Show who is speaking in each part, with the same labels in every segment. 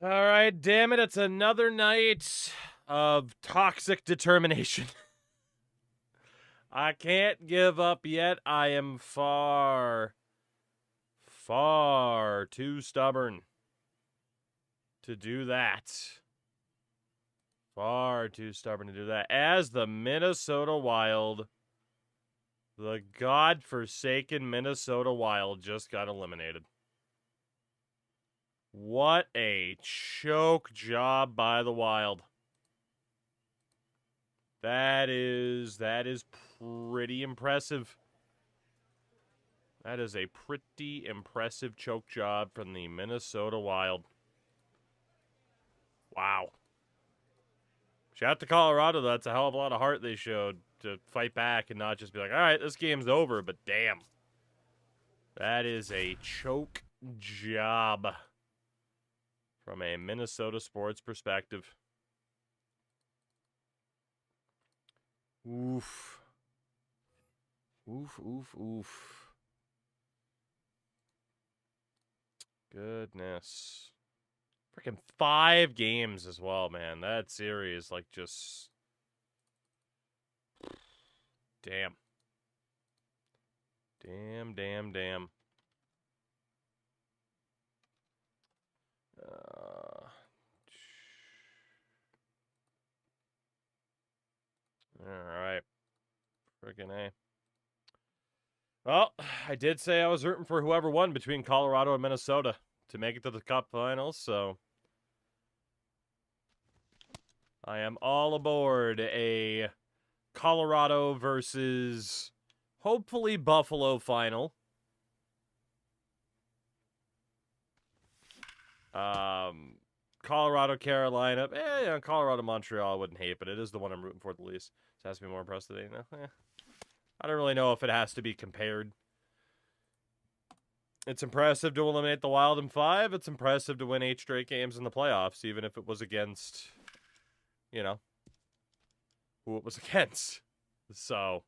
Speaker 1: All right, damn it. It's another night of toxic determination. I can't give up yet. I am far too stubborn to do that. Far too stubborn to do that. As the Minnesota Wild, the godforsaken Minnesota Wild, just got eliminated. What a choke job by the Wild. That is pretty impressive. That is a pretty impressive choke job from the Minnesota Wild. Wow. Shout out to Colorado. That's a hell of a lot of heart they showed to fight back and not just be like, all right, this game's over, but damn. That is a choke job from a Minnesota sports perspective. Oof. Oof, oof, oof. Goodness. Freaking 5 games as well, man. That series, like, just... Damn. Damn. Alright. Friggin' A. Well, I did say I was rooting for whoever won between Colorado and Minnesota to make it to the Cup Finals, so... I am all aboard a Colorado versus hopefully Buffalo final. Colorado, Carolina. Yeah, Colorado, Montreal I wouldn't hate, but it is the one I'm rooting for the least. So it has to be more impressed today. I don't really know if it has to be compared. It's impressive to eliminate the Wild in 5. It's impressive to win 8 straight games in the playoffs, even if it was against, you know, who it was against. So,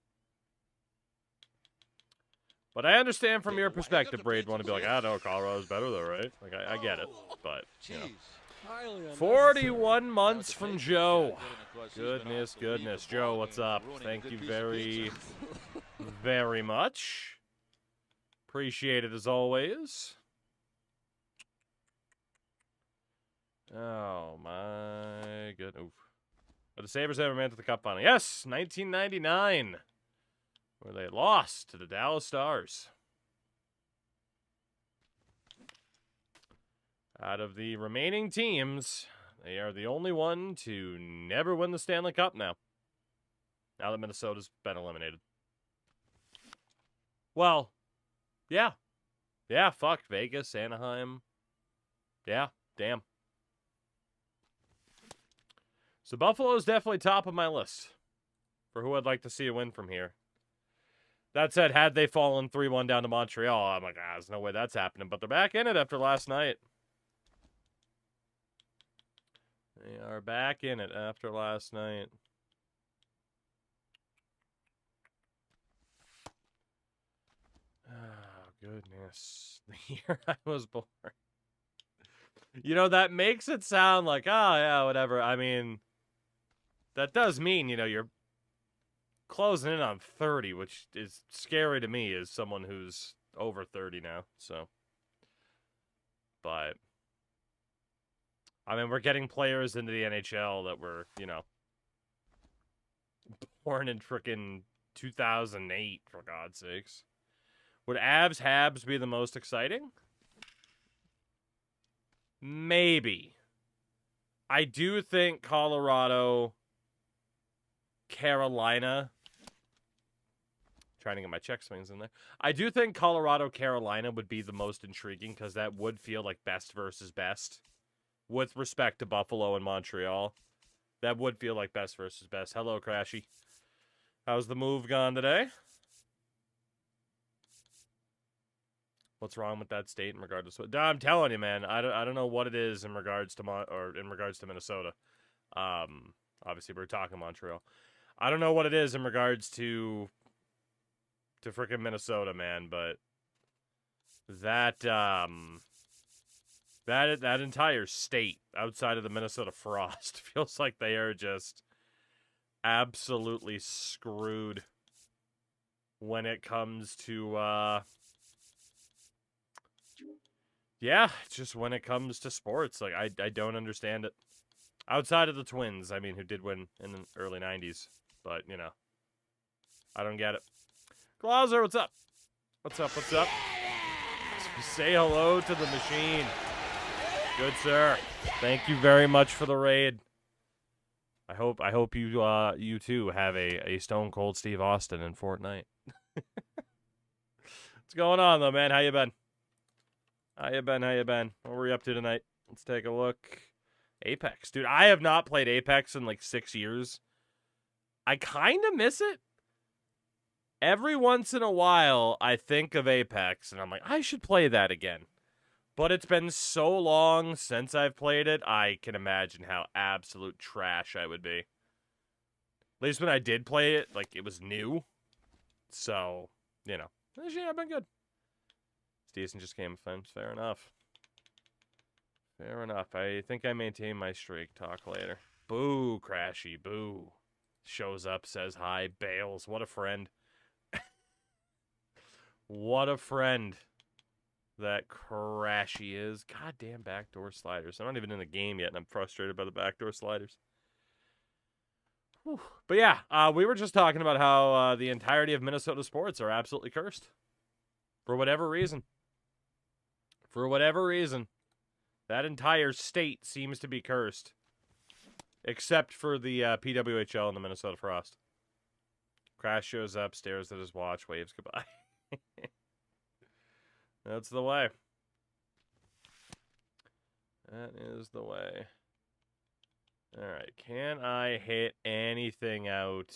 Speaker 1: but I understand from your perspective, Braid, want to be like, I know Colorado's better though, right? Like, I get it, but, you know. 41 months from Joe. Goodness. Joe, what's up? Thank you very much. Appreciate it as always. Oh, my goodness. Oof. But the Sabres ever made it to the Cup final. Yes, 1999, where they lost to the Dallas Stars. Out of the remaining teams, they are the only one to never win the Stanley Cup now. Now that Minnesota's been eliminated. Well, yeah. Yeah, fuck. Vegas, Anaheim. Yeah, damn. So Buffalo's definitely top of my list for who I'd like to see a win from here. That said, had they fallen 3-1 down to Montreal, I'm like, there's no way that's happening. But they're back in it after last night. They are back in it after last night. Oh, goodness. The year I was born. You know, that makes it sound like, oh, yeah, whatever. I mean, that does mean, you know, you're closing in on 30, which is scary to me as someone who's over 30 now, so. But, I mean, we're getting players into the NHL that were, you know, born in frickin' 2008, for God's sakes. Would Habs be the most exciting? Maybe. I do think Colorado, Carolina. Trying to get my check swings in there. I do think Colorado, Carolina would be the most intriguing because that would feel like best versus best. With respect to Buffalo and Montreal. That would feel like best versus best. Hello, Crashy. How's the move gone today? What's wrong with that state in regards to... I'm telling you, man. I don't know what it is in regards to Minnesota. Obviously, we're talking Montreal. I don't know what it is in regards to freaking Minnesota, man. But that That entire state outside of the Minnesota Frost feels like they are just absolutely screwed when it comes to yeah, just when it comes to sports. Like I don't understand it. Outside of the Twins, I mean, who did win in the early 90s, but you know, I don't get it. Glauser, what's up? What's up? What's up? Say hello to the machine. Good sir. Thank you very much for the raid. I hope you you too have a Stone Cold Steve Austin in Fortnite. What's going on though, man? How you been? How you been? How you been? What were you up to tonight? Let's take a look. Apex. Dude, I have not played Apex in like 6 years. I kind of miss it. Every once in a while, I think of Apex, and I'm like, I should play that again. But it's been so long since I've played it, I can imagine how absolute trash I would be. At least when I did play it, like, it was new. So, you know. Yeah, I've been good. It's decent, just Game of Thrones. Fair enough. Fair enough. I think I maintain my streak. Talk later. Boo, Crashy. Boo. Shows up, says hi, bails. What a friend. What a friend that Crashy is. Goddamn backdoor sliders. I'm not even in the game yet, and I'm frustrated by the backdoor sliders. Whew. But yeah, we were just talking about how the entirety of Minnesota sports are absolutely cursed. For whatever reason. For whatever reason. That entire state seems to be cursed. Except for the PWHL and the Minnesota Frost. Crash shows up, stares at his watch, waves goodbye. That's the way. That is the way. Alright, can I hit anything out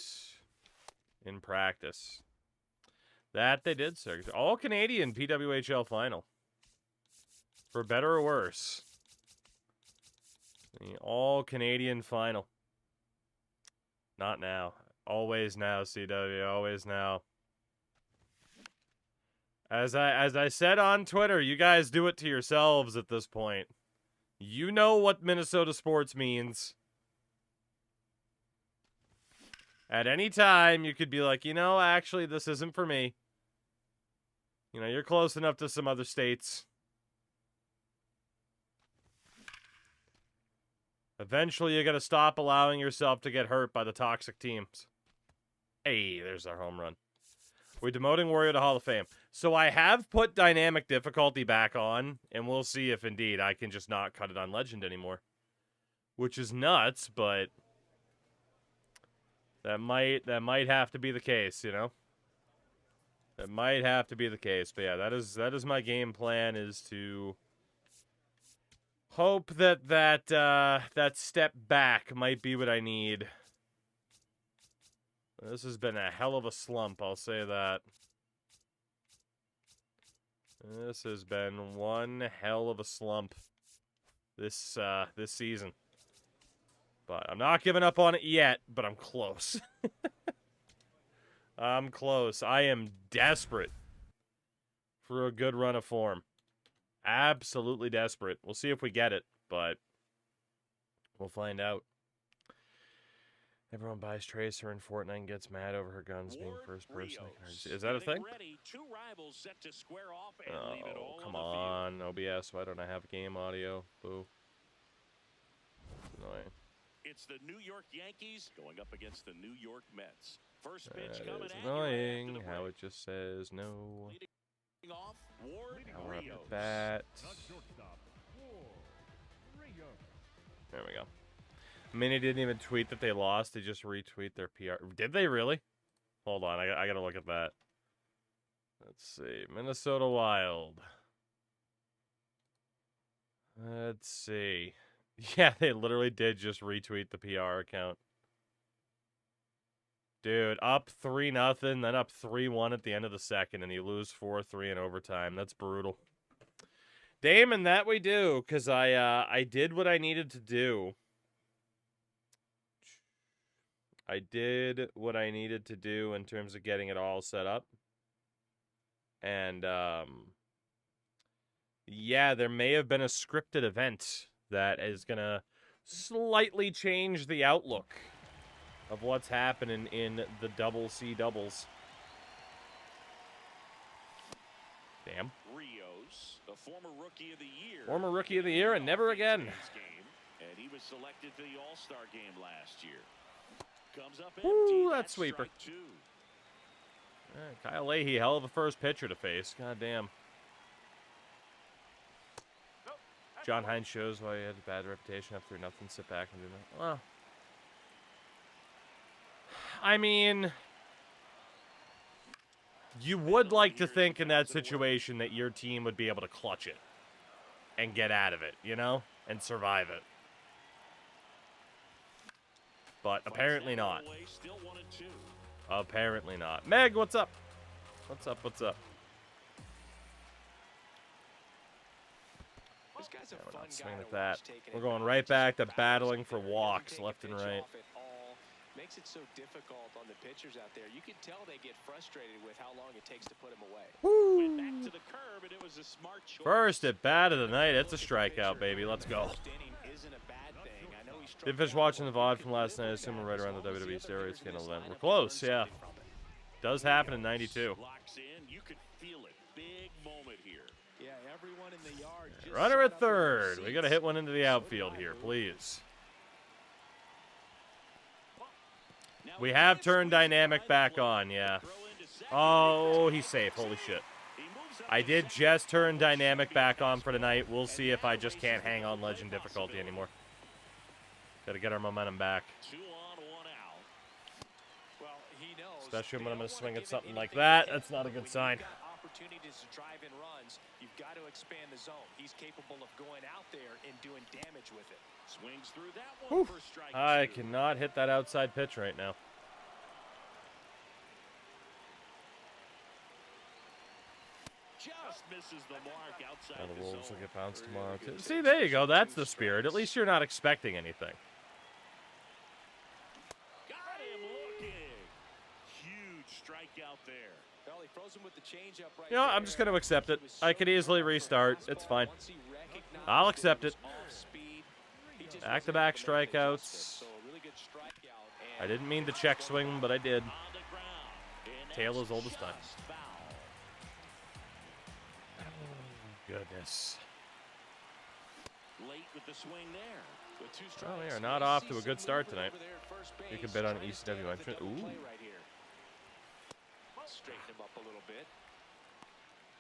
Speaker 1: in practice? That they did, sir. All Canadian PWHL final. For better or worse. The all Canadian final. Not now. Always now, CW. Always now. As I said on Twitter, you guys do it to yourselves at this point. You know what Minnesota sports means. At any time, you could be like, you know, actually, this isn't for me. You know, you're close enough to some other states. Eventually, you got to stop allowing yourself to get hurt by the toxic teams. Hey, there's our home run. We're demoting Wario to Hall of Fame. So I have put dynamic difficulty back on, and we'll see if indeed I can just not cut it on Legend anymore. Which is nuts, but that might have to be the case, you know? That might have to be the case. But yeah, that is my game plan, is to hope that step back might be what I need. This has been a hell of a slump, I'll say that. This has been one hell of a slump this season. But I'm not giving up on it yet, but I'm close. I'm close. I am desperate for a good run of form. Absolutely desperate. We'll see if we get it, but we'll find out. Everyone buys Tracer in Fortnite and gets mad over her guns being first person. Is that a thing? Oh, come on. OBS, why don't I have game audio? Boo. Annoying.
Speaker 2: It's the New York Yankees going up against the New York Mets. First pitch
Speaker 1: coming
Speaker 2: at
Speaker 1: annoying how it just says no. Now we're up at bat. There we go. Minnie didn't even tweet that they lost. They just retweet their PR. Did they really? Hold on. I gotta look at that. Let's see. Minnesota Wild. Let's see. Yeah, they literally did just retweet the PR account. Dude, up 3-0, then up 3-1 at the end of the second, and you lose 4-3 in overtime. That's brutal. Damon, that we do, because I did what I needed to do. I did what I needed to do in terms of getting it all set up. And, Yeah, there may have been a scripted event that is going to slightly change the outlook of what's happening in the double C doubles. Damn.
Speaker 2: Rios, a former rookie of the year.
Speaker 1: Former rookie of the year and never again.
Speaker 2: And he was selected for the All-Star game last year. Comes up
Speaker 1: Ooh,
Speaker 2: empty.
Speaker 1: that sweeper. Kyle Leahy, hell of a first pitcher to face. God damn. John Hines shows why he had a bad reputation after nothing. Sit back and do that. Well, I mean, you would like to think in that situation that your team would be able to clutch it and get out of it, you know, and survive it. But apparently not. Apparently not. Meg, what's up? What's up? What's up? Yeah, we're not swinging at that. We're going right back to battling for walks left and right.
Speaker 3: Makes it so difficult on the pitchers out there. You can tell they get frustrated with how long it takes to put him away.
Speaker 1: Woo.
Speaker 2: Back to the curb, and it was a smart choice.
Speaker 1: First at bat of the night. It's a strikeout, baby. Let's go. Did fish watching the VOD from last night. I assume we're right around the WWE steroid scandal event. We're close, yeah. Does happen in 92.
Speaker 2: You could feel it. Big moment here.
Speaker 3: Yeah, everyone in the yard.
Speaker 1: Runner at third. We got to hit one into the outfield here, please. We have turned dynamic back on, yeah. Oh, he's safe. Holy shit. I did just turn dynamic back on for tonight. We'll see if I just can't hang on legend difficulty anymore. Got to get our momentum back. Especially when I'm going to swing at something like that. That's not a good sign.
Speaker 3: Opportunities to drive in runs. You've got to expand the zone. He's capable of going out there and doing damage with it.
Speaker 2: Swings through that one for strike
Speaker 1: I
Speaker 2: two.
Speaker 1: cannot hit that outside pitch right now.
Speaker 2: Just misses the mark outside
Speaker 1: Now the
Speaker 2: the
Speaker 1: Wolves
Speaker 2: zone.
Speaker 1: will get bounced tomorrow too. See, there you go. That's the spirit. At least you're not expecting anything.
Speaker 2: Got him looking. Huge strikeout there.
Speaker 3: Well, he froze him with the changeup right
Speaker 1: You know,
Speaker 3: there.
Speaker 1: I'm just going to accept it. I could easily restart. It's fine. I'll accept it. Back-to-back strikeouts. I didn't mean to check swing, but I did.
Speaker 2: On the ground. And
Speaker 1: Tail
Speaker 2: that's
Speaker 1: as old as time.
Speaker 2: just foul.
Speaker 1: Goodness.
Speaker 2: Late with the swing there. With two
Speaker 1: Oh, we
Speaker 2: strikes.
Speaker 1: are not off to a good start tonight. You can bet on ECW. Ooh.
Speaker 3: Straighten him up a little bit.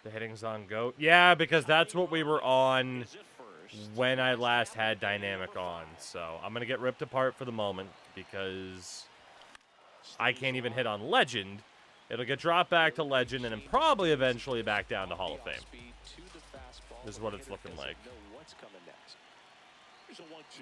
Speaker 1: The hitting's on GOAT. Yeah, because that's what we were on
Speaker 2: Is it first?
Speaker 1: when I last had dynamic on. So I'm going to get ripped apart for the moment because I can't even hit on legend. It'll get dropped back to legend and then probably eventually back down to Hall of Fame. This is what it's looking like.
Speaker 3: What's coming next?
Speaker 2: Here's a 1-2.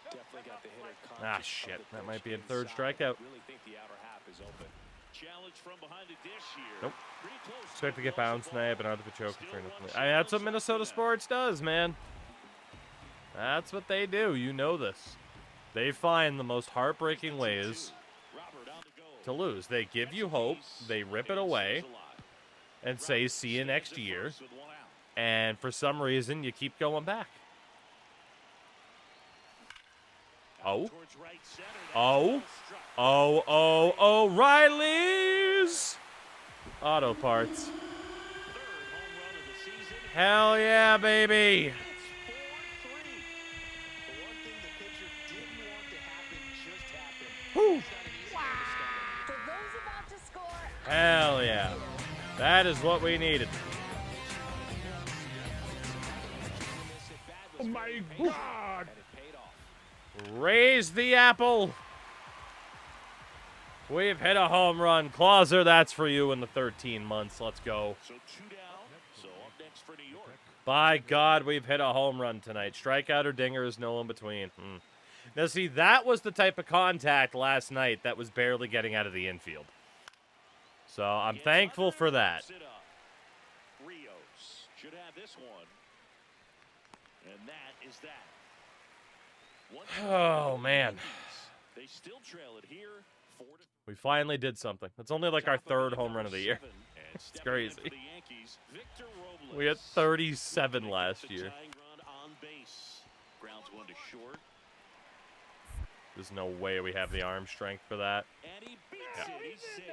Speaker 3: Definitely got the hitter
Speaker 1: Ah,
Speaker 3: conscious
Speaker 1: shit.
Speaker 3: of the
Speaker 1: That
Speaker 3: pitch
Speaker 1: might be a
Speaker 3: inside.
Speaker 1: third strikeout.
Speaker 3: Really think the outer half is open.
Speaker 2: Challenge from behind the dish here.
Speaker 1: Nope.
Speaker 2: Pretty close.
Speaker 1: Expect to get bounced tonight, but not the choke.
Speaker 2: Still one
Speaker 1: I mean, that's what Minnesota sports does, man. That's what they do. You know this. They find the most heartbreaking ways
Speaker 2: Robert on the go.
Speaker 1: to lose. They give you hope. They rip it away and say, see you next year.
Speaker 2: With one out.
Speaker 1: And for some reason, you keep going back. Oh.
Speaker 2: Towards right center. That's
Speaker 1: Oh.
Speaker 2: well struck.
Speaker 1: Oh, O'Reilly's Auto Parts.
Speaker 2: Third home run of the season.
Speaker 1: Hell yeah, baby.
Speaker 2: It's 4-3.
Speaker 3: The one thing the pitcher didn't want to happen just happened.
Speaker 1: Whew.
Speaker 3: It's not an easy one to stomach.
Speaker 4: For those about to score,
Speaker 1: Hell yeah. That is what we needed.
Speaker 3: Oh my
Speaker 1: God.
Speaker 3: And it paid off.
Speaker 1: Raise the apple. We've hit a home run. Clauser, that's for you in the 13 months. Let's go.
Speaker 2: So 2 down. So up next for New York.
Speaker 1: By God, we've hit a home run tonight. Strikeout or dinger is no in between. Now, see, that was the type of contact last night that was barely getting out of the infield. So I'm
Speaker 2: Gets
Speaker 1: thankful
Speaker 2: under,
Speaker 1: for that.
Speaker 2: pops it up. Rios should have this one. And that is that. One
Speaker 1: Oh, man.
Speaker 2: They still trail it here. 4-3.
Speaker 1: We finally did something. That's only like our
Speaker 2: Top of
Speaker 1: third
Speaker 2: inning
Speaker 1: home run of the year.
Speaker 2: number 7, and
Speaker 1: It's
Speaker 2: stepping in
Speaker 1: crazy.
Speaker 2: for the Yankees, Victor Robles.
Speaker 1: We had 37 last year.
Speaker 2: Grounds one to short.
Speaker 1: There's no way we have the arm strength for that.
Speaker 2: And he beats it. He's safe.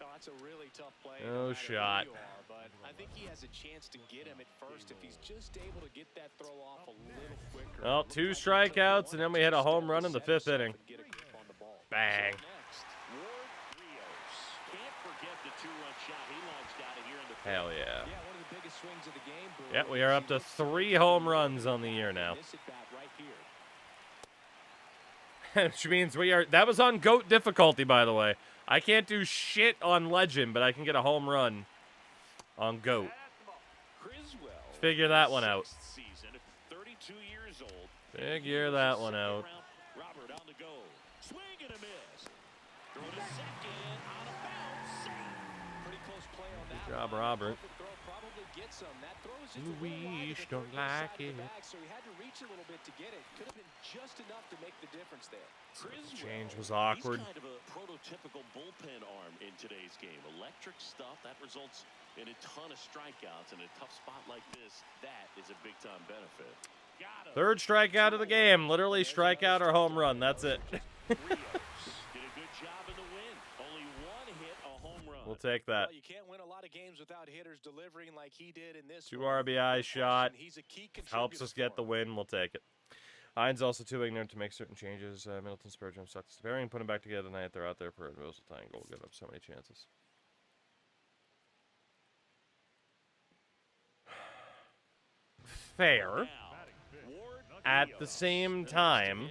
Speaker 3: Oh, that's a really tough play.
Speaker 1: No
Speaker 3: matter
Speaker 1: shot.
Speaker 3: who you are, but I think he has a chance to get him at first if he's just able to get that throw off a little quicker.
Speaker 1: Well, 2 strikeouts, and then we hit a home run in the 5th inning. Bang. Hell yeah. Yeah, we are up to 3 home runs on the year now. Which means that was on GOAT difficulty, by the way. I can't do shit on Legend, but I can get a home run on GOAT. Figure that one out. Figure that one out.
Speaker 2: Robert on the go. Swing and a miss. Throw to second on a bounce.
Speaker 3: Pretty close play on that.
Speaker 1: Good job, Robert.
Speaker 3: Probably gets him. That throw is just
Speaker 1: Louise don't like it.
Speaker 3: So he had to reach a little bit to get it. Could have been just enough to make the difference there.
Speaker 1: Change was awkward.
Speaker 2: He's kind of a prototypical bullpen arm in today's game. Electric stuff that results in a ton of strikeouts. In a tough spot like this, that is a big-time benefit.
Speaker 1: 3rd strikeout of the game. Literally strikeout or home run. That's it.
Speaker 2: Did a good job in the win. Only 1 hit, a home run.
Speaker 1: We'll take that.
Speaker 3: Well, you can't win a lot of games without hitters delivering like he did in this
Speaker 1: 2
Speaker 3: one.
Speaker 1: RBI shot.
Speaker 3: He's a key
Speaker 1: Helps us get the win. We'll take it. Hines also too ignorant to make certain changes. Middleton Spurgeon sucks. Bearing put them back together tonight. They're out there for a universal tying goal. Give up so many chances. Fair. At the same time,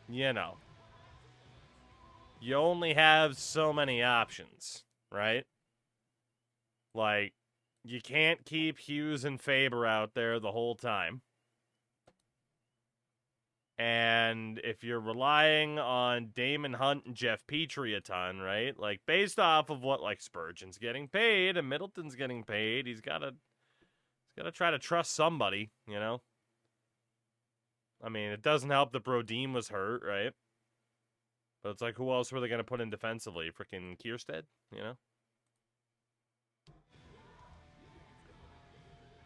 Speaker 1: you know, you only have so many options, right? Like, you can't keep Hughes and Faber out there the whole time. And if you're relying on Damon Hunt and Jeff Petrie a ton, right? Like, based off of what, like, Spurgeon's getting paid and Middleton's getting paid, he's got to try to trust somebody, you know? I mean, it doesn't help that Brodeen was hurt, right? But it's like, who else were they going to put in defensively? Freaking Kierstead, you know?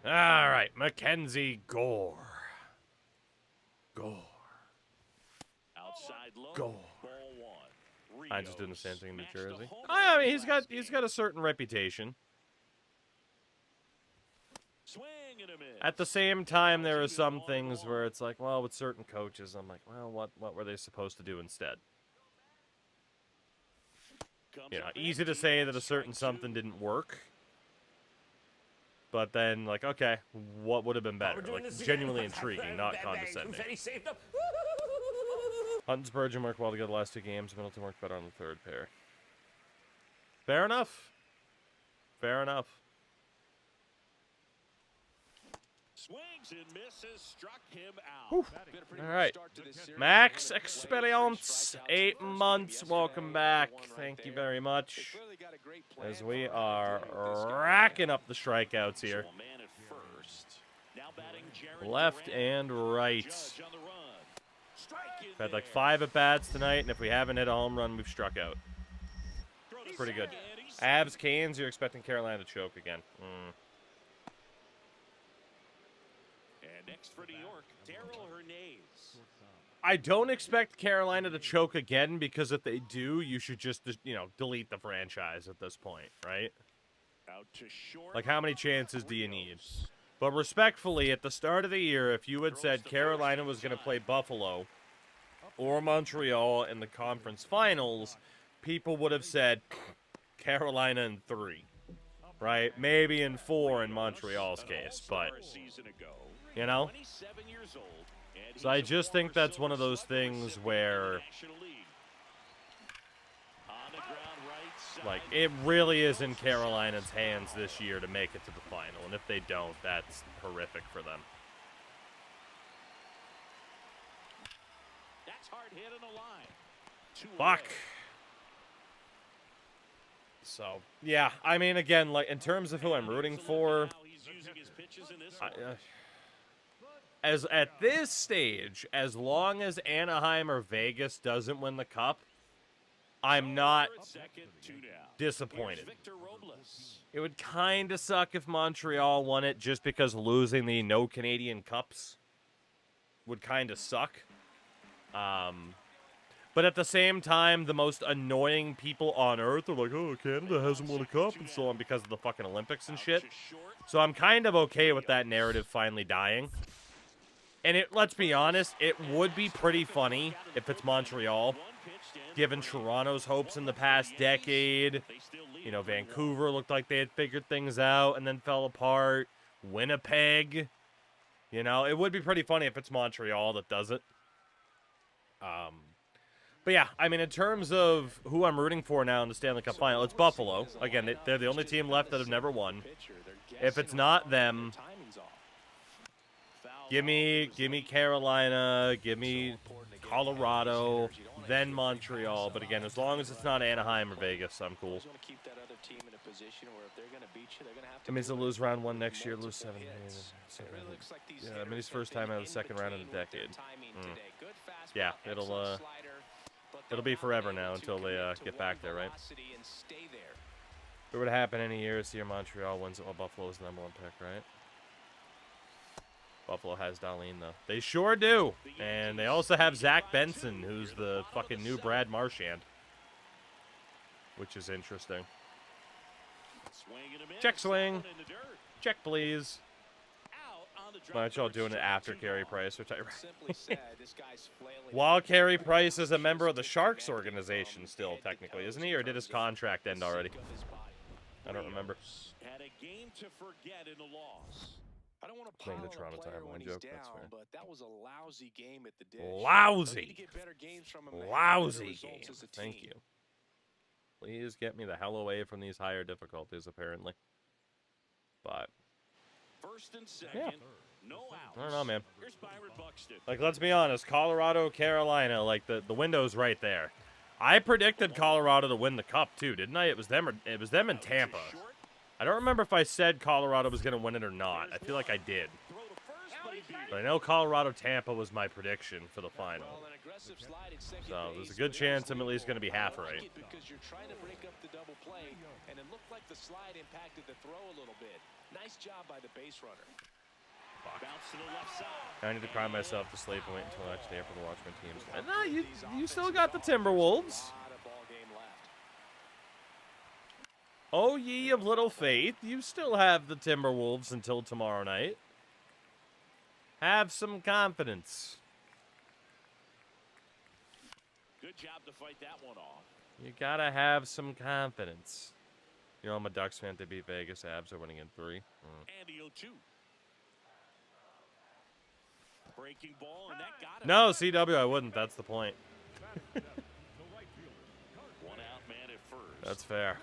Speaker 1: All right, Mackenzie Gore.
Speaker 2: Outside low.
Speaker 1: Gore.
Speaker 2: Ball 1.
Speaker 1: I'm just doing the same thing in New
Speaker 2: Smashed a
Speaker 1: Jersey.
Speaker 2: home
Speaker 1: I
Speaker 2: run
Speaker 1: mean, he's
Speaker 2: last
Speaker 1: got a certain reputation.
Speaker 2: Swing and a miss.
Speaker 1: At the same time, there are some things where it's like, well, with certain coaches, I'm like, well, what were they supposed to do instead? You know, easy to say that a certain something didn't work. But then, like, okay, what would have been better? Like, genuinely intriguing, not condescending. Hunt and Spurgeon worked well together the last 2 games. Middleton worked better on the 3rd pair. Fair enough. Fair enough.
Speaker 2: Swings and misses, struck him out.
Speaker 1: All right. Max Experience, 8 months. Welcome back. Thank you very much. As we are racking up the strikeouts here. Left and right. Had like 5 at-bats tonight, and if we haven't hit a home run, we've struck out. Pretty good. Avs, Canes, you're expecting Carolina to choke again.
Speaker 2: Next for New York, Daryl Hernandez.
Speaker 1: I don't expect Carolina to choke again, because if they do, you should just, you know, delete the franchise at this point, right?
Speaker 2: Out to short.
Speaker 1: Like, how many chances do you need? But respectfully, at the start of the year, if you had said Carolina was going to play Buffalo or Montreal in the conference finals, people would have said Carolina in 3, right? Maybe in 4 in Montreal's case, but, you know? So I just think that's one of those things where, like, it really is in Carolina's hands this year to make it to the final. And if they don't, that's horrific for them.
Speaker 2: That's hard hit on the line.
Speaker 1: Fuck. So, yeah, I mean, again, like, in terms of who I'm rooting for, as at this stage, as long as Anaheim or Vegas doesn't win the cup, I'm not disappointed. It would kind of suck if Montreal won it just because losing the no Canadian Cups would kind of suck. But at the same time, the most annoying people on earth are like, oh, Canada hasn't won a cup and so on because of the fucking Olympics and shit. So I'm kind of okay with that narrative finally dying. And let's be honest, it would be pretty funny if it's Montreal, given Toronto's hopes in the past decade. You know, Vancouver looked like they had figured things out and then fell apart. Winnipeg. You know, it would be pretty funny if it's Montreal that does it. But yeah, I mean, in terms of who I'm rooting for now in the Stanley Cup Final, it's Buffalo. Again, they're the only team left that have never won. If it's not them, give me Carolina, give me Colorado, then Montreal. But again, as long as it's not Anaheim or Vegas, I'm cool. I mean, to lose round 1 next year, lose 7. Yeah, I mean, it's first time out of the second round in a decade. Yeah, it'll be forever now until they get back there, right? If it were to happen any year, it's the year Montreal wins it while Buffalo's the #1 pick, right? Buffalo has Darlene, though. They sure do. And they also have Zach Benson, who's the fucking new Brad Marchand. Which is interesting. Check swing. Check, please. Why aren't y'all doing it after Carey Price retired? While Carey Price is a member of the Sharks organization still, technically, isn't he? Or did his contract end already? I don't remember.
Speaker 2: Had a game to forget in the loss.
Speaker 3: I don't want to
Speaker 1: Playing
Speaker 3: pile
Speaker 1: the Toronto
Speaker 3: a player
Speaker 1: Timer
Speaker 3: when
Speaker 1: joke,
Speaker 3: he's
Speaker 1: that's
Speaker 3: down,
Speaker 1: fair.
Speaker 3: but that was a lousy game at the dish.
Speaker 1: Lousy.
Speaker 3: They need to get better games from him and have
Speaker 1: Lousy
Speaker 3: better
Speaker 1: game.
Speaker 3: results as a
Speaker 1: Thank
Speaker 3: team.
Speaker 1: you. Please get me the hell away from these higher difficulties, apparently. But,
Speaker 2: First and second,
Speaker 1: yeah.
Speaker 2: no outs.
Speaker 1: I don't know, man.
Speaker 2: Here's Byron Buxton.
Speaker 1: Like, let's be honest. Colorado, Carolina, like, the window's right there. I predicted Colorado to win the Cup, too, didn't I? It was them and Tampa. I don't remember if I said Colorado was going to win it or not. I feel like I did. But I know Colorado-Tampa was my prediction for the final. So there's a good chance I'm at least going to be half right.
Speaker 3: Because you're trying to break up the double play, and it looked like the slide impacted the throw a little bit. Nice job by the base runner.
Speaker 2: Bounce to the left side.
Speaker 1: I need to cry myself to sleep and wait until the next day for the Watchmen teams. And no, you still got the Timberwolves. Oh, ye of little faith, you still have the Timberwolves until tomorrow night. Have some confidence.
Speaker 2: Good job to fight that one off.
Speaker 1: You gotta have some confidence. You know, I'm a Ducks fan. They beat Vegas. Abs are winning in 3.
Speaker 2: Andy 0-2. Breaking ball, and that got him.
Speaker 1: No, CW, I wouldn't. That's the point.
Speaker 2: One out man at first.
Speaker 1: That's fair.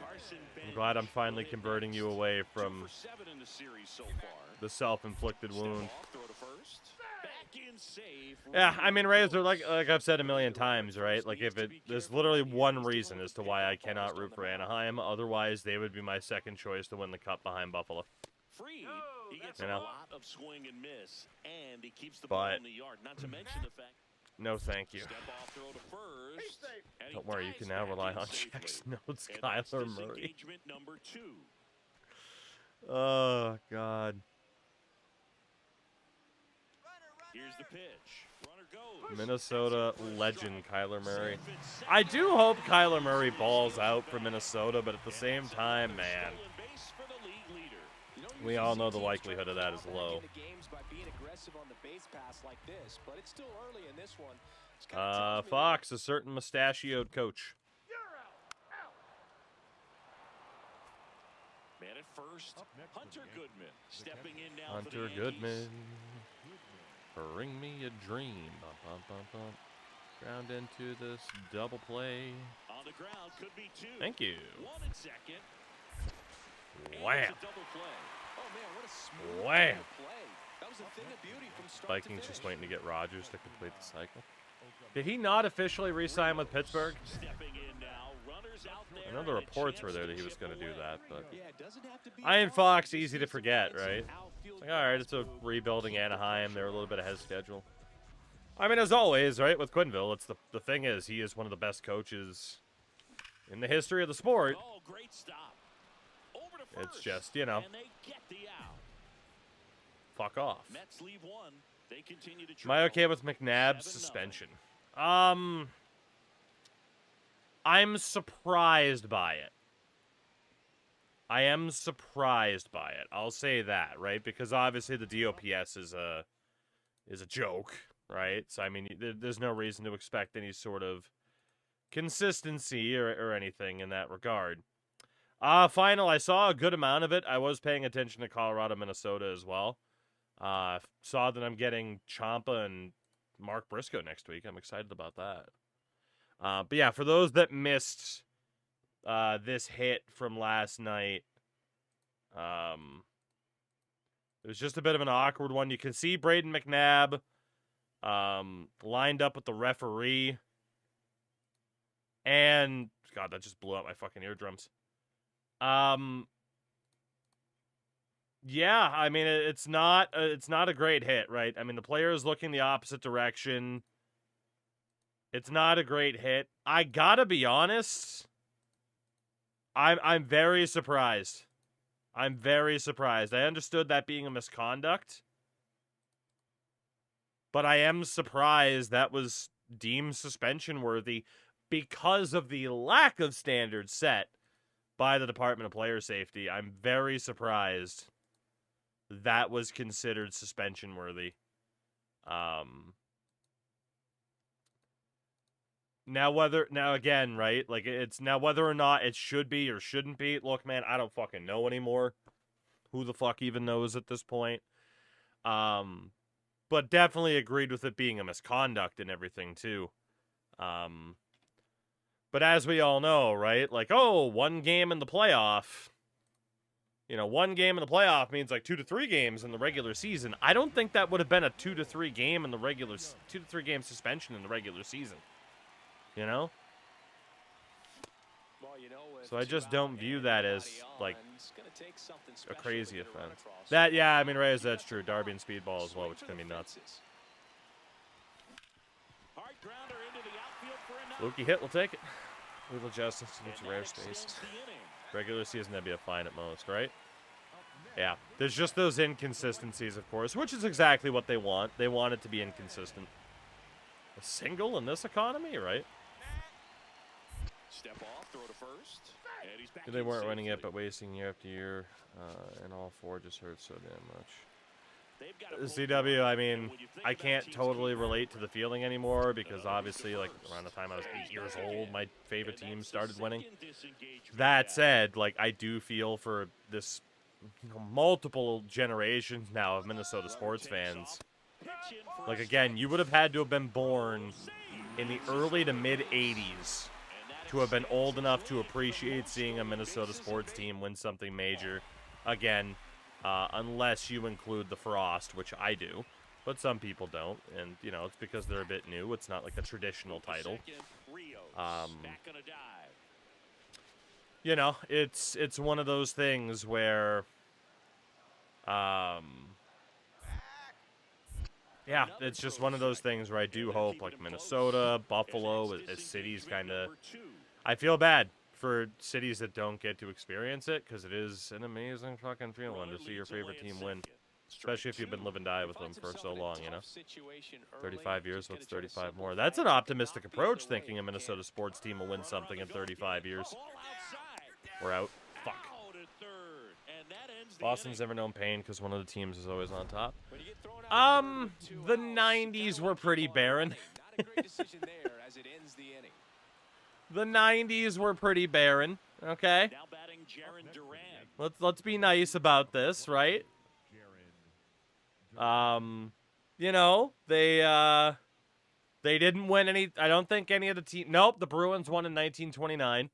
Speaker 1: I'm glad I'm finally converting you away from
Speaker 2: 2 for 7 in the series so far.
Speaker 1: the self-inflicted wound.
Speaker 2: Off, throw to first. Back in save.
Speaker 1: Yeah, I mean, Razor, like I've said a million times, right? Like, there's literally one reason as to why I cannot root for Anaheim. Otherwise, they would be my second choice to win the Cup behind Buffalo.
Speaker 2: Freed. He gets
Speaker 1: You
Speaker 2: a
Speaker 1: know?
Speaker 2: lot of swing and miss, and he keeps the ball in the yard. Not to mention the fact.
Speaker 1: No, thank you.
Speaker 2: Step off, throw to first. And he
Speaker 1: Don't worry, you
Speaker 2: dives
Speaker 1: can now
Speaker 2: back
Speaker 1: rely
Speaker 2: in
Speaker 1: on
Speaker 2: safely.
Speaker 1: checks notes,
Speaker 2: And that's
Speaker 1: Kyler Murray.
Speaker 2: disengagement number 2.
Speaker 1: Oh, God.
Speaker 2: Here's the pitch. Runner goes.
Speaker 1: Minnesota legend Kyler Murray. I do hope Kyler Murray balls out for Minnesota, but at the same time, man, we all know the likelihood of that is low. Fox, a certain mustachioed coach.
Speaker 2: Man at first, Hunter Goodman stepping in now for
Speaker 1: Hunter
Speaker 2: the
Speaker 1: Goodman, bring me a dream. Bum, bum, bum, bum. Ground into this double play.
Speaker 2: On the ground, could be 2.
Speaker 1: Thank you.
Speaker 2: 1 and second.
Speaker 1: Wham.
Speaker 2: And it's a double play.
Speaker 3: Oh man, what a smooth
Speaker 1: Wham.
Speaker 3: play. That was a thing of beauty from start
Speaker 1: Vikings
Speaker 3: to
Speaker 1: just
Speaker 3: finish.
Speaker 1: waiting to get Rodgers to complete the cycle. Did he not officially re-sign with Pittsburgh?
Speaker 2: Stepping in now. Runners out there.
Speaker 1: I know the
Speaker 2: and a
Speaker 1: reports were
Speaker 2: chance
Speaker 1: there
Speaker 2: to
Speaker 1: that he was
Speaker 2: chip
Speaker 1: going to do
Speaker 2: away.
Speaker 1: that, but
Speaker 3: Yeah, it doesn't have to be
Speaker 1: Iron
Speaker 3: fast.
Speaker 1: Fox,
Speaker 3: It's
Speaker 1: easy to
Speaker 3: just
Speaker 1: forget,
Speaker 3: defensive
Speaker 1: right?
Speaker 3: outfield
Speaker 1: Like, all right, it's a
Speaker 3: fastball.
Speaker 1: rebuilding Anaheim. They're a little bit ahead of schedule. I mean, as always, right, with Quinville, it's the thing is, he is one of the best coaches in the history of the sport.
Speaker 2: Oh, great stop. Over to
Speaker 1: It's
Speaker 2: first,
Speaker 1: just, you know,
Speaker 2: and they get the out.
Speaker 1: fuck off.
Speaker 2: Mets leave one. They continue to
Speaker 1: Am I okay with McNabb's
Speaker 2: 7-0.
Speaker 1: suspension? I'm surprised by it. I am surprised by it. I'll say that, right? Because obviously the DOPS is a joke, right? So I mean, there's no reason to expect any sort of consistency or anything in that regard. Final, I saw a good amount of it. I was paying attention to Colorado, Minnesota as well. Saw that I'm getting Ciampa and Mark Briscoe next week. I'm excited about that. But yeah, for those that missed this hit from last night, it was just a bit of an awkward one. You can see Braden McNabb lined up with the referee. And, God, that just blew out my fucking eardrums. Yeah, I mean, it's not a great hit, right? I mean, the player is looking the opposite direction. It's not a great hit. I gotta be honest, I'm very surprised. I'm very surprised. I understood that being a misconduct, but I am surprised that was deemed suspension worthy because of the lack of standards set by the Department of Player Safety. I'm very surprised that was considered suspension worthy. Now again, right? Like, it's now whether or not it should be or shouldn't be. Look, man, I don't fucking know anymore. Who the fuck even knows at this point? But definitely agreed with it being a misconduct and everything too. But as we all know, right? Like, oh, one game in the playoff. You know, one game in the playoff means like 2 to 3 games in the regular season. I don't think that would have been a 2 to 3 game in the 2 to 3 game suspension in the regular season. You know? So I just don't view that as, like, a crazy offense. That, yeah, I mean, Reyes, that's true. Darby and Speedball as well, which is going to be nuts. Lukey hit, we'll take it. Little justice, it's rare space. Regular season, that'd be a fine at most, right? Yeah, there's just those inconsistencies, of course, which is exactly what they want. They want it to be inconsistent. A single in this economy, right?
Speaker 2: Step off, throw to first. And he's back
Speaker 1: They weren't
Speaker 2: in
Speaker 1: running it,
Speaker 2: safely.
Speaker 1: but wasting year after year, and all 4 just hurt so damn much.
Speaker 2: They've got a
Speaker 1: CW, I mean,
Speaker 2: And when you think
Speaker 1: I
Speaker 2: about
Speaker 1: can't
Speaker 2: teams
Speaker 1: totally
Speaker 2: keeping
Speaker 1: relate to the feeling anymore because obviously, like,
Speaker 2: first.
Speaker 1: around the time I was 8 years old, my favorite
Speaker 2: And
Speaker 1: team
Speaker 2: that's the
Speaker 1: started winning.
Speaker 2: second disengagement
Speaker 1: That
Speaker 2: now.
Speaker 1: said, like, I do feel for this, you know, multiple generations now of Minnesota sports fans.
Speaker 2: Pitch in for
Speaker 1: Like,
Speaker 2: a
Speaker 1: again,
Speaker 2: strike.
Speaker 1: you would have had to have been born in the early to mid 80s to have been old enough to appreciate seeing a Minnesota sports team win something major. Again, unless you include the Frost, which I do, but some people don't, and, you know, it's because they're a bit new. It's not like a traditional title.
Speaker 2: Back on a dive.
Speaker 1: You know, it's one of those things where, yeah, it's just one of those things where I do hope, like Minnesota, Buffalo, as cities kind of, I feel bad for cities that don't get to experience it, because it is an amazing fucking feeling to see your favorite team win, especially if you've been live and die with them for so long, you know. 35 years, what's 35 more? That's an optimistic approach, thinking a Minnesota sports team will win something in 35 years. We're out. Fuck. Boston's never known pain because one of the teams is always on top. The 90s were pretty barren. The 90s were pretty barren, okay? Let's be nice about this, right? You know, they didn't win any. I don't think any of the team. Nope, the Bruins won in 1929.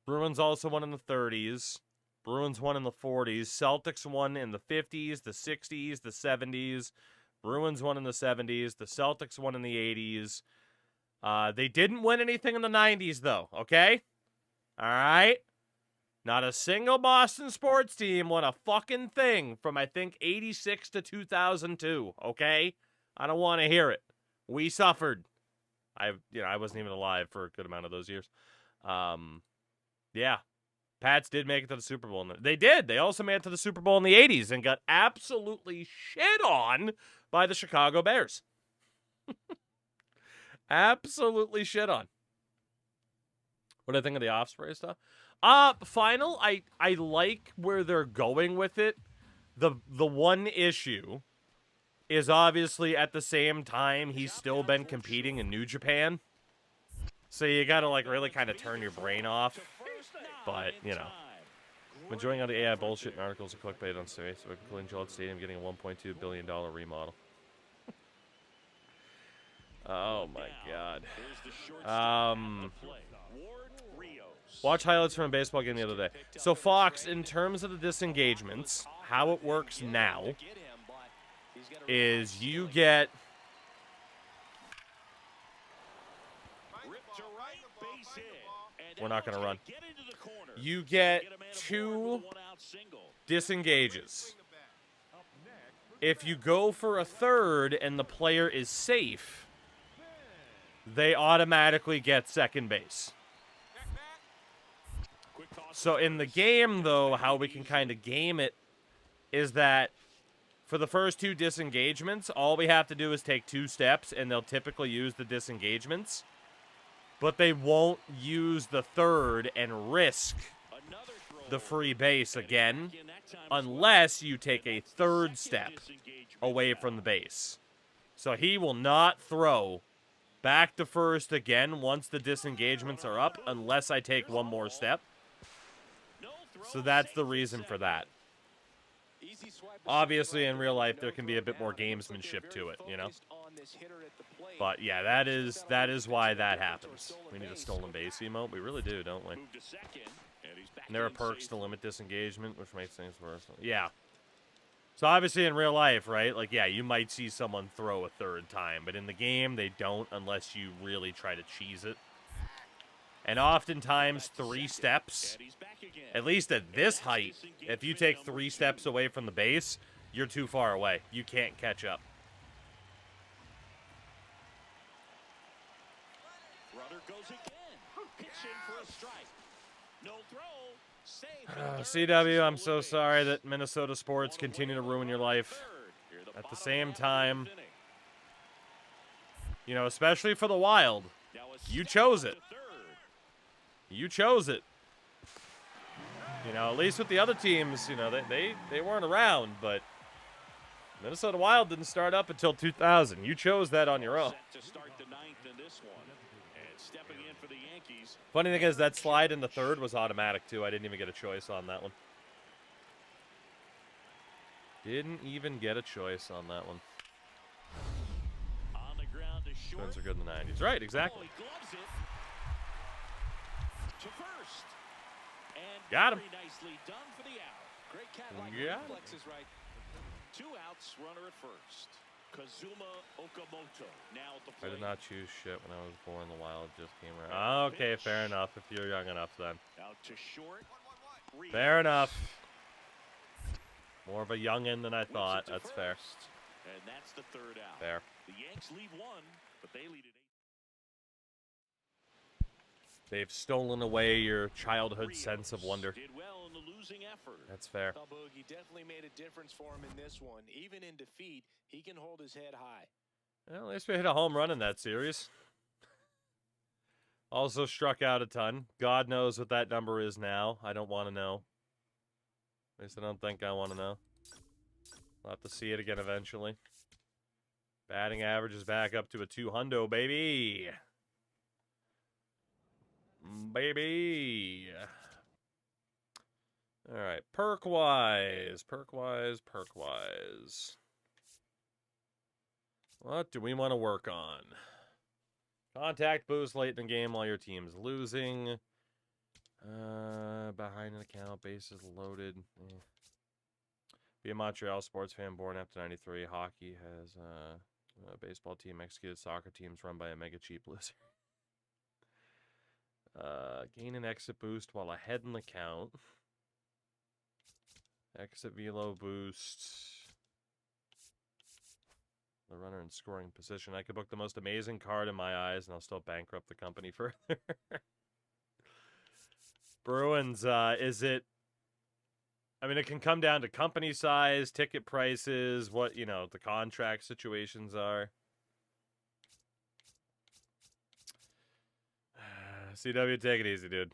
Speaker 1: Bruins also won in the 30s. Bruins won in the 40s. Celtics won in the 50s, the 60s, the 70s. Bruins won in the 70s. The Celtics won in the 80s. They didn't win anything in the 90s, though, okay? All right? Not a single Boston sports team won a fucking thing from, I think, 86 to 2002, okay? I don't want to hear it. We suffered. I wasn't even alive for a good amount of those years. Yeah. Pats did make it to the Super Bowl. They did. They also made it to the Super Bowl in the 80s and got absolutely shit on by the Chicago Bears. Absolutely shit on. What do I think of the Osprey stuff? Final, I like where they're going with it. The one issue is obviously at the same time he's still been competing in New Japan. So you gotta like really kind of turn your brain off. But, you know. I'm enjoying all the AI bullshit and articles and clickbait on Facebook, including Gillette Stadium getting a $1.2 billion remodel. Oh my god. Watch highlights from a baseball game the other day. So Fox, in terms of the disengagements, how it works now is you get we're not going to run. You get 2 disengages. If you go for a third and the player is safe, they automatically get second base. So in the game, though, how we can kind of game it is that for the first 2 disengagements, all we have to do is take 2 steps, and they'll typically use the disengagements. But they won't use the third and risk the free base again unless you take a third step away from the base. So he will not throw back to first again once the disengagements are up unless I take one more step. So that's the reason for that. Obviously, in real life, there can be a bit more gamesmanship to it, you know? But yeah, that is why that happens. We need a stolen base emote. We really do, don't we? And there are perks to limit disengagement, which makes things worse. Yeah. So obviously in real life, right? Like, yeah, you might see someone throw a third time, but in the game, they don't unless you really try to cheese it. And oftentimes, 3 steps, at least at this height, if you take 3 steps away from the base, you're too far away. You can't catch up.
Speaker 2: Runner goes again. Pitch in for a strike. No throw.
Speaker 1: CW, I'm so sorry that Minnesota sports continue to ruin your life. At the same time, you know, especially for the Wild, you chose it. You chose it. You know, at least with the other teams, you know, they weren't around, but Minnesota Wild didn't start up until 2000. You chose that on your own. Funny thing is, that slide in the third was automatic, too. I didn't even get a choice on that one. Didn't even get a choice on that one. Twins are good in the 90s. Right, exactly. Got him. Yeah.
Speaker 2: 2 outs, runner at first. Kazuma Okamoto now at the plate.
Speaker 1: I did not choose shit when I was born. The Wild just came around. Okay, fair enough. If you're young enough, then.
Speaker 2: Out to short.
Speaker 1: Fair enough. More of a youngin' than I thought. That's fair.
Speaker 2: And that's the 3rd out.
Speaker 1: Fair.
Speaker 2: The Yanks lead 1, but they lead it 8.
Speaker 1: They've stolen away your childhood sense of wonder.
Speaker 2: Did well in the losing effort.
Speaker 1: That's fair.
Speaker 3: He definitely made a difference for him in this one. Even in defeat, he can hold his head high.
Speaker 1: Well, at least we hit a home run in that series. Also struck out a ton. God knows what that number is now. I don't want to know. At least I don't think I want to know. We'll have to see it again eventually. Batting average is back up to a 200, baby. Baby. All right, perk-wise. What do we want to work on? Contact boost late in the game while your team's losing. Behind an account, bases loaded. Be a Montreal sports fan born after 93. Hockey has a baseball team executed soccer teams run by a mega cheap loser. Gain an exit boost while ahead in the count. Exit velo boost. the runner in scoring position. I could book the most amazing card in my eyes, and I'll still bankrupt the company further. Bruins, is it... I mean, it can come down to company size, ticket prices, what, you know, the contract situations are. CW, take it easy, dude.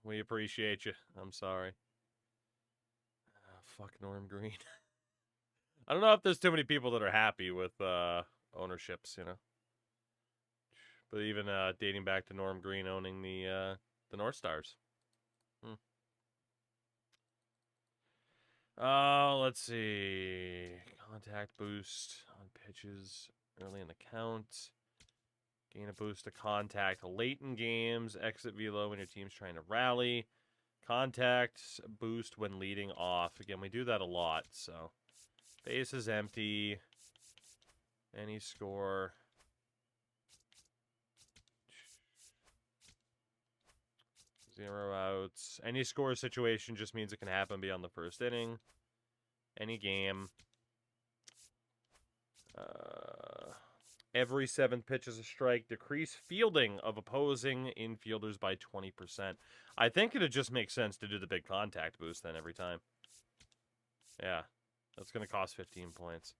Speaker 1: We appreciate you. I'm sorry. Fuck Norm Green. I don't know if there's too many people that are happy with ownerships, you know. But even dating back to Norm Green owning the North Stars. Let's see. Contact boost on pitches early in the count. Gain a boost to contact late in games. Exit velo when your team's trying to rally. Contact boost when leading off. Again, we do that a lot, so. Base is empty. Any score. Zero outs. Any score situation just means it can happen beyond the first inning. Any game. Every 7th pitch is a strike. Decrease fielding of opposing infielders by 20%. I think it'd just make sense to do the big contact boost then every time. Yeah. That's going to cost 15 points.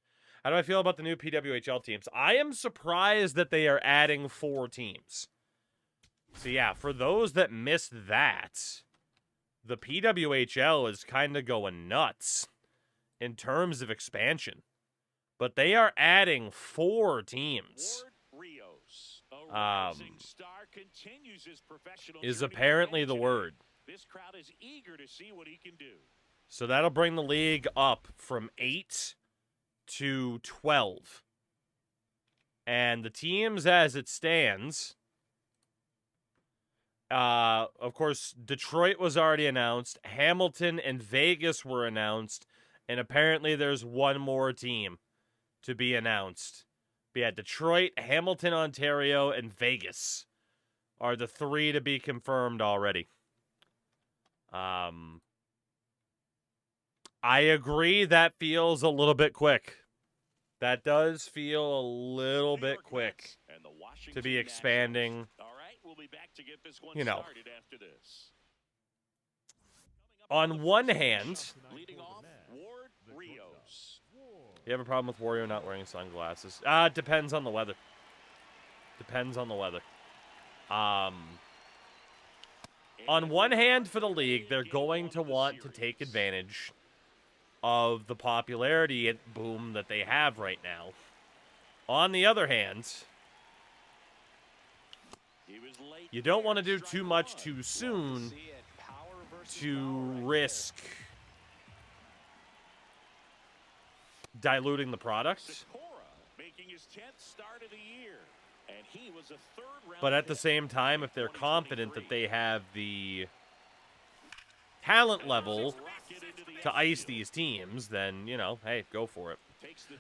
Speaker 1: How do I feel about the new PWHL teams? I am surprised that they are adding 4 teams. So yeah, for those that missed that, the PWHL is kind of going nuts in terms of expansion. But they are adding 4 teams. Is apparently the word.
Speaker 2: This crowd is eager to see what he can do.
Speaker 1: So that'll bring the league up from 8 to 12. And the teams as it stands... of course, Detroit was already announced. Hamilton and Vegas were announced. And apparently there's one more team to be announced. But yeah, Detroit, Hamilton, Ontario, and Vegas are the 3 to be confirmed already. I agree that feels a little bit quick. That does feel a little bit quick to be expanding. You know, on one hand, you have a problem with Wario not wearing sunglasses? Depends on the weather. Depends on the weather. On one hand, for the league, they're going to want to take advantage of the popularity boom that they have right now. On the other hand, you don't want to do too much too soon to risk diluting the product. But at the same time, if they're confident that they have the talent level to ice these teams, then, you know, hey, go for it.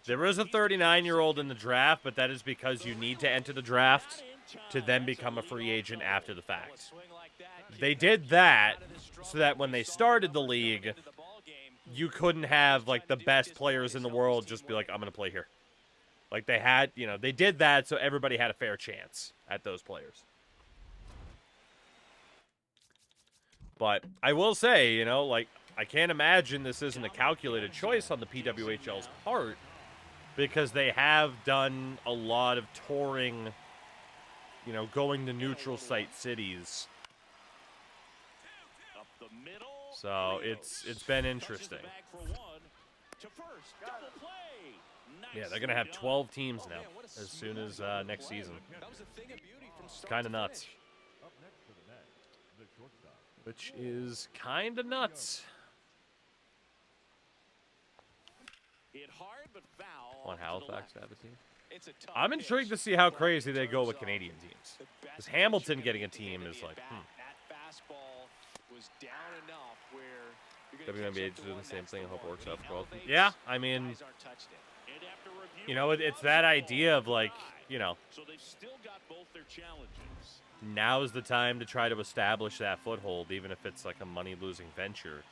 Speaker 1: There is a 39-year-old in the draft, but that is because you need to enter the draft to then become a free agent after the fact. They did that so that when they started the league, you couldn't have, like, the best players in the world just be like, I'm going to play here. Like, they had, you know, they did that so everybody had a fair chance at those players. But I will say, you know, like, I can't imagine this isn't a calculated choice on the PWHL's part, because they have done a lot of touring, you know, going to neutral site cities. So it's been interesting. Yeah, they're going to have 12 teams now as soon as next season. It's kind of nuts. Which is kind of nuts. Want Halifax to have a team? I'm intrigued to see how crazy they go with Canadian teams. Because Hamilton getting a team is like, WNBA is doing the same thing. I hope it works out for both. Yeah, I mean, you know, it's that idea of like, you know, now is the time to try to establish that foothold, even if it's like a money-losing venture.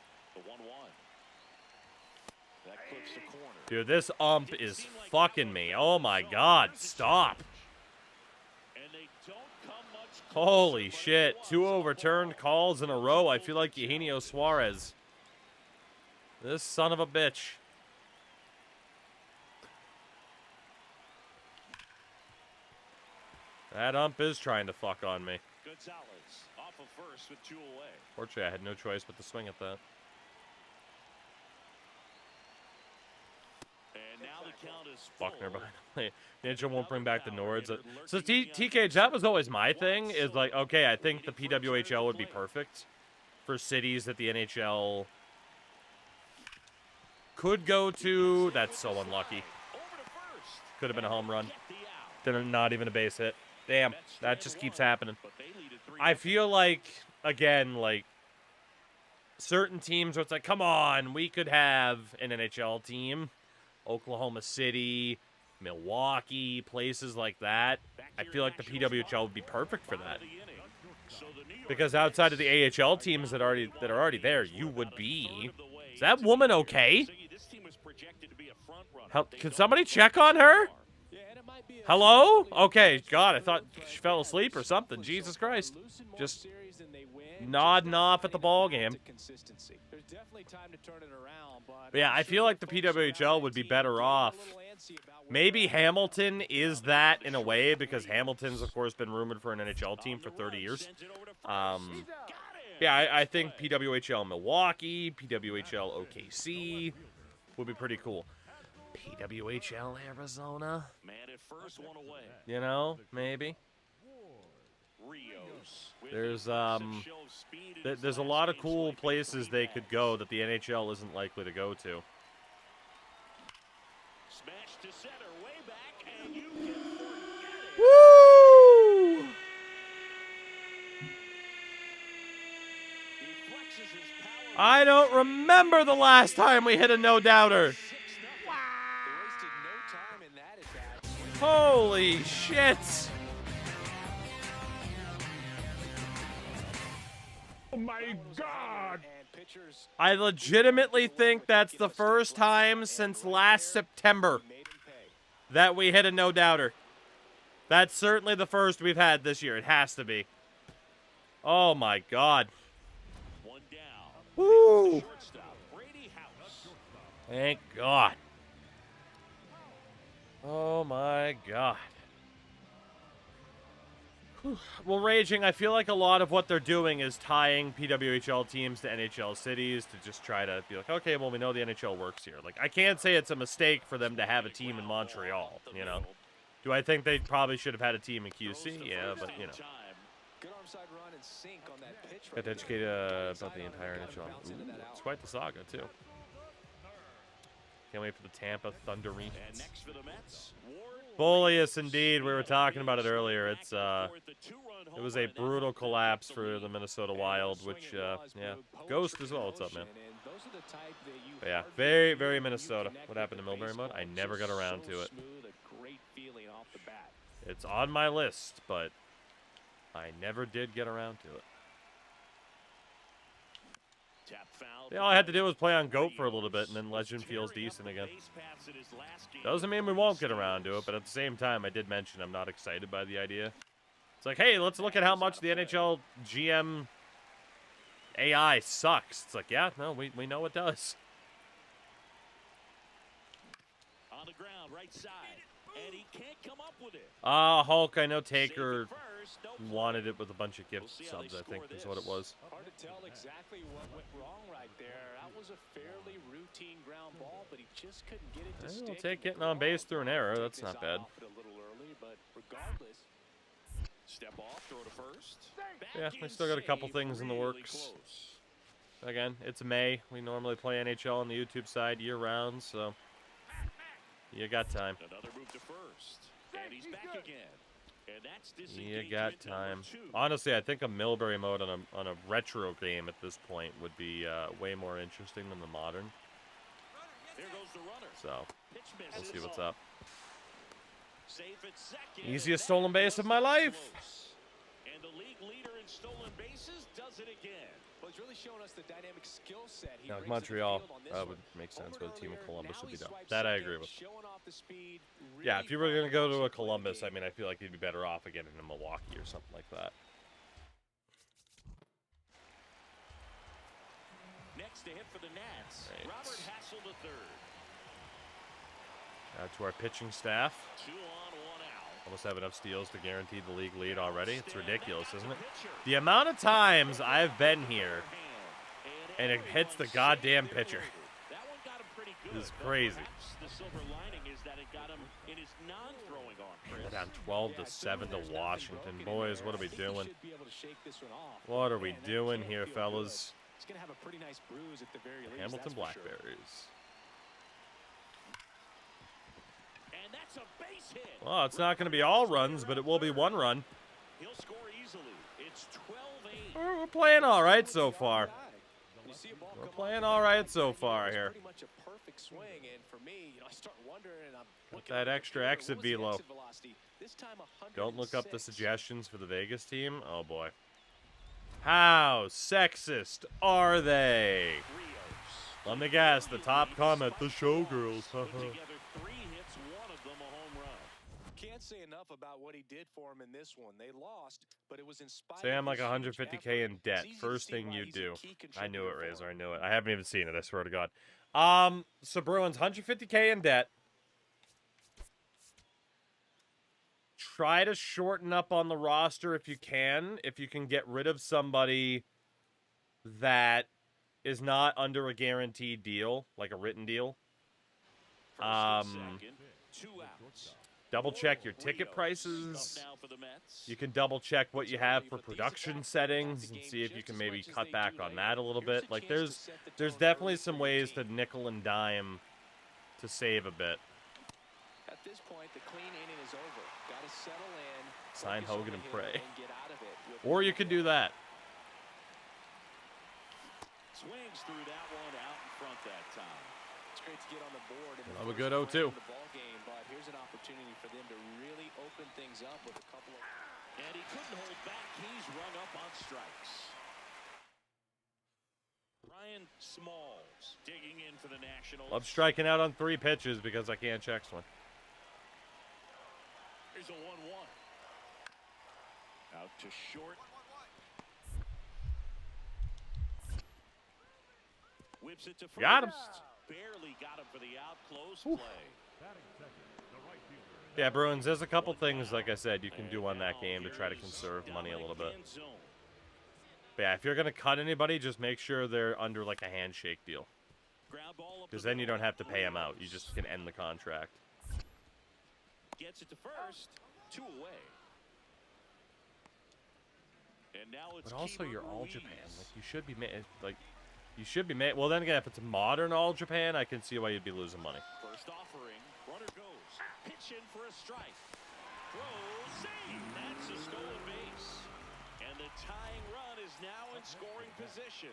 Speaker 2: against the corner.
Speaker 1: Dude, this ump is fucking me. Oh my god, stop.
Speaker 2: And they don't come much
Speaker 1: Holy
Speaker 2: closer, but
Speaker 1: shit.
Speaker 2: it was
Speaker 1: 2
Speaker 2: a
Speaker 1: overturned
Speaker 2: ball.
Speaker 1: calls in a row. I feel like Eugenio Suarez. This son of a bitch. That ump is trying to fuck on me.
Speaker 2: Gonzalez off of first with 2 away.
Speaker 1: Fortunately, I had no choice but to swing at that.
Speaker 2: And now the count is
Speaker 1: Buckner
Speaker 2: full.
Speaker 1: behind. Ninja won't bring back the Nords. So TK, that was always my thing. Is like, okay, I think the PWHL would be perfect for cities that the NHL could go to. That's so unlucky.
Speaker 2: Over to first.
Speaker 1: Could have been a home run.
Speaker 2: Get the out.
Speaker 1: Then not even a base hit. Damn, that just keeps happening.
Speaker 2: But they lead it 3-0.
Speaker 1: I feel like, again, like, certain teams where it's like, come on, we could have an NHL team. Oklahoma City, Milwaukee, places like that. I feel like the PWHL would be perfect for that. Because outside of the AHL teams that are already there, you would be. Is that woman okay? Can somebody check on her? Hello? Okay, God, I thought she fell asleep or something. Jesus Christ. Just nodding off at the ball game. But yeah, I feel like the PWHL would be better off. Maybe Hamilton is that in a way, because Hamilton's, of course, been rumored for an NHL team for 30 years. Yeah, I think PWHL Milwaukee, PWHL OKC would be pretty cool. PWHL Arizona?
Speaker 2: Man at first, 1 away.
Speaker 1: You know, maybe. There's there's a lot of cool places they could go that the NHL isn't likely to go to.
Speaker 2: Smash to center, way back, and you can forget it.
Speaker 1: Woo!
Speaker 2: He flexes his power.
Speaker 1: I don't remember the last time we hit a no-doubter.
Speaker 2: 6-0.
Speaker 3: They wasted no time in that at bat.
Speaker 1: Holy shit!
Speaker 5: Oh my God!
Speaker 3: And pitchers
Speaker 1: I legitimately think that's the first time since last September
Speaker 3: made him pay.
Speaker 1: that we hit a no-doubter. That's certainly the first we've had this year. It has to be. Oh my God.
Speaker 2: 1 down.
Speaker 1: Woo!
Speaker 2: Shortstop, Brady House.
Speaker 1: Thank God. Oh my God. Whew. Well, Raging, I feel like a lot of what they're doing is tying PWHL teams to NHL cities to just try to be like, okay, well, we know the NHL works here. Like, I can't say it's a mistake for them to have a team in Montreal, you know? Do I think they probably should have had a team in QC? Yeah, but, you know.
Speaker 3: Good arm side run and sink on that pitch.
Speaker 1: Got to educate about the entire NHL. Ooh, it's quite the saga, too. Can't wait for the Tampa Thunder
Speaker 2: And
Speaker 1: repeats.
Speaker 2: next for the Mets, Ward.
Speaker 1: Bullius, indeed. We were talking about it earlier. It's it was a brutal collapse for the Minnesota Wild, which yeah, Ghost as well. What's up, man? But yeah, very, very Minnesota. What happened to Milbury Mode? I never got around to it. It's on my list, but I never did get around to it. Yeah, all I had to do was play on GOAT for a little bit, and then Legend feels decent again. Doesn't mean we won't get around to it, but at the same time, I did mention I'm not excited by the idea. It's like, hey, let's look at how much the NHL GM AI sucks. It's like, yeah, no, we know it does.
Speaker 2: On the ground, right side, and he can't come up with it.
Speaker 1: Hulk, I know Taker wanted it with a bunch of gift subs, I think is what it was.
Speaker 3: Hard to tell exactly what went wrong right there. That was a fairly routine ground ball, but he just couldn't get it to stick.
Speaker 1: We'll take getting on base through an error. That's not bad.
Speaker 3: A little early, but regardless,
Speaker 2: Step off, throw to first.
Speaker 1: Yeah, we still got a couple things in the works. Again, it's May. We normally play NHL on the YouTube side year-round, so you got time.
Speaker 2: Another move to first, and he's back again. And that's
Speaker 1: You got time. Honestly, I think a Milbury mode on a retro game at this point would be way more interesting than the modern.
Speaker 2: There goes the runner.
Speaker 1: So,
Speaker 2: Pitch
Speaker 1: we'll
Speaker 2: misses.
Speaker 1: see what's up.
Speaker 2: Safe at second.
Speaker 1: Easiest stolen base of my life.
Speaker 2: And the league leader in stolen bases does it again.
Speaker 3: Well, he's really showing us the dynamic skill set he
Speaker 1: Now,
Speaker 3: brings
Speaker 1: Montreal,
Speaker 3: to the field on this
Speaker 1: that
Speaker 3: one.
Speaker 1: would make sense,
Speaker 3: Over
Speaker 1: but a
Speaker 3: and
Speaker 1: team in
Speaker 3: earlier,
Speaker 1: Columbus
Speaker 3: now
Speaker 1: would be
Speaker 3: he
Speaker 1: dumb.
Speaker 3: swipes
Speaker 1: That I
Speaker 3: second,
Speaker 1: agree with.
Speaker 3: showing off the speed,
Speaker 1: Yeah,
Speaker 3: really
Speaker 1: if you were going to
Speaker 3: finding
Speaker 1: go
Speaker 3: an
Speaker 1: to a
Speaker 3: option to play the
Speaker 1: Columbus, I
Speaker 3: game.
Speaker 1: mean, I feel like you'd be better off again in a Milwaukee or something like that.
Speaker 2: Next to hit for the Nats,
Speaker 1: Right.
Speaker 2: Robert Hassel III.
Speaker 1: To our pitching staff.
Speaker 2: 2 on, 1 out.
Speaker 1: Almost have enough steals to guarantee the league lead already. It's
Speaker 2: Stand
Speaker 1: ridiculous,
Speaker 2: back,
Speaker 1: isn't it?
Speaker 2: pitcher.
Speaker 1: The amount of times I've been here and it hits the goddamn pitcher
Speaker 2: That one got him pretty good.
Speaker 1: is crazy.
Speaker 2: Perhaps the silver lining is that it got him in his non-throwing arm, Chris.
Speaker 1: Down 12 to 7 to Washington. Boys, what are we doing? What are we doing here, fellas?
Speaker 3: He's gonna have a pretty nice bruise at the very least.
Speaker 1: Hamilton
Speaker 3: that's for sure.
Speaker 1: Blackberries.
Speaker 2: And that's a base hit.
Speaker 1: Well, it's not going to be all runs, but it will be one run.
Speaker 2: He'll score easily. It's 12-8.
Speaker 1: We're playing all right so far.
Speaker 3: You see a ball
Speaker 1: We're
Speaker 3: come
Speaker 1: playing
Speaker 3: off
Speaker 1: all
Speaker 3: the
Speaker 1: right
Speaker 3: bat,
Speaker 1: so
Speaker 3: it's
Speaker 1: far here.
Speaker 3: Pretty much a perfect swing, and for me, I start wondering, and I'm
Speaker 1: Got
Speaker 3: looking
Speaker 1: that
Speaker 3: at the
Speaker 1: extra
Speaker 3: computer,
Speaker 1: exit
Speaker 3: what was the
Speaker 1: velo.
Speaker 3: exit velocity? This time
Speaker 1: Don't look up the
Speaker 3: 106.
Speaker 1: suggestions for the Vegas team. Oh, boy. How sexist are they? Let me guess, the top comment, the showgirls.
Speaker 2: Put together 3 hits, 1 of them a home run.
Speaker 3: Can't say enough about what he did for him in this one. They lost, but it was in spite
Speaker 1: Say
Speaker 3: of
Speaker 1: I'm like
Speaker 3: his huge
Speaker 1: 150K
Speaker 3: effort.
Speaker 1: in debt.
Speaker 3: It's easy to
Speaker 1: First
Speaker 3: see
Speaker 1: thing
Speaker 3: why
Speaker 1: you
Speaker 3: he's a
Speaker 1: do.
Speaker 3: key
Speaker 1: I knew it,
Speaker 3: contributor
Speaker 1: Razor.
Speaker 3: for
Speaker 1: I
Speaker 3: him.
Speaker 1: knew it. I haven't even seen it, I swear to God. So Bruins, 150K in debt. Try to shorten up on the roster if you can. If you can get rid of somebody that is not under a guaranteed deal, like a written deal.
Speaker 2: First and second, 2 outs.
Speaker 1: Double check your ticket
Speaker 2: Rios
Speaker 1: prices.
Speaker 2: stuffed now for the Mets.
Speaker 1: You can double check what you have for production settings and see if you can maybe cut back on that a little bit. Like there's definitely some ways to nickel and dime to save a bit.
Speaker 3: At this point, the clean inning is over. Got to settle in.
Speaker 1: Sign
Speaker 3: focus on
Speaker 1: Hogan
Speaker 3: the
Speaker 1: and
Speaker 3: hitter,
Speaker 1: pray.
Speaker 3: and get out of it with
Speaker 1: Or you could do that.
Speaker 2: Swings through that one out in front that time.
Speaker 3: It's great to get on the board in the
Speaker 1: Love a
Speaker 3: first
Speaker 1: good
Speaker 3: frame
Speaker 1: 0-2.
Speaker 3: of the ball game, but here's an opportunity for them to really open things up with a couple of.
Speaker 2: And he couldn't hold back. He's rung up on strikes. Ryan Smalls digging in for the Nationals.
Speaker 1: Love striking out on 3 pitches because I can't check swing.
Speaker 2: Here's a 1-1. Out to short. Whips it to first.
Speaker 1: Got him.
Speaker 2: Barely got him for the out. Close play.
Speaker 1: Yeah, Bruins, there's a couple things, like I said, you can do on that game to try to conserve money a little bit. But yeah, if you're going to cut anybody, just make sure they're under like a handshake deal. Because then you don't have to pay them out. You just can end the contract.
Speaker 2: Gets it to first. 2 away. And now it's
Speaker 1: But also,
Speaker 2: Keeper
Speaker 1: you're all
Speaker 2: Ruiz.
Speaker 1: Japan. Like you should be made. Well, then again, if it's modern all Japan, I can see why you'd be losing money.
Speaker 2: First offering. Runner goes. Pitch in for a strike. Throw. Save. That's a stolen base. And the tying run is now in scoring position.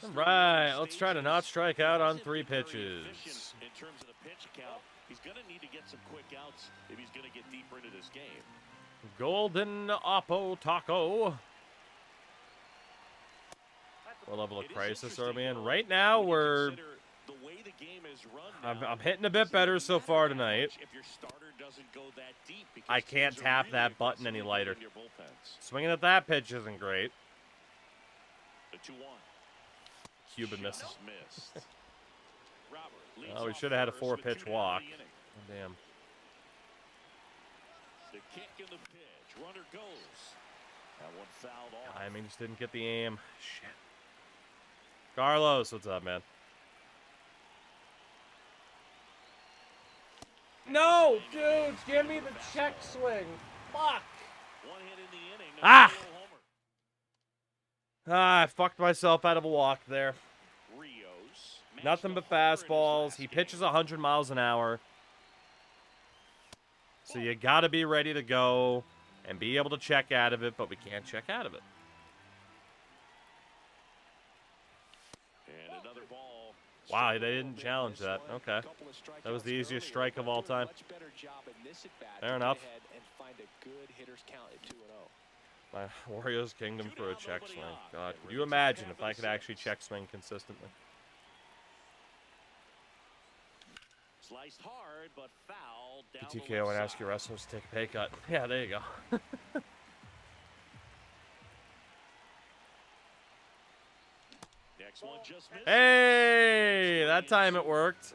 Speaker 1: All right, let's try to not strike out on 3 pitches.
Speaker 2: In terms of the pitch count, he's going to need to get some quick outs if he's going to get deeper into this game.
Speaker 1: Golden Oppo Taco. What level of
Speaker 2: It is
Speaker 1: crisis are we
Speaker 2: interesting,
Speaker 1: in?
Speaker 2: though,
Speaker 1: Right now,
Speaker 2: when you
Speaker 1: we're...
Speaker 2: consider the way the game is run now,
Speaker 1: I'm hitting a bit better so far tonight.
Speaker 2: if your starter doesn't go that deep, because
Speaker 1: I can't
Speaker 2: teams are
Speaker 1: tap
Speaker 2: really
Speaker 1: that button any
Speaker 2: aggressively
Speaker 1: lighter.
Speaker 2: hitting your bullpens.
Speaker 1: Swinging at that pitch isn't great.
Speaker 2: The 2-1.
Speaker 1: Cuban misses.
Speaker 2: Just missed. Robert leads
Speaker 1: Oh, we
Speaker 2: off
Speaker 1: should have had a
Speaker 2: first with
Speaker 1: 4-pitch
Speaker 2: 2 down in
Speaker 1: walk.
Speaker 2: the inning.
Speaker 1: Oh, damn.
Speaker 2: The kick and the pitch. Runner goes. That one fouled off.
Speaker 1: I mean, just didn't get the aim. Shit. Carlos, what's up, man? No, dude, give me the check swing. Fuck.
Speaker 2: One hit in the inning.
Speaker 1: Ah!
Speaker 2: No homer.
Speaker 1: Ah, I fucked myself out of a walk there.
Speaker 2: Rios.
Speaker 1: Nothing but
Speaker 2: matched the homer in his
Speaker 1: fastballs. He
Speaker 2: last
Speaker 1: pitches
Speaker 2: game.
Speaker 1: 100 miles an hour. So you got to be ready to go and be able to check out of it, but we can't check out of it.
Speaker 2: And another ball.
Speaker 1: Wow, they didn't challenge that. Okay. That was the easiest strike of all time. Fair enough. My Warriors Kingdom for a check swing. God, could you imagine if I could actually check swing consistently?
Speaker 2: Sliced hard, but foul down
Speaker 1: PTK, I want to ask your wrestlers to take a pay cut. Yeah, there you go.
Speaker 2: Next one just missed.
Speaker 1: Hey, that time it worked.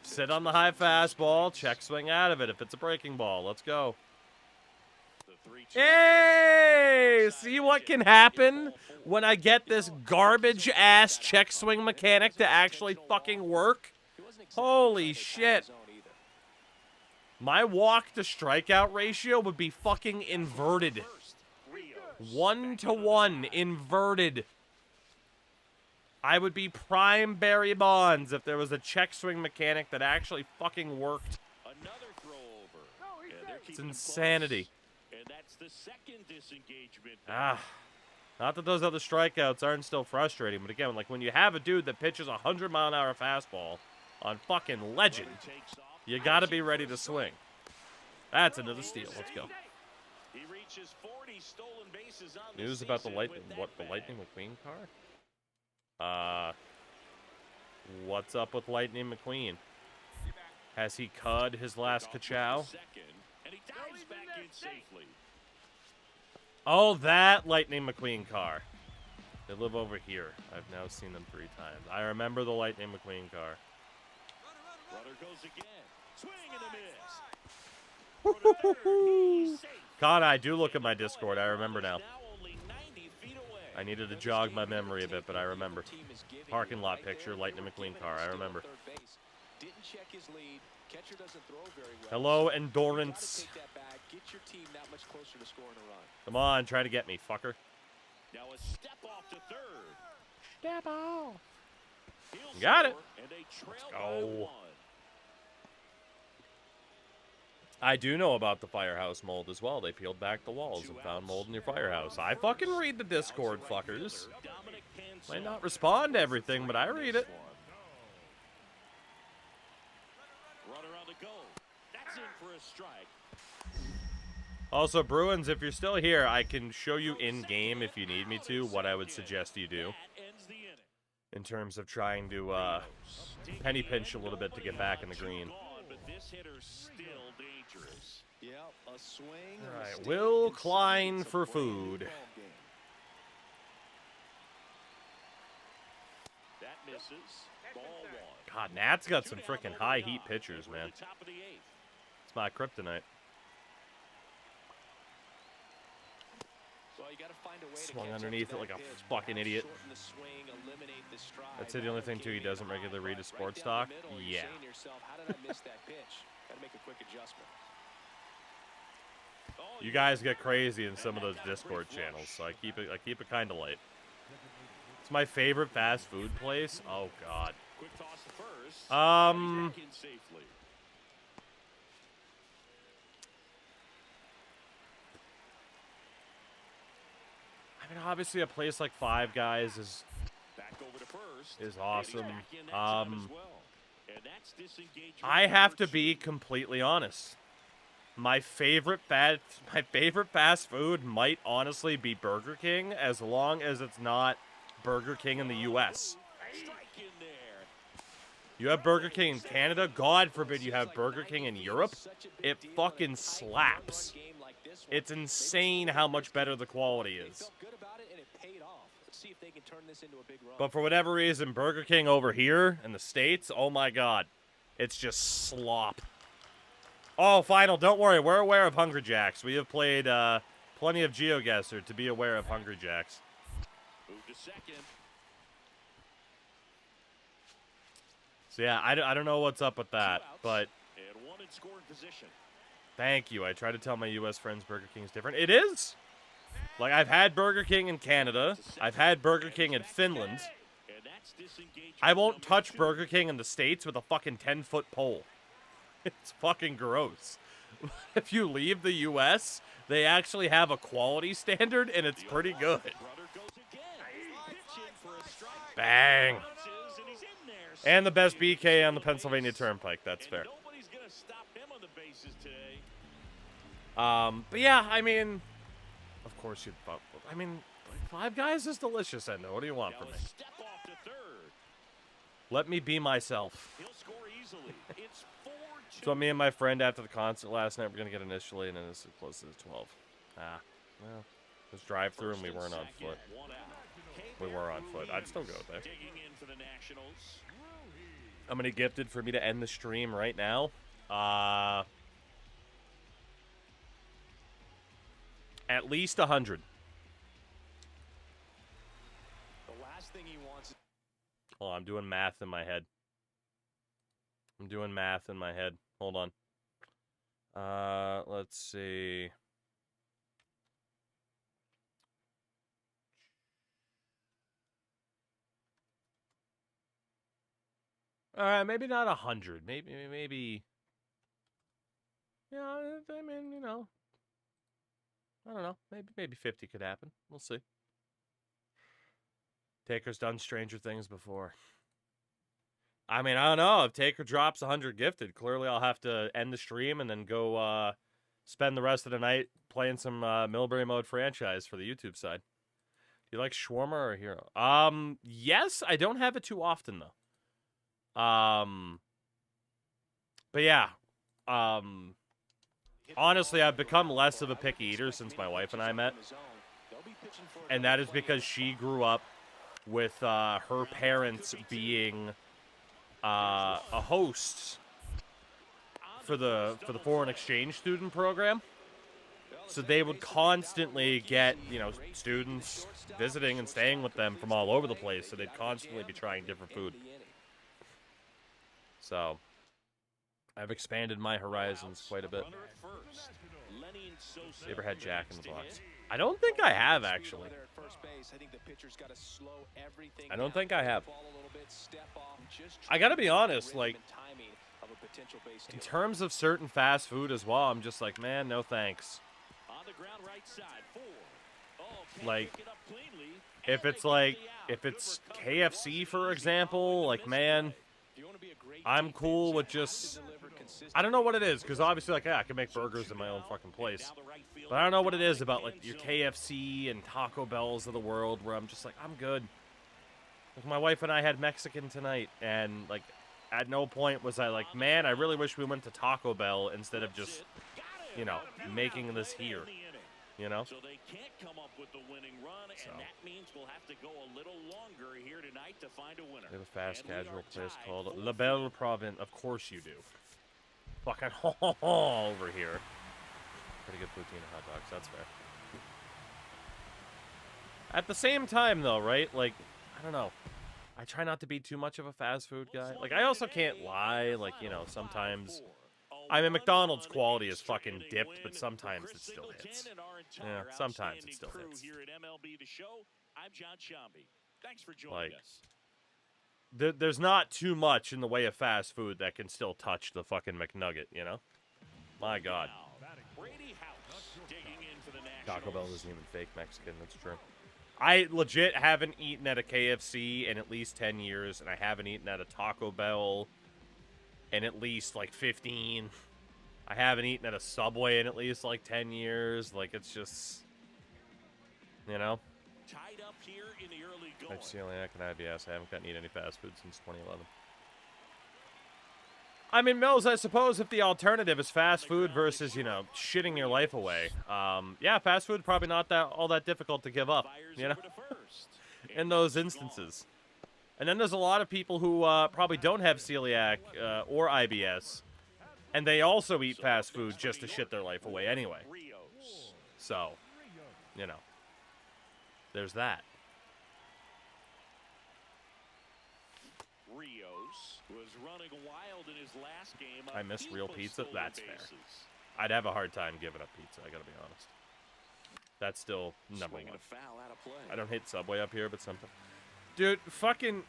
Speaker 1: Sit on the high fastball, check swing out of it if it's a breaking ball. Let's go. Hey, see what can happen when I get this garbage-ass check swing mechanic to actually fucking work? Holy shit. My walk to strikeout ratio would be fucking inverted. 1-to-1 inverted. I would be prime Barry Bonds if there was a check swing mechanic that actually fucking worked.
Speaker 2: Another throw over.
Speaker 1: It's insanity.
Speaker 2: And that's the second disengagement.
Speaker 1: Not that those other strikeouts aren't still frustrating, but again, like when you have a dude that pitches a 100-mile-an-hour fastball on fucking Legend, you gotta be ready to swing. That's another steal. Let's go.
Speaker 2: He reaches 40 stolen bases on
Speaker 1: News about the Lightning. What, the Lightning McQueen car? What's up with Lightning McQueen? Has he cud his last ka-chow?
Speaker 2: And he dives back in safely.
Speaker 1: Oh, that Lightning McQueen car. They live over here. I've now seen them 3 times. I remember the Lightning McQueen car.
Speaker 2: Runner goes again. Swing and a miss.
Speaker 1: God, I do look at my Discord. I remember now. I needed to jog my memory a bit, but I remember. Parking lot picture, Lightning McQueen car. I remember. Hello, Endurance. Come on, try to get me, fucker.
Speaker 2: Now a step off to third.
Speaker 1: Step off. Got it.
Speaker 2: Let's
Speaker 1: go. I do know about the firehouse mold as well. They peeled back the walls and found mold in your firehouse. I fucking read the Discord, fuckers. Might not respond to everything, but I read it.
Speaker 2: Runner on the go. That's in for a strike.
Speaker 1: Also, Bruins, if you're still here, I can show you in-game, if you need me to, what I would suggest you do in terms of trying to penny pinch a little bit to get back in the green. All right, Will Klein for food.
Speaker 2: That misses. Ball one.
Speaker 1: God, Nat's got some freaking high heat pitchers, man. It's my kryptonite. Swung underneath it like a fucking idiot. That's the only thing, too, he doesn't regularly read his sports talk. Yeah. You guys get crazy in some of those Discord channels, so I keep it kind of light. It's my favorite fast food place. Oh God. I mean, obviously, a place like Five Guys is awesome. I have to be completely honest. My favorite fast food might honestly be Burger King, as long as it's not Burger King in the U.S. You have Burger King in Canada, God forbid you have Burger King in Europe. It fucking slaps. It's insane how much better the quality is. But for whatever reason, Burger King over here in the States, oh my God, it's just slop. Oh, Final, don't worry. We're aware of Hungry Jacks. We have played plenty of GeoGuessr to be aware of Hungry Jacks.
Speaker 2: Move to second.
Speaker 1: So, yeah, I don't know what's up with that, but
Speaker 2: And one in scoring position.
Speaker 1: Thank you. I try to tell my U.S. friends Burger King's different. It is. Like, I've had Burger King in Canada. I've had Burger King in Finland. I won't touch Burger King in the States with a fucking 10-foot pole. It's fucking gross. If you leave the U.S., they actually have a quality standard, and it's pretty good. Bang. And the best BK on the Pennsylvania Turnpike. That's fair. But yeah, I mean, of course you'd. I mean, like, Five Guys is delicious, Endo. What do you want from me?
Speaker 2: Step off to third.
Speaker 1: Let me be myself.
Speaker 2: He'll score easily. It's 4-2.
Speaker 1: So me and my friend after the concert last night, we're gonna get initially, and then it's close to the 12. Ah, well, it was drive-through, and we weren't on foot. We were on foot. I'd still go there.
Speaker 2: Digging in for the Nationals.
Speaker 1: How many gifted for me to end the stream right now? At least 100.
Speaker 3: The last thing he wants is
Speaker 1: Oh, I'm doing math in my head. Hold on. Let's see. All right, maybe not 100. Maybe. Yeah, I mean, you know. I don't know. Maybe 50 could happen. We'll see. Taker's done stranger things before. I mean, I don't know. If Taker drops 100 gifted, clearly I'll have to end the stream and then go spend the rest of the night playing some Milbury Mode franchise for the YouTube side. Do you like Shawarma or Hero? Yes, I don't have it too often though. But yeah. Honestly, I've become less of a picky eater since my wife and I met. And that is because she grew up with her parents being a host for the foreign exchange student program. So they would constantly get, you know, students visiting and staying with them from all over the place. So they'd constantly be trying different food. So I've expanded my horizons quite a bit. You ever had Jack in the Box? I don't think I have, actually. I don't think I have. I gotta be honest, like, in terms of certain fast food as well, I'm just like, man, no thanks. Like, if it's KFC, for example, like, man, I'm cool with just, I don't know what it is, because obviously, like, yeah, I can make burgers in my own fucking place. But I don't know what it is about, like, your KFC and Taco Bells of the world where I'm just like, I'm good. Like, my wife and I had Mexican tonight, and, like, at no point was I like, man, I really wish we went to Taco Bell instead of just, you know, making this here. You know?
Speaker 2: So they can't come up with the winning run, and that means we'll have to go a little longer here tonight to find a winner.
Speaker 1: They have a fast casual place called La Belle Province. Of course you do. Fucking over here. Pretty good poutine and hot dogs, that's fair. At the same time, though, right? Like, I don't know. I try not to be too much of a fast food guy. Like, I also can't lie. Like, you know, sometimes... I mean, McDonald's quality is fucking dipped, but sometimes it still hits. Yeah, sometimes it still hits.
Speaker 2: Here at MLB The Show, I'm John Shambi. Thanks for joining
Speaker 1: like,
Speaker 2: us.
Speaker 1: There's not too much in the way of fast food that can still touch the fucking McNugget, you know? My God. Taco Bell isn't even fake Mexican, that's true. I legit haven't eaten at a KFC in at least 10 years, and I haven't eaten at a Taco Bell in at least, like, 15. I haven't eaten at a Subway in at least, like, 10 years. Like, it's just, you know?
Speaker 2: Tied up here in the early going.
Speaker 1: I've celiac and IBS. I haven't gotten to eat any fast food since 2011. I mean, Mills, I suppose if the alternative is fast food versus, you know, shitting your life away, yeah, fast food probably not all that difficult to give up, you know, in those instances. And then there's a lot of people who probably don't have celiac or IBS, and they also eat fast food just to shit their life away anyway. So, you know, there's that.
Speaker 2: Was running wild in his last game.
Speaker 1: I miss real pizza. That's fair. I'd have a hard time giving up pizza, I gotta be honest. That's still number one. I don't hate Subway up here, but something. Dude, fucking...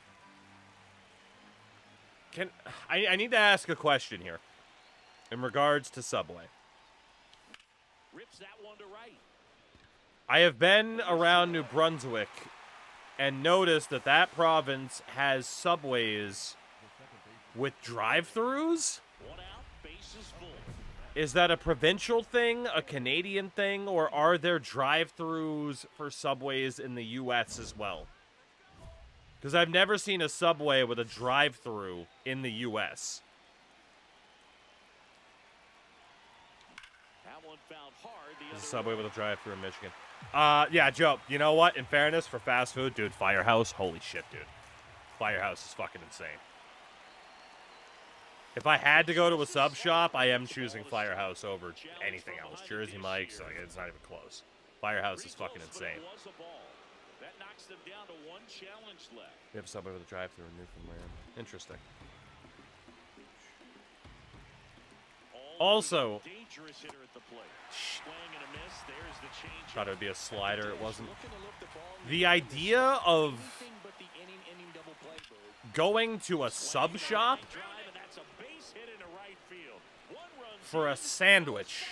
Speaker 1: I need to ask a question here. In regards to Subway.
Speaker 2: Rips that one to right.
Speaker 1: I have been around New Brunswick and noticed that that province has Subways with drive-thrus?
Speaker 2: One out, base is full.
Speaker 1: Is that a provincial thing, a Canadian thing, or are there drive-thrus for Subways in the U.S. as well? Because I've never seen a Subway with a drive-thru in the U.S.
Speaker 2: That one found hard.
Speaker 1: There's a Subway with a drive-thru in Michigan. Yeah, Joe, you know what? In fairness, for fast food, dude, Firehouse, holy shit, dude. Firehouse is fucking insane. If I had to go to a sub shop, I am choosing Firehouse over anything else. Jersey Mike's, like, it's not even close. Firehouse is fucking insane.
Speaker 2: That knocks them down to one challenge left.
Speaker 1: We have a Subway with a drive-thru in Newfoundland. Interesting. Also,
Speaker 2: Dangerous hitter at the plate. Swing and a miss. There's the change.
Speaker 1: thought it would be a slider. It wasn't. The idea of going to a sub shop for a sandwich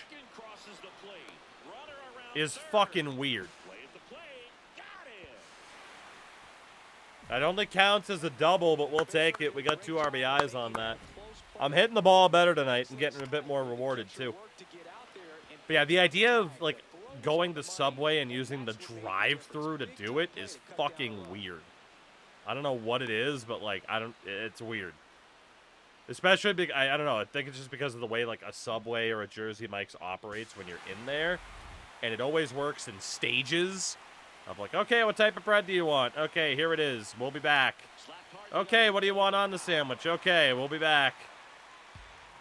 Speaker 1: is fucking weird. I don't think counts as a double, but we'll take it. We got 2 RBIs on that. I'm hitting the ball better tonight and getting a bit more rewarded, too. But yeah, the idea of, like, going to Subway and using the drive-thru to do it is fucking weird. I don't know what it is, but, like, it's weird. Especially, I don't know, I think it's just because of the way, like, a Subway or a Jersey Mike's operates when you're in there. And it always works in stages. I'm like, okay, what type of bread do you want? Okay, here it is. We'll be back. Okay, what do you want on the sandwich? Okay, we'll be back.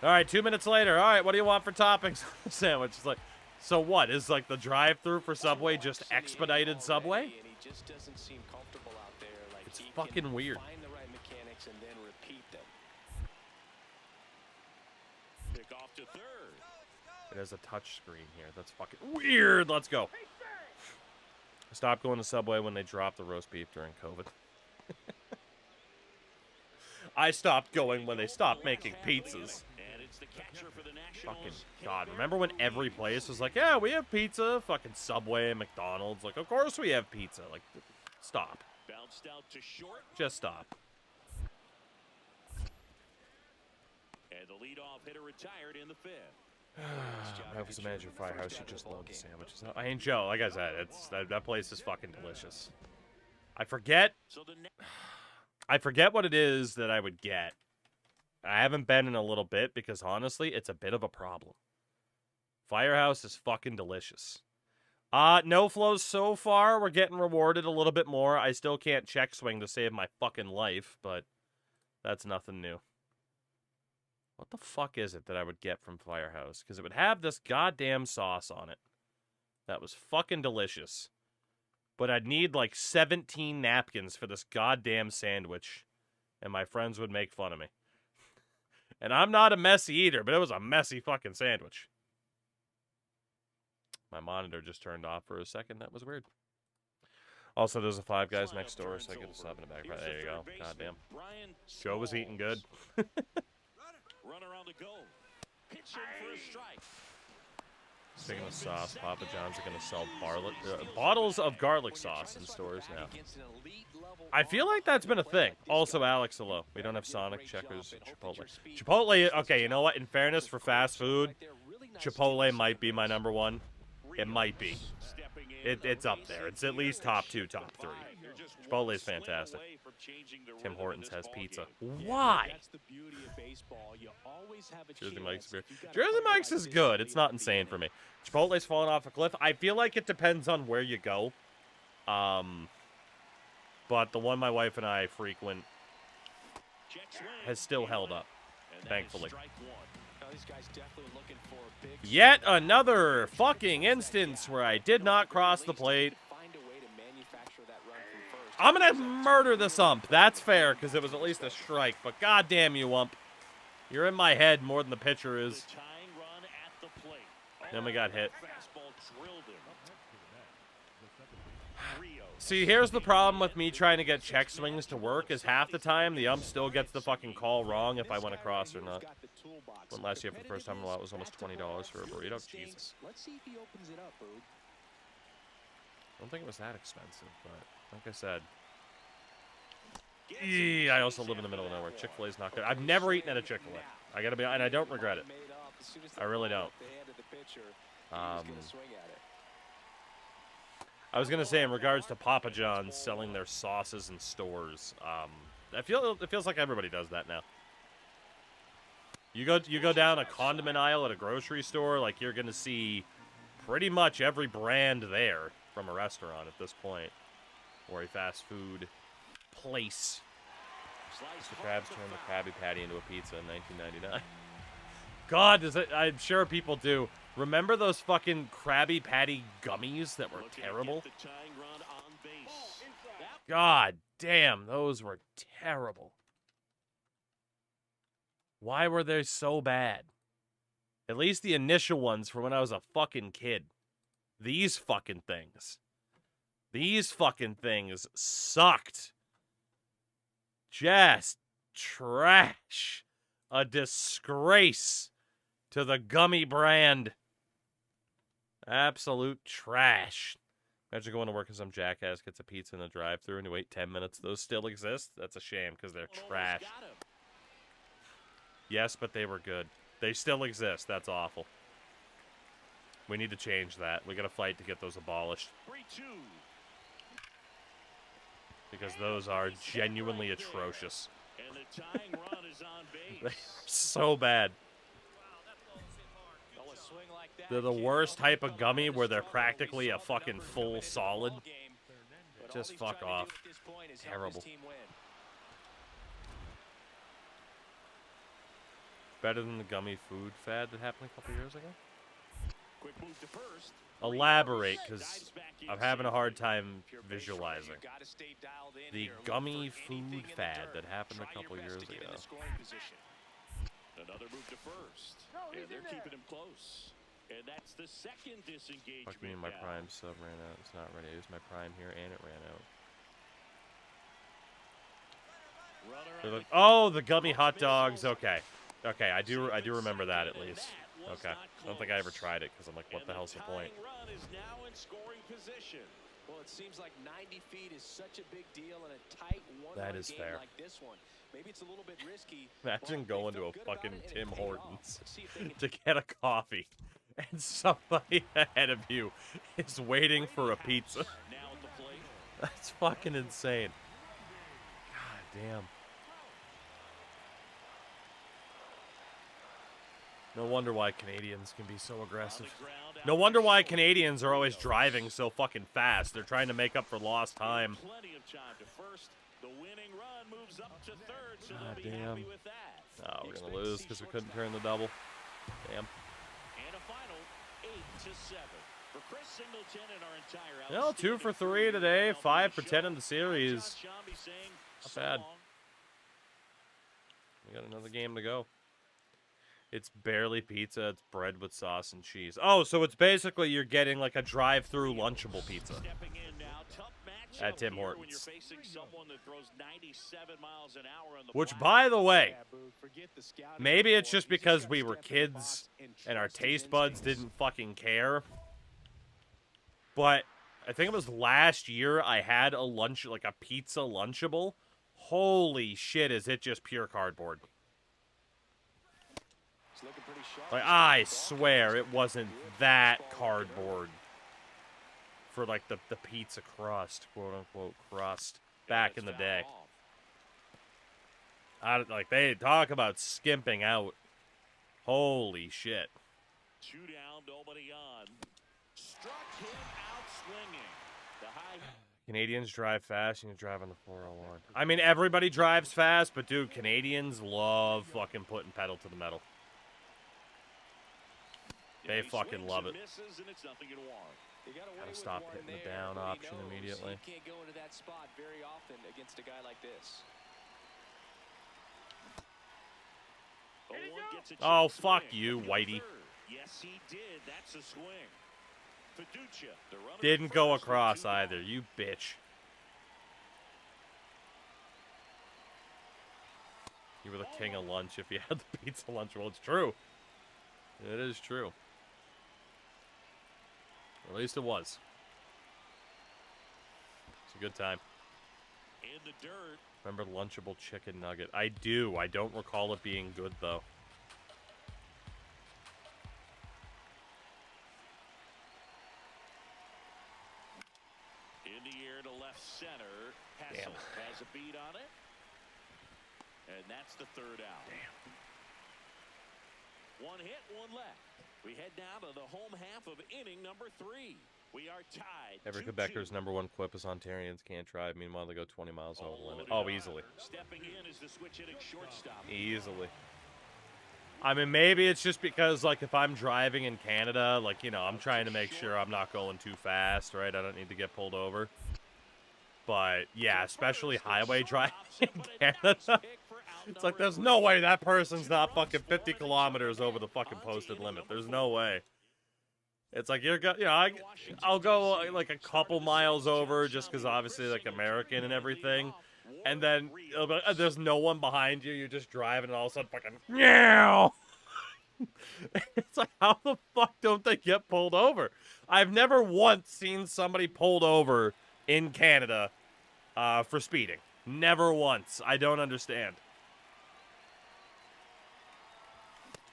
Speaker 1: All right, 2 minutes later. All right, what do you want for toppings on the sandwich? It's like, so what? Is, like, the drive-thru for Subway just expedited Subway? It's fucking weird. It has a touch screen here. That's fucking weird. Let's go. Stop going to Subway when they dropped the roast beef during COVID. I stopped going when they stopped making pizzas. Fucking God. Remember when every place was like, yeah, we have pizza? Fucking Subway, McDonald's. Like, of course we have pizza. Like, stop. Just stop.
Speaker 2: And the leadoff hitter retired in the 5th.
Speaker 1: I was the manager of Firehouse. You just love the sandwiches. I ain't Joe. Like I said, that place is fucking delicious. I forget what it is that I would get. I haven't been in a little bit because honestly, it's a bit of a problem. Firehouse is fucking delicious. No flows so far. We're getting rewarded a little bit more. I still can't check swing to save my fucking life, but that's nothing new. What the fuck is it that I would get from Firehouse? Because it would have this goddamn sauce on it. That was fucking delicious. But I'd need like 17 napkins for this goddamn sandwich. And my friends would make fun of me. And I'm not a messy eater, but it was a messy fucking sandwich. My monitor just turned off for a second. That was weird. Also, there's a Five Guys next door, so I get a sub in the back. There you go. Goddamn. Joe was eating good.
Speaker 2: Runner on the go. Pitching for a strike.
Speaker 1: Speaking of sauce, Papa John's are going to sell bottles of garlic sauce in stores now. I feel like that's been a thing. Also, Alex, hello. We don't have Sonic, Checkers, Chipotle. Chipotle, okay, you know what? In fairness, for fast food, Chipotle might be my number one. It might be. It's up there. It's at least top 2, top 3. Chipotle is fantastic. Tim Hortons has pizza. Why? Jersey Mike's beer. Jersey Mike's is good. It's not insane for me. Chipotle's falling off a cliff. I feel like it depends on where you go. But the one my wife and I frequent has still held up, thankfully. Yet another fucking instance where I did not cross the plate. I'm going to murder this ump. That's fair, because it was at least a strike. But goddamn you, ump. You're in my head more than the pitcher is. Then we got hit. See, here's the problem with me trying to get check swings to work is half the time the ump still gets the fucking call wrong if I went across or not. When last year for the first time in a while it was almost $20 for a burrito. Jesus. I don't think it was that expensive, but like I said. I also live in the middle of nowhere. Chick-fil-A's not good. I've never eaten at a Chick-fil-A. I gotta be, and I don't regret it. I really don't. I was gonna say in regards to Papa John's selling their sauces in stores. It feels like everybody does that now. You go down a condiment aisle at a grocery store, like you're gonna see pretty much every brand there from a restaurant at this point, or a fast food place. Mr. Krabs turned the Krabby Patty into a pizza in 1999. God, I'm sure people do. Remember those fucking Krabby Patty gummies that were terrible? God damn, those were terrible. Why were they so bad? At least the initial ones from when I was a fucking kid. These fucking things. These fucking things sucked. Just trash. A disgrace to the gummy brand. Absolute trash. Imagine going to work and some jackass gets a pizza in the drive-thru and you wait 10 minutes. Those still exist? That's a shame because they're trash. Yes, but they were good. They still exist. That's awful. We need to change that. We got to fight to get those abolished.
Speaker 2: 3-2.
Speaker 1: Because those are genuinely atrocious.
Speaker 2: And the tying run is on base.
Speaker 1: They're so bad. They're the worst type of gummy where they're practically a fucking full solid. Just fuck off. Terrible. Better than the gummy food fad that happened a couple years ago?
Speaker 2: Quick move to first.
Speaker 1: Elaborate, because I'm having a hard time visualizing. The gummy food fad that happened a couple years ago.
Speaker 2: Another move to first. And they're keeping him close. And that's the second disengagement.
Speaker 1: Fuck me, my prime sub ran out. It's not ready. I used my prime here and it ran out. Like, oh, the gummy hot dogs. Okay. Okay, I do remember that at least. Okay. I don't think I ever tried it because I'm like, what the hell's the point?
Speaker 2: Run is now in scoring position.
Speaker 3: Well, it seems like 90 feet is such a big deal in a tight one-run game
Speaker 1: fair.
Speaker 3: like this one. Maybe it's a little bit risky.
Speaker 1: Imagine going to a fucking Tim Hortons to get a coffee, and somebody ahead of you is waiting for a pizza. That's fucking insane. God damn. No wonder why Canadians can be so aggressive. No wonder why Canadians are always driving so fucking fast. They're trying to make up for lost time.
Speaker 2: Plenty of time to first. The winning run moves up to third, so
Speaker 1: God
Speaker 2: they'll be happy
Speaker 1: damn.
Speaker 2: with that.
Speaker 1: Oh, we're gonna lose because we couldn't turn the double. Damn.
Speaker 2: And a final 8-7. For Chris Singleton and our entire
Speaker 1: You know, 2 for 3 today, 5 for 10 in the series. Not bad. We got another game to go. It's barely pizza. It's bread with sauce and cheese. Oh, so it's basically you're getting like a drive-through Lunchable pizza at Tim Hortons. Which, by the way, maybe it's just because we were kids and our taste buds didn't fucking care. But I think it was last year I had a lunch, like a pizza Lunchable. Holy shit, is it just pure cardboard. Like, I swear it wasn't that cardboard for, like, the pizza crust, quote-unquote crust, back in the day. Like, they talk about skimping out. Holy shit.
Speaker 2: 2 down, nobody on. Struck him out swinging. The high...
Speaker 1: Canadians drive fast, and you drive on the 401. I mean, everybody drives fast, but, dude, Canadians love fucking putting pedal to the metal. They fucking love it. Gotta stop hitting the down option immediately.
Speaker 3: You can't go into that spot very often against a guy like this.
Speaker 1: Oh, fuck you, Whitey.
Speaker 2: Yes, he did. That's a swing.
Speaker 1: Didn't go across either, you bitch. You were the king of lunch if you had the pizza Lunchable. It's true. It is true. Or at least it was. It's a good time.
Speaker 2: In the dirt,
Speaker 1: Remember Lunchable Chicken Nugget? I do. I don't recall it being good, though.
Speaker 2: In the air to left center. Hessel has a beat on it. And that's the third out.
Speaker 1: Damn.
Speaker 2: One hit, one left. We head now to the home half of inning number 3. We are tied.
Speaker 1: Every
Speaker 2: 2-2.
Speaker 1: Quebecer's #1 quip is Ontarians can't drive. Meanwhile, they go 20 miles over the limit. Oh, easily.
Speaker 2: Stepping in is the switch hitting shortstop.
Speaker 1: Easily. I mean, maybe it's just because, like, if I'm driving in Canada, like, you know, I'm trying to make sure I'm not going too fast, right? I don't need to get pulled over. But, yeah, especially highway driving in Canada. It's like, there's no way that person's not fucking 50 kilometers over the fucking posted limit. There's no way. It's like, I'll go, like, a couple miles over just because, obviously, like, American and everything. And then there's no one behind you. You're just driving and all of a sudden fucking, meow. It's like, how the fuck don't they get pulled over? I've never once seen somebody pulled over in Canada for speeding. Never once. I don't understand.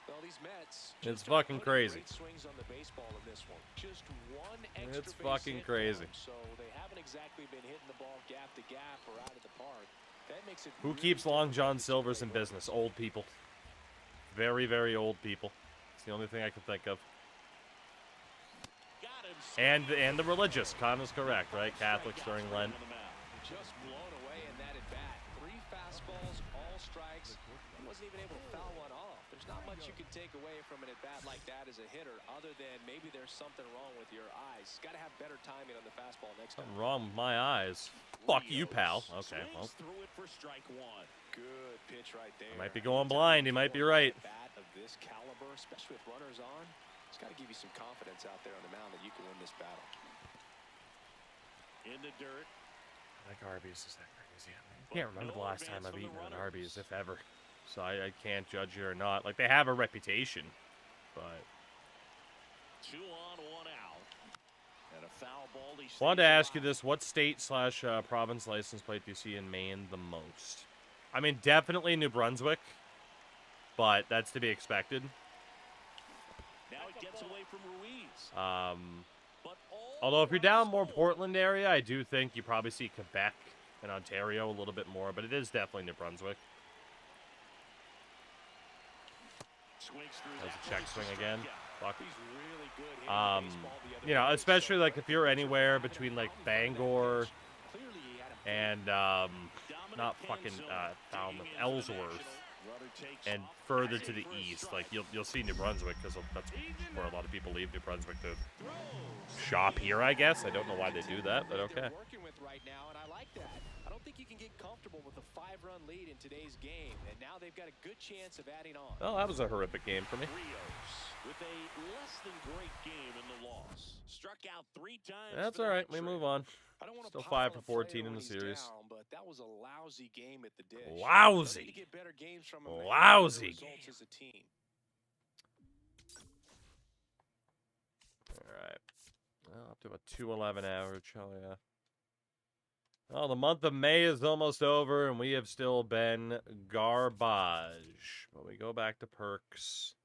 Speaker 3: Well, these Mets
Speaker 1: It's fucking crazy.
Speaker 3: swings on the baseball in this one. Just one extra
Speaker 1: It's
Speaker 3: base
Speaker 1: fucking
Speaker 3: hit
Speaker 1: crazy.
Speaker 3: for 'em, so they haven't exactly been hitting the ball gap to gap or out of the park. That makes it
Speaker 1: Who
Speaker 3: really
Speaker 1: keeps Long John
Speaker 3: difficult to
Speaker 1: Silver's
Speaker 3: stay
Speaker 1: in
Speaker 3: away.
Speaker 1: business? Old people. Very, very old people. It's the only thing I can think of.
Speaker 2: Got him.
Speaker 1: And the religious. Con is correct, right? Catholics during Lent.
Speaker 3: Just blown away in that at bat. 3 fastballs, all strikes. He wasn't even able to foul one off. There's not much you can take away from an at bat like that as a hitter, other than maybe there's something wrong with your eyes. Got to have better timing on the fastball next time.
Speaker 1: Something wrong with my eyes. Fuck you, pal. Okay, well.
Speaker 2: Through it for strike 1.
Speaker 3: Good pitch right there.
Speaker 1: I might be going blind. He might be right.
Speaker 3: A bat of this caliber, especially with runners on, it's got to give you some confidence out there on the mound that you can win this battle.
Speaker 2: In the dirt.
Speaker 1: Like Arby's, is that crazy? I can't remember the last time I've eaten at Arby's, if ever. So I can't judge you or not. Like, they have a reputation, but...
Speaker 2: 2 on, 1 out. And a foul ball.
Speaker 1: Wanted to ask you this. What state/province license plate do you see in Maine the most? I mean, definitely New Brunswick, but that's to be expected.
Speaker 2: Now it gets away from Ruiz. But
Speaker 1: Although if you're down more Portland area, I do think you probably see Quebec and Ontario a little bit more, but it is definitely New Brunswick. There's a check swing again. Fuck. You know, especially like if you're anywhere between like Bangor and not fucking Falmouth, Ellsworth, and further to the east, like you'll see New Brunswick because that's where a lot of people leave New Brunswick to shop here. I guess I don't know why they do that, but okay.
Speaker 3: Working with right now, and I like that. I don't think you can get comfortable with a 5-run lead in today's game, and now they've got a good chance of adding on.
Speaker 1: Well, that was a horrific game for me.
Speaker 2: Rios with a less than great game in the loss. Struck out 3 times.
Speaker 1: That's all right. We move on.
Speaker 3: I don't want to
Speaker 1: Still
Speaker 3: pile
Speaker 1: 5 for
Speaker 3: on a player
Speaker 1: 14 in
Speaker 3: when
Speaker 1: the
Speaker 3: he's
Speaker 1: series.
Speaker 3: down, but that was a lousy game at the dish.
Speaker 1: Lousy.
Speaker 3: They need to get better games from him and
Speaker 1: Lousy
Speaker 3: better results as a team.
Speaker 1: All right. Well, up to a 211 average. Oh, yeah. Well, the month of May is almost over, and we have still been garbage. But we go back to perks.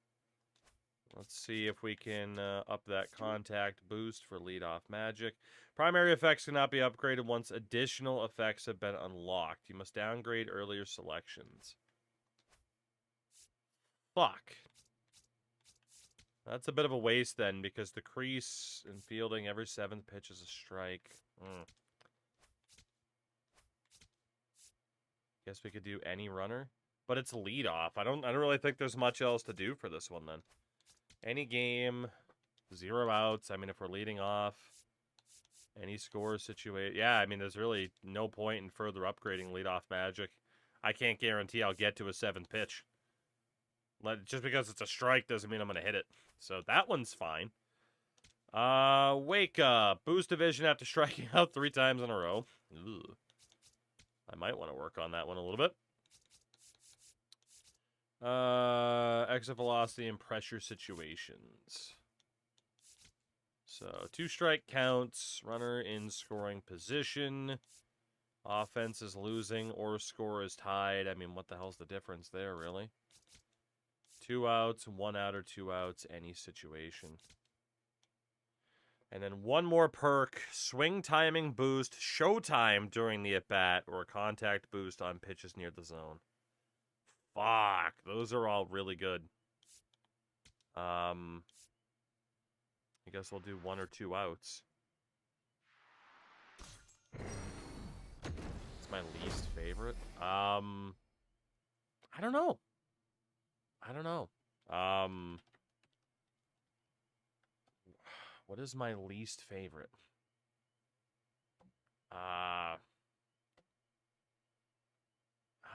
Speaker 1: Let's see if we can up that contact boost for leadoff magic. Primary effects cannot be upgraded once additional effects have been unlocked. You must downgrade earlier selections. Fuck. That's a bit of a waste then, because the crease and fielding every 7th pitch is a strike. Guess we could do any runner, but it's leadoff. I don't really think there's much else to do for this one then. Any game, 0 outs. I mean, if we're leading off, any score situation. Yeah, I mean, there's really no point in further upgrading leadoff magic. I can't guarantee I'll get to a 7th pitch. Just because it's a strike doesn't mean I'm going to hit it. So that one's fine. Wake up. Boost division after striking out 3 times in a row. Ugh. I might want to work on that one a little bit. Exit velocity and pressure situations. So 2 strike counts. Runner in scoring position. Offense is losing or score is tied. I mean, what the hell's the difference there, really? 2 outs, 1 out, or 2 outs, any situation. And then one more perk, swing timing boost, showtime during the at-bat, or contact boost on pitches near the zone. Fuck, those are all really good. I guess we'll do 1 or 2 outs. It's my least favorite. I don't know. What is my least favorite? I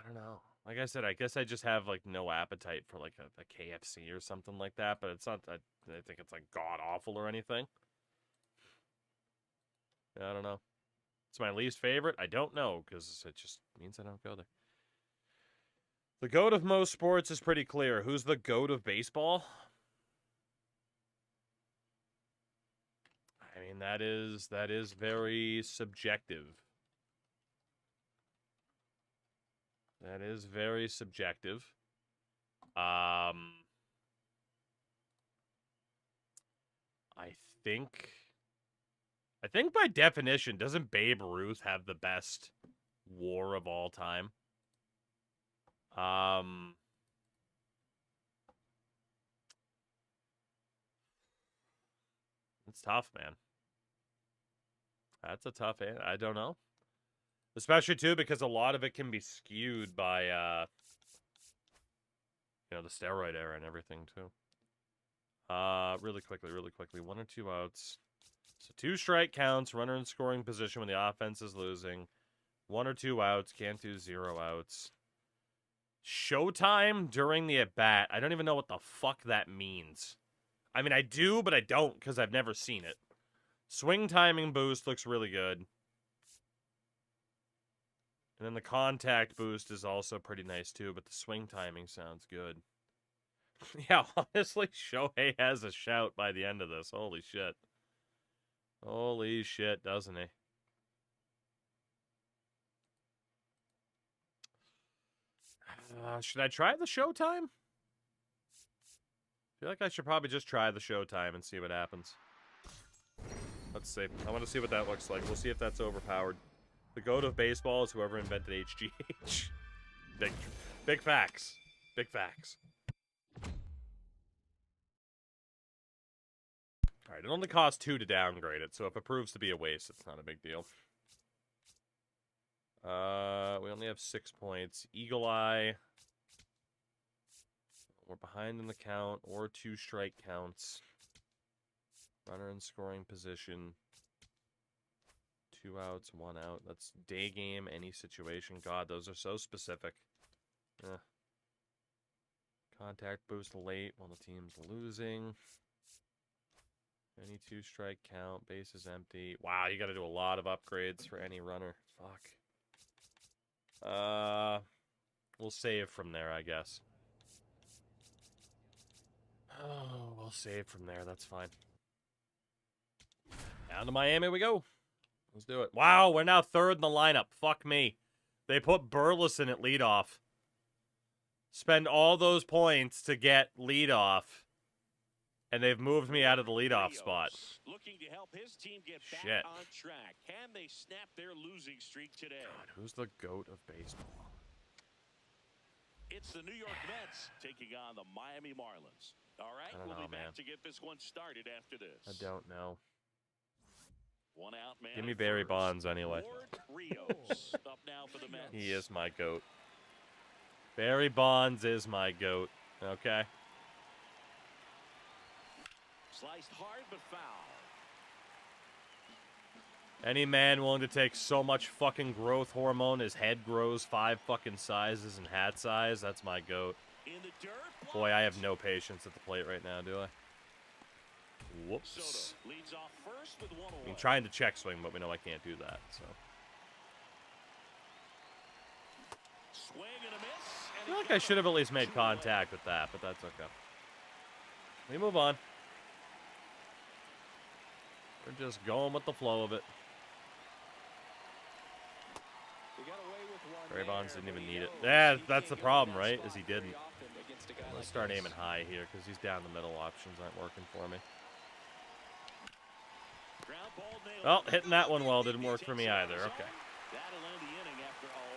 Speaker 1: don't know. Like I said, I guess I just have like no appetite for like a KFC or something like that, but it's not, I think it's like god awful or anything. I don't know. It's my least favorite? I don't know, because it just means I don't go there. The GOAT of most sports is pretty clear. Who's the GOAT of baseball? I mean, that is very subjective. That is very subjective. I think by definition, doesn't Babe Ruth have the best WAR of all time? It's tough, man. That's a tough answer. I don't know. Especially, too, because a lot of it can be skewed by, you know, the steroid era and everything, too. Really quickly. 1 or 2 outs. So 2 strike counts, runner in scoring position when the offense is losing. 1 or 2 outs, can't do 0 outs. Showtime during the at-bat. I don't even know what the fuck that means. I mean, I do, but I don't, because I've never seen it. Swing timing boost looks really good. And then the contact boost is also pretty nice, too, but the swing timing sounds good. Yeah, honestly, Shohei has a shout by the end of this. Holy shit. Holy shit, doesn't he? Should I try the showtime? I feel like I should probably just try the showtime and see what happens. Let's see. I want to see what that looks like. We'll see if that's overpowered. The GOAT of baseball is whoever invented HGH. Big facts. Big facts. Alright, it only costs 2 to downgrade it, so if it proves to be a waste, it's not a big deal. We only have 6 points. Eagle Eye. We're behind in the count, or 2 strike counts. Runner in scoring position. 2 outs, 1 out. That's day game, any situation. God, those are so specific. Contact boost late while the team's losing. Any 2 strike count. Base is empty. Wow, you got to do a lot of upgrades for any runner. Fuck. We'll save from there, I guess. Oh, we'll save from there. That's fine. Down to Miami we go. Let's do it. Wow, we're now 3rd in the lineup. Fuck me. They put Burleson at leadoff. Spend all those points to get leadoff. And they've moved me out of the leadoff spot.
Speaker 2: Looking to help his team get back
Speaker 1: Shit.
Speaker 2: on track. Can they snap their losing streak today?
Speaker 1: God, who's the GOAT of baseball?
Speaker 2: It's the New York Mets taking on the Miami Marlins. All right, we'll be back to get this one started after this.
Speaker 1: I don't know.
Speaker 2: 1 out, man.
Speaker 1: Give me Barry Bonds anyway.
Speaker 2: Ward Rios up now for the Mets.
Speaker 1: He is my GOAT. Barry Bonds is my GOAT. Okay.
Speaker 2: Sliced hard but foul.
Speaker 1: Any man willing to take so much fucking growth hormone his head grows 5 fucking sizes in hat size, that's my GOAT.
Speaker 2: In the dirt.
Speaker 1: Boy, I have no patience at the plate right now, do I? Whoops.
Speaker 2: Soto leads off first with 1 away.
Speaker 1: I'm trying to check swing, but we know I can't do that, so.
Speaker 2: Swing and a miss.
Speaker 1: I feel like I should have at least made contact with that, but that's okay. We move on. We're just going with the flow of it.
Speaker 3: one.
Speaker 1: Bonds didn't even need it. Yeah, that's the problem, right? Is he didn't. Let's start aiming high here because these down the middle options aren't working for me. Well, hitting that one well didn't work for me either. Okay.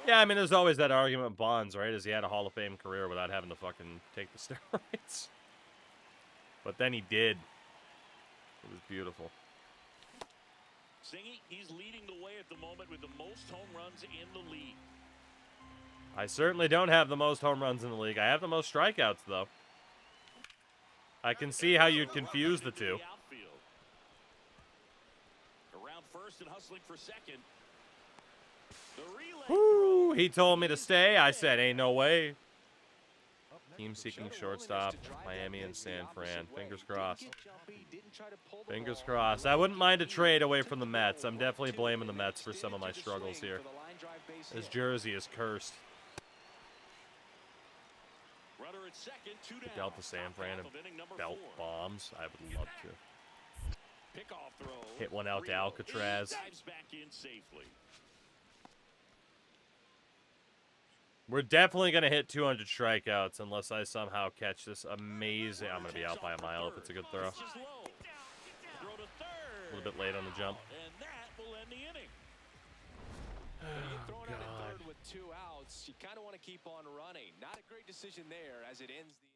Speaker 1: Yeah, I mean, there's always that argument with Bonds, right? Is he had a Hall of Fame career without having to fucking take the steroids. But then he did. It was beautiful.
Speaker 2: Singy, he's leading the way at the moment with the most home runs in the league.
Speaker 1: I certainly don't have the most home runs in the league. I have the most strikeouts, though. I can see how you'd confuse the two.
Speaker 2: Around first and hustling for second.
Speaker 1: Woo! He told me to stay. I said, ain't no way. Team seeking shortstop, Miami and San Fran. Fingers crossed. Fingers crossed. I wouldn't mind a trade away from the Mets. I'm definitely blaming the Mets for some of my struggles here. This jersey is cursed. Dealt to San Fran and belt bombs. I would love to. Hit one out to Alcatraz. We're definitely going to hit 200 strikeouts unless I somehow catch this amazing... I'm going to be out by a mile if it's a good throw. A little bit late on the jump.
Speaker 3: Oh, God. With 2 outs, you kind of want to keep on running. Not a great decision there as it ends the...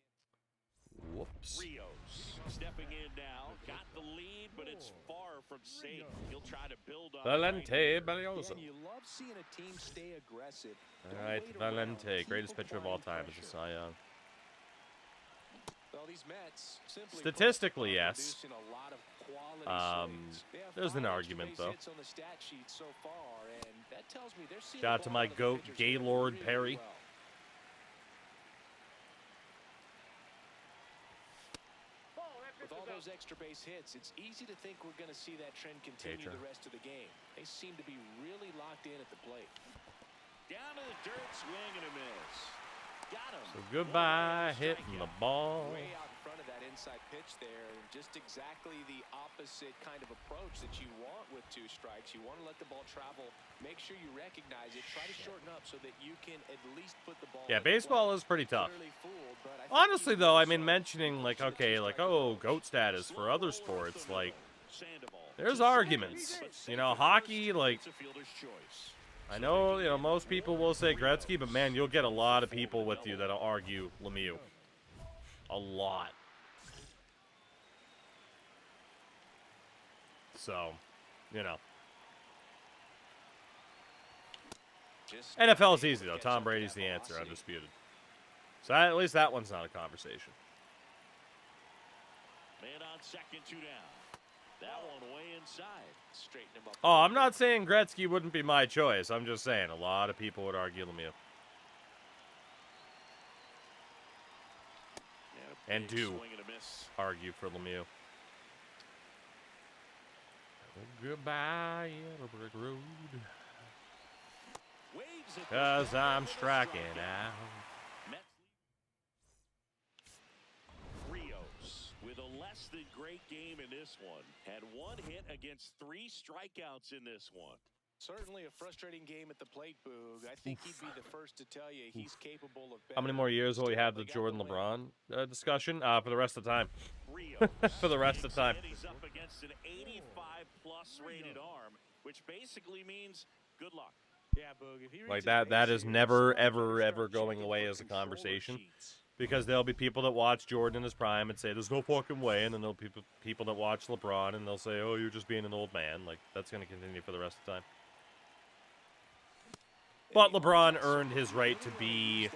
Speaker 1: Whoops.
Speaker 2: Rios stepping in now. Got the lead, but it's far from safe. He'll try to build on.
Speaker 1: Valente Belioso.
Speaker 3: You love seeing a team stay aggressive.
Speaker 1: All right, Valente, greatest pitcher of all time, is a Cy Young.
Speaker 3: Well, these Mets simply
Speaker 1: statistically, yes.
Speaker 3: A lot of
Speaker 1: There's an argument, though.
Speaker 3: On the stat sheet so far, and that tells me they're seeing
Speaker 1: shout out to my goat, Gaylord Perry.
Speaker 3: Well. With all those extra base hits, it's easy to think we're going to see that trend continue the rest of the game. They seem to be really locked in at the plate.
Speaker 2: Down to the dirt, swing and a miss. Got him.
Speaker 1: So goodbye, hitting the ball.
Speaker 3: Way out in front of that inside pitch there. Just exactly the opposite kind of approach that you want with 2 strikes. You want to let the ball travel. Make sure you recognize it. Try to shorten up so that you can at least put the ball.
Speaker 1: Yeah, baseball is pretty tough. Honestly, though, I mean, mentioning, like, okay, like, oh, GOAT status for other sports, like, there's arguments. You know, hockey, like, I know, you know, most people will say Gretzky, but, man, you'll get a lot of people with you that'll argue Lemieux. A lot. So, you know. NFL is easy, though. Tom Brady's the answer, undisputed. So at least that one's not a conversation.
Speaker 2: Man on second, 2 down. That one way inside. Straighten him up.
Speaker 1: Oh, I'm not saying Gretzky wouldn't be my choice. I'm just saying a lot of people would argue Lemieux. And do argue for Lemieux. Goodbye, Yellow Brick Road. 'Cause I'm striking out.
Speaker 2: Rios with a less than great game in this one. Had 1 hit against 3 strikeouts in this one.
Speaker 3: Certainly a frustrating game at the plate, Boog. I think he'd be the first to tell you he's capable of better.
Speaker 1: How many more years will we have the Jordan LeBron discussion? For the rest of the time. For the rest of the time.
Speaker 2: He's up against an 85-plus rated arm, which basically means good luck.
Speaker 3: Yeah, Boog. If he
Speaker 1: like that is never, ever, ever going away as a conversation. Because there'll be people that watch Jordan in his prime and say, there's no fucking way. And then there'll be people that watch LeBron and they'll say, oh, you're just being an old man. Like, that's going to continue for the rest of the time. But LeBron earned his right to be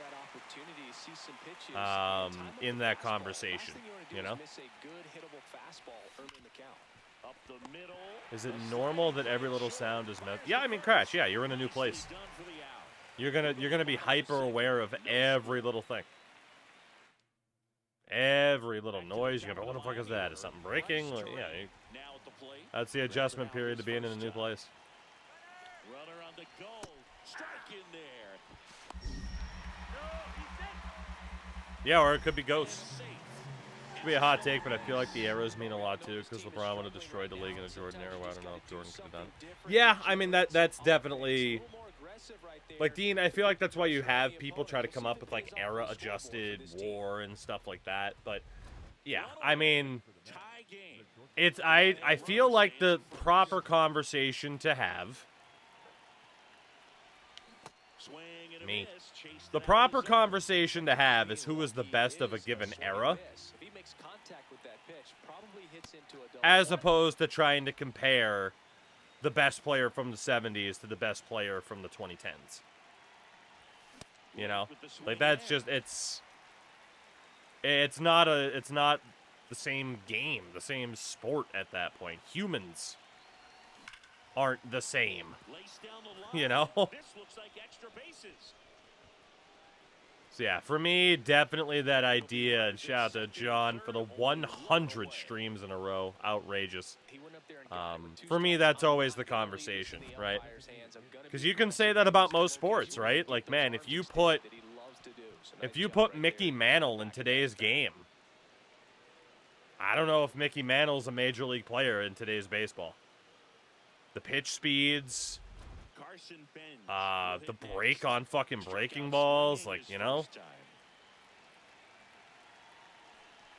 Speaker 1: in that conversation, you know? Is it normal that every little sound is meant? Yeah, I mean, Crash, yeah, you're in a new place. You're gonna be hyper aware of every little thing. Every little noise. You're gonna go, what the fuck is that? Is something breaking? Like, yeah, that's the adjustment period to being in a new place.
Speaker 2: Runner on the goal. Strike in there.
Speaker 1: Yeah, or it could be ghosts. Could be a hot take, but I feel like the arrows mean a lot too, because LeBron would have destroyed the league in a Jordan era. I don't know if Jordan could have done. Yeah, I mean that's definitely Like, Dean, I feel like that's why you have people try to come up with, like, era-adjusted war and stuff like that. But, yeah, I mean, it's, I feel like the proper conversation to have, me, the proper conversation to have is who is the best of a given era, as opposed to trying to compare the best player from the 70s to the best player from the 2010s. You know? Like, that's just, it's not the same game, the same sport at that point. Humans aren't the same. You know? So yeah, for me, definitely that idea, and shout out to John for the 100 streams in a row. Outrageous. For me, that's always the conversation, right? Because you can say that about most sports, right? Like, man, if you put Mickey Mantle in today's game, I don't know if Mickey Mantle's a major league player in today's baseball. The pitch speeds, the break on fucking breaking balls, like, you know?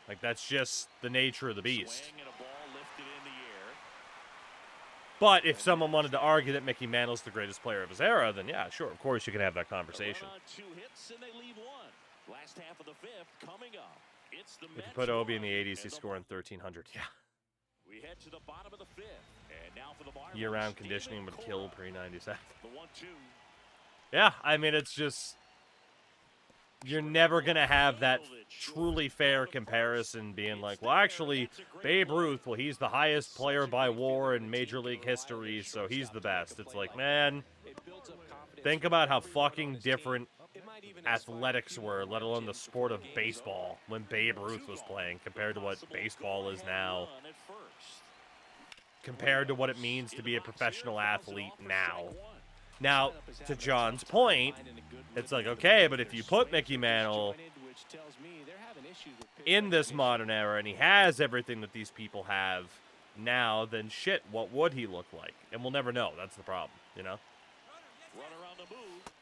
Speaker 1: Like, that's just the nature of the beast. But if someone wanted to argue that Mickey Mantle's the greatest player of his era, then yeah, sure, of course you can have that conversation. If you put Obi in the 80s, he's scoring 1,300. Yeah.
Speaker 2: We head to the bottom of the fifth. And now for the Marlins,
Speaker 1: year-round conditioning would kill pre-97. Yeah, I mean, it's just, you're never going to have that truly fair comparison being like, well, actually, Babe Ruth, well, he's the highest player by WAR in Major League history, so he's the best. It's like, man, think about how fucking different athletics were, let alone the sport of baseball, when Babe Ruth was playing, compared to what baseball is now, compared to what it means to be a professional athlete now. Now, to John's point, it's like, okay, but if you put Mickey Mantle in this modern era and he has everything that these people have now, then shit, what would he look like? And we'll never know. That's the problem, you know?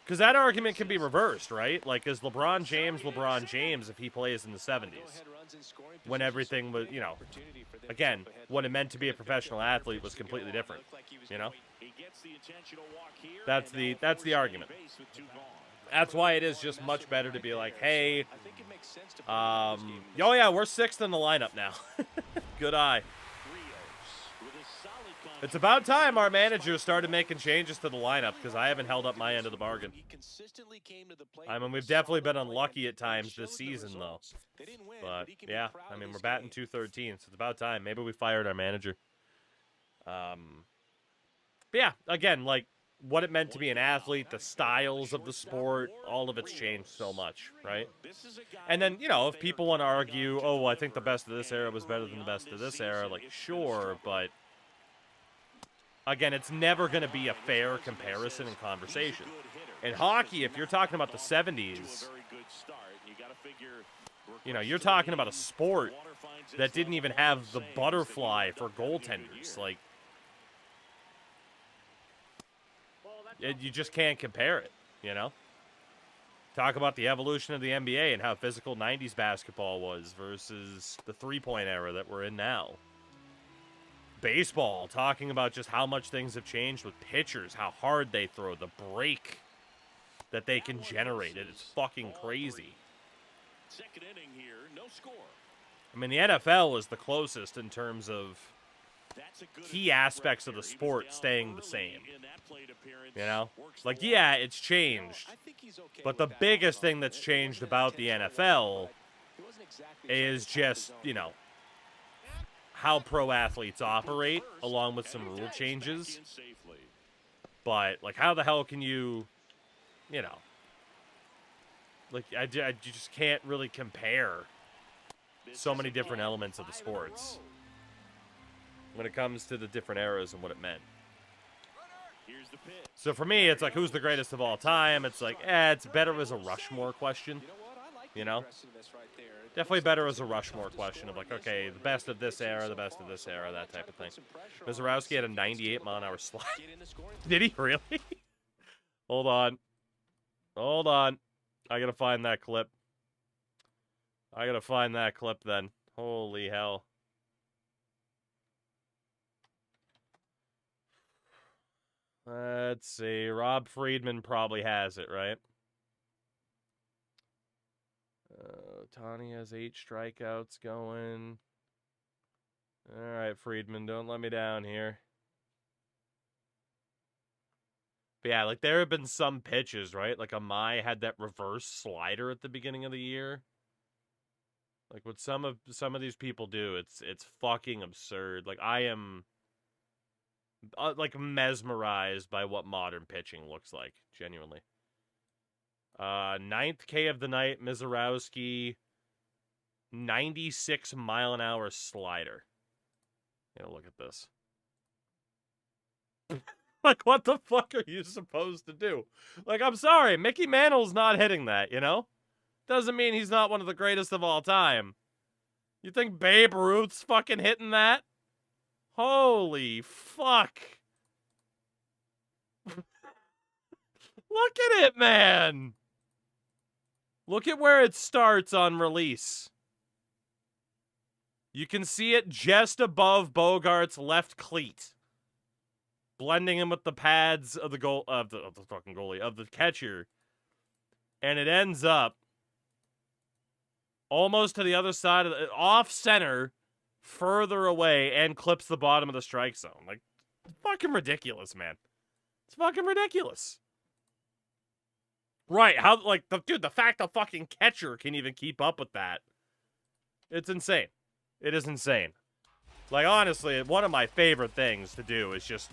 Speaker 1: Because that argument can be reversed, right? Like, is LeBron James if he plays in the 70s? When everything was, you know, again, what it meant to be a professional athlete was completely different, you know? That's the argument. That's why it is just much better to be like, hey, oh yeah, we're 6th in the lineup now. Good eye. It's about time our managers started making changes to the lineup, because I haven't held up my end of the bargain. I mean, we've definitely been unlucky at times this season, though. But, yeah, I mean, we're batting .213, so it's about time. Maybe we fired our manager. But, yeah, again, like, what it meant to be an athlete, the styles of the sport, all of it's changed so much, right? And then, you know, if people want to argue, oh, well, I think the best of this era was better than the best of this era, like, sure, but again, it's never going to be a fair comparison and conversation. In hockey, if you're talking about the 70s, you know, you're talking about a sport that didn't even have the butterfly for goaltenders. Like, you just can't compare it, you know? Talk about the evolution of the NBA and how physical 90s basketball was versus the three-point era that we're in now. Baseball, talking about just how much things have changed with pitchers, how hard they throw, the break that they can generate. It's fucking crazy.
Speaker 2: Second inning here, no score.
Speaker 1: I mean, the NFL is the closest in terms of key aspects of the sport staying the same. You know? Like, yeah, it's changed. But the biggest thing that's changed about the NFL is just, you know, how pro athletes operate, along with some rule changes. But, like, how the hell can you, you know, like, you just can't really compare so many different elements of the sports when it comes to the different eras and what it meant. So for me, it's like, who's the greatest of all time? It's like, it's better as a Rushmore question, you know? Definitely better as a Rushmore question of like, okay, the best of this era, the best of this era, that type of thing. Mizorowski had a 98 mile-an-hour slide. Did he really? Hold on. Hold on. I gotta find that clip. I gotta find that clip then. Holy hell. Let's see. Rob Friedman probably has it, right? Tani has 8 strikeouts going. All right, Friedman, don't let me down here. But yeah, like there have been some pitches, right? Like Amai had that reverse slider at the beginning of the year. Like what some of these people do, it's fucking absurd. Like I am like mesmerized by what modern pitching looks like, genuinely. 9th K of the night, Mizorowski, 96-mile-an-hour slider. You know, look at this. Like, what the fuck are you supposed to do? Like, I'm sorry, Mickey Mantle's not hitting that, you know? Doesn't mean he's not one of the greatest of all time. You think Babe Ruth's fucking hitting that? Holy fuck. Look at it, man. Look at where it starts on release. You can see it just above Bogart's left cleat, blending in with the pads of the goal of the fucking goalie of the catcher, and it ends up almost to the other side of the off center, further away, and clips the bottom of the strike zone. Like, it's fucking ridiculous, man. It's fucking ridiculous. Right? How like the fact the fucking catcher can even keep up with that. It's insane. It is insane. Like, honestly, one of my favorite things to do is just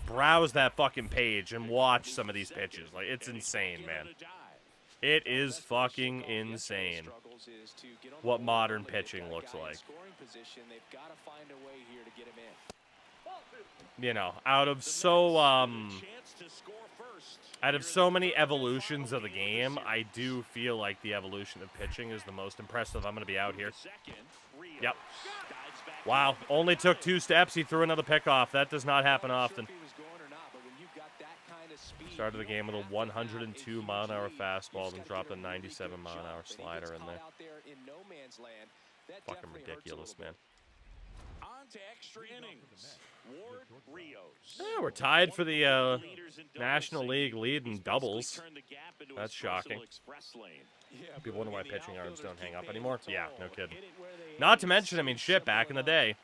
Speaker 1: browse that fucking page and watch some of these pitches. Like, it's insane, man. It is fucking insane what modern pitching looks like. You know, out of so many evolutions of the game, I do feel like the evolution of pitching is the most impressive. I'm going to be out here. Yep. Wow. Only took 2 steps. He threw another pickoff. That does not happen often. Started the game with a 102-mile-an-hour fastball, then dropped a 97-mile-an-hour slider in there. Fucking ridiculous, man.
Speaker 2: On to extra innings. Ward Rios.
Speaker 1: Yeah, we're tied for the National League lead in doubles. That's shocking. People wonder why pitching arms don't hang up anymore. Yeah, no kidding. Not to mention, I mean, shit, back in the day,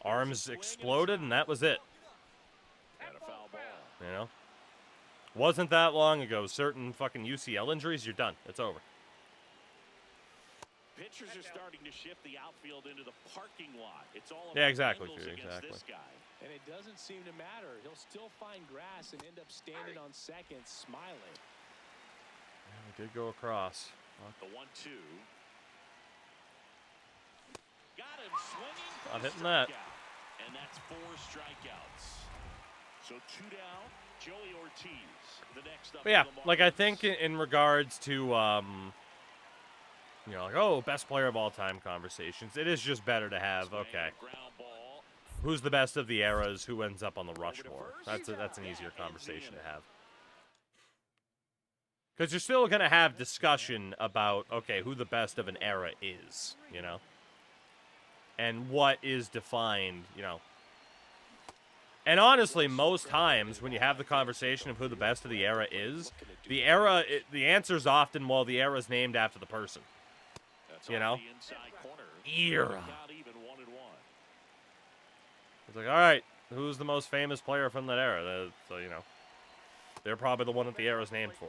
Speaker 1: arms exploded and that was it. You know? Wasn't that long ago. Certain fucking UCL injuries, you're done. It's over.
Speaker 2: Pitchers are starting to shift the outfield into the parking lot. It's all about
Speaker 1: exactly.
Speaker 2: This guy.
Speaker 3: And it doesn't seem to matter. He'll still find grass and end up standing on second, smiling.
Speaker 1: Yeah, we did go across.
Speaker 2: The 1-2. Got him swinging.
Speaker 1: Not hitting that.
Speaker 2: And that's 4 strikeouts. So 2 down. Joey Ortiz. The next up.
Speaker 1: But yeah, like I think in regards to you know, like, oh, best player of all time conversations, it is just better to have, okay, who's the best of the eras, who ends up on the Rushmore. That's an easier conversation to have. Because you're still going to have discussion about, okay, who the best of an era is, you know? And what is defined, you know? And honestly, most times when you have the conversation of who the best of the era is, the answer's often, well, the era's named after the person. You know? Era. It's like, all right, who's the most famous player from that era? So, you know, they're probably the one that the era's named for.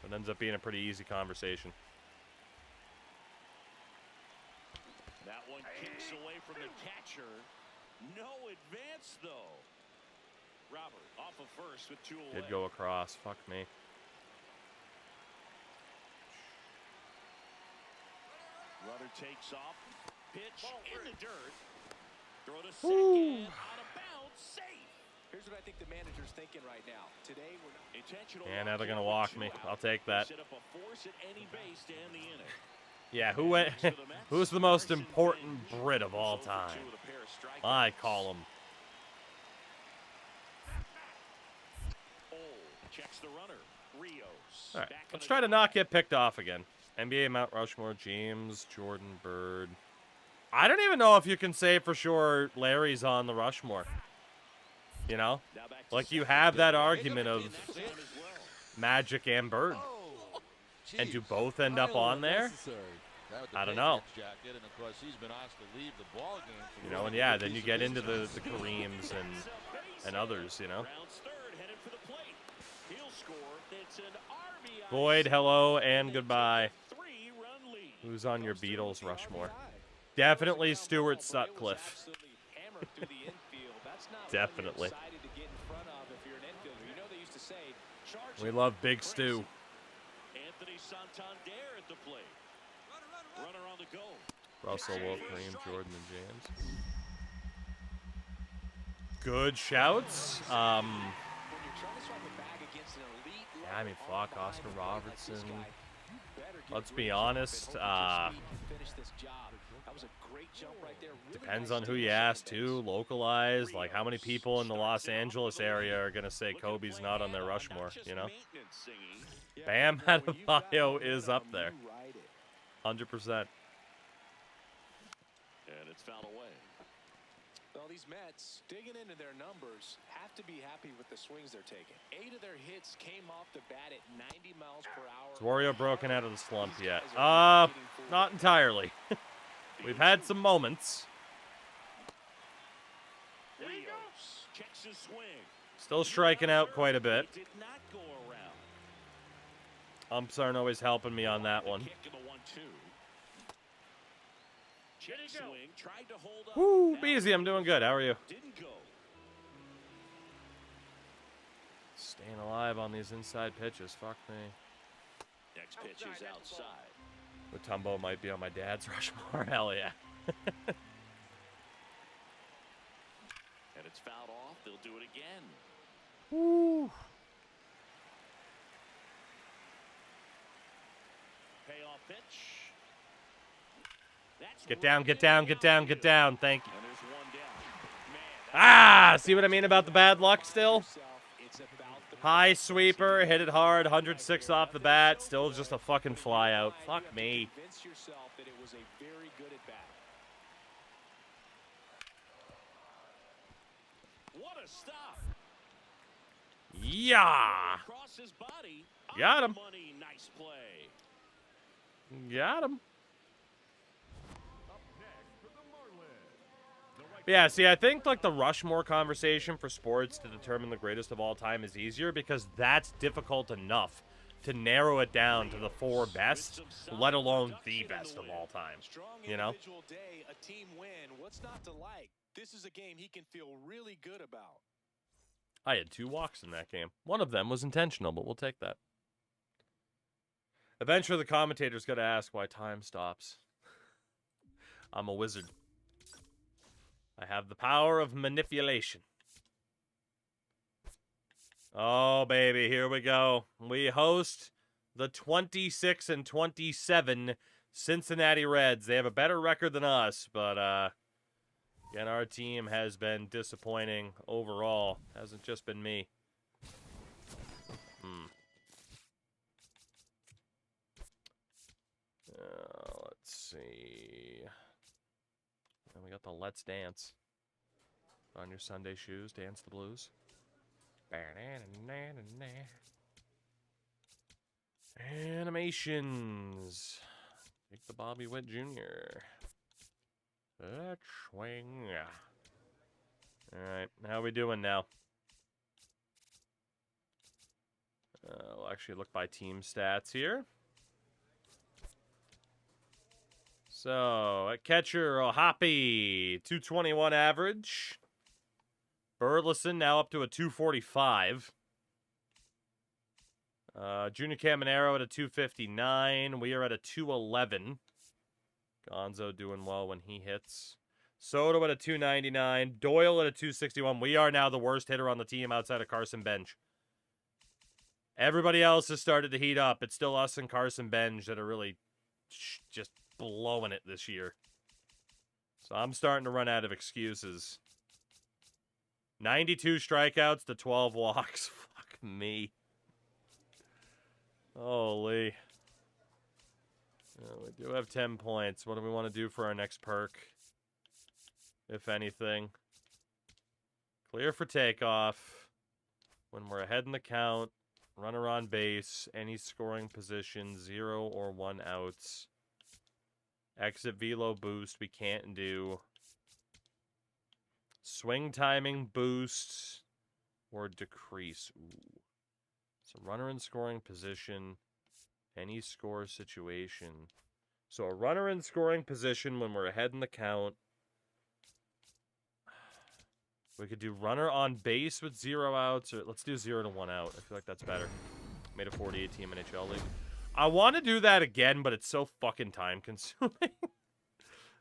Speaker 1: It ends up being a pretty easy conversation.
Speaker 2: That one kicks away from the catcher. No advance, though. Robert off of first with 2 away.
Speaker 1: Did go across. Fuck me.
Speaker 2: Runner takes off. Pitch in the dirt. Throw to second. Out of bounds. Safe.
Speaker 3: Here's what I think the manager's thinking right now. Today we're not
Speaker 2: intentional.
Speaker 1: Yeah, now they're gonna walk me. I'll take that.
Speaker 2: Set up a force at any base to end the inning.
Speaker 1: Yeah, who's the most important Brit of all time? I call him.
Speaker 2: Checks the runner. Rios.
Speaker 1: All right,
Speaker 2: Back on
Speaker 1: let's
Speaker 2: the
Speaker 1: try to
Speaker 2: drive.
Speaker 1: not get picked off again. NBA Mount Rushmore, James, Jordan, Bird. I don't even know if you can say for sure Larry's on the Rushmore. You know?
Speaker 2: Now back to
Speaker 1: Like, you
Speaker 2: second.
Speaker 1: have that argument of
Speaker 2: That time as well.
Speaker 1: Magic and Bird.
Speaker 6: Oh,
Speaker 1: And do
Speaker 6: geez.
Speaker 1: both end up on there? I don't know.
Speaker 6: Jacket, and of course he's been asked to leave the ball game for
Speaker 1: You know, and yeah, then you get into the Kareems and others, you know?
Speaker 2: Rounds third, headed for the plate. He'll score. It's an RBI.
Speaker 1: Boyd, hello, and goodbye.
Speaker 2: Three-run lead.
Speaker 1: Who's on your Beatles Rushmore? Definitely Stuart Sutcliffe. Definitely. We love Big Stu.
Speaker 2: Anthony Santander at the plate. Runner on the go.
Speaker 1: Russell, Wolf, Kareem, Jordan, and James. Good shouts. Yeah, I mean, fuck, Oscar Robertson. Let's be honest. Depends on who you ask, too. Localized. Like, how many people in the Los Angeles area are going to say Kobe's not on their Rushmore, you know? Bam Adebayo is up there. 100%.
Speaker 2: And it's fouled away.
Speaker 3: Well, these Mets, digging into their numbers, have to be happy with the swings they're taking. 8 of their hits came off the bat at 90 miles per hour.
Speaker 1: Is Wario broken out of the slump yet? Not entirely. We've had some moments.
Speaker 2: Rios checks his swing.
Speaker 1: Still striking out quite a bit.
Speaker 2: Did not go around.
Speaker 1: Umps aren't always helping me on that one.
Speaker 2: Kick to the 1-2. Check swing, tried to hold up.
Speaker 1: Woo, Beezy, I'm doing good. How are you?
Speaker 2: Didn't go.
Speaker 1: Staying alive on these inside pitches. Fuck me.
Speaker 2: Next pitch is outside.
Speaker 1: Mutombo might be on my dad's Rushmore. Hell yeah.
Speaker 2: And it's fouled off. They'll do it again.
Speaker 1: Woo.
Speaker 2: Payoff pitch. That's
Speaker 1: Get down, get down, get down, get down. Thank you.
Speaker 2: And there's one down. Man,
Speaker 1: See what I mean about the bad luck still? High sweeper, hit it hard, 106 off the bat, still just a fucking fly out. Fuck me.
Speaker 3: Convince yourself that it was a very good at bat.
Speaker 2: what a stop.
Speaker 1: Yeah.
Speaker 2: Across his body.
Speaker 1: Got him.
Speaker 2: Money, nice play.
Speaker 1: Got him. Yeah, see, I think, like, the Rushmore conversation for sports to determine the greatest of all time is easier because that's difficult enough to narrow it down to the 4 best, let alone the best of all time. You know?
Speaker 3: Individual day, a team win. What's not to like? This is a game he can feel really good about.
Speaker 1: I had 2 walks in that game. One of them was intentional, but we'll take that. Eventually, the commentator's got to ask why time stops. I'm a wizard. I have the power of manipulation. Oh, baby, here we go. We host the 26-27 Cincinnati Reds. They have a better record than us, but again, our team has been disappointing overall. Hasn't just been me. Let's see. And we got the Let's Dance. On your Sunday shoes, dance the blues. Animations. Take the Bobby Witt Jr. Let's swing. Alright, how are we doing now? We'll actually look by team stats here. So, at catcher, Hoppy, 221 average. Burleson now up to a 245. Junior Caminero at a 259. We are at a 211. Gonzo doing well when he hits. Soto at a 299. Doyle at a 261. We are now the worst hitter on the team outside of Carson Bench. Everybody else has started to heat up. It's still us and Carson Bench that are really just blowing it this year. So I'm starting to run out of excuses. 92 strikeouts to 12 walks. Fuck me. Holy. We do have 10 points. What do we want to do for our next perk? If anything. Clear for takeoff. When we're ahead in the count. Runner on base. Any scoring position. 0 or 1 outs. Exit velo boost. We can't do. Swing timing boost. Or decrease. Ooh. So runner in scoring position. Any score situation. So a runner in scoring position when we're ahead in the count. We could do runner on base with 0 outs, or let's do 0 to 1 out. I feel like that's better. Made a 48 team NHL league. I want to do that again, but it's so fucking time consuming.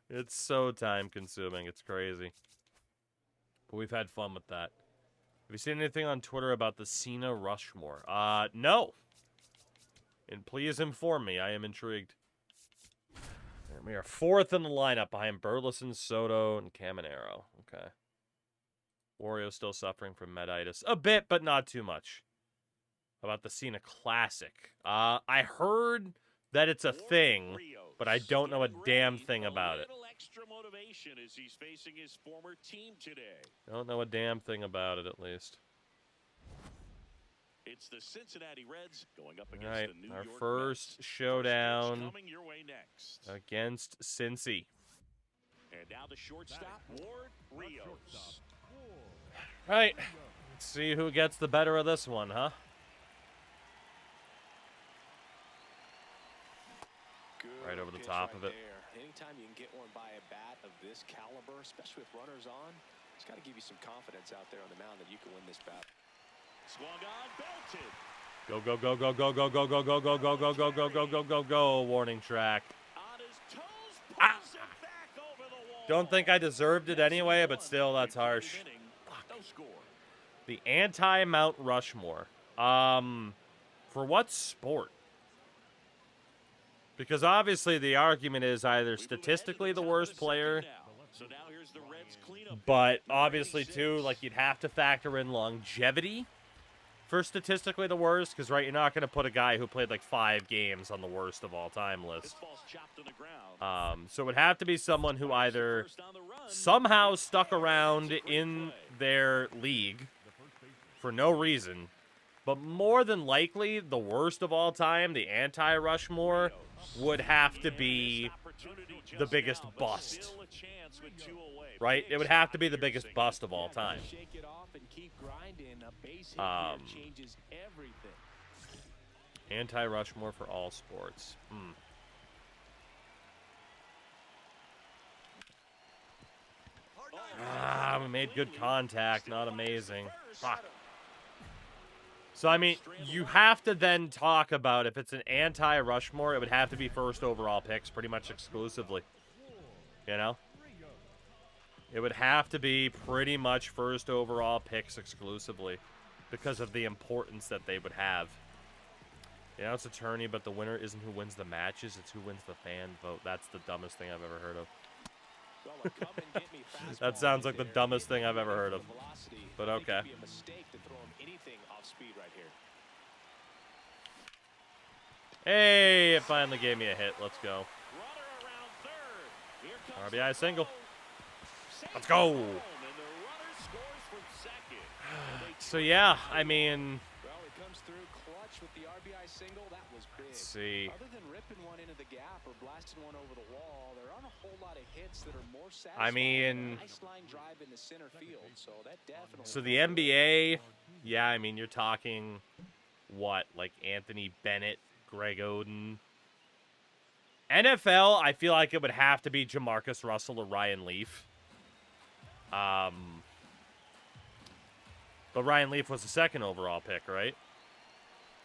Speaker 1: It's so time consuming. It's crazy. But we've had fun with that. Have you seen anything on Twitter about the Cena Rushmore? No. And please inform me. I am intrigued. And we are 4th in the lineup behind Burleson, Soto, and Caminero. Okay. Wario still suffering from meditis. A bit, but not too much. How about the Cena Classic? I heard that it's a thing, but I don't know a damn thing about it.
Speaker 2: Extra motivation as he's facing his former team today.
Speaker 1: Don't know a damn thing about it, at least.
Speaker 2: It's the Cincinnati Reds going up against
Speaker 1: All right,
Speaker 2: the New
Speaker 1: our
Speaker 2: York
Speaker 1: first
Speaker 2: Mets.
Speaker 1: showdown
Speaker 2: First coming your way next.
Speaker 1: against Cincy.
Speaker 2: And now the shortstop, Ward Rios.
Speaker 1: Right, let's see who gets the better of this one, huh? Right over the top of it.
Speaker 3: Anytime you can get one by a bat of this caliber, especially with runners on, it's got to give you some confidence out there on the mound that you can win this battle.
Speaker 2: Swung on, belted.
Speaker 1: Go, go, go, go, go, go, go, go, go, go, go, go, go, go, go, go, go, go, warning track.
Speaker 2: On his toes, pulls it back over the wall.
Speaker 1: Don't think I deserved it anyway, but still, that's harsh.
Speaker 2: No score.
Speaker 1: The anti-Mount Rushmore. For what sport? Because obviously the argument is either statistically the worst player,
Speaker 2: So now here's the Reds cleanup.
Speaker 1: but obviously too, like you'd have to factor in longevity for statistically the worst, because right, you're not going to put a guy who played like 5 games on the worst of all time list.
Speaker 2: This ball's chopped on the ground.
Speaker 1: So it would have to be someone who either somehow stuck around in their league for no reason, but more than likely the worst of all time, the anti-Rushmore, would have to be the biggest bust. Right? It would have to be the biggest bust of all time. Anti-Rushmore for all sports. We made good contact. Not amazing. Fuck. So, I mean, you have to then talk about if it's an anti-Rushmore, it would have to be first overall picks pretty much exclusively. You know? It would have to be pretty much first overall picks exclusively because of the importance that they would have. Yeah, it's a tourney, but the winner isn't who wins the matches, it's who wins the fan vote. That's the dumbest thing I've ever heard of. That sounds like the dumbest thing I've ever heard of. But okay. Hey, it finally gave me a hit. Let's go. RBI single. Let's go. So yeah, I mean, let's see.
Speaker 3: Other than ripping one into the gap or blasting one over the wall, there aren't a whole lot of hits that are more satisfying.
Speaker 1: I mean,
Speaker 3: nice line drive into center field, so that definitely.
Speaker 1: So the NBA, yeah, I mean, you're talking what, like Anthony Bennett, Greg Oden. NFL, I feel like it would have to be Jamarcus Russell or Ryan Leaf. But Ryan Leaf was the 2nd overall pick, right?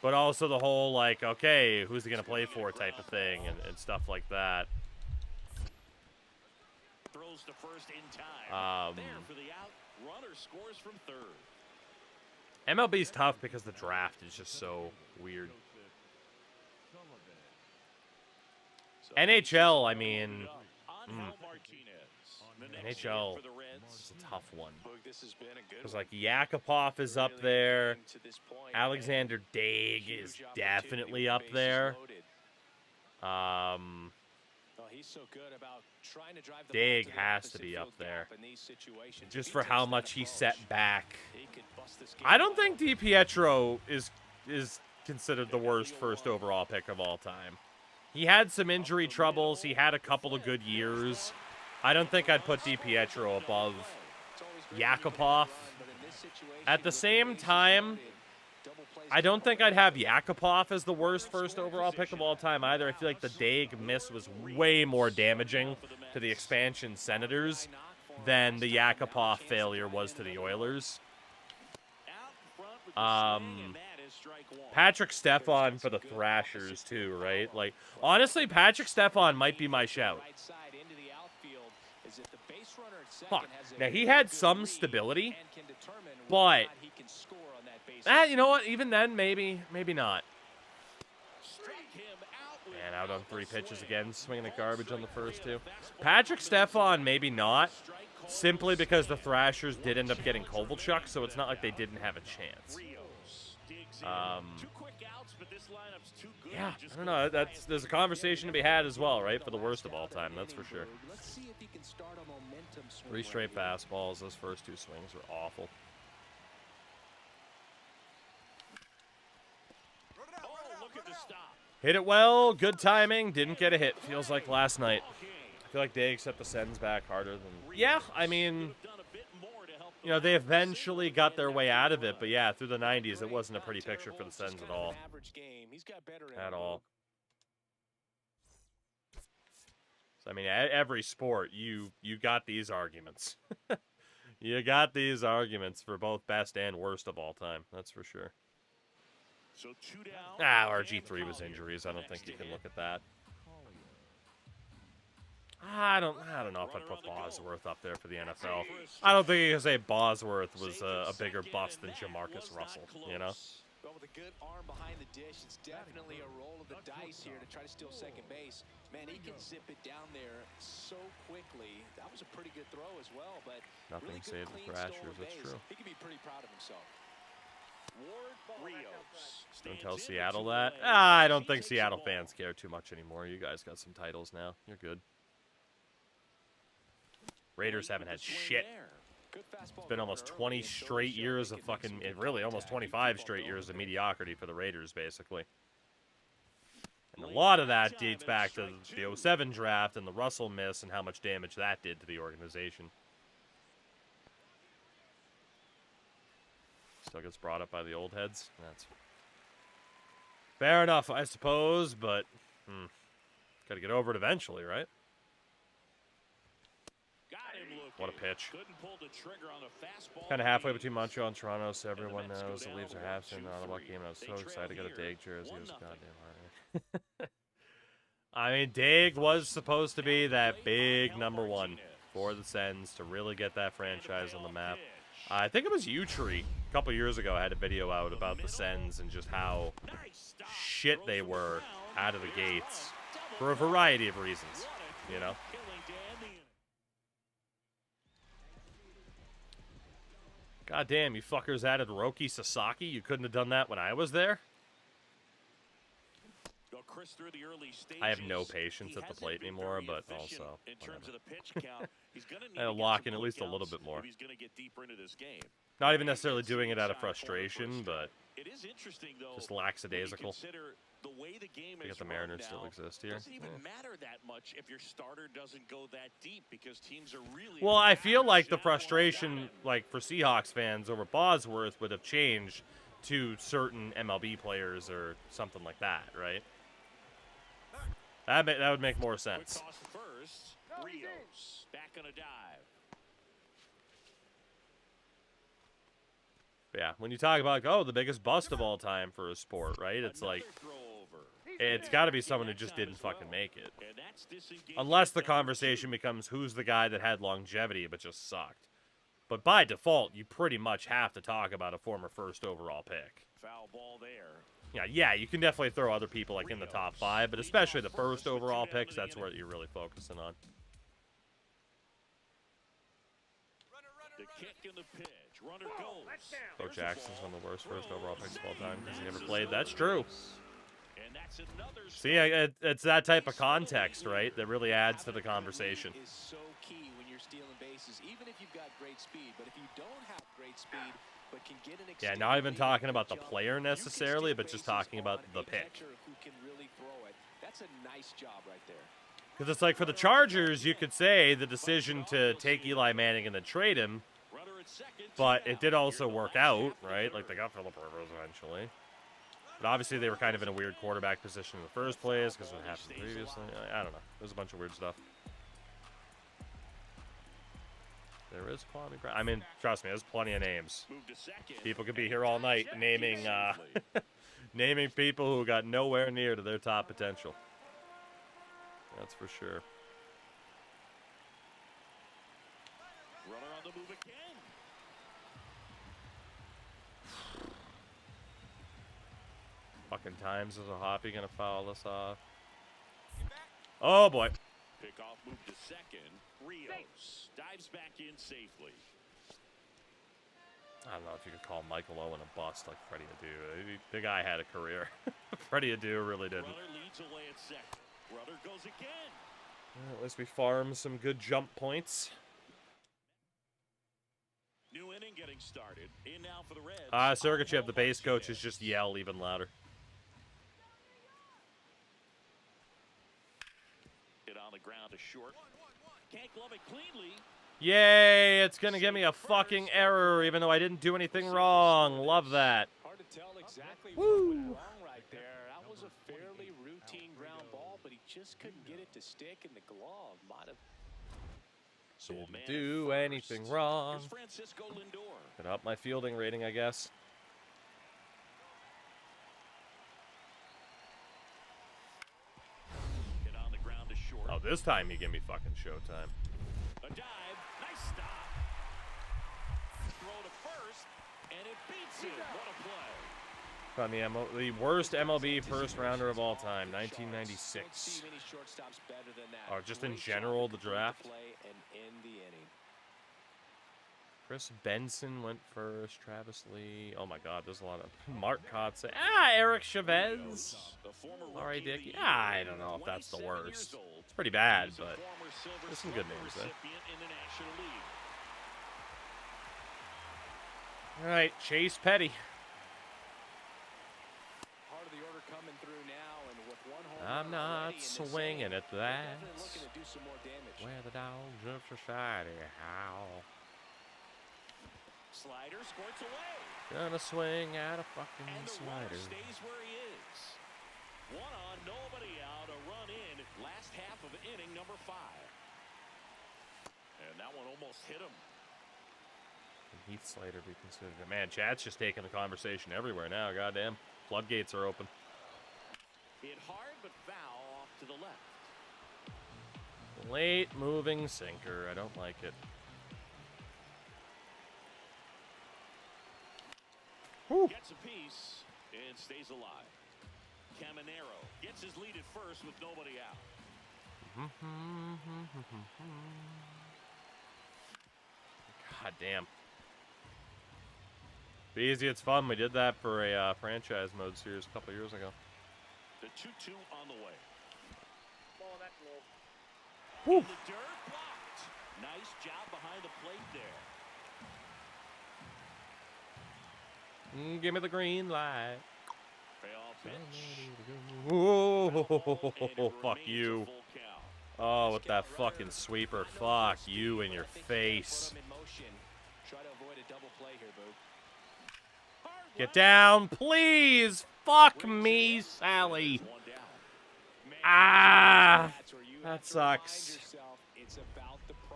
Speaker 1: But also the whole, like, okay, who's he going to play for type of thing and stuff like that.
Speaker 2: Throws to first in time. There for the out. Runner scores from 3rd.
Speaker 1: MLB's tough because the draft is just so weird. NHL, I mean, NHL is a tough tough one.
Speaker 2: This has been a good
Speaker 1: Because, like, Yakupov is up there. Alexander Daig is
Speaker 3: Huge
Speaker 1: definitely
Speaker 3: opportunity
Speaker 1: up
Speaker 3: with
Speaker 1: there.
Speaker 3: bases loaded. Oh, he's so good about trying to drive the ball
Speaker 1: Daig
Speaker 3: to the
Speaker 1: has to
Speaker 3: opposite
Speaker 1: be up
Speaker 3: field
Speaker 1: there.
Speaker 3: gap in these situations. If
Speaker 1: Just
Speaker 3: he
Speaker 1: for how
Speaker 3: takes that
Speaker 1: much he
Speaker 3: approach,
Speaker 1: set back.
Speaker 3: he could bust this game
Speaker 1: I don't
Speaker 3: wide
Speaker 1: think
Speaker 3: open.
Speaker 1: DiPietro is considered the worst first overall pick of all time. He had some injury troubles. He had a couple of good years. I don't think I'd put DiPietro above Yakupov. At the same time, I don't think I'd have Yakupov as the worst first overall pick of all time either. I feel like the Daig miss was way more damaging to the expansion Senators than the Yakupov failure was to the Oilers. Patrick Stepan for the Thrashers too, right? Like, honestly, Patrick Stepan might be my shout. Fuck. Now, he had some stability, but you know what? Even then, maybe not. Man, out on 3 pitches again, swinging the garbage on the first 2. Patrick Stepan, maybe not, simply because the Thrashers did end up getting Kovalchuk, so it's not like they didn't have a chance. Yeah, I don't know. There's a conversation to be had as well, right? For the worst of all time, that's for sure. 3 straight fastballs. Those first 2 swings were awful. Hit it well. Good timing. Didn't get a hit. Feels like last night. I feel like Daig set the Sens back harder than... Yeah, I mean... You know, they eventually got their way out of it, but yeah, through the 90s, it wasn't a pretty picture for the Sens at all. At all. So, I mean, every sport, you got these arguments. You got these arguments for both best and worst of all time. That's for sure. RG3 was injuries. I don't think you can look at that. I don't know if I'd put Bosworth up there for the NFL. I don't think you can say Bosworth was a bigger bust than Jamarcus Russell, you know?
Speaker 3: But with a good arm behind the dish, it's definitely a roll of the dice here to try to steal second base. Man, he can zip it down there so quickly. That was a pretty good throw as well, but
Speaker 1: nothing
Speaker 3: really
Speaker 1: saved the Thrashers, that's true.
Speaker 3: He can be pretty proud of himself.
Speaker 1: Don't tell Seattle that. I don't think Seattle fans care too much anymore. You guys got some titles now. You're good. Raiders haven't had shit. It's been almost 20 straight years of fucking, really almost 25 straight years of mediocrity for the Raiders, basically. And a lot of that dates back to the 07 draft and the Russell miss and how much damage that did to the organization. Still gets brought up by the old heads. That's fair enough, I suppose, but got to get over it eventually, right? What a pitch. Kind of halfway between Montreal and Toronto, so everyone knows the Leafs are half in the Ottawa game, and I was so excited to get a Daig jersey. It was goddamn hard. I mean, Daig was supposed to be that big #1 for the Sens to really get that franchise on the map. I think it was Utree a couple years ago. I had a video out about the Sens and just how shit they were out of the gates for a variety of reasons, you know? God damn, you fuckers added Roki Sasaki. You couldn't have done that when I was there? I have no patience at the plate anymore, but also, I'll lock in at least a little bit more. Not even necessarily doing it out of frustration, but just lackadaisical. I guess the Mariners still exist here.
Speaker 2: Doesn't even matter that much if your starter doesn't go that deep because teams are really.
Speaker 1: Well, I feel like the frustration, like for Seahawks fans over Bosworth, would have changed to certain MLB players or something like that, right? That would make more sense.
Speaker 2: First, Rios back on a dive.
Speaker 1: Yeah, when you talk about, like, oh, the biggest bust of all time for a sport, right? It's like, it's got to be someone who just didn't fucking make it. Unless the conversation becomes who's the guy that had longevity but just sucked. But by default, you pretty much have to talk about a former first overall pick.
Speaker 2: Foul ball there.
Speaker 1: Yeah, you can definitely throw other people like in the top 5, but especially the first overall picks, that's where you're really focusing on.
Speaker 2: The kick and the pitch. Runner goes.
Speaker 1: Bo
Speaker 2: There's the
Speaker 1: Jackson's
Speaker 2: ball.
Speaker 1: one of the worst first overall picks of all time because he never
Speaker 2: That's a
Speaker 1: played. That's
Speaker 2: stolen
Speaker 1: true.
Speaker 2: base. And that's another
Speaker 1: See, it's that type of context, right, that really adds to the conversation.
Speaker 3: Is so key when you're stealing bases, even if you've got great speed. But if you don't have great speed, but can get an
Speaker 1: Yeah,
Speaker 3: extended
Speaker 1: not even
Speaker 3: lead
Speaker 1: talking
Speaker 3: and
Speaker 1: about the
Speaker 3: jump,
Speaker 1: player
Speaker 3: you can
Speaker 1: necessarily,
Speaker 3: steal
Speaker 1: but just
Speaker 3: bases
Speaker 1: talking about
Speaker 3: on
Speaker 1: the
Speaker 3: a
Speaker 1: pick.
Speaker 3: catcher who can really throw it. That's a nice job right there.
Speaker 1: Because it's like for the Chargers, you could say the decision to take Eli Manning and then trade him,
Speaker 2: runner at second.
Speaker 1: but it did also work out, right? Like they got Phillip Rivers eventually. But obviously they were kind of in a weird quarterback position in the first place because of what happened previously. I don't know. There's a bunch of weird stuff. There is plenty. I mean, trust me, there's plenty of names. People could be here all night naming naming people who got nowhere near to their top potential. That's for sure.
Speaker 2: Runner on the move again.
Speaker 1: Fucking times is a hoppy gonna foul us off. Oh boy.
Speaker 2: Pickoff move to second. Rios dives back in safely.
Speaker 1: I don't know if you could call Michael Owen a bust like Freddie Adu. The guy had a career. Freddie Adu really didn't.
Speaker 2: Runner leads away at second. Runner goes again.
Speaker 1: Well, at least we farmed some good jump points.
Speaker 2: New inning getting started. In now for the Reds.
Speaker 1: Sergachev, the base coaches just yell even louder.
Speaker 2: Hit on the ground to short. Can't glove it cleanly.
Speaker 1: Yay, it's going to give me a fucking error even though I didn't do anything wrong. Love that.
Speaker 3: Hard to tell exactly what went wrong right there. That was a fairly routine ground ball, but he just couldn't get it to stick in the glove. Might have.
Speaker 2: So
Speaker 1: Didn't
Speaker 2: a man
Speaker 1: do
Speaker 2: at first.
Speaker 1: anything wrong.
Speaker 2: Here's Francisco Lindor.
Speaker 1: Could up my fielding rating, I guess.
Speaker 2: Hit on the ground to short.
Speaker 1: Oh, this time you give me fucking showtime.
Speaker 2: A dive. Nice stop. Throw to first, and it beats him. What a play.
Speaker 1: On the worst MLB first rounder of all time, 1996. Or just in general, the draft. Chris Benson went first. Travis Lee. Oh my God, there's a lot of Mark Kotze. Eric Chavez. Larry Dickey. I don't know if that's the worst. It's pretty bad, but there's some good names there. All right, Chase Petty. I'm not swinging at that. Where the dogs of society howl.
Speaker 2: Slider squirts away.
Speaker 1: Gonna swing at a fucking
Speaker 2: And the
Speaker 1: slider.
Speaker 2: runner stays where he is. One on, nobody out. A run in. Last half of inning number 5. And that one almost hit him.
Speaker 1: Can Heath Slater be considered? Man, Chad's just taking the conversation everywhere now. Goddamn, floodgates are open.
Speaker 2: Hit hard but foul off to the left.
Speaker 1: Late moving sinker. I don't like it. Whew.
Speaker 2: Gets a piece and stays alive. Caminero gets his lead at first with nobody out.
Speaker 1: God damn. Be easy, it's fun. We did that for a franchise mode series a couple years ago.
Speaker 2: The 2-2 on the way.
Speaker 5: Oh, that's low.
Speaker 1: Whew.
Speaker 2: The dirt blocked. Nice job behind the plate there.
Speaker 1: Give me the green light.
Speaker 2: Payoff pitch.
Speaker 1: Oh, fuck you. Oh, with that fucking sweeper. Fuck you in your face. Get down, please. Fuck me, Sally. Ah, that sucks.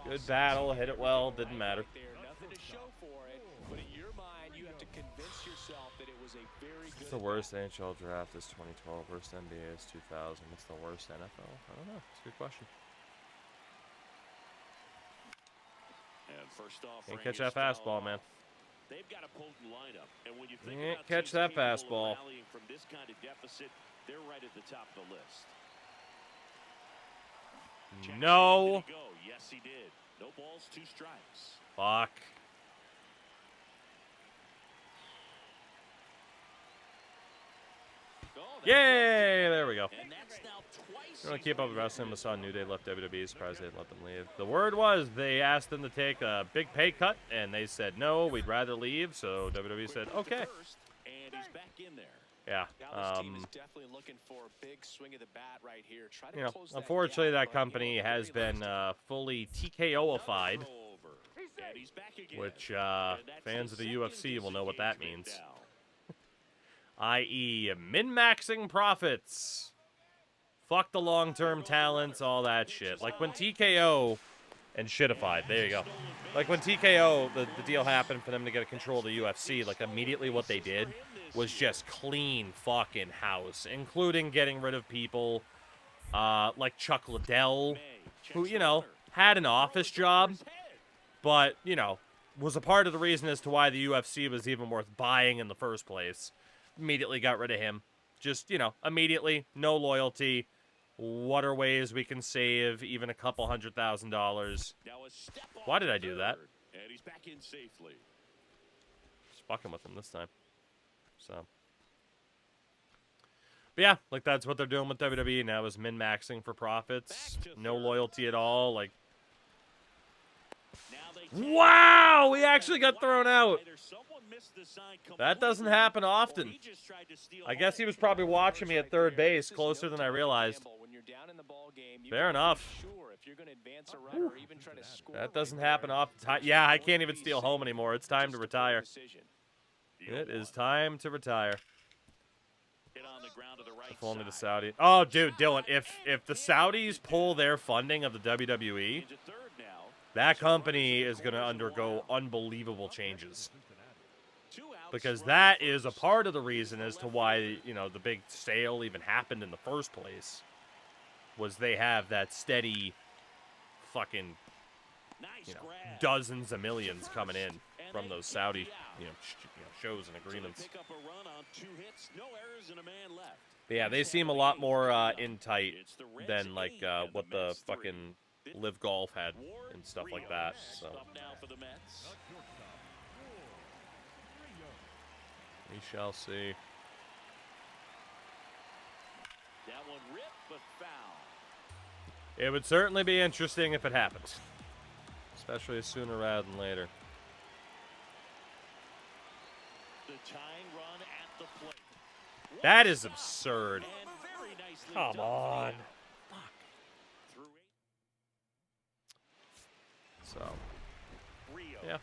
Speaker 1: Good battle. Hit it well. Didn't matter. What's the worst NHL draft is 2012. Worst NBA is 2000. What's the worst NFL? I don't know. It's a good question.
Speaker 2: And first off,
Speaker 1: Can't catch that fastball, man.
Speaker 2: They've got a potent lineup, and when you think
Speaker 1: Can't
Speaker 2: about
Speaker 1: catch
Speaker 2: teams
Speaker 1: that
Speaker 2: capable of
Speaker 1: fastball.
Speaker 2: rallying from this kind of deficit, they're right at the top of the list.
Speaker 1: No.
Speaker 2: Did he go? Yes, he did. No balls, 2 strikes.
Speaker 1: Fuck. Yay! There we go.
Speaker 2: And that's now twice
Speaker 1: We're gonna
Speaker 2: he's
Speaker 1: keep up with
Speaker 2: been
Speaker 1: wrestling. We saw New Day left WWE. Surprised they didn't let them leave. The word was they asked them to take a big pay cut, and they said no. We'd rather leave. So WWE said okay.
Speaker 2: And he's back in there.
Speaker 1: Yeah.
Speaker 3: Now this team is definitely looking for a big swing of the bat right here. Try to
Speaker 1: You know,
Speaker 3: close that
Speaker 1: unfortunately,
Speaker 3: gap,
Speaker 1: that
Speaker 3: but,
Speaker 1: company has been fully TKO-ified,
Speaker 2: And he's back again.
Speaker 1: which
Speaker 2: And that's
Speaker 1: fans of the
Speaker 2: second
Speaker 1: UFC will know what that
Speaker 2: disengagement
Speaker 1: means.
Speaker 2: now.
Speaker 1: I.e., min-maxing profits. Fuck the long-term talents, all that shit. Like when TKO and shitified, there you go. Like when TKO, the deal happened for them to get control of the UFC, like immediately what they did was just clean fucking house, including getting rid of people like Chuck Liddell, who, you know, had an office job, but, you know, was a part of the reason as to why the UFC was even worth buying in the first place. Immediately got rid of him. Just, you know, immediately, no loyalty. What are ways we can save even a couple $100,000?
Speaker 2: Now a step
Speaker 1: Why
Speaker 2: off
Speaker 1: did I do that?
Speaker 2: third, and he's back in safely.
Speaker 1: Just fucking with him this time. So. But yeah, like that's what they're doing with WWE now is min-maxing for profits. No loyalty at all. Like,
Speaker 2: Now they
Speaker 1: wow, we actually got thrown out.
Speaker 2: Either someone missed the sign
Speaker 1: That doesn't
Speaker 2: completely,
Speaker 1: happen
Speaker 2: or
Speaker 1: often.
Speaker 2: he just tried to steal
Speaker 1: I guess he
Speaker 2: home.
Speaker 1: was probably watching me at third base closer than I realized.
Speaker 3: When you're down in the ball game, you
Speaker 1: Fair
Speaker 3: gotta
Speaker 1: enough.
Speaker 3: be sure if you're gonna advance a run or even try to score
Speaker 1: That
Speaker 3: right
Speaker 1: doesn't
Speaker 3: there.
Speaker 1: happen often. Yeah, I can't even steal home anymore. It's time to retire.
Speaker 3: Decision.
Speaker 1: It is time to retire.
Speaker 2: Hit on the ground to the right
Speaker 1: If only the
Speaker 2: side.
Speaker 1: Saudi. Oh, dude, Dylan, if the Saudis pull their funding of the WWE,
Speaker 2: Into third now.
Speaker 1: that company is going to undergo unbelievable changes.
Speaker 2: 2 outs,
Speaker 1: Because
Speaker 2: runner
Speaker 1: that
Speaker 2: first.
Speaker 1: is a part of the reason as to why, you know, the big sale even happened in the first place. Was they have that steady fucking,
Speaker 2: Nice
Speaker 1: you know,
Speaker 2: grab.
Speaker 1: dozens of millions coming in
Speaker 2: And
Speaker 1: from
Speaker 2: they
Speaker 1: those
Speaker 2: kick
Speaker 1: Saudi,
Speaker 2: the out.
Speaker 1: you know, shows and
Speaker 2: So they
Speaker 1: agreements.
Speaker 2: pick up a run on 2 hits, no errors, and a man left.
Speaker 1: But yeah, they
Speaker 2: He's
Speaker 1: seem a
Speaker 2: having
Speaker 1: lot
Speaker 2: game
Speaker 1: more
Speaker 2: coming up.
Speaker 1: in tight
Speaker 2: It's the Reds
Speaker 1: than like
Speaker 2: 8 and
Speaker 1: what the
Speaker 2: Mets 3.
Speaker 1: fucking Live Golf had
Speaker 2: Ward,
Speaker 1: and stuff like
Speaker 2: Rios.
Speaker 1: that. So
Speaker 2: Up now for the Mets.
Speaker 1: we shall see.
Speaker 2: That one ripped, but foul.
Speaker 1: It would certainly be interesting if it happens, especially sooner rather than later.
Speaker 2: The tying run at the plate. What
Speaker 1: That
Speaker 2: a
Speaker 1: is
Speaker 2: stop.
Speaker 1: absurd.
Speaker 2: And very nicely
Speaker 1: Come
Speaker 2: done
Speaker 1: on.
Speaker 2: for him. Through
Speaker 1: So
Speaker 2: Rios
Speaker 1: Yeah.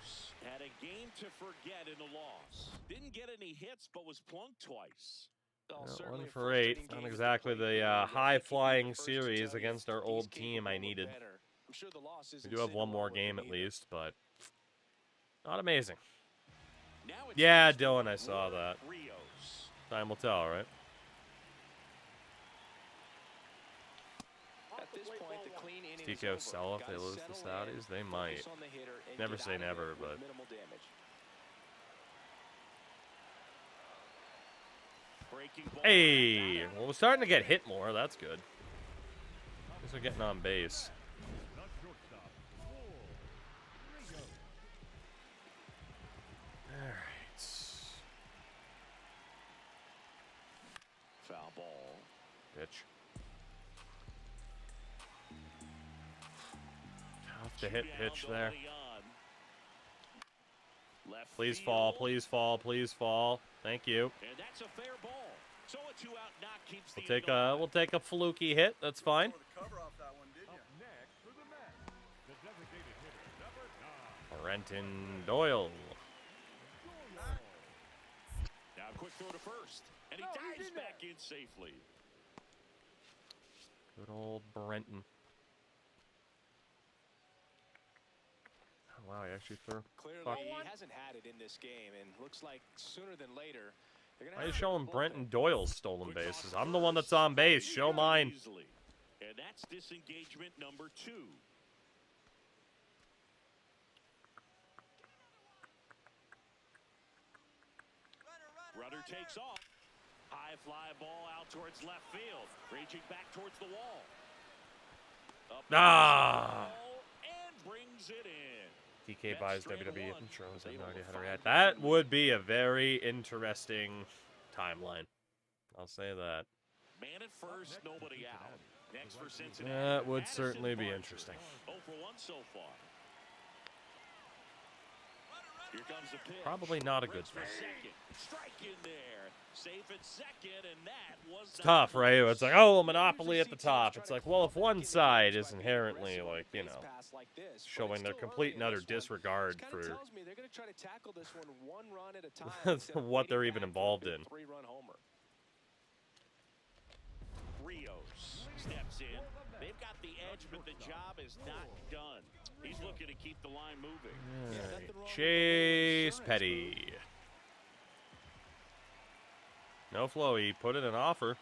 Speaker 2: had a game to forget in the loss. Didn't get any hits, but was plunked twice.
Speaker 3: Well,
Speaker 1: yeah,
Speaker 3: certainly
Speaker 1: 1
Speaker 3: a
Speaker 1: for 8.
Speaker 3: frustrating
Speaker 1: Not
Speaker 3: game at
Speaker 1: exactly
Speaker 3: plate.
Speaker 1: the
Speaker 3: I think he
Speaker 1: high-flying
Speaker 3: was the first to
Speaker 1: series
Speaker 3: tell you
Speaker 1: against our
Speaker 3: he's
Speaker 1: old team I
Speaker 3: capable of
Speaker 1: needed.
Speaker 3: better. I'm sure the loss
Speaker 1: We
Speaker 3: isn't
Speaker 1: do have
Speaker 3: sitting
Speaker 1: one more
Speaker 3: well with
Speaker 1: game
Speaker 3: him
Speaker 1: at
Speaker 3: either.
Speaker 1: least, but not amazing.
Speaker 2: Now it's
Speaker 1: Yeah,
Speaker 2: next to
Speaker 1: Dylan, I saw
Speaker 2: Ward,
Speaker 1: that.
Speaker 2: Rios.
Speaker 1: Time will tell, right?
Speaker 3: At this point, the clean inning is
Speaker 1: TKO
Speaker 3: over.
Speaker 1: sell if
Speaker 3: Gotta
Speaker 1: they lose to
Speaker 3: settle in,
Speaker 1: Saudis? They
Speaker 3: focus
Speaker 1: might.
Speaker 3: on the hitter, and
Speaker 1: Never
Speaker 3: get
Speaker 1: say
Speaker 3: out of
Speaker 1: never,
Speaker 3: there with
Speaker 1: but
Speaker 3: minimal damage.
Speaker 2: Breaking ball.
Speaker 1: hey, well, we're starting to get hit more. That's good. Guess we're getting on base. All right.
Speaker 2: Foul ball.
Speaker 1: Pitch. Tough to hit pitch
Speaker 2: Down
Speaker 1: there.
Speaker 2: early on. Left
Speaker 1: Please
Speaker 2: field.
Speaker 1: fall, please fall, please fall. Thank you.
Speaker 2: And that's a fair ball. So a 2-out knock keeps
Speaker 1: We'll
Speaker 2: the
Speaker 1: take
Speaker 2: inning alive.
Speaker 1: we'll take a fluky hit. That's fine. Brenton Doyle.
Speaker 2: Now quick throw to first. And he dives back in safely.
Speaker 1: Good old Brenton. Oh, wow, he actually threw.
Speaker 3: Clearly,
Speaker 1: Fuck.
Speaker 3: he hasn't had it in this game, and looks like sooner than later, they're gonna
Speaker 1: Why are you
Speaker 3: have to
Speaker 1: showing
Speaker 3: bullpen.
Speaker 1: Brenton Doyle's stolen
Speaker 2: Quick toss
Speaker 1: bases?
Speaker 2: to
Speaker 1: I'm the one
Speaker 2: first.
Speaker 1: that's on base.
Speaker 2: He
Speaker 1: Show
Speaker 2: got it
Speaker 1: mine.
Speaker 2: easily. And that's disengagement number 2. Runner takes off. High fly ball out towards left field. Reaching back towards the wall. Up
Speaker 1: Ah.
Speaker 2: the wall and brings it in.
Speaker 1: TK buys WWE
Speaker 2: one.
Speaker 1: intros. I have no
Speaker 2: Able
Speaker 1: idea
Speaker 2: to
Speaker 1: how to
Speaker 2: find
Speaker 1: react.
Speaker 2: the
Speaker 1: That
Speaker 2: lead.
Speaker 1: would be a very interesting timeline. I'll say that.
Speaker 2: Man at first, nobody out. Next for Cincinnati.
Speaker 1: That would
Speaker 2: Madison
Speaker 1: certainly be
Speaker 2: Barger.
Speaker 1: interesting.
Speaker 2: 0 for 1 so far. Here comes the pitch.
Speaker 1: Probably not a good
Speaker 2: Rips for
Speaker 1: thing.
Speaker 2: second. Strike in there. Safe at second, and that was
Speaker 1: It's tough, right? It's like, oh, monopoly at the top. It's like, well, if one side is inherently, like, you know, showing their complete and utter disregard for what they're even involved in.
Speaker 2: Rios steps in. They've got the edge, but the job is not done. He's looking to keep the line moving.
Speaker 1: Right. Chase Petty. No flow. He put in an offer.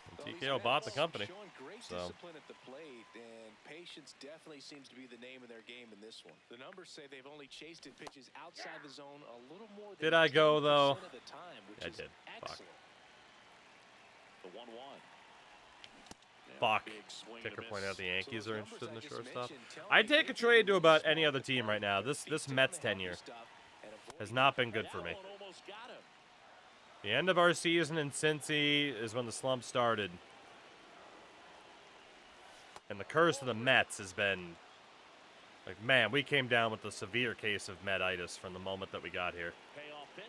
Speaker 1: And TKO bought the company.
Speaker 3: Showing great discipline at the plate, and patience definitely seems to be the name of their game in this one. The numbers say they've only chased at pitches outside the zone a little more than
Speaker 1: Did I go, though?
Speaker 3: 10% of the time, which
Speaker 1: I
Speaker 3: is
Speaker 1: did. Fuck.
Speaker 3: excellent.
Speaker 2: The 1-1.
Speaker 1: Fuck.
Speaker 2: Big swing
Speaker 1: Ticker
Speaker 2: and a
Speaker 1: pointed out
Speaker 2: miss.
Speaker 1: the Yankees
Speaker 3: So
Speaker 1: are
Speaker 3: those
Speaker 1: interested in the
Speaker 3: numbers I just
Speaker 1: shortstop.
Speaker 3: mentioned tell
Speaker 1: I'd
Speaker 3: me
Speaker 1: take a
Speaker 3: that
Speaker 1: trade to
Speaker 3: they're
Speaker 1: about
Speaker 3: gonna
Speaker 1: any other
Speaker 3: stay
Speaker 1: team right now. This
Speaker 3: focused
Speaker 1: Mets
Speaker 3: on the
Speaker 1: tenure
Speaker 3: healthy stuff and avoid
Speaker 1: has not been good for
Speaker 2: That
Speaker 1: me.
Speaker 2: one almost got him.
Speaker 1: The end of our season in Cincy is when the slump started. And the curse of the Mets has been, like, man, we came down with a severe case of Metitis from the moment that we got here.
Speaker 2: Payoff pitch.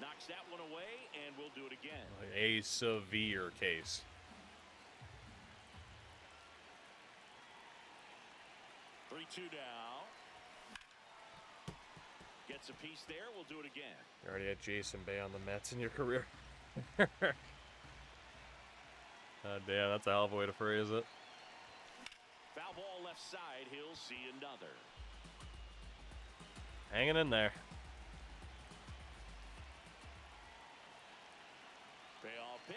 Speaker 2: Knocks that one away, and we'll do it again.
Speaker 1: Like, a severe case.
Speaker 2: Three-two now. Gets a piece there. We'll do it again.
Speaker 1: You already had Jason Bay on the Mets in your career. Damn, that's a hell of a way to phrase it.
Speaker 2: Foul ball left side. He'll see another.
Speaker 1: Hanging in there.
Speaker 2: Payoff pitch.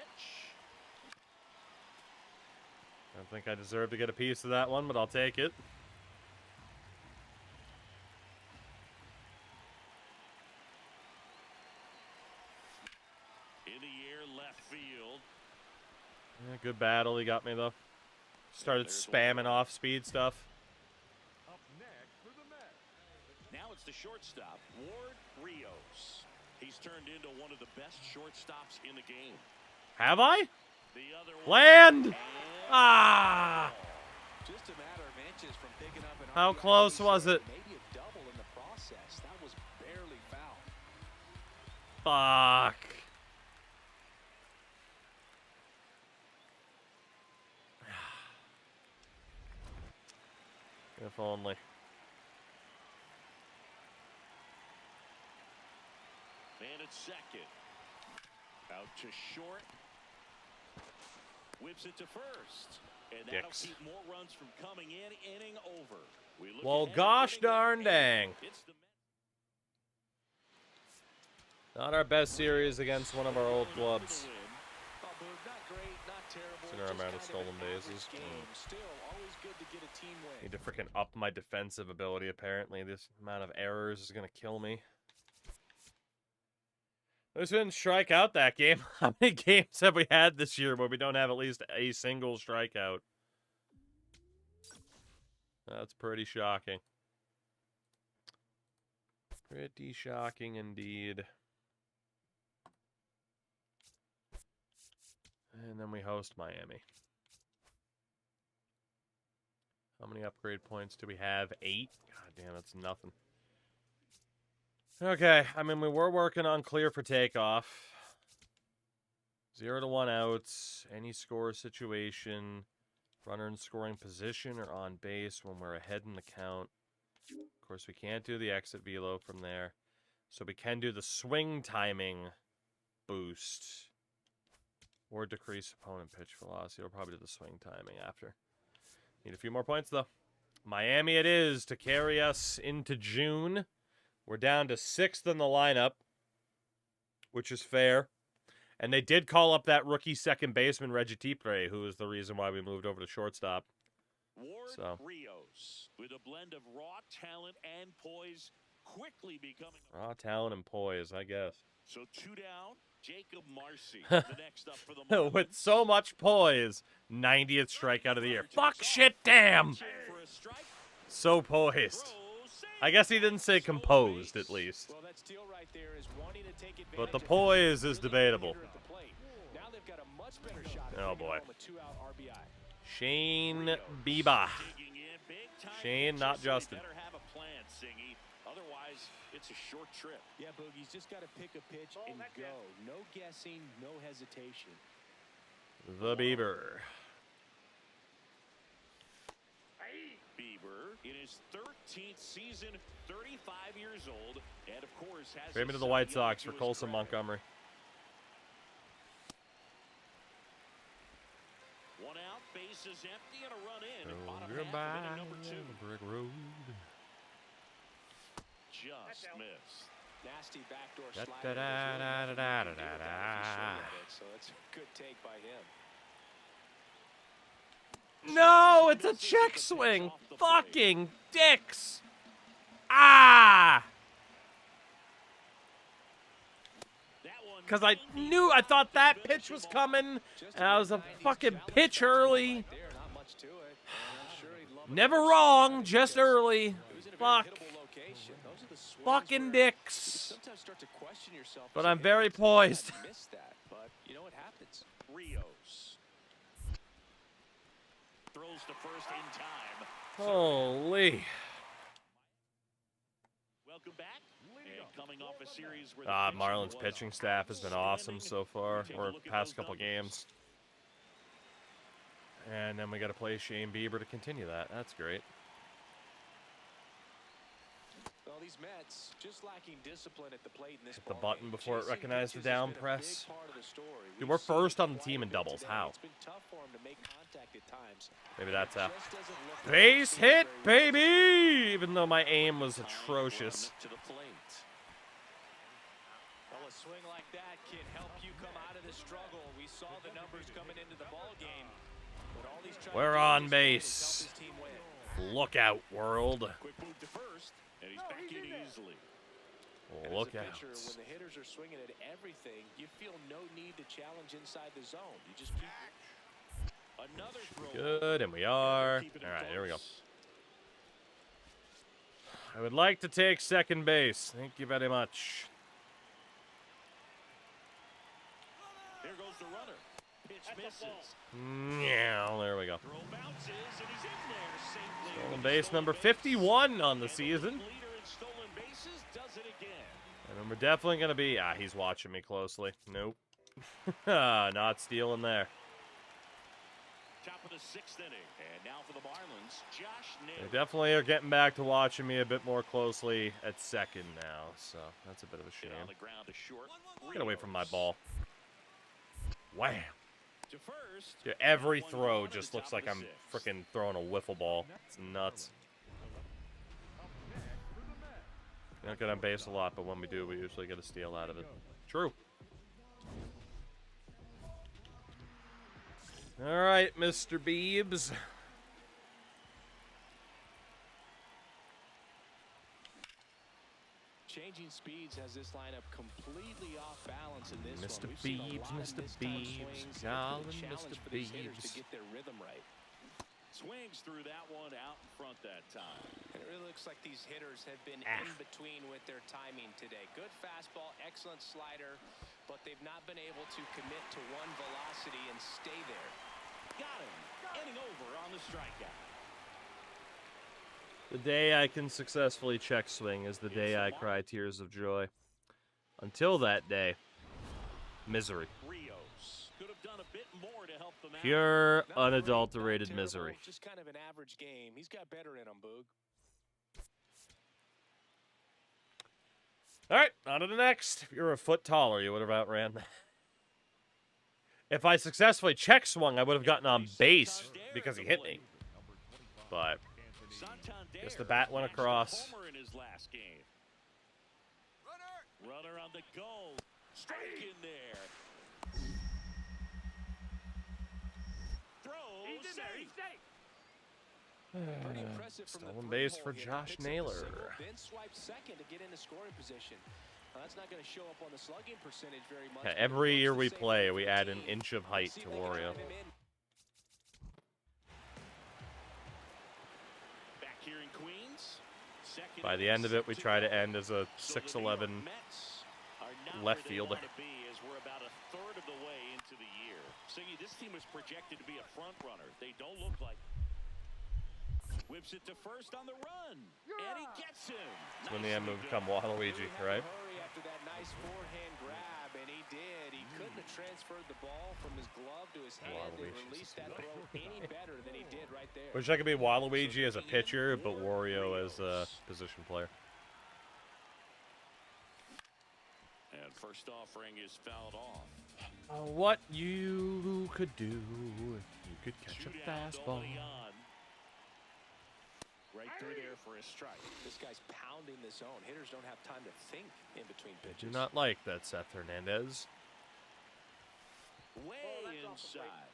Speaker 1: I don't think I deserve to get a piece of that one, but I'll take it.
Speaker 2: In the air, left field.
Speaker 1: Yeah, good battle. He got me, though. Started spamming off speed stuff.
Speaker 2: Now it's the shortstop, Ward Rios. He's turned into one of the best shortstops in the game.
Speaker 1: Have I?
Speaker 2: The other one,
Speaker 1: Land!
Speaker 2: and
Speaker 1: Ah!
Speaker 3: Just a matter of inches from picking up an
Speaker 1: How
Speaker 3: RBI
Speaker 1: close
Speaker 3: base
Speaker 1: was
Speaker 3: hit,
Speaker 1: it?
Speaker 3: Maybe a double in the process. That was barely foul.
Speaker 1: Fuck. If only.
Speaker 2: man at second. Out to short. Whips it to first. And that'll
Speaker 1: Dicks.
Speaker 2: keep more runs from coming in, inning over. We look
Speaker 1: Well,
Speaker 2: ahead to
Speaker 1: gosh
Speaker 2: inning
Speaker 1: darn
Speaker 2: number 8.
Speaker 1: dang.
Speaker 2: It's the
Speaker 1: Not our best series against one of our old clubs.
Speaker 3: Oh, Boog, not great, not terrible.
Speaker 1: Consider our
Speaker 3: just
Speaker 1: amount of
Speaker 3: kind
Speaker 1: stolen
Speaker 3: an average
Speaker 1: bases.
Speaker 3: game. Still, always good to get a team win.
Speaker 1: Need to freaking up my defensive ability, apparently. This amount of errors is going to kill me. At least we didn't strike out that game. How many games have we had this year where we don't have at least a single strikeout? That's pretty shocking. Pretty shocking indeed. And then we host Miami. How many upgrade points do we have? 8? God damn, that's nothing. Okay, I mean, we were working on clear for takeoff. 0 to 1 outs, any score situation, runner in scoring position or on base when we're ahead in the count. Of course, we can't do the exit velo from there. So we can do the swing timing boost. Or decrease opponent pitch velocity. We'll probably do the swing timing after. Need a few more points, though. Miami it is to carry us into June. We're down to 6th in the lineup, which is fair. And they did call up that rookie second baseman, Reggie Tipre, who is the reason why we moved over to shortstop.
Speaker 2: Ward Rios with a blend of raw talent and poise, quickly becoming
Speaker 1: Raw talent and poise, I guess.
Speaker 2: so 2 down. Jacob Marcy, the next up for the Marlins.
Speaker 1: With so much poise, 90th strikeout of the year. Fuck, shit, damn!
Speaker 2: For a strike,
Speaker 1: So poised.
Speaker 2: throws
Speaker 1: I guess he didn't say composed, at least.
Speaker 3: Well, that steal right there is wanting to take advantage
Speaker 1: But the
Speaker 3: of the
Speaker 1: poise is debatable.
Speaker 3: hitter at the plate. Now they've got a much better shot at
Speaker 1: Oh,
Speaker 3: bringing
Speaker 1: boy.
Speaker 3: home a 2-out RBI.
Speaker 1: Shane Bieber. Shane, not Justin.
Speaker 2: Better have a plan, Singy. Otherwise, it's a short trip.
Speaker 3: Yeah, Boogie's just got to pick a pitch and go. No guessing, no hesitation.
Speaker 1: The Bieber.
Speaker 2: Bieber in his 13th season, 35 years old, and of course has
Speaker 1: Trade me to the White Sox for Colson Montgomery.
Speaker 2: One out, bases empty, and a run in.
Speaker 1: Oh,
Speaker 2: Bottom
Speaker 1: goodbye,
Speaker 2: half of inning number 2.
Speaker 1: Brick Road.
Speaker 2: Just missed.
Speaker 3: Nasty backdoor
Speaker 1: Da,
Speaker 3: slider.
Speaker 1: da, da, da, da, da, da, da.
Speaker 3: So that's a good take by him.
Speaker 1: No, it's a check swing. Fucking dicks. Ah! Because I thought that pitch was coming, and I was a fucking pitch early. Never wrong, just early. Fuck. Fucking dicks. But I'm very poised.
Speaker 3: But you know what happens?
Speaker 2: Rios throws to first in time.
Speaker 1: Holy.
Speaker 2: Welcome back. And coming off a series where
Speaker 1: Marlins pitching staff has been awesome so far, or past couple games. And then we got to play Shane Bieber to continue that. That's great.
Speaker 3: Well, these Mets just lacking discipline at the plate in this
Speaker 1: Hit the
Speaker 3: ball
Speaker 1: button
Speaker 3: game.
Speaker 1: before it
Speaker 3: Chasing
Speaker 1: recognized the
Speaker 3: pitches has
Speaker 1: down
Speaker 3: been a
Speaker 1: press.
Speaker 3: big part of the story.
Speaker 1: Dude,
Speaker 3: We've
Speaker 1: we're
Speaker 3: seen
Speaker 1: first
Speaker 3: it
Speaker 1: on the
Speaker 3: quite
Speaker 1: team
Speaker 3: a
Speaker 1: in
Speaker 3: bit
Speaker 1: doubles.
Speaker 3: today.
Speaker 1: How?
Speaker 3: It's been tough for him to make contact at times.
Speaker 1: Maybe that's how.
Speaker 3: Just doesn't look like
Speaker 1: Base
Speaker 3: he's
Speaker 1: hit,
Speaker 3: very well.
Speaker 1: baby! Even though my aim was atrocious.
Speaker 2: To the plate.
Speaker 3: Well, a swing like that can help you come out of the struggle. We saw the numbers coming into the ball game. But all he's trying to
Speaker 1: We're
Speaker 3: do
Speaker 1: on
Speaker 3: is
Speaker 1: base.
Speaker 3: help his team win.
Speaker 1: Look out, world.
Speaker 2: Quick move to first, and he's back in easily.
Speaker 3: And
Speaker 1: Look
Speaker 3: as a
Speaker 1: out.
Speaker 3: pitcher, when the hitters are swinging at everything, you feel no need to challenge inside the zone. You just keep.
Speaker 2: Another throw.
Speaker 1: Good, and we are.
Speaker 2: Keep it in
Speaker 1: Alright, here we go.
Speaker 2: close.
Speaker 1: I would like to take second base. Thank you very much.
Speaker 2: There goes the runner. Pitch misses.
Speaker 1: Yeah, there we go.
Speaker 2: Throw bounces, and he's in there safely.
Speaker 1: Stolen base number 51 on the season.
Speaker 2: Leader in stolen bases does it again.
Speaker 1: And we're definitely going to be... he's watching me closely. Nope. Not stealing there.
Speaker 2: Top of the 6th inning, and now for the Marlins, Josh
Speaker 1: They
Speaker 2: Naylor.
Speaker 1: definitely are getting back to watching me a bit more closely at second now, so that's a bit of a
Speaker 2: Hit on
Speaker 1: shame.
Speaker 2: the ground to short.
Speaker 1: Get away from my ball. Wham!
Speaker 2: To first.
Speaker 1: Dude, every
Speaker 2: One
Speaker 1: throw
Speaker 2: gone to
Speaker 1: just
Speaker 2: the
Speaker 1: looks
Speaker 2: top
Speaker 1: like
Speaker 2: of
Speaker 1: I'm
Speaker 2: the 6th.
Speaker 1: freaking throwing a wiffle ball. It's nuts. We don't get on base a lot, but when we do, we usually get a steal out of it. True. All right, Mr. Beebs.
Speaker 3: Changing speeds has this lineup completely off balance in this
Speaker 1: Mr.
Speaker 3: one. We've seen a
Speaker 1: Beebs,
Speaker 3: lot of
Speaker 1: Mr.
Speaker 3: missed time
Speaker 1: Beebs,
Speaker 3: swings.
Speaker 1: calling
Speaker 3: It's been a
Speaker 1: Mr.
Speaker 3: challenge for these hitters
Speaker 1: Beebs.
Speaker 3: to get their rhythm right.
Speaker 2: Swings through that one out in front that time.
Speaker 3: And it really looks like these hitters have been in between with their timing today. Good fastball, excellent slider, but they've not been able to commit to one velocity and stay there.
Speaker 2: Got him. Inning over on the strikeout.
Speaker 1: The day I can successfully check swing is the day I cry tears of joy. Until that day, misery.
Speaker 2: Rios could have done a bit more to help them out.
Speaker 1: Pure,
Speaker 3: Not great, not
Speaker 1: unadulterated
Speaker 3: terrible,
Speaker 1: misery.
Speaker 3: Just kind of an average game. He's got better in him, Boog.
Speaker 1: All right, on to the next. If you're a foot taller, you would have outran that. If I successfully check swung, I would have gotten on base because he hit me. But
Speaker 2: Santander
Speaker 1: guess the bat went
Speaker 2: flashed a
Speaker 1: across.
Speaker 2: homer in his last game. Runner on the go. Strike in there. Throw. Safe.
Speaker 3: Pretty impressive from the
Speaker 1: Stolen
Speaker 3: three
Speaker 1: base
Speaker 3: hole
Speaker 1: for
Speaker 3: here.
Speaker 1: Josh
Speaker 3: Picks up the
Speaker 1: Naylor.
Speaker 3: single, then swipes second to get into scoring position. Now, that's not going to show up on the slugging percentage very much.
Speaker 1: Okay,
Speaker 3: but
Speaker 1: every
Speaker 3: he
Speaker 1: year
Speaker 3: wants
Speaker 1: we
Speaker 3: to save
Speaker 1: play,
Speaker 3: it
Speaker 1: we
Speaker 3: for the
Speaker 1: add an
Speaker 3: team.
Speaker 1: inch of height
Speaker 3: See
Speaker 1: to
Speaker 3: if they can
Speaker 1: Wario.
Speaker 3: drive him in.
Speaker 2: Back here in Queens.
Speaker 1: By the end of it, we try to end as a 6'11" left fielder.
Speaker 2: As we're about a third of the way into the year. So this team is projected to be a front runner. They don't look like. Whips it to first on the run, and he gets him.
Speaker 1: That's when the end will become Waluigi, right?
Speaker 3: Hurry after that nice forehand grab, and he did. He couldn't have transferred the ball from his glove to his hand and released that throw any better than he did right there.
Speaker 1: Wish I could be Waluigi as a pitcher, but Wario as a position player.
Speaker 2: And first offering is fouled off.
Speaker 1: What you could do, you could catch a fastball.
Speaker 2: Right through there for a strike.
Speaker 3: This guy's pounding the zone. Hitters don't have time to think in between
Speaker 1: I
Speaker 3: pitches.
Speaker 1: do not like that Seth Hernandez.
Speaker 2: Way inside.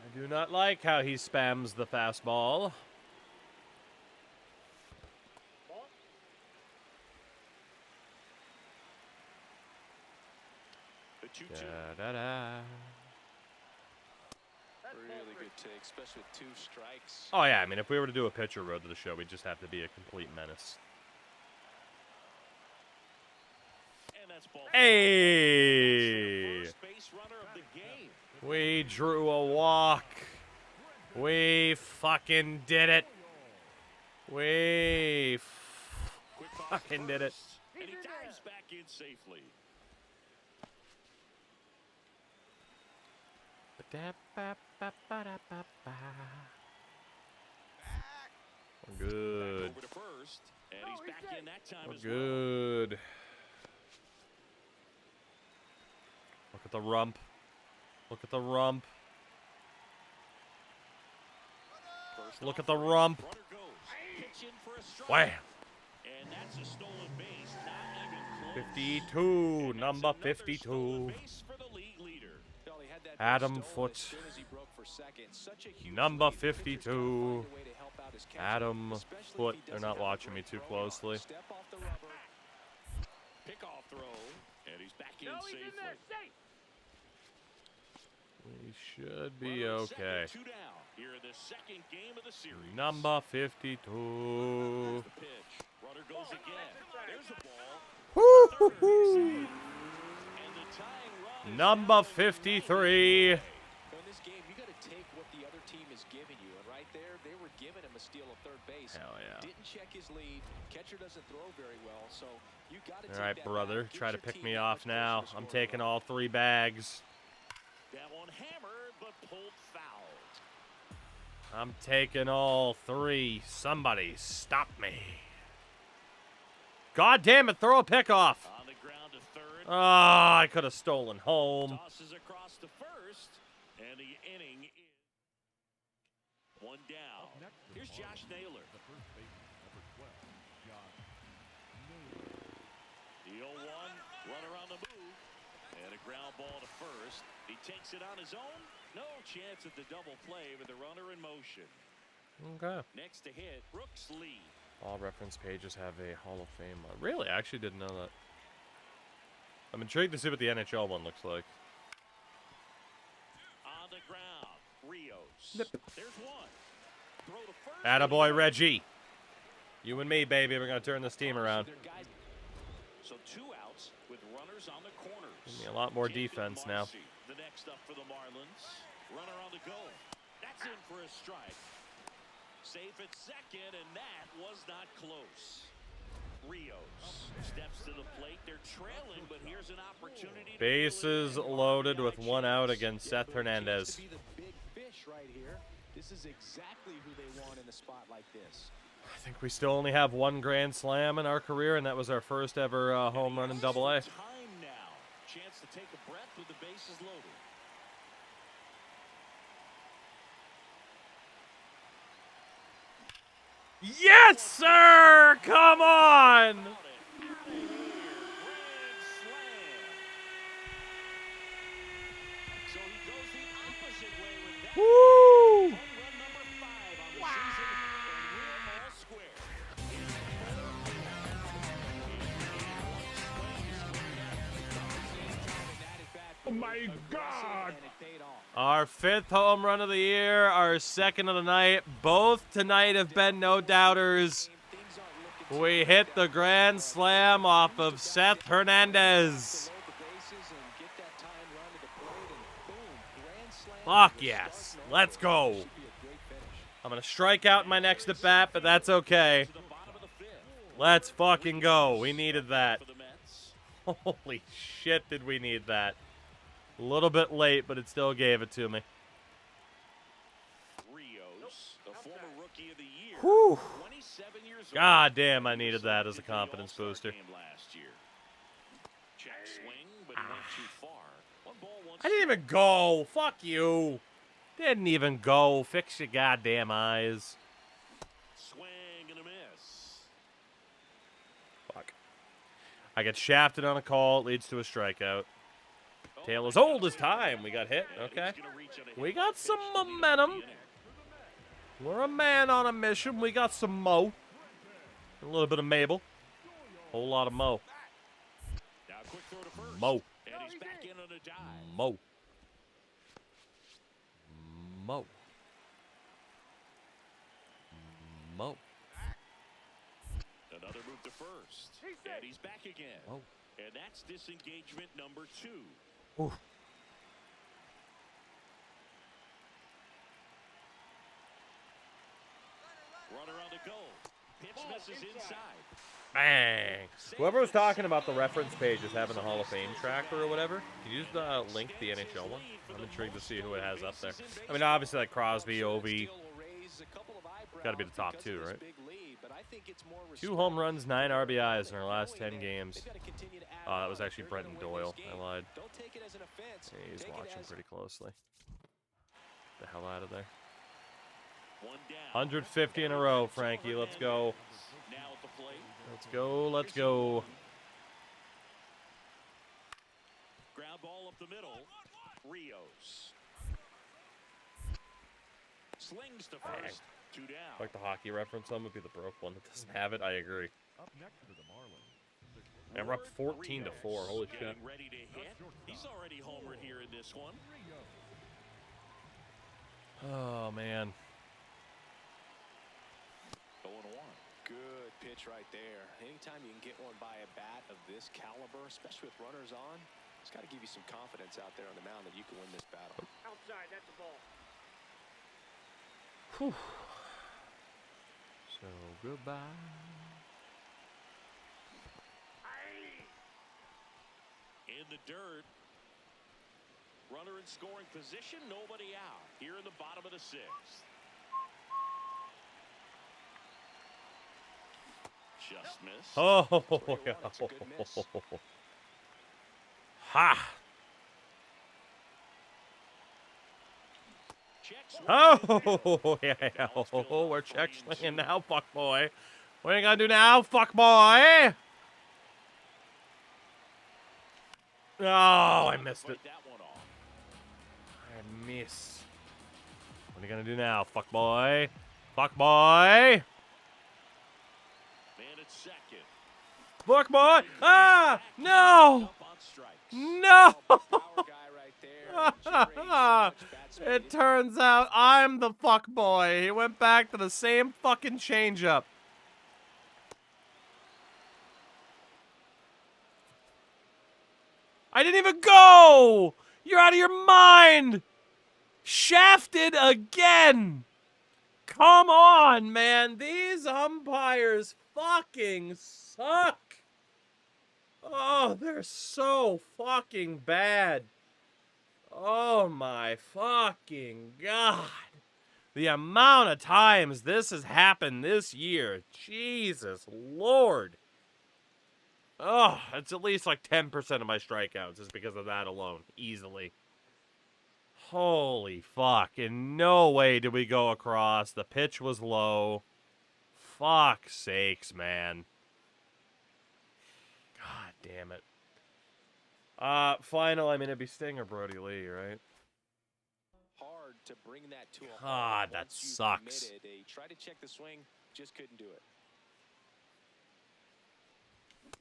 Speaker 1: I do not like how he spams the fastball.
Speaker 2: The 2-2.
Speaker 1: Da-da-da.
Speaker 3: Really good take, especially with 2 strikes.
Speaker 1: Oh, yeah. I mean, if we were to do a pitcher road to the show, we'd just have to be a complete menace.
Speaker 2: And that's ball.
Speaker 1: Hey!
Speaker 2: First base runner of the game.
Speaker 1: We drew a walk. We fucking did it. We fucking did it.
Speaker 2: And he dives back in safely.
Speaker 1: We're good.
Speaker 2: Over to first, and he's back in that time
Speaker 1: We're
Speaker 2: as well.
Speaker 1: good. Look at the rump. Look at the rump. Look at the rump.
Speaker 2: Runner goes. Pitch in for a strike.
Speaker 1: Wham.
Speaker 2: And that's a stolen base. Not even close.
Speaker 1: 52. Number
Speaker 2: Another
Speaker 1: 52.
Speaker 2: stolen base for the league leader.
Speaker 3: Well, he had that
Speaker 1: Adam
Speaker 3: big stolen
Speaker 1: Foote.
Speaker 3: as soon as he broke for second. Such a huge
Speaker 1: Number
Speaker 3: lead. Pitcher's gotta
Speaker 1: 52.
Speaker 3: find a way to help out his catcher,
Speaker 1: Adam
Speaker 3: especially if
Speaker 1: Foote.
Speaker 3: he
Speaker 1: They're
Speaker 3: doesn't
Speaker 1: not
Speaker 3: have a
Speaker 1: watching me
Speaker 3: great
Speaker 1: too
Speaker 3: throw arm.
Speaker 1: closely.
Speaker 3: Step off the rubber.
Speaker 2: Pickoff throw. And he's back in
Speaker 5: No, he's
Speaker 2: safely.
Speaker 5: in there, safe.
Speaker 1: We should be
Speaker 2: Runner at
Speaker 1: okay.
Speaker 2: second, 2 down. Here in the second game of the series.
Speaker 1: Number 52.
Speaker 2: There's the pitch. Runner goes again. There's the ball.
Speaker 1: Woo-hoo-hoo.
Speaker 2: And the tying run is
Speaker 1: Number
Speaker 2: now
Speaker 1: 53.
Speaker 3: In this game, you got to take what the other team is giving you, and right there, they were giving him a steal of third base.
Speaker 1: Hell yeah.
Speaker 3: Didn't check his lead. Catcher doesn't throw very well, so you got to.
Speaker 1: All right, brother. Try to pick me off now. I'm taking all 3 bags.
Speaker 2: That one hammered, but pulled foul.
Speaker 1: I'm taking all 3. Somebody stop me. God damn it, throw a pick off.
Speaker 2: On the ground to third.
Speaker 1: Oh, I could have stolen home.
Speaker 2: Tosses across to first. And the inning is 1 down. Here's Josh Naylor. The 0-1, runner on the move. And a ground ball to first. He takes it on his own. No chance at the double play with the runner in motion.
Speaker 1: Okay.
Speaker 2: Next to hit, Brooks Lee.
Speaker 1: All reference pages have a Hall of Fame. Really? I actually didn't know that. I'm intrigued to see what the NHL one looks like.
Speaker 2: On the ground, Rios. There's one. Throw to first.
Speaker 1: Attaboy, Reggie. You and me, baby. We're going to turn this team around.
Speaker 2: So 2 outs with runners on the corners.
Speaker 1: Give me a lot more
Speaker 2: Jacob
Speaker 1: defense now.
Speaker 2: Marcy, the next up for the Marlins. Runner on the go. That's in for a strike. Safe at second, and that was not close. Rios steps to the plate. They're trailing, but here's an opportunity.
Speaker 1: Bases loaded with 1 out against Seth Hernandez.
Speaker 3: To be the big fish right here. This is exactly who they want in a spot like this.
Speaker 1: I think we still only have 1 grand slam in our career, and that was our first ever home run in Double-A.
Speaker 2: Time now. Chance to take a breath with the bases loaded.
Speaker 1: Yes, sir! Come on!
Speaker 2: So he goes the opposite way with that.
Speaker 1: Woo!
Speaker 2: Home run number 5 on the season, and we're all square.
Speaker 3: Oh my God!
Speaker 1: Our 5th home run of the year, our 2nd of the night. Both tonight have been no doubters. We hit the grand slam off of Seth Hernandez. Fuck yes. Let's go. I'm going to strike out in my next at bat, but that's okay. Let's fucking go. We needed that. Holy shit, did we need that. A little bit late, but it still gave it to me. Whew. God damn, I needed that as a confidence booster. I didn't even go. Fuck you. Didn't even go. Fix your goddamn eyes.
Speaker 2: Swing and a miss.
Speaker 1: Fuck. I get shafted on a call. It leads to a strikeout. Tale as old as time. We got hit. Okay. We got some momentum. We're a man on a mission. We got some mo. A little bit of Mabel. Whole lot of mo. Mo. Mo. Mo. Mo.
Speaker 2: Another move to first. And he's back again.
Speaker 1: Mo.
Speaker 2: And that's disengagement number 2.
Speaker 1: Ooh.
Speaker 2: Runner on the goal. Pitch misses inside.
Speaker 1: Bang. Whoever was talking about the reference page as having a Hall of Fame tracker or whatever, can you just link the NHL one? I'm intrigued to see who it has up there. I mean, obviously, like Crosby, Ovi. Got to be the top 2, right? 2 home runs, 9 RBIs in our last 10 games. Oh, that was actually Brenton Doyle. I lied. Yeah, he's watching pretty closely. Get the hell out of there. 150 in a row, Frankie. Let's go. Let's go. Let's go.
Speaker 2: Ground ball up the middle. Rios. Slings to first. 2 down.
Speaker 1: Like the hockey reference, some would be the broke one that doesn't have it. I agree. And we're up 14-4. Holy shit.
Speaker 2: Ready to hit. He's already homered here in this one.
Speaker 1: Oh man.
Speaker 2: 0-1.
Speaker 3: Good pitch right there. Anytime you can get one by a bat of this caliber, especially with runners on, it's got to give you some confidence out there on the mound that you can win this battle.
Speaker 5: Outside, that's the ball.
Speaker 1: Whew. So goodbye.
Speaker 2: In the dirt. Runner in scoring position, nobody out. Here in the bottom of the 6th. Just missed.
Speaker 1: Oh, ha! Oh, yeah. Oh, we're check swinging now, fuck boy. What are you gonna do now, fuck boy? Oh, I missed it. I miss. What are you gonna do now, fuck boy? Fuck boy!
Speaker 2: Man at second.
Speaker 1: Fuck boy! Ah! No! No! It turns out I'm the fuck boy. He went back to the same fucking changeup. I didn't even go! You're out of your mind! Shafted again! Come on, man. These umpires fucking suck. Oh, they're so fucking bad. Oh my fucking God. The amount of times this has happened this year. Jesus Lord. Oh, it's at least like 10% of my strikeouts is because of that alone. Easily. Holy fuck. In no way did we go across. The pitch was low. Fuck's sakes, man. God damn it. Final, I mean, it'd be Sting or Brody Lee, right?
Speaker 3: Hard to bring that to a
Speaker 1: God, that sucks.
Speaker 3: They tried to check the swing, just couldn't do it.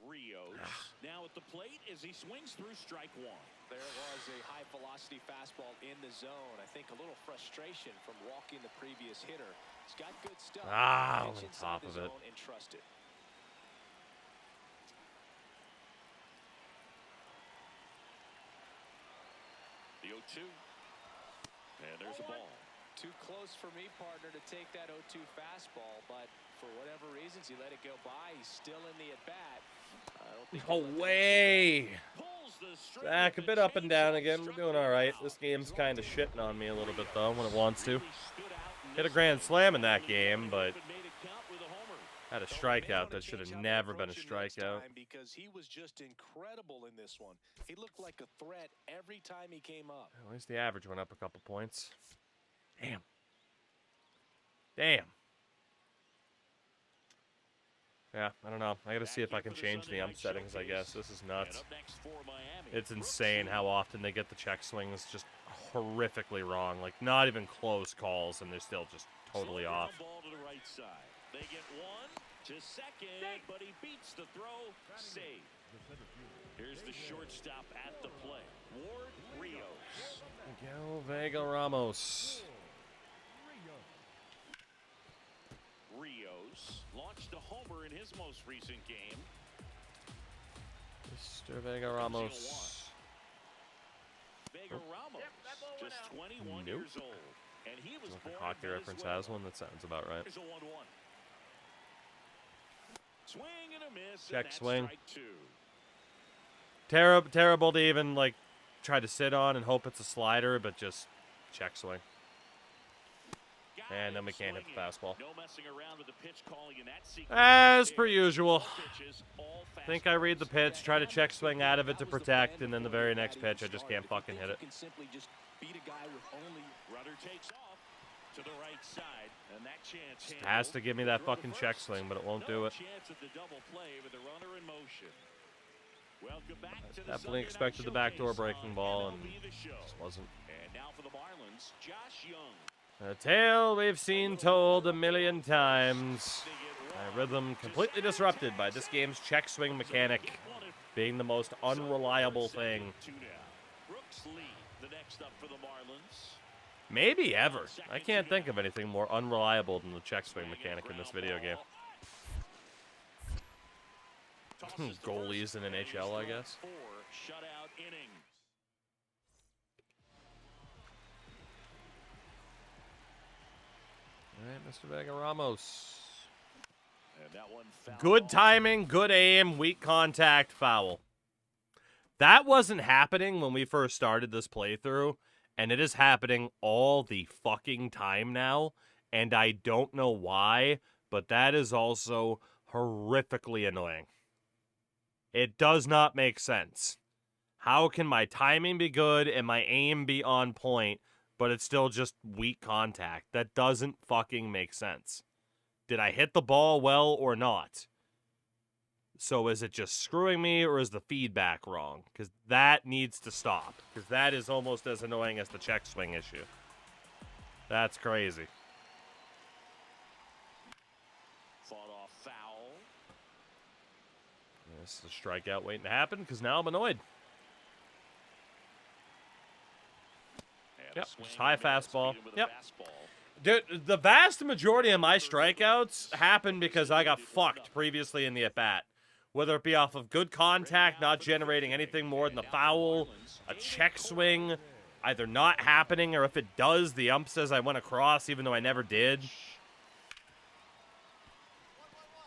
Speaker 2: Rios now at the plate as he swings through strike 1.
Speaker 3: There was a high velocity fastball in the zone. I think a little frustration from walking the previous hitter. He's got good stuff.
Speaker 1: On the top of it.
Speaker 3: And trust it.
Speaker 2: 0-2. And there's a ball.
Speaker 3: Too close for me, partner, to take that 0-2 fastball, but for whatever reasons, he let it go by. He's still in the at-bat.
Speaker 1: No way. Back a bit up and down again. We're doing all right. This game's kind of shitting on me a little bit, though, when it wants to. Hit a grand slam in that game, but had a strikeout that should have never been a strikeout.
Speaker 3: Because he was just incredible in this one. He looked like a threat every time he came up.
Speaker 1: At least the average went up a couple points. Damn. Damn. Yeah, I don't know. I gotta see if I can change the ump settings, I guess. This is nuts. It's insane how often they get the check swings just horrifically wrong. Like, not even close calls, and they're still just totally off.
Speaker 2: They get one to second, but he beats the throw. Save. Here's the shortstop at the play. Ward Rios.
Speaker 1: Miguel Vega Ramos.
Speaker 2: Rios launched a homer in his most recent game.
Speaker 1: Mr. Vega Ramos.
Speaker 2: Vega Ramos, just 21 years old. And he was born
Speaker 1: Hockey
Speaker 2: in
Speaker 1: Reference
Speaker 2: Venezuela.
Speaker 1: has one. That sounds about right.
Speaker 2: Here's a 1-1. Swing and a miss.
Speaker 1: Check
Speaker 2: and that's
Speaker 1: swing.
Speaker 2: strike two.
Speaker 1: Terrible to even, like, try to sit on and hope it's a slider, but just check swing. And then we can't hit the fastball.
Speaker 2: No messing around with the pitch calling in that sequence.
Speaker 1: As per usual. I think I read the pitch, try to check swing out of it to protect, and then the very next pitch, I just can't fucking hit it.
Speaker 2: Rudder takes off to the right side, and that chance
Speaker 1: It has to give me that fucking check swing, but it won't do it.
Speaker 2: Chance at the double play with the runner in motion. Welcome back to the
Speaker 1: Definitely
Speaker 2: Sunday
Speaker 1: expected the
Speaker 2: Night
Speaker 1: backdoor
Speaker 2: Showcase
Speaker 1: breaking
Speaker 2: on
Speaker 1: ball, and
Speaker 2: MLB The Show.
Speaker 1: just wasn't.
Speaker 2: And now for the Marlins, Josh Young.
Speaker 1: A tale we've seen told a million times. My rhythm completely disrupted by this game's check swing mechanic being the most unreliable thing.
Speaker 2: Brooks Lee, the next up for the Marlins.
Speaker 1: Maybe ever. I can't think of anything more unreliable than the check swing mechanic in this video game. Goalies in NHL, I guess.
Speaker 2: 4 shutout innings.
Speaker 1: All right, Mr. Vega Ramos.
Speaker 2: And that one fouled
Speaker 1: Good
Speaker 2: off.
Speaker 1: timing, good aim, weak contact, foul. That wasn't happening when we first started this playthrough, and it is happening all the fucking time now, and I don't know why, but that is also horrifically annoying. It does not make sense. How can my timing be good and my aim be on point, but it's still just weak contact? That doesn't fucking make sense. Did I hit the ball well or not? So is it just screwing me, or is the feedback wrong? Because that needs to stop. Because that is almost as annoying as the check swing issue. That's crazy.
Speaker 2: Fought off foul.
Speaker 1: This is a strikeout waiting to happen, because now I'm annoyed.
Speaker 2: And
Speaker 1: Yep,
Speaker 2: a swing
Speaker 1: just high
Speaker 2: and a miss,
Speaker 1: fastball.
Speaker 2: beat him with a
Speaker 1: Yep.
Speaker 2: fastball.
Speaker 1: Dude, the vast majority of my strikeouts happen because I got fucked previously in the at-bat. Whether it be off of good contact, not generating anything more than the foul, a check swing, either not happening, or if it does, the ump says I went across even though I never did.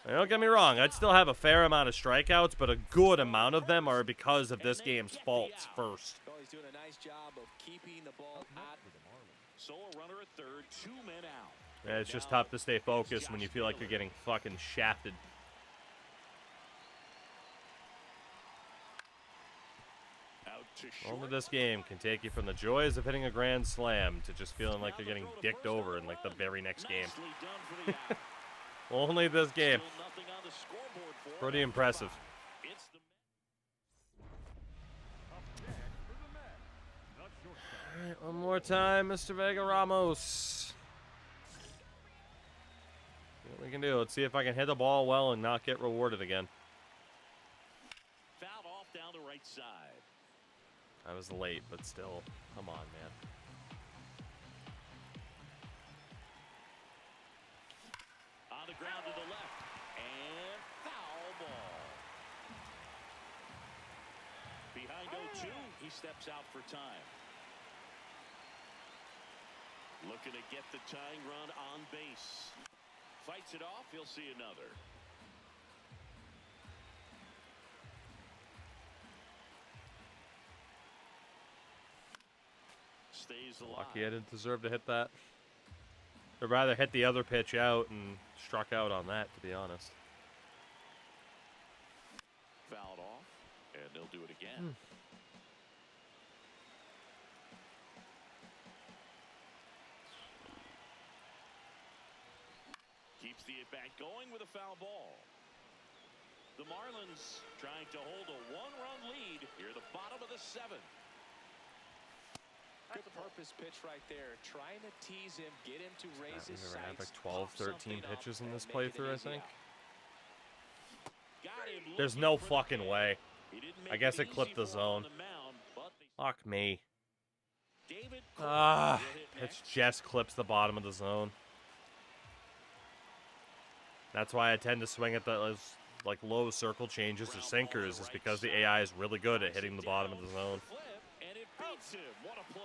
Speaker 1: And don't get me wrong, I'd still have a fair amount of strikeouts, but a good amount of them are because of this game's faults first.
Speaker 3: Oh, he's doing a nice job of keeping the ball at the Marlins.
Speaker 2: So a runner at third, 2 men out.
Speaker 1: Yeah, it's just tough to stay focused when you feel like you're getting fucking shafted.
Speaker 2: Out to short.
Speaker 1: Only this game can take you from the joys of hitting a grand slam to just feeling like you're getting dicked over in like the very next game.
Speaker 2: Nicely done for the out.
Speaker 1: Only this game.
Speaker 2: Still nothing on the scoreboard for him.
Speaker 1: Pretty impressive.
Speaker 2: It's the
Speaker 1: All right, one more time, Mr. Vega Ramos. See what we can do. Let's see if I can hit the ball well and not get rewarded again.
Speaker 2: fouled off down the right side.
Speaker 1: I was late, but still, come on, man.
Speaker 2: On the ground to the left. And foul ball. Behind 0-2, he steps out for time. Looking to get the tying run on base. Fights it off. He'll see another. Stays alive.
Speaker 1: Lucky I didn't deserve to hit that. I'd rather hit the other pitch out and struck out on that, to be honest.
Speaker 2: Fouled off, and they'll do it again. Keeps the at-bat going with a foul ball. The Marlins trying to hold a one-run lead here at the bottom of the seventh.
Speaker 3: Good purpose pitch right there. Trying to tease him, get him to raise his
Speaker 1: We've ever had
Speaker 3: sights.
Speaker 1: like 12, 13 pitches in this playthrough, I think.
Speaker 2: Got him
Speaker 1: There's
Speaker 2: looking
Speaker 1: no
Speaker 2: for the
Speaker 1: fucking
Speaker 2: hit.
Speaker 1: way.
Speaker 2: He didn't
Speaker 1: I
Speaker 2: make
Speaker 1: guess it
Speaker 2: easy
Speaker 1: clipped the
Speaker 2: for him on
Speaker 1: zone.
Speaker 2: the mound, but
Speaker 1: Fuck me.
Speaker 2: David Cole
Speaker 1: Ah,
Speaker 2: will hit
Speaker 1: pitch
Speaker 2: next.
Speaker 1: just clips the bottom of the zone. That's why I tend to swing at the like low circle changes or sinkers, is because the AI is really good at hitting the bottom of the zone.
Speaker 2: Flip, and it beats him. What a play.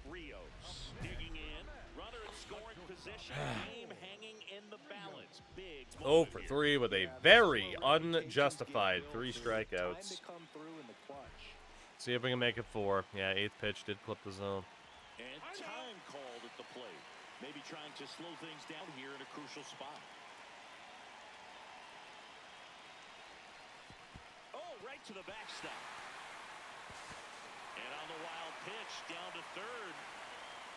Speaker 2: Rios digging in. Runner in scoring position. Game hanging in the balance. Big
Speaker 1: 0
Speaker 2: moment
Speaker 1: for
Speaker 2: here.
Speaker 1: 3 with a very unjustified 3 strikeouts. See if we can make it 4. Yeah, 8th pitch did clip the zone.
Speaker 2: And time called at the plate. Maybe trying to slow things down here in a crucial spot. Oh, right to the backstop. And on the wild pitch, down to third,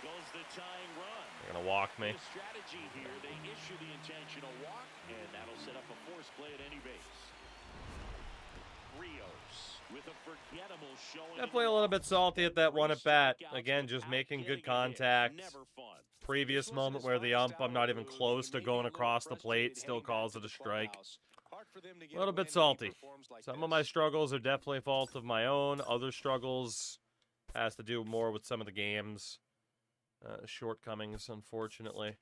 Speaker 2: goes the tying run.
Speaker 1: They're going to walk me.
Speaker 2: The strategy here, they issue the intentional walk, and that'll set up a force play at any base. Rios with a forgettable showing.
Speaker 1: Definitely a little bit salty at that one at bat. Again, just making good contact.
Speaker 2: Never fun.
Speaker 1: Previous moment where the ump, I'm not even close to going across the plate, still calls it a strike. A little bit salty. Some of my struggles are definitely a fault of my own. Other struggles has to do more with some of the game's shortcomings, unfortunately.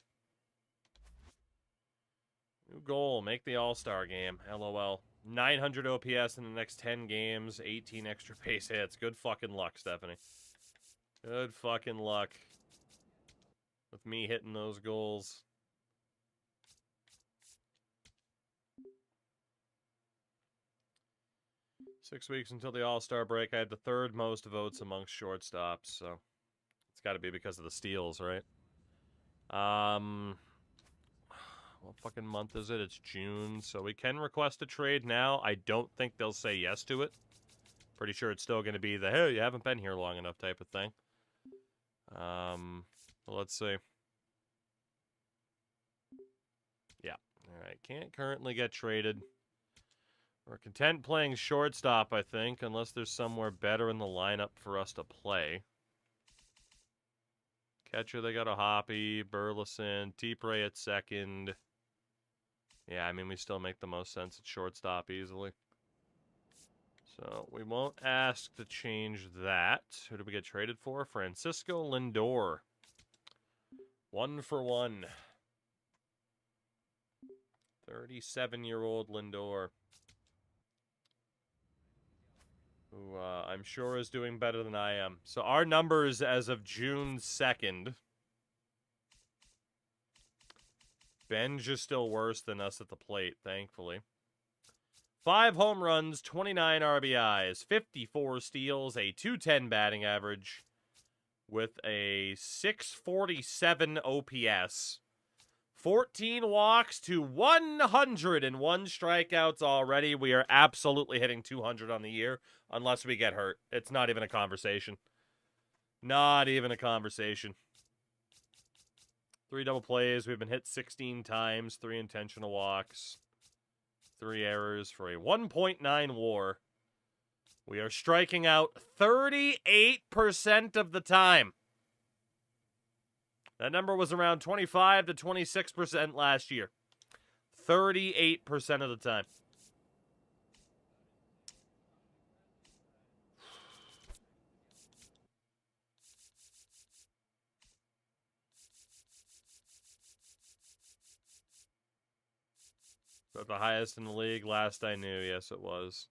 Speaker 1: New goal, make the All-Star game. LOL. 900 OPS in the next 10 games, 18 extra base hits. Good fucking luck, Stephanie. Good fucking luck with me hitting those goals. Six weeks until the All-Star break. I had the third most votes amongst shortstops, so it's got to be because of the steals, right? What fucking month is it? It's June, so we can request a trade now. I don't think they'll say yes to it. Pretty sure it's still going to be the, hey, you haven't been here long enough type of thing. Let's see. Yeah, all right. Can't currently get traded. We're content playing shortstop, I think, unless there's somewhere better in the lineup for us to play. Catcher, they got a Hoppy, Burleson, T-Pray at second. Yeah, I mean, we still make the most sense at shortstop easily. So we won't ask to change that. Who did we get traded for? Francisco Lindor. 1 for 1. 37-year-old Lindor. Who I'm sure is doing better than I am. So our numbers as of June 2nd. Ben's just still worse than us at the plate, thankfully. 5 home runs, 29 RBIs, 54 steals, a .210 batting average with a .647 OPS. 14 walks to 101 strikeouts already. We are absolutely hitting 200 on the year, unless we get hurt. It's not even a conversation. Not even a conversation. 3 double plays. We've been hit 16 times. 3 intentional walks. 3 errors for a 1.9 WAR. We are striking out 38% of the time. That number was around 25 to 26% last year. 38% of the time. But the highest in the league last I knew, yes it was.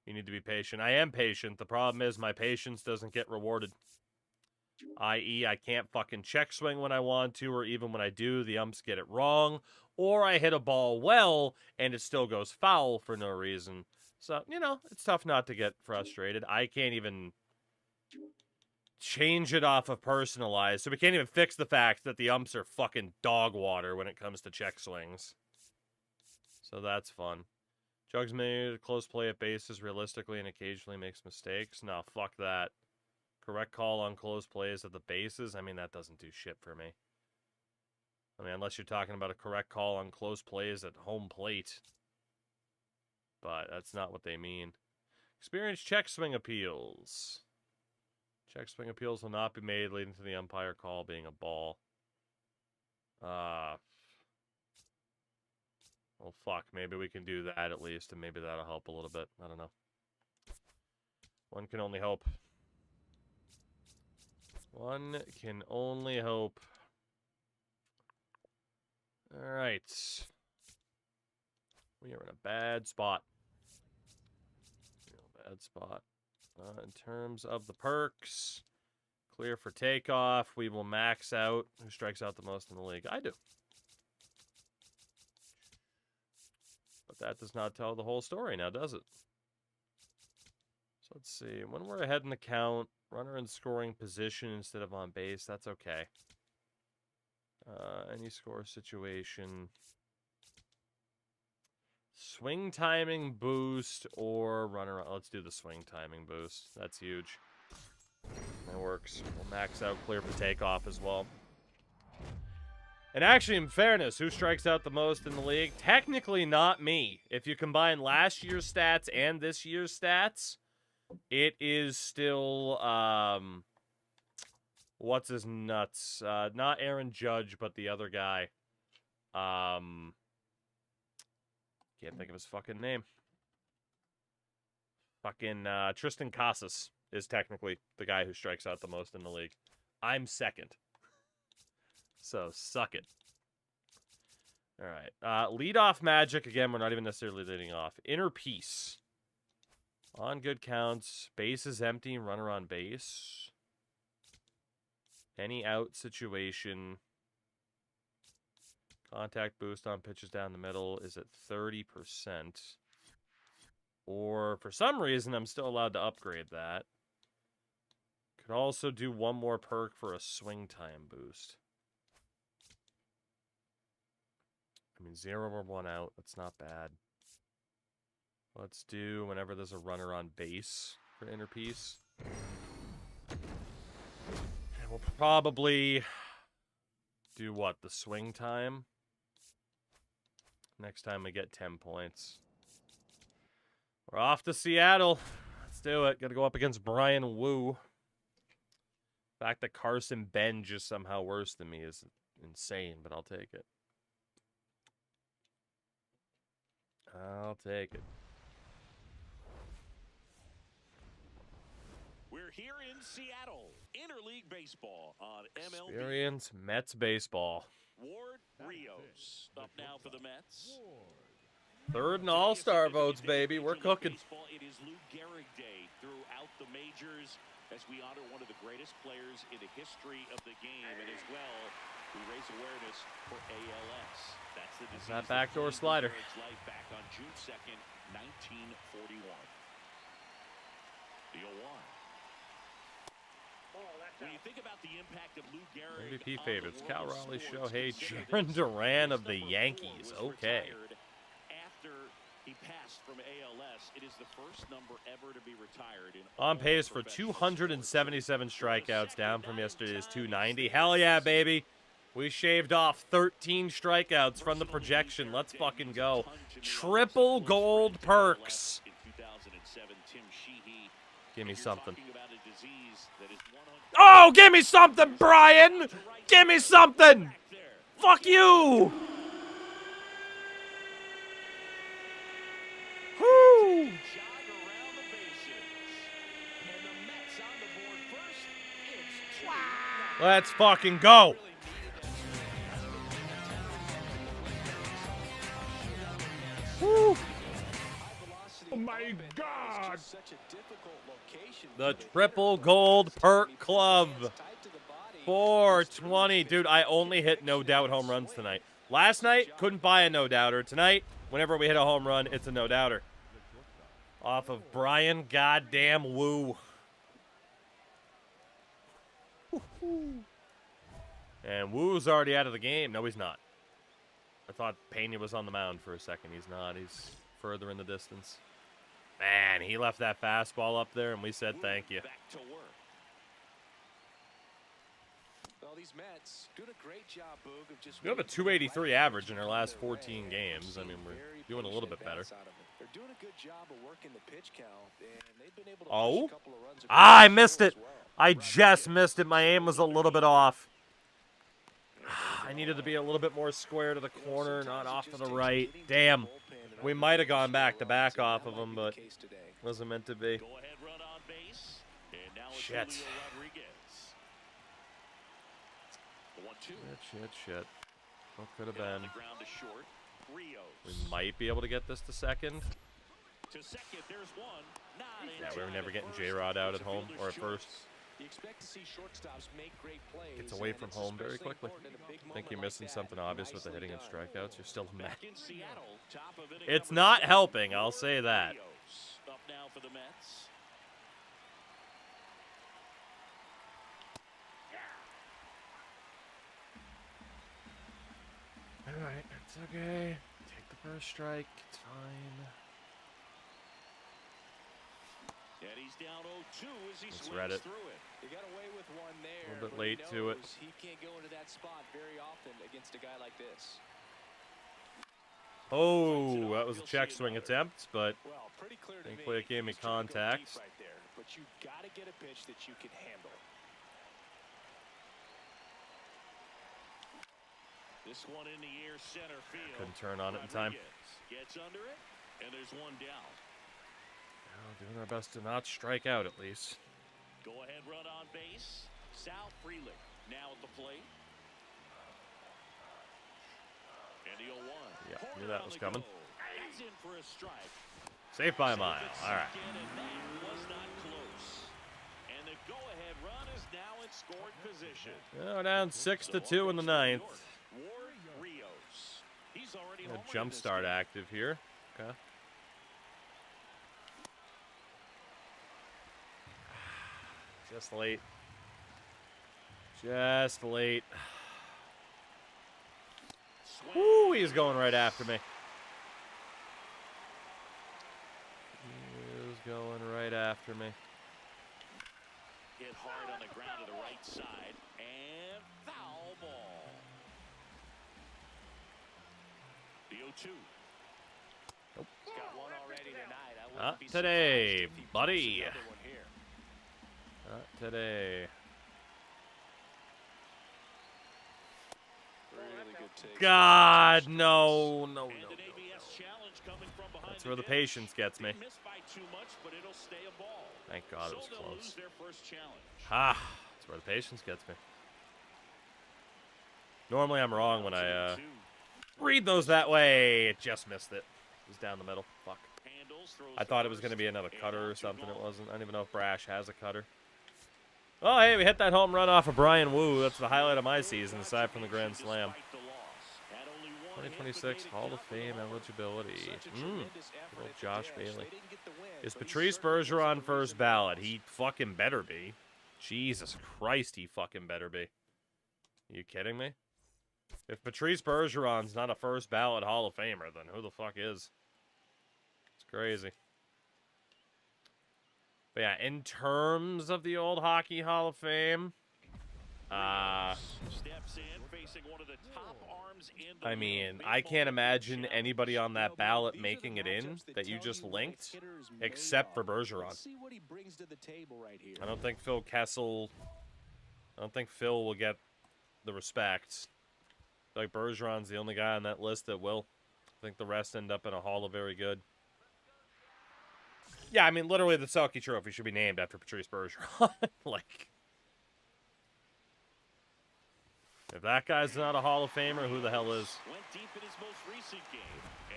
Speaker 1: You need to be patient. I am patient. The problem is my patience doesn't get rewarded. I.e., I can't fucking check swing when I want to, or even when I do, the umps get it wrong. Or I hit a ball well, and it still goes foul for no reason. So, you know, it's tough not to get frustrated. I can't even change it off of personalized, so we can't even fix the fact that the umps are fucking dog water when it comes to check swings. So that's fun. Jugs made close play at bases realistically and occasionally makes mistakes. No, fuck that. Correct call on close plays at the bases. I mean, that doesn't do shit for me. I mean, unless you're talking about a correct call on close plays at home plate. But that's not what they mean. Experience check swing appeals. Check swing appeals will not be made, leading to the umpire call being a ball. Well, fuck. Maybe we can do that at least, and maybe that'll help a little bit. I don't know. One can only hope. One can only hope. All right. We are in a bad spot. Bad spot. In terms of the perks, clear for takeoff. We will max out. Who strikes out the most in the league? I do. But that does not tell the whole story now, does it? So let's see. When we're ahead in the count, runner in scoring position instead of on base, that's okay. Any score situation. Swing timing boost or runner. Let's do the swing timing boost. That's huge. That works. We'll max out clear for takeoff as well. And actually, in fairness, who strikes out the most in the league? Technically not me. If you combine last year's stats and this year's stats, it is still, what's his nuts? Not Aaron Judge, but the other guy. Can't think of his fucking name. Fucking Tristan Casas is technically the guy who strikes out the most in the league. I'm second. So, suck it. All right. Leadoff magic. Again, we're not even necessarily leading off. Inner piece. On good counts. Base is empty. Runner on base. Any out situation. Contact boost on pitches down the middle is at 30%. Or, for some reason, I'm still allowed to upgrade that. Could also do one more perk for a swing time boost. I mean, 0 or 1 out. That's not bad. Let's do whenever there's a runner on base for inner piece. And we'll probably do what? The swing time? Next time we get 10 points. We're off to Seattle. Let's do it. Got to go up against Brian Wu. The fact that Carson Benj is somehow worse than me is insane, but I'll take it. I'll take it.
Speaker 2: We're here in Seattle. Interleague baseball on MLB.
Speaker 1: Experience Mets baseball.
Speaker 2: Ward Rios up now for the Mets.
Speaker 1: Third and all-star votes, baby. We're cooking.
Speaker 2: It is Lou Gehrig Day throughout the majors as we honor one of the greatest players in the history of the game, and as well, we raise awareness for ALS. That's the disease
Speaker 1: that backdoor slider.
Speaker 2: Life back on June 2nd, 1941. The 0-1. When you think about the impact of Lou Gehrig,
Speaker 1: MVP favorites: Cal Raleigh, Shohei, Jaron Duran of the Yankees. Okay.
Speaker 2: After he passed from ALS, it is the first number ever to be retired.
Speaker 1: On pace for 277 strikeouts, down from yesterday's 290. Hell yeah, baby. We shaved off 13 strikeouts from the projection. Let's fucking go. Triple gold perks. Give me something. Oh, give me something, Brian! Give me something! Fuck you! Whoo! Let's fucking go! Woo!
Speaker 5: my God!
Speaker 1: The triple gold perk club. 420. Dude, I only hit no doubt home runs tonight. Last night, couldn't buy a no doubter. Tonight, whenever we hit a home run, it's a no doubter. Off of Brian goddamn Woo. And Woo's already out of the game. No, he's not. I thought Pena was on the mound for a second. He's not. He's further in the distance. Man, he left that fastball up there, and we said thank you.
Speaker 2: Back to work.
Speaker 3: Well, these Mets doing a great job, Boog, of just
Speaker 1: We have a 283 average in our last 14 games. I mean, we're doing a little bit better.
Speaker 3: They're doing a good job of working the pitch count, and they've been able to
Speaker 1: Oh?
Speaker 3: push a couple of runs
Speaker 1: Ah, I
Speaker 3: across the
Speaker 1: missed
Speaker 3: field
Speaker 1: it.
Speaker 3: as well.
Speaker 1: I just missed it. My aim was a little bit off. I needed to be a little bit more square to the corner, not off to the right. Damn. We might have gone back to back off of him, but wasn't meant to be.
Speaker 2: Go ahead, run on base. And now it's
Speaker 1: Shit.
Speaker 2: Julio Rodriguez. The 1-2.
Speaker 1: Shit. What could have
Speaker 2: Hit on
Speaker 1: been?
Speaker 2: the ground to short. Rios.
Speaker 1: We might be able to get this to second.
Speaker 2: To second, there's one. Not in
Speaker 1: Yeah, we were
Speaker 2: time
Speaker 1: never
Speaker 2: at
Speaker 1: getting
Speaker 2: first.
Speaker 1: J-Rod out at
Speaker 2: The
Speaker 1: home,
Speaker 2: fielder's
Speaker 1: or at
Speaker 2: choice.
Speaker 1: first.
Speaker 3: You expect to see shortstops make great plays.
Speaker 1: Gets away
Speaker 3: and
Speaker 1: from
Speaker 3: it's
Speaker 1: home very
Speaker 3: especially
Speaker 1: quickly.
Speaker 3: important in a big
Speaker 1: I think
Speaker 3: moment
Speaker 1: you're
Speaker 3: like
Speaker 1: missing
Speaker 3: that.
Speaker 1: something obvious with the
Speaker 3: Nicely
Speaker 1: hitting and
Speaker 3: done.
Speaker 1: strikeouts. You're still mad.
Speaker 2: Back in Seattle, top of inning
Speaker 1: It's
Speaker 2: number
Speaker 1: not
Speaker 2: 7.
Speaker 1: helping, I'll say that.
Speaker 2: Rios up now for the Mets.
Speaker 1: Alright, it's okay. Take the first strike. It's fine.
Speaker 2: And he's down 0-2 as he
Speaker 1: Let's
Speaker 2: swings
Speaker 1: read it.
Speaker 2: through it.
Speaker 3: He got away with one there.
Speaker 1: A little bit
Speaker 3: but
Speaker 1: late
Speaker 3: he
Speaker 1: to it.
Speaker 3: knows He can't go into that spot very often against a guy like this.
Speaker 1: Oh, that was a check swing attempt, but
Speaker 3: Well, pretty clear to
Speaker 1: thankfully it gave me
Speaker 3: He's trying to go
Speaker 1: contact.
Speaker 3: deep right there, but you got to get a pitch that you can handle.
Speaker 2: This one in the air center field.
Speaker 1: Couldn't turn on it in time.
Speaker 2: Rodriguez gets under it, and there's one down.
Speaker 1: Well, doing our best to not strike out at least.
Speaker 2: Go ahead, run on base. Sal Frelick now at the plate. And the 0-1.
Speaker 1: Yeah,
Speaker 2: Corner
Speaker 1: knew that
Speaker 2: on
Speaker 1: was
Speaker 2: the
Speaker 1: coming.
Speaker 2: go. That's in for a strike.
Speaker 1: Safe by a mile. All right.
Speaker 2: Second, and that was not close. And the go-ahead run is now in scoring position.
Speaker 1: Now down 6-2 in the ninth.
Speaker 2: Ward Rios. He's already
Speaker 1: A
Speaker 2: homered
Speaker 1: jump
Speaker 2: in this
Speaker 1: start
Speaker 2: game.
Speaker 1: active here. Okay. Just late. Just late. Woo, he's going right after me. He's going right after me.
Speaker 2: Hit hard on the ground to the right side. And foul ball. The 0-2.
Speaker 1: Nope.
Speaker 3: He's got one already tonight. I wouldn't
Speaker 1: Not
Speaker 3: be
Speaker 1: today,
Speaker 3: surprised if he puts
Speaker 1: buddy.
Speaker 3: another one here.
Speaker 1: Not today.
Speaker 3: Really good take.
Speaker 1: God, no.
Speaker 2: And an ABS challenge coming from behind
Speaker 1: That's
Speaker 2: the
Speaker 1: where the
Speaker 2: dish.
Speaker 1: patience gets me.
Speaker 2: They missed by too much, but it'll stay a ball.
Speaker 1: Thank God it was
Speaker 2: So they'll
Speaker 1: close.
Speaker 2: lose their first challenge.
Speaker 1: Ah, that's where the patience gets me. Normally I'm wrong when I read those that way. It just missed it. It was down the middle. Fuck. I thought it was going to be another cutter or something. It wasn't. I don't even know if Brash has a cutter. Oh, hey, we hit that home run off of Brian Woo. That's the highlight of my season, aside from the Grand Slam. 2026 Hall of Fame eligibility. Good old Josh Bailey. Is Patrice Bergeron first ballot? He fucking better be. Jesus Christ, he fucking better be. Are you kidding me? If Patrice Bergeron's not a first ballot Hall of Famer, then who the fuck is? It's crazy. But yeah, in terms of the old Hockey Hall of Fame,
Speaker 2: Steps in, facing one of the top arms in the
Speaker 1: I mean, I can't imagine anybody on that ballot making it in that you just linked, except for Bergeron.
Speaker 3: Let's see what he brings to the table right here.
Speaker 1: I don't think Phil Kessel, I don't think Phil will get the respect. I feel like Bergeron's the only guy on that list that will. I think the rest end up in a Hall of Very Good. Yeah, I mean, literally the Selke Trophy should be named after Patrice Bergeron. Like, if that guy's not a Hall of Famer, who the hell is?
Speaker 2: Went deep in his most recent game.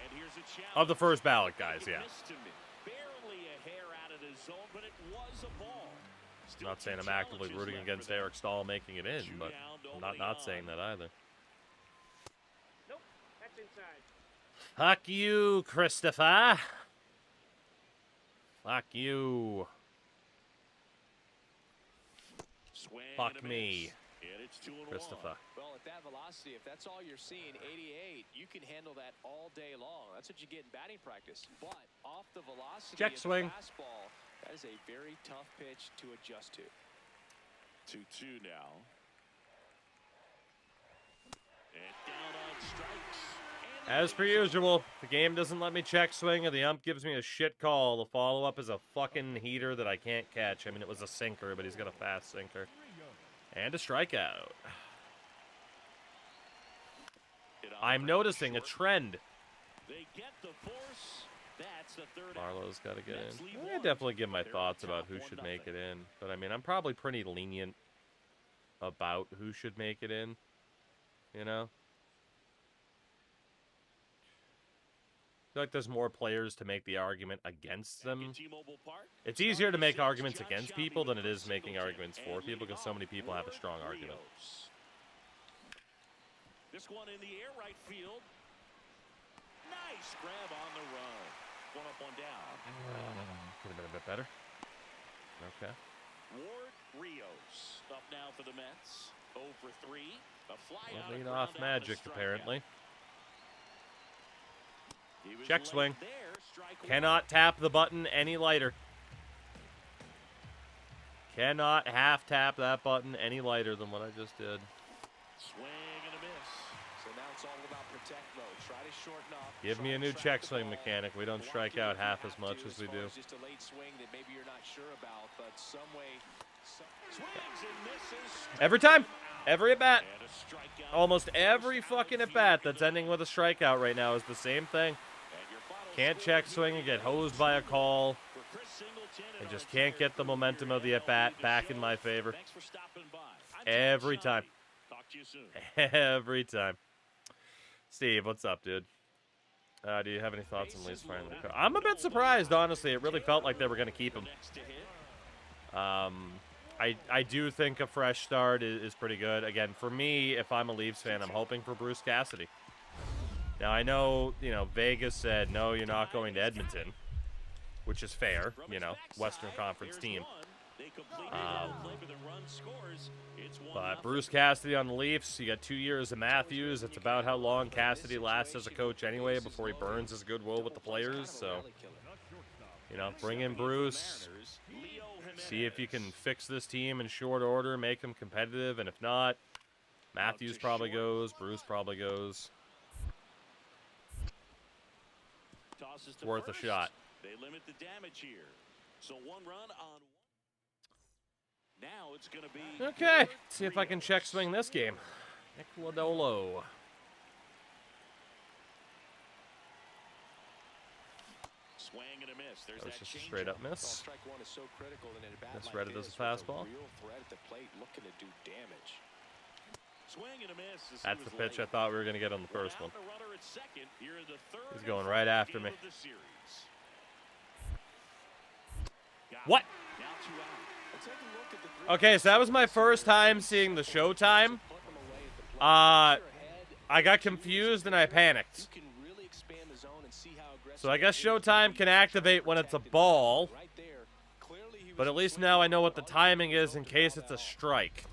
Speaker 2: And here's a challenge.
Speaker 1: Of the first ballot guys, yeah.
Speaker 2: Missed him. Barely zone, but it was a ball.
Speaker 1: I'm not saying I'm actively rooting against Eric Stahl making it in, but I'm not saying that either.
Speaker 5: Nope, that's inside.
Speaker 1: Fuck you, Christopher. Fuck you. Fuck me, Christopher.
Speaker 3: Well, at that velocity, if that's all you're seeing, 88, you can handle that all day long. That's what you get in batting practice. But off the velocity
Speaker 1: Check
Speaker 3: of
Speaker 1: swing.
Speaker 3: the fastball, that is a very tough pitch to adjust to.
Speaker 2: 2-2 now. And down on strikes.
Speaker 1: As per usual, the game doesn't let me check swing, or the ump gives me a shit call. The follow-up is a fucking heater that I can't catch. I mean, it was a sinker, but he's got a fast sinker. And a strikeout. I'm noticing a trend.
Speaker 2: They get the force. That's the third.
Speaker 1: Marlowe's got to get in. I definitely give my thoughts about who should make it in. But, I mean, I'm probably pretty lenient about who should make it in. You know? I feel like there's more players to make the argument against them. It's easier to make arguments against people than it is making arguments for people, because so many people have a strong argument.
Speaker 2: This one in the air, right field. Nice grab on the run. One up, one down.
Speaker 1: Could have been a bit better. Okay.
Speaker 2: Ward Rios up now for the Mets. 0 for 3. A fly out
Speaker 1: Lead
Speaker 2: of
Speaker 1: off
Speaker 2: ground out,
Speaker 1: magic,
Speaker 2: a strikeout.
Speaker 1: apparently.
Speaker 2: He was
Speaker 1: Check
Speaker 2: late
Speaker 1: swing.
Speaker 2: there, strike one.
Speaker 1: Cannot tap the button any lighter. Cannot half tap that button any lighter than what I just did.
Speaker 2: Swing and a miss.
Speaker 3: So now it's all about protect mode. Try to shorten up.
Speaker 1: Give me a new check swing mechanic. We don't strike out half as much as we do.
Speaker 3: Just a late swing that maybe you're not sure about, but some way.
Speaker 2: Swings and misses.
Speaker 1: Every time. Every at bat.
Speaker 2: And a strikeout.
Speaker 1: Almost every fucking at bat that's ending with a strikeout right now is the same thing.
Speaker 2: And your final
Speaker 1: Can't
Speaker 2: score
Speaker 1: check swing and get hosed by a call.
Speaker 2: for Chris Singleton
Speaker 1: I
Speaker 2: and
Speaker 1: just
Speaker 2: our
Speaker 1: can't get the momentum of the at bat back in my favor.
Speaker 2: Thanks for stopping by. I'm
Speaker 1: Every
Speaker 2: John
Speaker 1: time.
Speaker 2: Shelby. Talk to you soon.
Speaker 1: Every time. Steve, what's up, dude? Do you have any thoughts on Lee's firing the car? I'm a bit surprised, honestly. It really felt like they were going to keep him.
Speaker 2: Next to hit.
Speaker 1: I do think a fresh start is pretty good. Again, for me, if I'm a Leafs fan, I'm hoping for Bruce Cassidy. Now, I know, Vegas said, no, you're not going to Edmonton, which is fair, Western Conference team. But Bruce Cassidy on the Leafs, you got 2 years of Matthews. It's about how long Cassidy lasts as a coach anyway before he burns his goodwill with the players. So, bring in Bruce. See if you can fix this team in short order, make them competitive. And if not, Matthews probably goes, Bruce probably goes.
Speaker 2: Tosses to
Speaker 1: Worth a
Speaker 2: first.
Speaker 1: shot.
Speaker 2: They limit the damage here. So 1 run on 1. Now it's going to be
Speaker 1: Okay, see if I can check swing this game. Nick Lodolo.
Speaker 2: swing and a miss. There's
Speaker 1: That was
Speaker 2: that
Speaker 1: just a
Speaker 2: changeup.
Speaker 1: straight up miss.
Speaker 3: Strike one is so critical in an at bat
Speaker 1: Misread
Speaker 3: like
Speaker 1: it as
Speaker 3: this
Speaker 1: a fastball.
Speaker 3: with a real threat at the plate looking to do damage.
Speaker 2: Swing and a miss. as he
Speaker 1: That's
Speaker 2: was
Speaker 1: the pitch I
Speaker 2: late.
Speaker 1: thought we were going to get on the first one.
Speaker 2: Without the runner at second, here in the third
Speaker 1: He's going
Speaker 2: and
Speaker 1: right
Speaker 2: final
Speaker 1: after me.
Speaker 2: game of the series. Got
Speaker 1: What?
Speaker 2: it. Now 2 out.
Speaker 3: And take a look at the three
Speaker 1: Okay, so that was my first time seeing the Showtime.
Speaker 3: put them away at the plate.
Speaker 1: Uh,
Speaker 3: Your head,
Speaker 1: I got confused and I panicked.
Speaker 3: you can really expand the zone and see how aggressive
Speaker 1: So I guess
Speaker 3: he is.
Speaker 1: Showtime can activate when it's a ball,
Speaker 3: Right there. Clearly he
Speaker 1: but
Speaker 3: was
Speaker 1: at least
Speaker 3: swinging
Speaker 1: now I know what the
Speaker 3: hard.
Speaker 1: timing is in case it's a strike.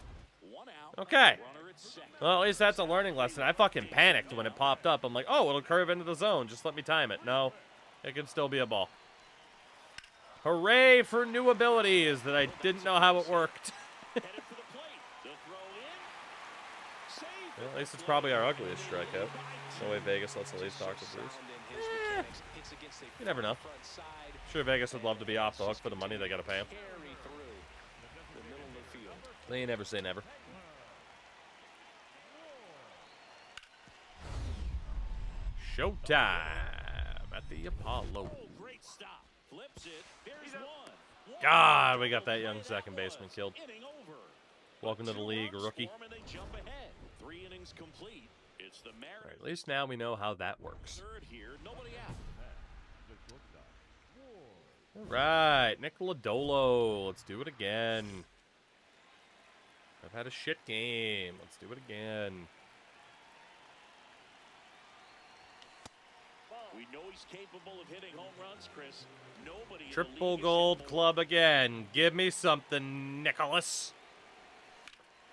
Speaker 2: 1 out.
Speaker 1: Okay.
Speaker 2: Runner at second.
Speaker 1: Well, at least that's a learning lesson. I fucking panicked when it popped up. I'm like, oh, it'll curve into the zone. Just let me time it. No, it can still be a ball. Hooray for new abilities that I didn't know how it worked.
Speaker 2: Headed for the plate. The throw in. Save.
Speaker 1: Well, at least it's probably our ugliest strikeout. No way Vegas lets the Leafs talk to Bruce.
Speaker 3: Sound in his mechanics. Hits against a
Speaker 1: You never know.
Speaker 3: front side.
Speaker 1: Sure, Vegas would love to be off the hook for the money they gotta pay him.
Speaker 3: Carry through the middle of the field.
Speaker 1: They never say never. Showtime at the Apollo.
Speaker 2: Oh, great stop. Flips it. There's one.
Speaker 1: God, we got that young second baseman killed.
Speaker 2: Inning over.
Speaker 1: Welcome to the league,
Speaker 2: Two runs
Speaker 1: rookie.
Speaker 2: for 'em and they jump ahead. 3 innings complete. It's the
Speaker 1: All
Speaker 2: Mariners.
Speaker 1: right, at least now we know how that works.
Speaker 2: Third here. Nobody out.
Speaker 1: All right, Nicoladolo. Let's do it again. I've had a shit game. Let's do it again.
Speaker 2: We know he's capable of hitting home runs, Chris. Nobody
Speaker 1: Triple gold club again. Give me something, Nicholas.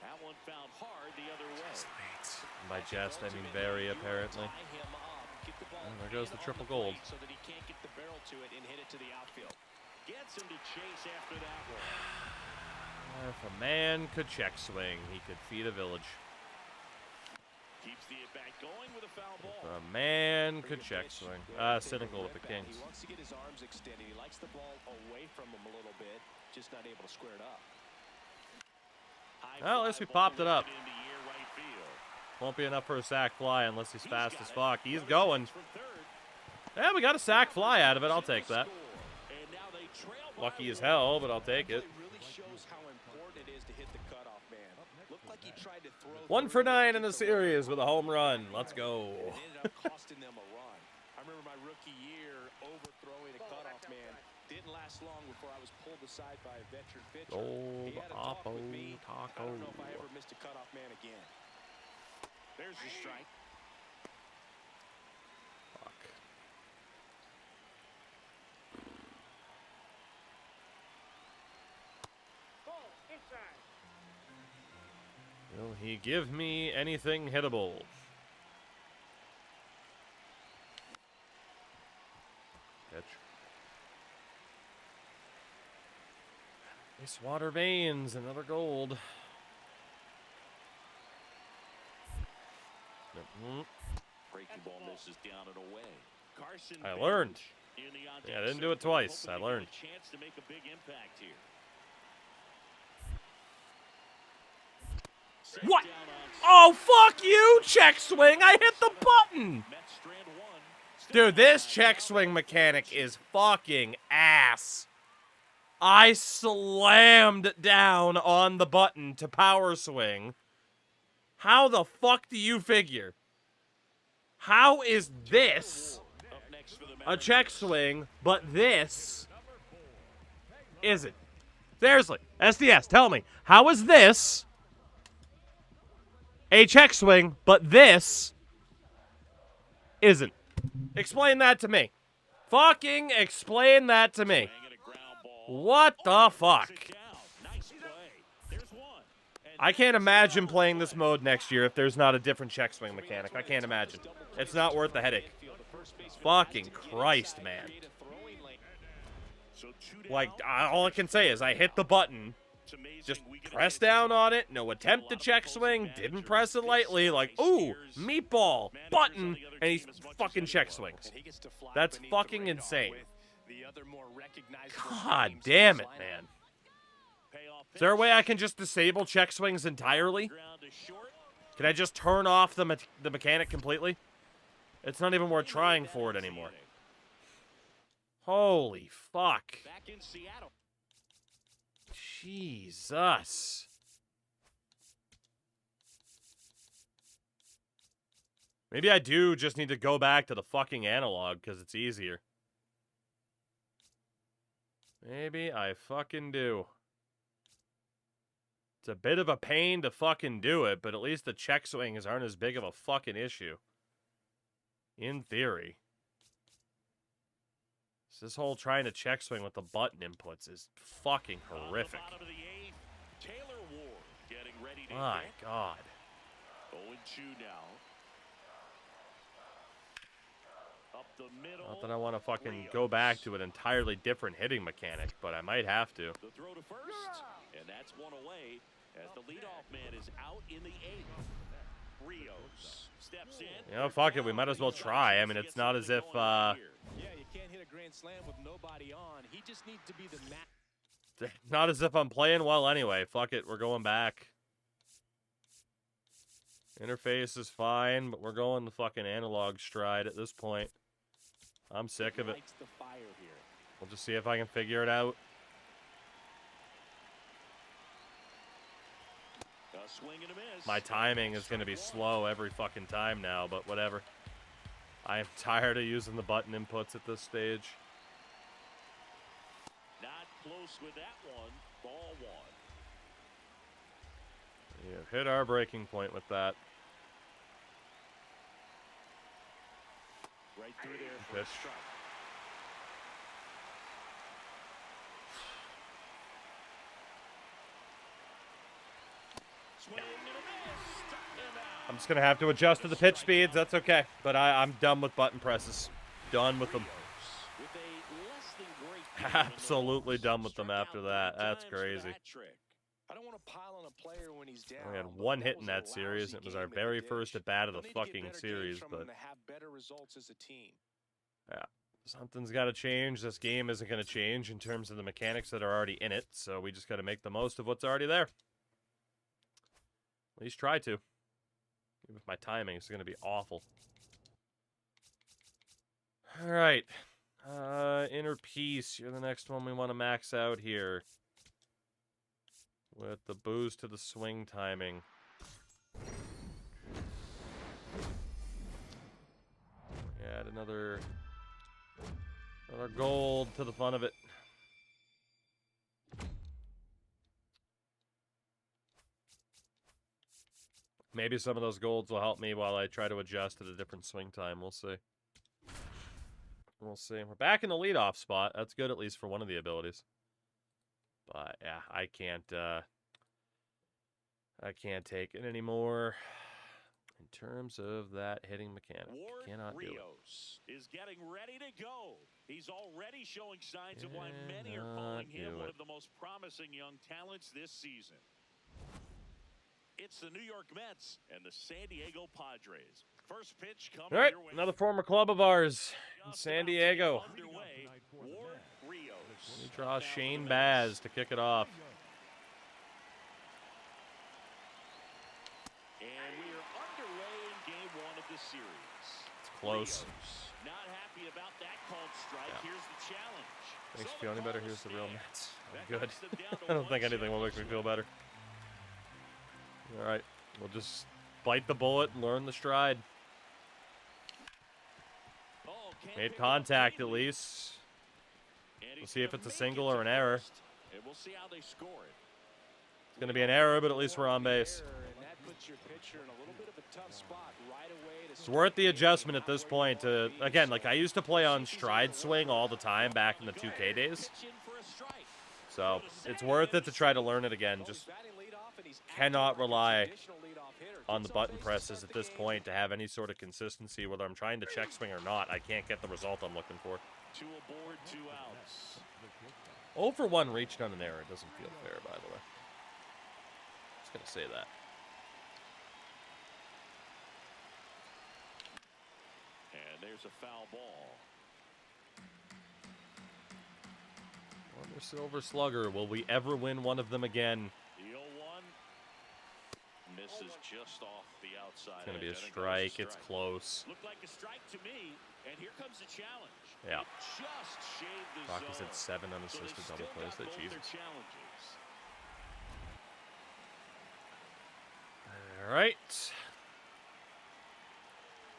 Speaker 2: That one found hard the other way.
Speaker 1: And by jest, I mean very, apparently. Oh, there goes the triple gold.
Speaker 3: So that he can't get the barrel to it and hit it to the outfield.
Speaker 2: Gets him to chase after that one.
Speaker 1: If a man could check swing, he could feed a village.
Speaker 2: Keeps the at-bat going with a foul ball.
Speaker 1: If a man could check swing. Cynical with the Kings.
Speaker 3: He wants to get his arms extended. He likes the ball away from him a little bit, just not able to square it up.
Speaker 1: Well, at least we popped it up. Won't be enough for a sac fly unless he's fast as fuck. He's going. Yeah, we got a sac fly out of it. I'll take that. Lucky as hell, but I'll take it.
Speaker 3: Really shows how important it is to hit the cutoff man. Looked like he tried to throw
Speaker 1: 1 for 9 in the series with a home run. Let's go.
Speaker 3: and it ended up costing them a run. I remember my rookie year overthrowing a cutoff man. Didn't last long before I was pulled aside by a veteran pitcher.
Speaker 1: Gold,
Speaker 3: He had a talk
Speaker 1: Oppo,
Speaker 3: with me. I
Speaker 1: Taco.
Speaker 3: don't know if I ever missed a cutoff man again.
Speaker 2: There's your strike.
Speaker 1: Fuck.
Speaker 5: Ball inside.
Speaker 1: Will he give me anything hittable? Pitch. Ice water veins, another gold.
Speaker 2: Breaking ball misses down and away. Carson
Speaker 1: I learned.
Speaker 2: in the on-deck
Speaker 1: Yeah, I didn't do it
Speaker 2: circle,
Speaker 1: twice.
Speaker 2: hoping
Speaker 1: I
Speaker 2: to
Speaker 1: learned.
Speaker 2: get a chance to make a big impact here. Set
Speaker 1: What?
Speaker 2: down on
Speaker 1: Oh, fuck you, check swing. I hit the button.
Speaker 2: Mets strand one.
Speaker 1: Dude, this check swing mechanic is fucking ass. I slammed down on the button to power swing. How the fuck do you figure? How is this
Speaker 2: Up next for the
Speaker 1: a
Speaker 2: Mariners.
Speaker 1: check swing, but this isn't? Seriously, SDS, tell me, how is this a check swing, but this isn't? Explain that to me. Fucking explain that to me.
Speaker 2: Banging a ground ball.
Speaker 1: What the fuck?
Speaker 2: Sit down. Nice play. There's one. And
Speaker 1: I can't imagine playing this mode next year if there's not a different check swing mechanic. I can't imagine. It's not worth the headache. Fucking Christ, man.
Speaker 2: so two down.
Speaker 1: Like, all I can say is I hit the button,
Speaker 2: It's amazing
Speaker 1: just
Speaker 2: we get
Speaker 1: press
Speaker 2: a
Speaker 1: down on it, no attempt to check swing, didn't press it lightly, like, ooh, meatball, button, and he fucking check swings.
Speaker 3: And he gets to fly
Speaker 1: That's
Speaker 3: beneath the
Speaker 1: fucking
Speaker 3: radar
Speaker 1: insane.
Speaker 3: with the other more recognizable
Speaker 1: God
Speaker 3: names
Speaker 1: damn
Speaker 3: in
Speaker 1: it,
Speaker 3: his
Speaker 1: man.
Speaker 2: payoff
Speaker 1: Is there a
Speaker 2: pitch.
Speaker 1: way I can just disable check swings entirely?
Speaker 2: Ground is short.
Speaker 1: Can I just turn off the mechanic completely? It's not even worth trying for it anymore. Holy fuck.
Speaker 2: Back in Seattle.
Speaker 1: Jesus. Maybe I do just need to go back to the fucking analog because it's easier. Maybe I fucking do. It's a bit of a pain to fucking do it, but at least the check swings aren't as big of a fucking issue. In theory. This whole trying to check swing with the button inputs is fucking horrific.
Speaker 2: On the bottom of the eighth, Taylor Ward getting ready to
Speaker 1: My
Speaker 2: hit.
Speaker 1: God.
Speaker 2: 0-2 now. Up the middle.
Speaker 1: Not that I want to fucking go back to an entirely different hitting mechanic, but I might have to.
Speaker 2: The throw to first, and that's one away as the leadoff man is out in the eighth. Rios steps in.
Speaker 1: You know, fuck it, we might as well try. I mean, it's not as if,
Speaker 3: Yeah, you can't hit a grand slam with nobody on. He just needs to be the match.
Speaker 1: not as if I'm playing well anyway. Fuck it, we're going back. Interface is fine, but we're going the fucking analog stride at this point. I'm sick of it.
Speaker 3: Lights the fire here.
Speaker 1: We'll just see if I can figure it out.
Speaker 2: A swing and a miss.
Speaker 1: My timing is going to be slow every fucking time now, but whatever. I am tired of using the button inputs at this stage.
Speaker 2: close with that one. Ball one.
Speaker 1: You've hit our breaking point with that.
Speaker 2: Right through there for a strike. Swing and a miss. Struck him out.
Speaker 1: I'm just going to have to adjust to the pitch speeds. That's okay. But I'm done with button presses. Done with them.
Speaker 2: With a less than great
Speaker 1: Absolutely done with them after that. That's crazy.
Speaker 3: I don't want to pile on a player when he's down.
Speaker 1: We had
Speaker 3: but
Speaker 1: one
Speaker 3: that
Speaker 1: hit
Speaker 3: was
Speaker 1: in
Speaker 3: a
Speaker 1: that series, and it
Speaker 3: lousy
Speaker 1: was our
Speaker 3: game in the
Speaker 1: very
Speaker 3: dish.
Speaker 1: first at bat of the
Speaker 3: They'll need to get
Speaker 1: fucking
Speaker 3: better games
Speaker 1: series.
Speaker 3: from
Speaker 1: But
Speaker 3: them to have better results as a team.
Speaker 1: yeah, something's got to change. This game isn't going to change in terms of the mechanics that are already in it, so we just got to make the most of what's already there. At least try to. Even if my timing is going to be awful. All right. Inner Peace. You're the next one we want to max out here. With the boost to the swing timing. Add another gold to the fun of it. Maybe some of those golds will help me while I try to adjust to the different swing time. We'll see. We'll see. We're back in the leadoff spot. That's good, at least for one of the abilities. But yeah, I can't take it anymore. In terms of that hitting mechanic, cannot do it.
Speaker 2: Rios is getting ready to go. He's already showing signs of why many are calling him one of the most promising young talents this season. It's the New York Mets and the San Diego Padres. First pitch coming.
Speaker 1: All right,
Speaker 2: your way.
Speaker 1: another former club of ours in San Diego.
Speaker 2: Underway, Ward Rios.
Speaker 1: We draw Shane Baz to kick it off.
Speaker 2: And we are underway in game one of the series.
Speaker 1: It's close.
Speaker 2: Rios, not happy about that called strike.
Speaker 1: Yeah.
Speaker 2: Here's the challenge.
Speaker 1: Makes
Speaker 2: So
Speaker 1: you feel any
Speaker 2: the
Speaker 1: better?
Speaker 2: call
Speaker 1: Here's the real
Speaker 2: stands.
Speaker 1: Mets.
Speaker 2: That
Speaker 1: Good.
Speaker 2: knocks them down to
Speaker 1: I don't
Speaker 2: one
Speaker 1: think anything will make me feel better. All right, we'll just bite the bullet and learn the stride.
Speaker 2: Oh, can't
Speaker 1: Made
Speaker 2: pick it up
Speaker 1: contact at
Speaker 2: cleanly.
Speaker 1: least.
Speaker 2: And
Speaker 1: We'll
Speaker 2: he's
Speaker 1: see if
Speaker 2: gonna
Speaker 1: it's a
Speaker 2: make
Speaker 1: single
Speaker 2: it
Speaker 1: or
Speaker 2: to
Speaker 1: an error.
Speaker 2: first, and we'll see how they score it.
Speaker 1: It's going to be an error, but at least we're on base.
Speaker 3: And that puts your pitcher in a little bit of a tough spot right away to
Speaker 1: It's worth the adjustment at this point to, again, like I used to play on stride swing all the time back in the 2K days.
Speaker 2: Pitch in for a strike.
Speaker 1: So it's worth it to try to learn it again. Just cannot rely on the button presses at this point to have any sort of consistency. Whether I'm trying to check swing or not, I can't get the result I'm looking for.
Speaker 2: 2 aboard, 2 outs.
Speaker 1: 0 for 1 reached on an error. Doesn't feel fair, by the way. Just going to say that.
Speaker 2: And there's a foul ball.
Speaker 1: Wonder Silver Slugger. Will we ever win one of them again?
Speaker 2: The 0-1 misses just off the outside.
Speaker 1: It's going to be a
Speaker 2: edge. I think that was
Speaker 1: strike. It's close.
Speaker 2: Looked like a strike to me, and here comes the challenge.
Speaker 1: Yeah.
Speaker 2: It just shaved the
Speaker 1: Rockies
Speaker 2: zone.
Speaker 1: had 7
Speaker 2: So
Speaker 1: unassisted
Speaker 2: they
Speaker 1: double
Speaker 2: still
Speaker 1: plays.
Speaker 2: got
Speaker 1: That
Speaker 2: both their
Speaker 1: Jesus.
Speaker 2: challenges.
Speaker 1: All right.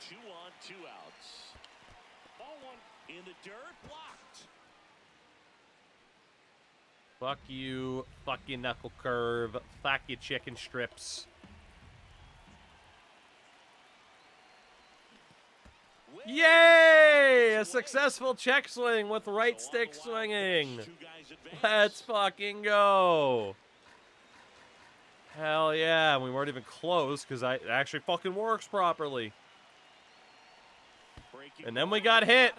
Speaker 2: 2 on, 2 outs. Ball one in the dirt, blocked.
Speaker 1: Fuck you. Fuck you, knuckle curve. Fuck you, chicken strips. Yay! A successful check swing with right stick swinging. Let's fucking go. Hell yeah. We weren't even close because it actually fucking works properly. And then we got hit.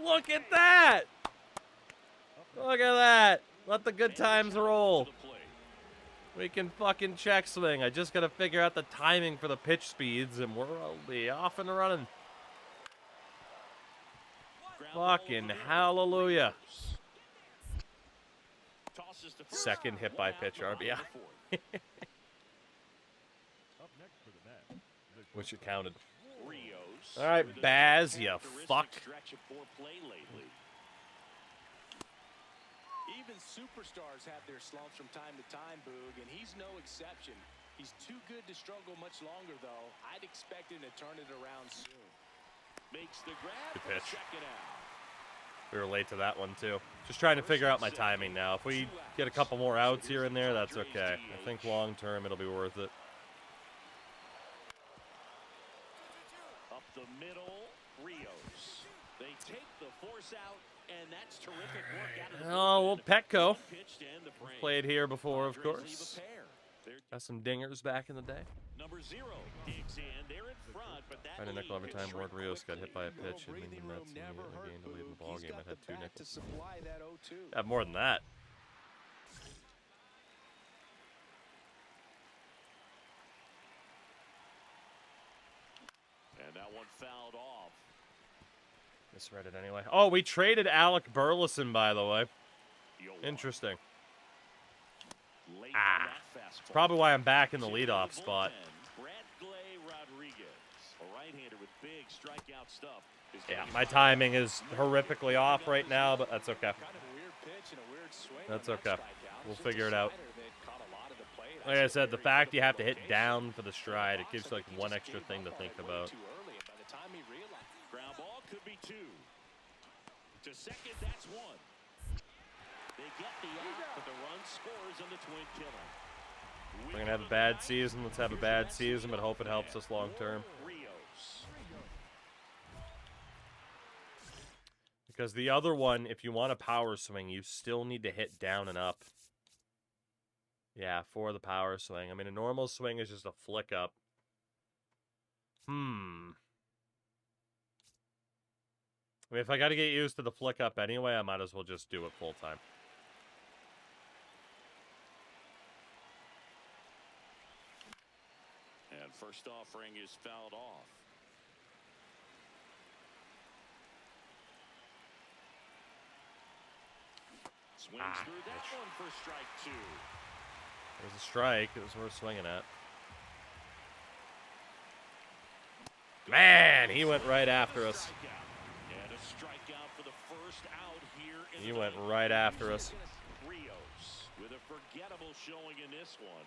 Speaker 1: Look at that. Look at that. Let the good times roll. We can fucking check swing. I just got to figure out the timing for the pitch speeds, and we'll be off and running. Fucking hallelujah. Second hit by pitch RBI. Which it counted. All right, Baz, you fuck.
Speaker 3: Even superstars have their slumps from time to time, Boog, and he's no exception. He's too good to struggle much longer, though. I'd expect him to turn it around soon.
Speaker 2: Makes the grab
Speaker 1: Good
Speaker 2: for
Speaker 1: pitch.
Speaker 2: second out.
Speaker 1: We were late to that one, too. Just trying to figure out my timing now. If we get a couple more outs here and there, that's okay. I think long term it'll be worth it.
Speaker 2: Up the middle, Rios. They take the force out, and that's terrific work out of the
Speaker 1: Oh, well, Petco.
Speaker 2: pitch to end the frame.
Speaker 1: Played here before, of
Speaker 2: Padres leave
Speaker 1: course.
Speaker 2: a pair. They're
Speaker 1: Got some dingers back in the day.
Speaker 2: number 0 digs in. They're in front, but that
Speaker 1: Had a nickel every
Speaker 2: lead
Speaker 1: time
Speaker 2: could
Speaker 1: Ward
Speaker 2: shrink
Speaker 1: Rios got hit by a
Speaker 3: Little
Speaker 1: pitch and
Speaker 3: breathing
Speaker 1: the
Speaker 3: room
Speaker 1: Mets
Speaker 3: never
Speaker 1: immediately
Speaker 3: hurt
Speaker 1: gained the lead in the
Speaker 3: Boog.
Speaker 1: ball
Speaker 3: He's
Speaker 1: game.
Speaker 3: got
Speaker 1: It had
Speaker 3: the
Speaker 1: 2
Speaker 3: bat to
Speaker 1: nickels.
Speaker 3: supply that 0-2.
Speaker 1: Have more than that.
Speaker 2: And that one fouled off.
Speaker 1: Misread it anyway. Oh, we traded Alec Burleson, by the way.
Speaker 2: Yoan.
Speaker 1: Interesting.
Speaker 2: Late
Speaker 1: Ah.
Speaker 2: on that fastball.
Speaker 1: Probably why I'm back in the
Speaker 2: To
Speaker 1: leadoff
Speaker 2: bullpen,
Speaker 1: spot.
Speaker 2: Bradley Rodriguez, a right-hander with big strikeout stuff. is
Speaker 1: Yeah,
Speaker 2: getting
Speaker 1: my
Speaker 2: fired.
Speaker 1: timing is horrifically off right now, but that's okay.
Speaker 3: Kind of a weird pitch and a weird swing
Speaker 1: That's
Speaker 3: on that
Speaker 1: okay.
Speaker 3: strikeout.
Speaker 1: We'll
Speaker 3: Just
Speaker 1: figure
Speaker 3: a
Speaker 1: it out.
Speaker 3: slider that caught a lot of the plate.
Speaker 1: Like I
Speaker 3: That's a
Speaker 1: said, the
Speaker 3: very
Speaker 1: fact you have to hit
Speaker 3: location.
Speaker 1: down for the stride, it
Speaker 3: Box,
Speaker 1: gives
Speaker 3: I
Speaker 1: like
Speaker 3: think he
Speaker 1: one
Speaker 3: just
Speaker 1: extra
Speaker 3: gave
Speaker 1: thing to
Speaker 3: up
Speaker 1: think
Speaker 3: way
Speaker 1: about.
Speaker 3: too early, and by the time he realized
Speaker 2: Ground ball could be 2. To second, that's 1. They get the out, but the run scores on the twin killer.
Speaker 1: We're going to have a bad season. Let's have a bad season, but hope it helps us long term.
Speaker 2: Rios.
Speaker 1: Because the other one, if you want a power swing, you still need to hit down and up. Yeah, for the power swing. I mean, a normal swing is just a flick up. I mean, if I got to get used to the flick up anyway, I might as well just do it full time.
Speaker 2: And first offering is fouled off. Swings through that one for strike 2.
Speaker 1: It was a strike. It was worth swinging at. Man, he went right after us.
Speaker 2: Strikeout. And a strikeout for the first out here in
Speaker 1: He
Speaker 2: the
Speaker 1: went
Speaker 2: ninth.
Speaker 1: right after us.
Speaker 2: Rios with a forgettable showing in this one.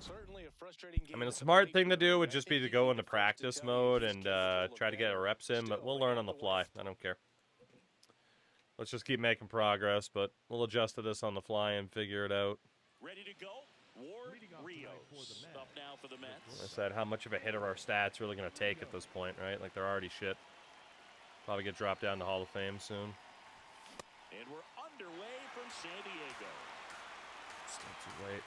Speaker 3: certainly a frustrating game.
Speaker 1: I mean, a
Speaker 3: to
Speaker 1: smart
Speaker 3: play
Speaker 1: thing to
Speaker 3: through.
Speaker 1: do would
Speaker 3: I
Speaker 1: just
Speaker 3: think
Speaker 1: be to
Speaker 3: he
Speaker 1: go
Speaker 3: was
Speaker 1: into
Speaker 3: the first to
Speaker 1: practice
Speaker 3: tell you
Speaker 1: mode
Speaker 3: just
Speaker 1: and
Speaker 3: keep it full
Speaker 1: try to get
Speaker 3: of
Speaker 1: reps in, but
Speaker 3: still,
Speaker 1: we'll
Speaker 3: they
Speaker 1: learn
Speaker 3: got
Speaker 1: on the
Speaker 3: the
Speaker 1: fly.
Speaker 3: work.
Speaker 1: I don't care. Let's just keep making progress, but we'll adjust to this on the fly and figure it out.
Speaker 2: Ready to go? Ward Rios up now for the
Speaker 1: Like I
Speaker 2: Mets.
Speaker 1: said, how much of a hit are our stats really going to take at this point, right? Like, they're already shit. Probably get dropped down to Hall of Fame soon.
Speaker 2: And we're underway from San Diego.
Speaker 1: Still too late.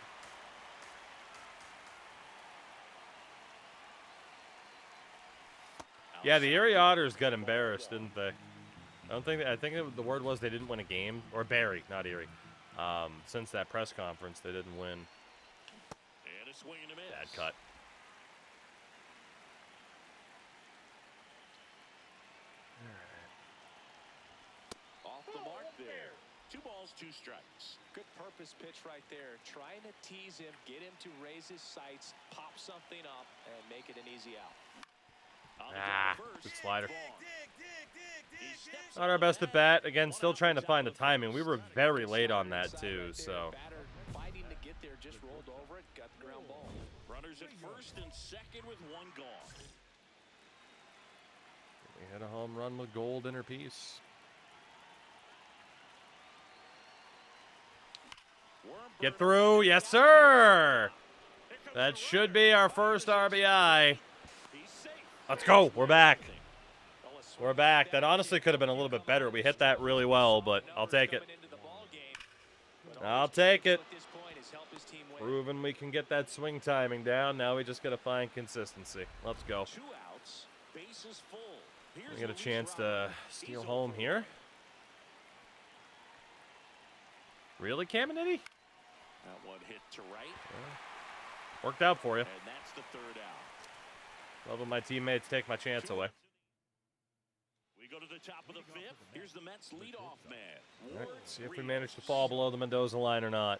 Speaker 1: Yeah, the Erie Otters got embarrassed, didn't they? I think the word was they didn't win a game. Or Barry, not Erie. Since that press conference, they didn't win.
Speaker 2: And a swing and a miss.
Speaker 1: Bad cut.
Speaker 2: Off the mark there. 2 balls, 2 strikes.
Speaker 3: Good purpose pitch right there. Trying to tease him, get him to raise his sights, pop something up, and make it an easy out.
Speaker 2: On the ground first,
Speaker 1: Good slider.
Speaker 2: Vaughn. He steps
Speaker 1: Not our
Speaker 2: up to
Speaker 1: best
Speaker 2: the
Speaker 1: at bat.
Speaker 2: bat.
Speaker 1: Again, still trying to find the timing. We were very late on that, too, so.
Speaker 3: Batter fighting to get there, just rolled over it, got the ground ball.
Speaker 2: Runners at first and second with 1 gone.
Speaker 1: We had a home run with gold inner piece. Get through. Yes, sir. That should be our first RBI. Let's go. We're back. We're back. That honestly could have been a little bit better. We hit that really well, but I'll take it. I'll take it. Proving we can get that swing timing down. Now we just got to find consistency. Let's go.
Speaker 2: 2 outs, bases full. Here's
Speaker 1: We get a
Speaker 2: Luis
Speaker 1: chance to
Speaker 2: Robert.
Speaker 1: steal
Speaker 2: He's
Speaker 1: home
Speaker 2: over.
Speaker 1: here. Really, Caminiti?
Speaker 2: That one hit to right,
Speaker 1: Worked out for you.
Speaker 2: and that's the 3rd out.
Speaker 1: Love when my teammates take my chance away.
Speaker 2: We go to the top of the 5th. Here's the Mets leadoff man.
Speaker 1: All right,
Speaker 2: Ward
Speaker 1: see if we
Speaker 2: Rios.
Speaker 1: manage to fall below the Mendoza line or not.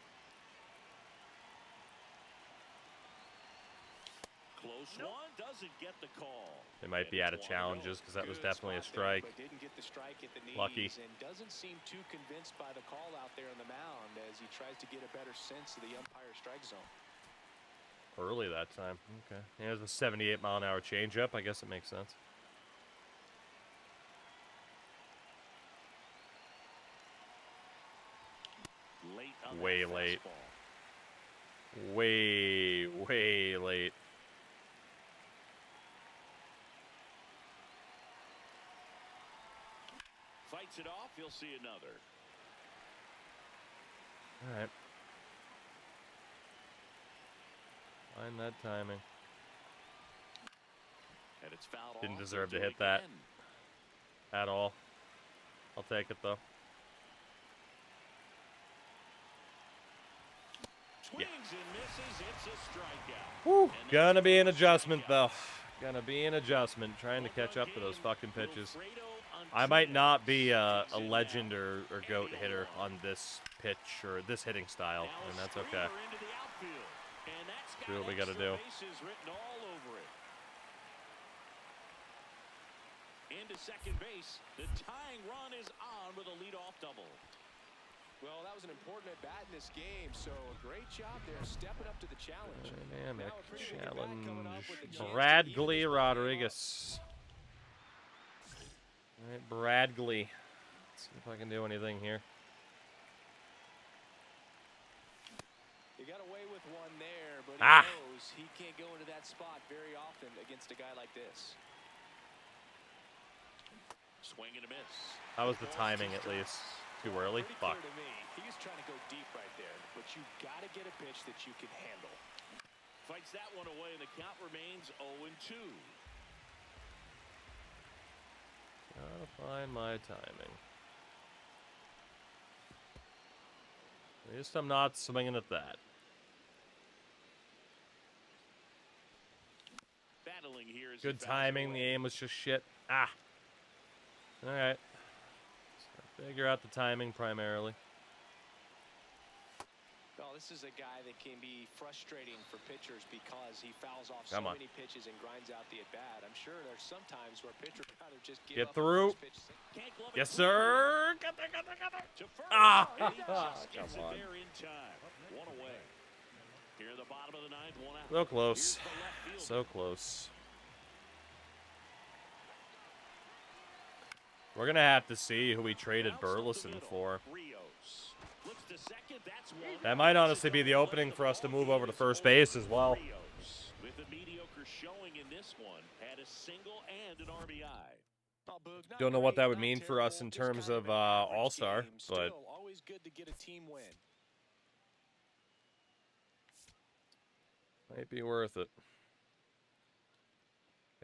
Speaker 2: Close one, doesn't get the call.
Speaker 1: They might be out of challenges because that was definitely a strike.
Speaker 3: But didn't get the strike at the knees.
Speaker 1: Lucky.
Speaker 3: And doesn't seem too convinced by the call out there on the mound as he tries to get a better sense of the umpire strike zone.
Speaker 1: Early that time. Okay. Yeah, it was a 78-mile-an-hour changeup. I guess it makes sense.
Speaker 2: on
Speaker 1: way
Speaker 2: that
Speaker 1: late.
Speaker 2: fastball.
Speaker 1: Way late.
Speaker 2: Fights it off. He'll see another.
Speaker 1: All right. Find that timing.
Speaker 2: And it's fouled
Speaker 1: Didn't
Speaker 2: off.
Speaker 1: deserve
Speaker 2: They'll
Speaker 1: to
Speaker 2: do
Speaker 1: hit
Speaker 2: it
Speaker 1: that
Speaker 2: again.
Speaker 1: at all. I'll take it though.
Speaker 2: Swings and misses. It's a strikeout.
Speaker 1: Whew.
Speaker 2: And that's
Speaker 1: Gonna be an
Speaker 2: four
Speaker 1: adjustment though.
Speaker 2: strikeouts.
Speaker 1: Gonna be an adjustment trying to
Speaker 2: One
Speaker 1: catch
Speaker 2: run
Speaker 1: up to those
Speaker 2: game.
Speaker 1: fucking pitches.
Speaker 2: Wilfredo
Speaker 1: I might
Speaker 2: Contreras
Speaker 1: not be a
Speaker 2: digs in
Speaker 1: legend
Speaker 2: now.
Speaker 1: or goat hitter on this pitch or this hitting style,
Speaker 2: Now
Speaker 1: and
Speaker 2: a
Speaker 1: that's okay.
Speaker 2: screamer into the outfield. And that's got
Speaker 1: Do what we gotta
Speaker 2: extra
Speaker 1: do.
Speaker 2: bases written all over it. Into second base. The tying run is on with a leadoff double.
Speaker 3: Well, that was an important at-bat in this game, so a great job there stepping up to the challenge.
Speaker 1: Dynamic
Speaker 3: Now a pretty big at-bat coming up
Speaker 1: challenge.
Speaker 3: with a chance to even
Speaker 1: Bradley
Speaker 3: this ball game up.
Speaker 1: Rodriguez. All right, Bradley. Let's see if I can do anything here.
Speaker 3: He got away with one there, but he
Speaker 1: Ah.
Speaker 3: knows he can't go into that spot very often against a guy like this.
Speaker 2: Swing and a miss.
Speaker 1: How was the timing at least? Too early?
Speaker 3: Pretty
Speaker 1: Fuck.
Speaker 3: clear to me. He was trying to go deep right there, but you got to get a pitch that you can handle.
Speaker 2: Fights that one away, and the count remains 0-2.
Speaker 1: Gotta find my timing. At least I'm not swinging at that.
Speaker 2: Battling here as
Speaker 1: Good
Speaker 2: he fouls
Speaker 1: timing. The
Speaker 2: away.
Speaker 1: aim was just shit. Ah. All right. So figure out the timing primarily.
Speaker 3: Well, this is a guy that can be frustrating for pitchers because he fouls off
Speaker 1: Come
Speaker 3: so
Speaker 1: on.
Speaker 3: many pitches and grinds out the at-bat. I'm sure there's some times where pitchers rather just give
Speaker 1: Get
Speaker 3: up on
Speaker 1: through.
Speaker 3: those pitches.
Speaker 2: Can't glove it
Speaker 1: Yes,
Speaker 2: cleanly.
Speaker 1: sir. Got there, got there, got there.
Speaker 2: To first.
Speaker 1: Ah.
Speaker 2: And he just gets
Speaker 1: Come
Speaker 2: it
Speaker 1: on.
Speaker 2: there in time. One away. Here in the bottom of the ninth, one out.
Speaker 1: So close.
Speaker 2: Here's the left fielder.
Speaker 1: So close. We're going to have to see who we traded
Speaker 2: Bounced up the
Speaker 1: Burleson
Speaker 2: middle.
Speaker 1: for.
Speaker 2: Rios. Flips to second. That's one.
Speaker 1: That might honestly be the opening for us to move over to first base as well.
Speaker 2: Rios, with a mediocre showing in this one, had a single and an RBI.
Speaker 3: Oh, Boog, not
Speaker 1: Don't know what
Speaker 3: great,
Speaker 1: that would
Speaker 3: not
Speaker 1: mean for us
Speaker 3: terrible,
Speaker 1: in
Speaker 3: just
Speaker 1: terms
Speaker 3: kind
Speaker 1: of
Speaker 3: an average
Speaker 1: All-Star,
Speaker 3: game.
Speaker 1: but
Speaker 3: Still, always good to get a team win.
Speaker 1: might be worth it.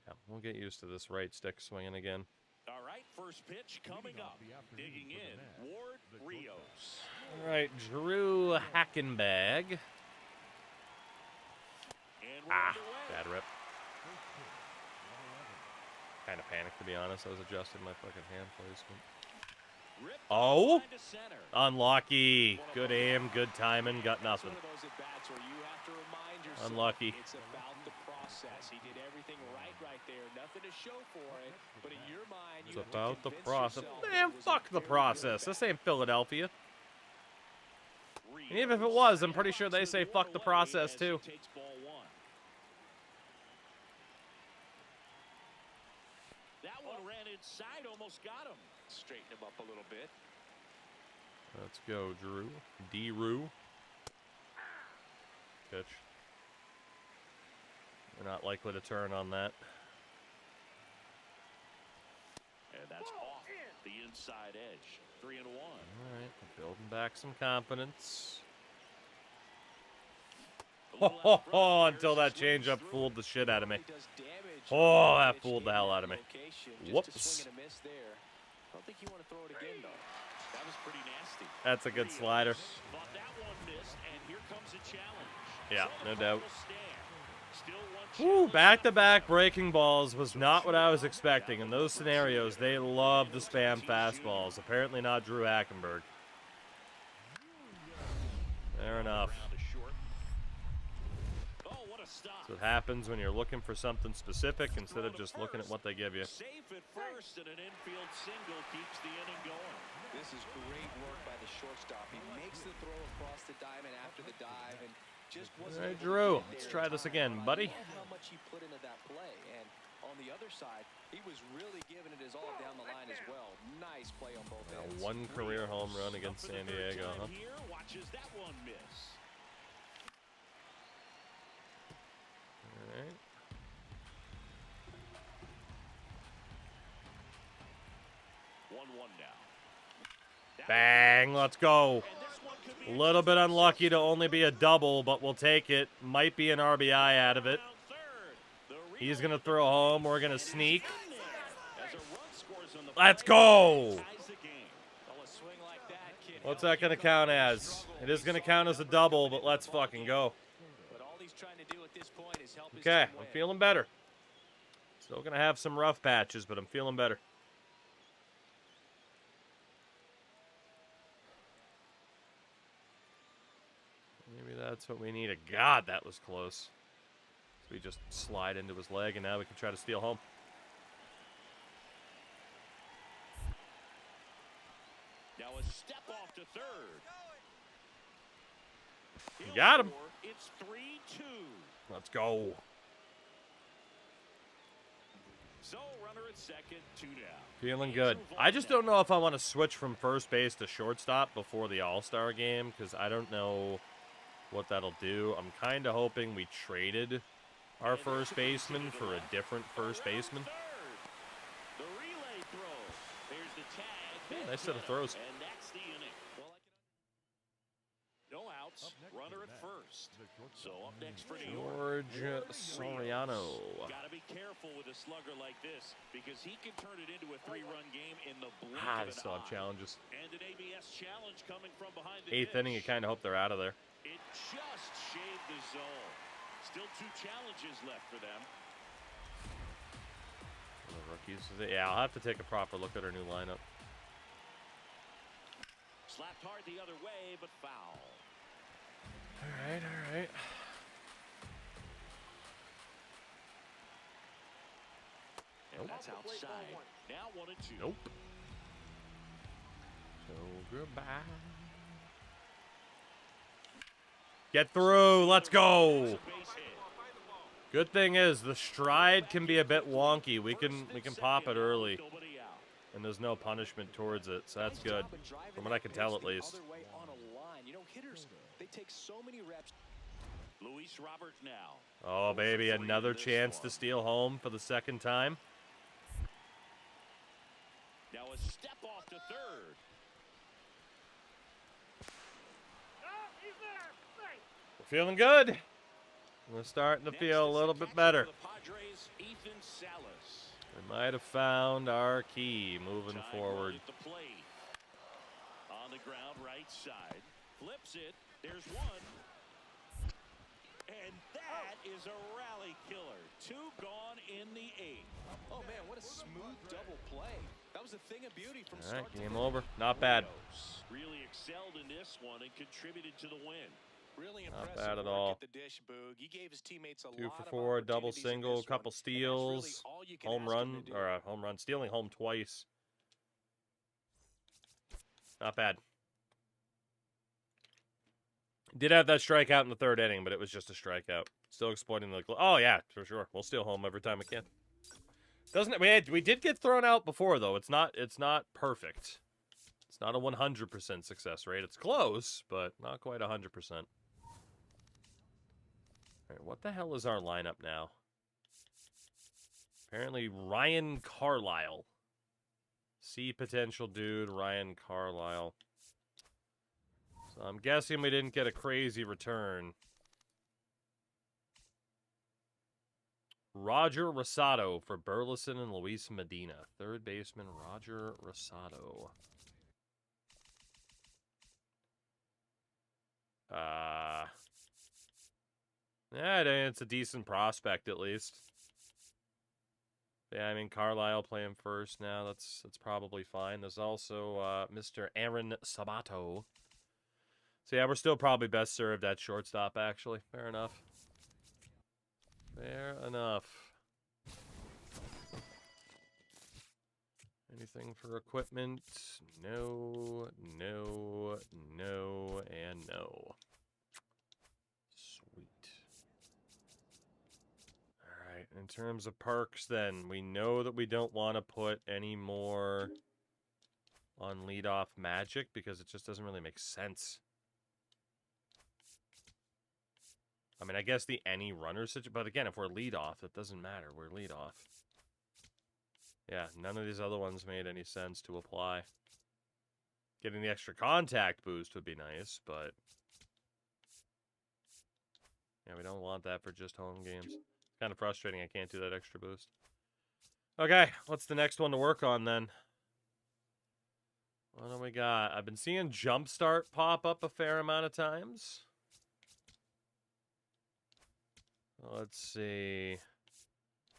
Speaker 1: Yeah, we'll get used to this right stick swinging again.
Speaker 2: All right, first pitch coming up. Digging in, Ward Rios.
Speaker 1: All right, Drew Hackenbag.
Speaker 2: And we're
Speaker 1: Ah,
Speaker 2: underway.
Speaker 1: bad rip. Kind of panicked, to be honest. I was adjusting my fucking hand placement.
Speaker 2: Ripped
Speaker 1: Oh!
Speaker 2: line to center.
Speaker 1: Unlucky. Good aim, good timing, got
Speaker 3: It's
Speaker 1: nothing.
Speaker 3: one of those at-bats where you have to remind yourself
Speaker 1: Unlucky.
Speaker 3: it's about the process. He did everything right there. Nothing to show for it, but in your mind,
Speaker 1: It's
Speaker 3: you have to
Speaker 1: about the
Speaker 3: convince
Speaker 1: process.
Speaker 3: yourself
Speaker 1: Man,
Speaker 3: it was a
Speaker 1: fuck the
Speaker 3: very good
Speaker 1: process.
Speaker 3: at-bat.
Speaker 1: This ain't Philadelphia.
Speaker 2: Rios.
Speaker 1: And even if it was, I'm
Speaker 2: And
Speaker 1: pretty sure they
Speaker 2: boxes
Speaker 1: say
Speaker 2: one
Speaker 1: fuck the
Speaker 2: away
Speaker 1: process,
Speaker 2: as he
Speaker 1: too.
Speaker 2: takes ball one. That one ran inside, almost got him.
Speaker 3: Straighten him up a little bit.
Speaker 1: Let's go, Drew. D-Roo. Pitch. We're not likely to turn on that.
Speaker 2: And that's off the inside edge. 3-1.
Speaker 1: All right, building back some confidence.
Speaker 2: A little out front.
Speaker 1: Until that
Speaker 2: Swings
Speaker 1: changeup
Speaker 2: through.
Speaker 1: fooled the shit out of me.
Speaker 3: Really does damage
Speaker 1: Oh,
Speaker 3: on
Speaker 1: that
Speaker 3: pitch
Speaker 1: fooled the
Speaker 3: in
Speaker 1: hell
Speaker 3: that
Speaker 1: out of me.
Speaker 3: location. Just a
Speaker 1: Whoops.
Speaker 3: swing and a miss there. I don't think you want to throw it again, though.
Speaker 2: That was pretty nasty.
Speaker 1: That's a good slider.
Speaker 2: Thought that one missed, and here comes a challenge.
Speaker 1: Yeah,
Speaker 2: So
Speaker 1: no
Speaker 2: the
Speaker 1: doubt.
Speaker 2: final stand. Still one
Speaker 1: Woo,
Speaker 2: challenge
Speaker 1: back-to-back breaking balls was not what I was expecting. In those scenarios, they love to spam fastballs. Apparently not Drew Hackenberg. Fair enough.
Speaker 2: Ground to short. Oh, what a stop.
Speaker 1: That's what happens when you're looking for something specific instead of just looking at what they give you.
Speaker 2: Safe at first, and an infield single keeps the inning going.
Speaker 3: This is great work by the shortstop. He makes the throw across the diamond after the dive and just wasn't
Speaker 1: All right,
Speaker 3: able to
Speaker 1: Drew,
Speaker 3: get
Speaker 1: let's
Speaker 3: there
Speaker 1: try
Speaker 3: in
Speaker 1: this
Speaker 3: time.
Speaker 1: again,
Speaker 3: I
Speaker 1: buddy.
Speaker 3: love how much he put into that play. And on the other side, he was really giving it his all down the line as well. Nice play on both ends.
Speaker 1: One career home run against San Diego, huh?
Speaker 2: Here, watch Watches that one miss.
Speaker 1: All right.
Speaker 2: One now.
Speaker 1: Bang, let's go. A little bit unlucky to only be a double, but we'll take it. Might be an RBI out of it. He's going to throw home. We're going to sneak. Let's go. What's that going to count as? It is going to count as a double, but let's fucking go. Okay, I'm feeling better. Still going to have some rough patches, but I'm feeling better. Maybe that's what we needed. God, that was close. So we just slide into his leg, and now we can try to steal home.
Speaker 2: Now a step off to third.
Speaker 1: You got him.
Speaker 2: It's 3-2.
Speaker 1: Let's go.
Speaker 2: So runner at second, 2 down.
Speaker 1: Feeling good. I just don't know if I want to switch from first base to shortstop before the All-Star game, because I don't know what that'll do. I'm kind of hoping we traded our first baseman for a different first baseman.
Speaker 2: The relay throw. There's the tag.
Speaker 1: Yeah, nice set of throws.
Speaker 2: And that's the inning. No outs. Runner at first. So up next for New York.
Speaker 1: George Soriano.
Speaker 2: Got to be careful with a slugger like this because he can turn it into a 3-run game in the blink
Speaker 1: I
Speaker 2: of an
Speaker 1: still have
Speaker 2: eye.
Speaker 1: challenges.
Speaker 2: And an ABS challenge coming from behind the
Speaker 1: Eighth inning, you kind of hope they're out of there.
Speaker 2: It just shaved the zone. Still 2 challenges left for them.
Speaker 1: The rookies. Yeah, I'll have to take a proper look at our new lineup.
Speaker 2: Slapped hard the other way, but foul.
Speaker 1: All right, all right.
Speaker 2: And that's outside. Now 1-2.
Speaker 1: Nope. So goodbye. Get through. Let's go. Good thing is the stride can be a bit wonky. We can pop it early, and there's no punishment towards it, so that's good. From what I can tell, at least.
Speaker 2: Luis Robert now.
Speaker 1: Oh, baby, another chance to steal home for the second time.
Speaker 2: Now a step off to third.
Speaker 1: We're feeling good. We're starting to feel a little bit better. We might have found our key moving forward.
Speaker 2: On the ground, right side. Flips it. There's one. And that is a rally killer. 2 gone in the 8th.
Speaker 3: Oh, man, what a smooth double play. That was a thing of beauty from
Speaker 1: All right,
Speaker 3: start to
Speaker 1: game
Speaker 3: finish.
Speaker 1: over. Not bad.
Speaker 2: Really excelled in this one and contributed to the win.
Speaker 3: Really
Speaker 1: Not
Speaker 3: impressive
Speaker 1: bad at
Speaker 3: work
Speaker 1: all.
Speaker 3: at the dish, Boog. He gave his teammates a
Speaker 1: 2
Speaker 3: lot
Speaker 1: for
Speaker 3: of
Speaker 1: 4, double
Speaker 3: opportunities in
Speaker 1: single,
Speaker 3: this
Speaker 1: couple
Speaker 3: one, and that's really
Speaker 1: steals,
Speaker 3: all you can
Speaker 1: home
Speaker 3: ask him
Speaker 1: run,
Speaker 3: to do.
Speaker 1: or a home run, stealing home twice. Not bad. Did have that strikeout in the 3rd inning, but it was just a strikeout. Still exploiting the. Oh yeah, for sure. We'll steal home every time we can. Doesn't it? We did get thrown out before though. It's not perfect. It's not a 100% success rate. It's close, but not quite 100%. All right, what the hell is our lineup now? Apparently Ryan Carlisle. See potential dude, Ryan Carlisle. So I'm guessing we didn't get a crazy return. Roger Rosado for Burleson and Luis Medina. 3rd baseman, Roger Rosado. Yeah, it's a decent prospect at least. Yeah, I mean Carlisle playing first now. That's probably fine. There's also Mr. Aaron Sabato. So yeah, we're still probably best served at shortstop. Actually, fair enough. Fair enough. Anything for equipment? No, no, no, and no. Sweet. Alright, in terms of perks then, we know that we don't want to put any more on leadoff magic because it just doesn't really make sense. I mean, I guess the any runner situation, but again, if we're lead off, it doesn't matter. We're lead off. Yeah, none of these other ones made any sense to apply. Getting the extra contact boost would be nice, but yeah, we don't want that for just home games. It's kind of frustrating I can't do that extra boost. Okay, what's the next one to work on then? What do we got? I've been seeing Jumpstart pop up a fair amount of times. Let's see.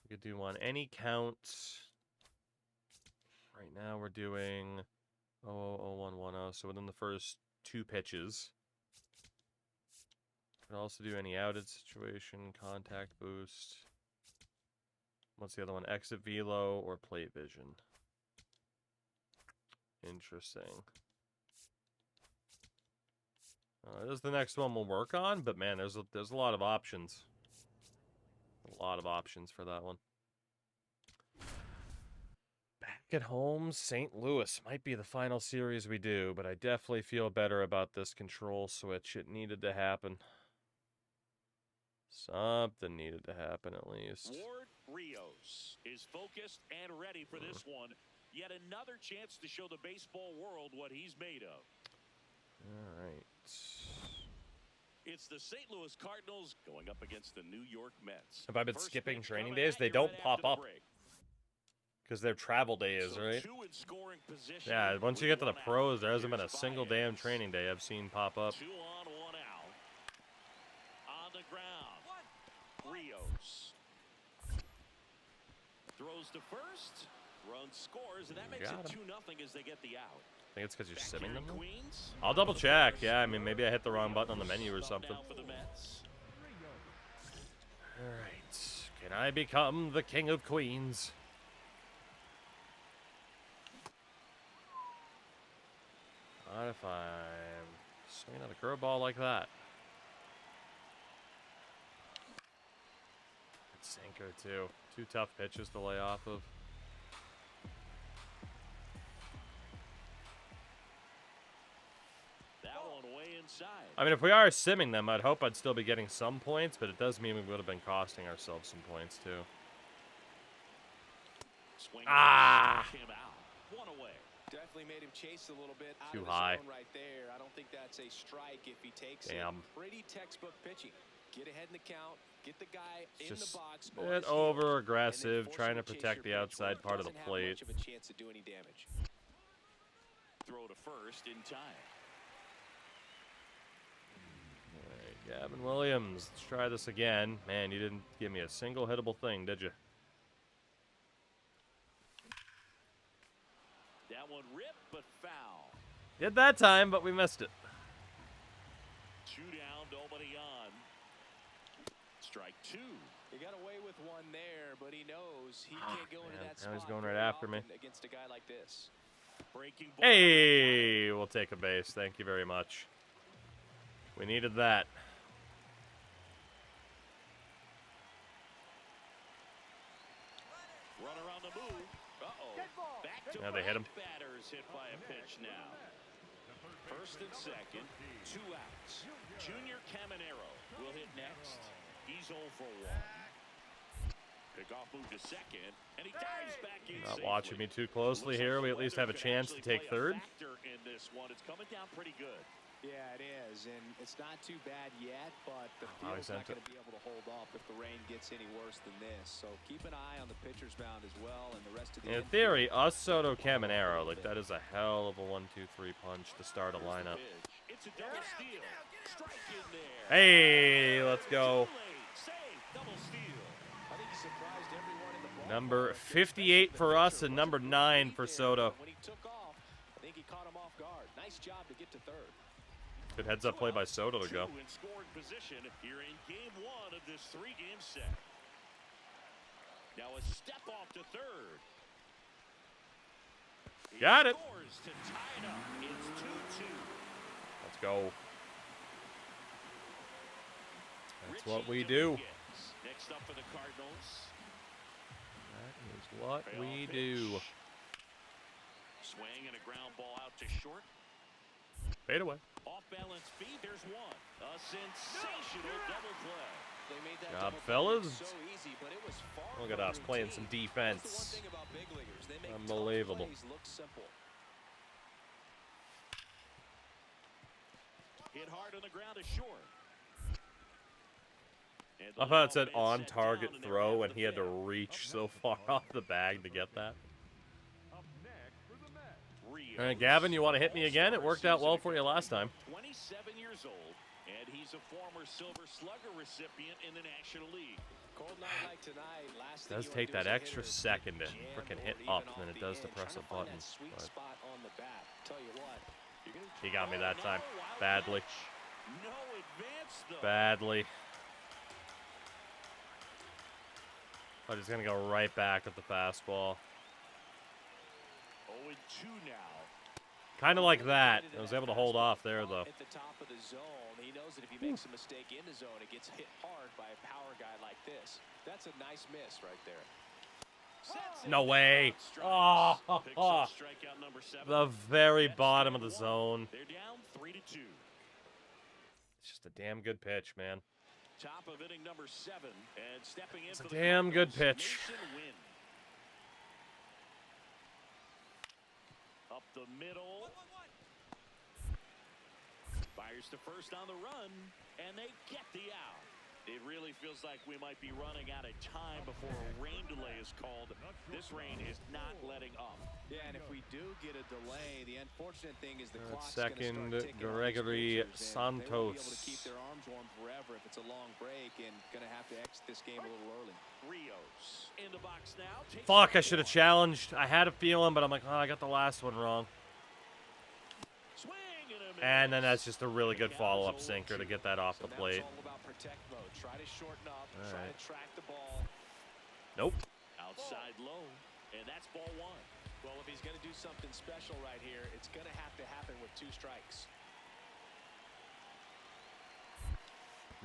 Speaker 1: We could do one any count. Right now we're doing 0-0-1-1-0, so within the first 2 pitches. Could also do any outed situation, contact boost. What's the other one? Exit velo or plate vision. Interesting. This is the next one we'll work on, but man, there's a lot of options. A lot of options for that one. Back at home, St. Louis might be the final series we do, but I definitely feel better about this control switch. It needed to happen. Something needed to happen at least.
Speaker 2: Ward Rios is focused and ready for this one. Yet another chance to show the baseball world what he's made of.
Speaker 1: All right.
Speaker 2: It's the St. Louis Cardinals going up against the New York Mets.
Speaker 1: Have I been skipping training days? They don't pop up because they're travel days, right? Yeah, once you get to the pros, there hasn't been a single damn training day I've seen pop up.
Speaker 2: 2 on, 1 out. On the ground, Rios throws to first. Run scores, and that makes it 2-0 as they get the out.
Speaker 1: I think it's because you're simming them.
Speaker 2: Queens.
Speaker 1: I'll double check. Yeah, I mean, maybe I hit the wrong button on the menu or something. All right. Can I become the king of Queens? What if I'm swinging at a curveball like that? It's sinker, too. 2 tough pitches to lay off of. I mean, if we are simming them, I'd hope I'd still be getting some points, but it does mean we would have been costing ourselves some points, too. Ah!
Speaker 2: One away.
Speaker 3: Definitely made him chase a little bit out
Speaker 1: Too
Speaker 3: of the
Speaker 1: high.
Speaker 3: zone right there. I don't think that's a strike if he takes
Speaker 1: Damn.
Speaker 3: it. Pretty textbook pitching. Get ahead in the count, get the guy in
Speaker 1: Just
Speaker 3: the box.
Speaker 1: a bit over-aggressive, trying to protect the outside part of the plate.
Speaker 3: Much of a chance to do any damage.
Speaker 2: Throw to first in time.
Speaker 1: Gavin Williams, let's try this again. Man, you didn't give me a single hittable thing, did you?
Speaker 2: That one ripped, but foul.
Speaker 1: Did that time, but we missed it.
Speaker 2: 2 down, nobody on. Strike 2.
Speaker 3: He got away with one there, but he knows he can't go into that spot.
Speaker 1: Now he's going right after me.
Speaker 3: Against a guy like this.
Speaker 2: Breaking ball.
Speaker 1: Hey, we'll take a base. Thank you very much. We needed that.
Speaker 2: Runner on the move. Back to
Speaker 1: Yeah, they hit him.
Speaker 2: batters hit by a pitch now. First and second, 2 outs. Junior Caminero will hit next. He's 0 for 1. Pickoff move to second, and he dives back in.
Speaker 1: Not watching me too closely here. We at least have a chance to take third.
Speaker 2: In this one, it's coming down pretty good.
Speaker 3: Yeah, it is, and it's not too bad yet, but the field's not going to be able to hold off if the rain gets any worse than this. So keep an eye on the pitcher's mound as well, and the rest of the.
Speaker 1: In theory, us Soto Caminero, like that is a hell of a 1-2-3 punch to start a lineup.
Speaker 2: It's a double steal. Strike in there.
Speaker 1: Hey, let's go.
Speaker 2: Save, double steal.
Speaker 3: I think he surprised everyone in the ball.
Speaker 1: Number 58 for us and number 9 for Soto.
Speaker 3: When he took off, I think he caught him off guard. Nice job to get to third.
Speaker 1: Good heads-up play by Soto to go.
Speaker 2: In scoring position here in game 1 of this 3-game set. Now a step off to third.
Speaker 1: Got it.
Speaker 2: Scores to tie it up. It's 2-2.
Speaker 1: Let's go. That's what we do.
Speaker 2: Next up for the Cardinals.
Speaker 1: That is what we do.
Speaker 2: Swing and a ground ball out to short.
Speaker 1: Fade away.
Speaker 2: Off balance feet, there's one. A sensational double play.
Speaker 3: They made that
Speaker 1: Job,
Speaker 3: double play
Speaker 1: fellas.
Speaker 3: so easy, but it was far
Speaker 1: Look at
Speaker 3: from
Speaker 1: us playing some
Speaker 3: routine.
Speaker 1: defense.
Speaker 3: That's the one thing about big leaguers. They make tough
Speaker 1: Unbelievable.
Speaker 3: plays look simple.
Speaker 2: Hit hard on the ground is short. And the
Speaker 1: I thought it said
Speaker 2: leadoff man
Speaker 1: on
Speaker 2: set
Speaker 1: target
Speaker 2: down in their
Speaker 1: throw,
Speaker 2: half
Speaker 1: and
Speaker 2: of
Speaker 1: he
Speaker 2: the
Speaker 1: had to
Speaker 2: fifth.
Speaker 1: reach so far off the bag to get that.
Speaker 2: Rios.
Speaker 1: All right, Gavin, you want to hit me again? It worked out well for you last time.
Speaker 2: 27 years old, and he's a former Silver Slugger recipient in the National League.
Speaker 3: Cold night like tonight. Last
Speaker 1: It does
Speaker 3: thing you
Speaker 1: take
Speaker 3: wanna
Speaker 1: that
Speaker 3: do as a
Speaker 1: extra
Speaker 3: hitter is
Speaker 1: second to
Speaker 3: jam
Speaker 1: frickin'
Speaker 3: or
Speaker 1: hit
Speaker 3: even
Speaker 1: up
Speaker 3: off
Speaker 1: than it
Speaker 3: the
Speaker 1: does to
Speaker 3: end,
Speaker 1: press a
Speaker 3: trying to find
Speaker 1: button.
Speaker 3: that sweet
Speaker 1: But
Speaker 3: spot on the bat. Tell you what, you're gonna
Speaker 1: he got me that time.
Speaker 2: Another wild
Speaker 1: Badly.
Speaker 2: pitch. No advance, though.
Speaker 1: Badly. I'm just going to go right back at the fastball.
Speaker 2: 0-2 now.
Speaker 1: Kind of like that. I was able to hold off there, though.
Speaker 3: At the top of the zone, he knows that if he makes a mistake in the zone, it gets hit hard by a power guy like this. That's a nice miss right there.
Speaker 2: Sets
Speaker 1: No
Speaker 2: it
Speaker 1: way.
Speaker 2: down,
Speaker 1: Oh,
Speaker 2: strikes. Picks up strikeout number 7.
Speaker 1: the very
Speaker 2: That's
Speaker 1: bottom of
Speaker 2: strike
Speaker 1: the
Speaker 2: one.
Speaker 1: zone.
Speaker 2: They're down 3-2.
Speaker 1: It's just a damn good pitch, man.
Speaker 2: Top of inning number 7, and stepping in
Speaker 1: It's a
Speaker 2: for the
Speaker 1: damn good
Speaker 2: Cardinals,
Speaker 1: pitch.
Speaker 2: Mason Wynn. Up the middle. Fires to first on the run, and they get the out. It really feels like we might be running out of time before a rain delay is called. This rain is not letting up.
Speaker 3: Yeah, and if we do get a delay, the unfortunate thing is the
Speaker 1: At
Speaker 3: clock's going to
Speaker 1: second,
Speaker 3: start ticking on these
Speaker 1: Gregory
Speaker 3: pitchers, and they won't be able to
Speaker 1: Santos.
Speaker 3: keep their arms warm forever if it's a long break, and going to have to exit this game a little early.
Speaker 2: Rios in the box now. Takes
Speaker 1: Fuck, I
Speaker 2: strike
Speaker 1: should have
Speaker 2: one.
Speaker 1: challenged. I had a feeling, but I'm like, oh, I got the last one wrong.
Speaker 2: Swing and a miss.
Speaker 1: And then that's just a really good follow-up sinker to get that off
Speaker 3: So
Speaker 1: the
Speaker 3: now
Speaker 1: plate.
Speaker 3: it's all about protect mode. Try to shorten up,
Speaker 1: All
Speaker 3: try
Speaker 1: right.
Speaker 3: to track the ball.
Speaker 1: Nope.
Speaker 2: Outside low, and that's ball 1.
Speaker 3: Well, if he's going to do something special right here, it's going to have to happen with 2 strikes.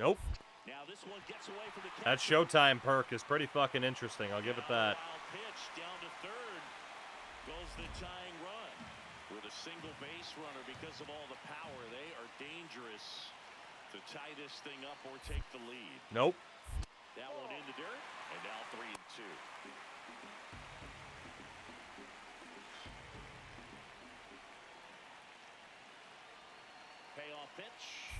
Speaker 1: Nope.
Speaker 2: Now this one gets away from the
Speaker 1: That
Speaker 2: catcher.
Speaker 1: Showtime perk is pretty fucking interesting. I'll give it that.
Speaker 2: Wild pitch down to third. Goes the tying run. With a single base runner, because of all the power, they are dangerous to tie this thing up or take the lead.
Speaker 1: Nope.
Speaker 2: That one in the dirt, and now 3-2. Payoff pitch.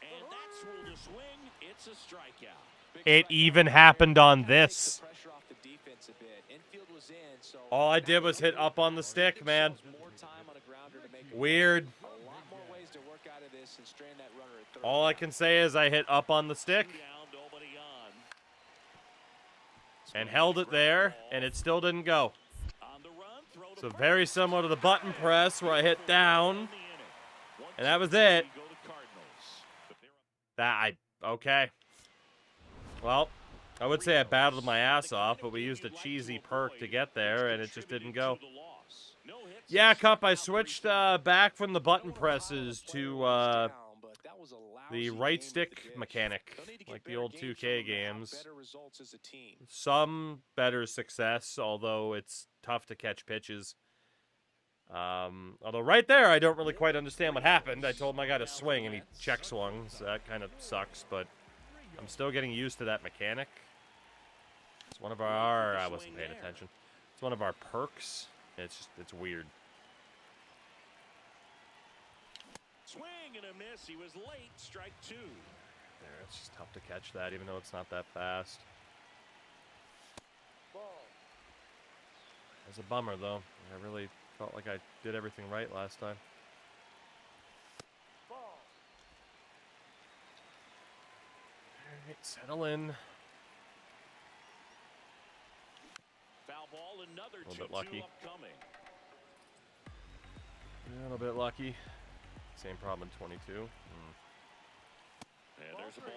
Speaker 2: And that's ruled a swing. It's a strikeout.
Speaker 1: It even happened on this.
Speaker 3: Pressure off the defense a bit. Infield was in, so
Speaker 1: All I did was hit up on the stick, man.
Speaker 3: more time on a grounder to make a
Speaker 1: Weird.
Speaker 3: a lot more ways to work out of this and strain that runner at third.
Speaker 1: All I can say is I hit up on the stick
Speaker 2: Two down, nobody on.
Speaker 1: and held it there, and it still didn't go.
Speaker 2: On the run, throw to
Speaker 1: So
Speaker 2: first.
Speaker 1: very similar to the button press where I hit down,
Speaker 2: In the inning.
Speaker 1: and that was
Speaker 2: 1-2,
Speaker 1: it.
Speaker 2: we go to Cardinals. But they're up
Speaker 1: Okay. Well, I would say I battled my ass off, but we used a cheesy perk to get there, and it just didn't go.
Speaker 2: to the loss. No hits,
Speaker 1: Yeah, Cup, I
Speaker 2: now
Speaker 1: switched
Speaker 2: 3-7.
Speaker 1: back from the button presses to
Speaker 3: down, but that was a
Speaker 1: the
Speaker 3: lousy
Speaker 1: right
Speaker 3: game
Speaker 1: stick
Speaker 3: with the dish.
Speaker 1: mechanic,
Speaker 3: They'll need to get
Speaker 1: like the
Speaker 3: better
Speaker 1: old
Speaker 3: games
Speaker 1: 2K
Speaker 3: from them to have
Speaker 1: games.
Speaker 3: better results as a team.
Speaker 1: Some better success, although it's tough to catch pitches. Although right there, I don't really quite understand what happened. I told my guy to swing, and he check swung, so that kind of sucks, but I'm still getting used to that mechanic. It's one of our, I wasn't paying attention. It's one of our perks. It's weird.
Speaker 2: Swing and a miss. He was late. Strike 2.
Speaker 1: There, it's just tough to catch that, even though it's not that fast. It's a bummer, though. I really felt like I did everything right last time. All right, settle in.
Speaker 2: Foul ball. Another
Speaker 1: A little
Speaker 2: 2-2
Speaker 1: bit lucky.
Speaker 2: upcoming.
Speaker 1: A little bit lucky. Same problem in 22.
Speaker 2: And there's a ball.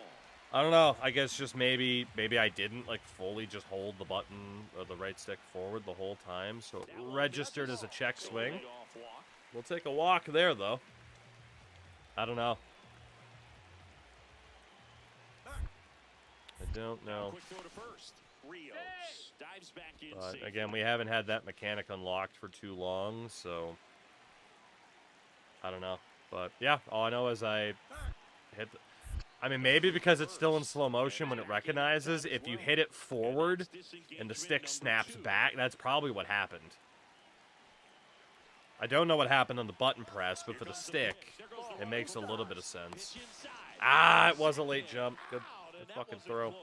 Speaker 1: I don't know. I guess just maybe I didn't like fully just hold the button or the right stick forward the whole time, so it registered as a check swing.
Speaker 2: Leadoff walk.
Speaker 1: We'll take a walk there, though. I don't know. I don't know.
Speaker 2: Quick throw to first. Rios dives back in.
Speaker 1: But
Speaker 2: safe.
Speaker 1: again, we haven't had that mechanic unlocked for too long, so I don't know. But, yeah, all I know is I hit the... I mean, maybe because it's still in slow motion when it recognizes, if you hit it forward and the stick snaps back, that's probably what happened. I don't know what happened on the button press, but for the stick, it makes a little bit of sense. Ah, it was a late jump. Good fucking throw.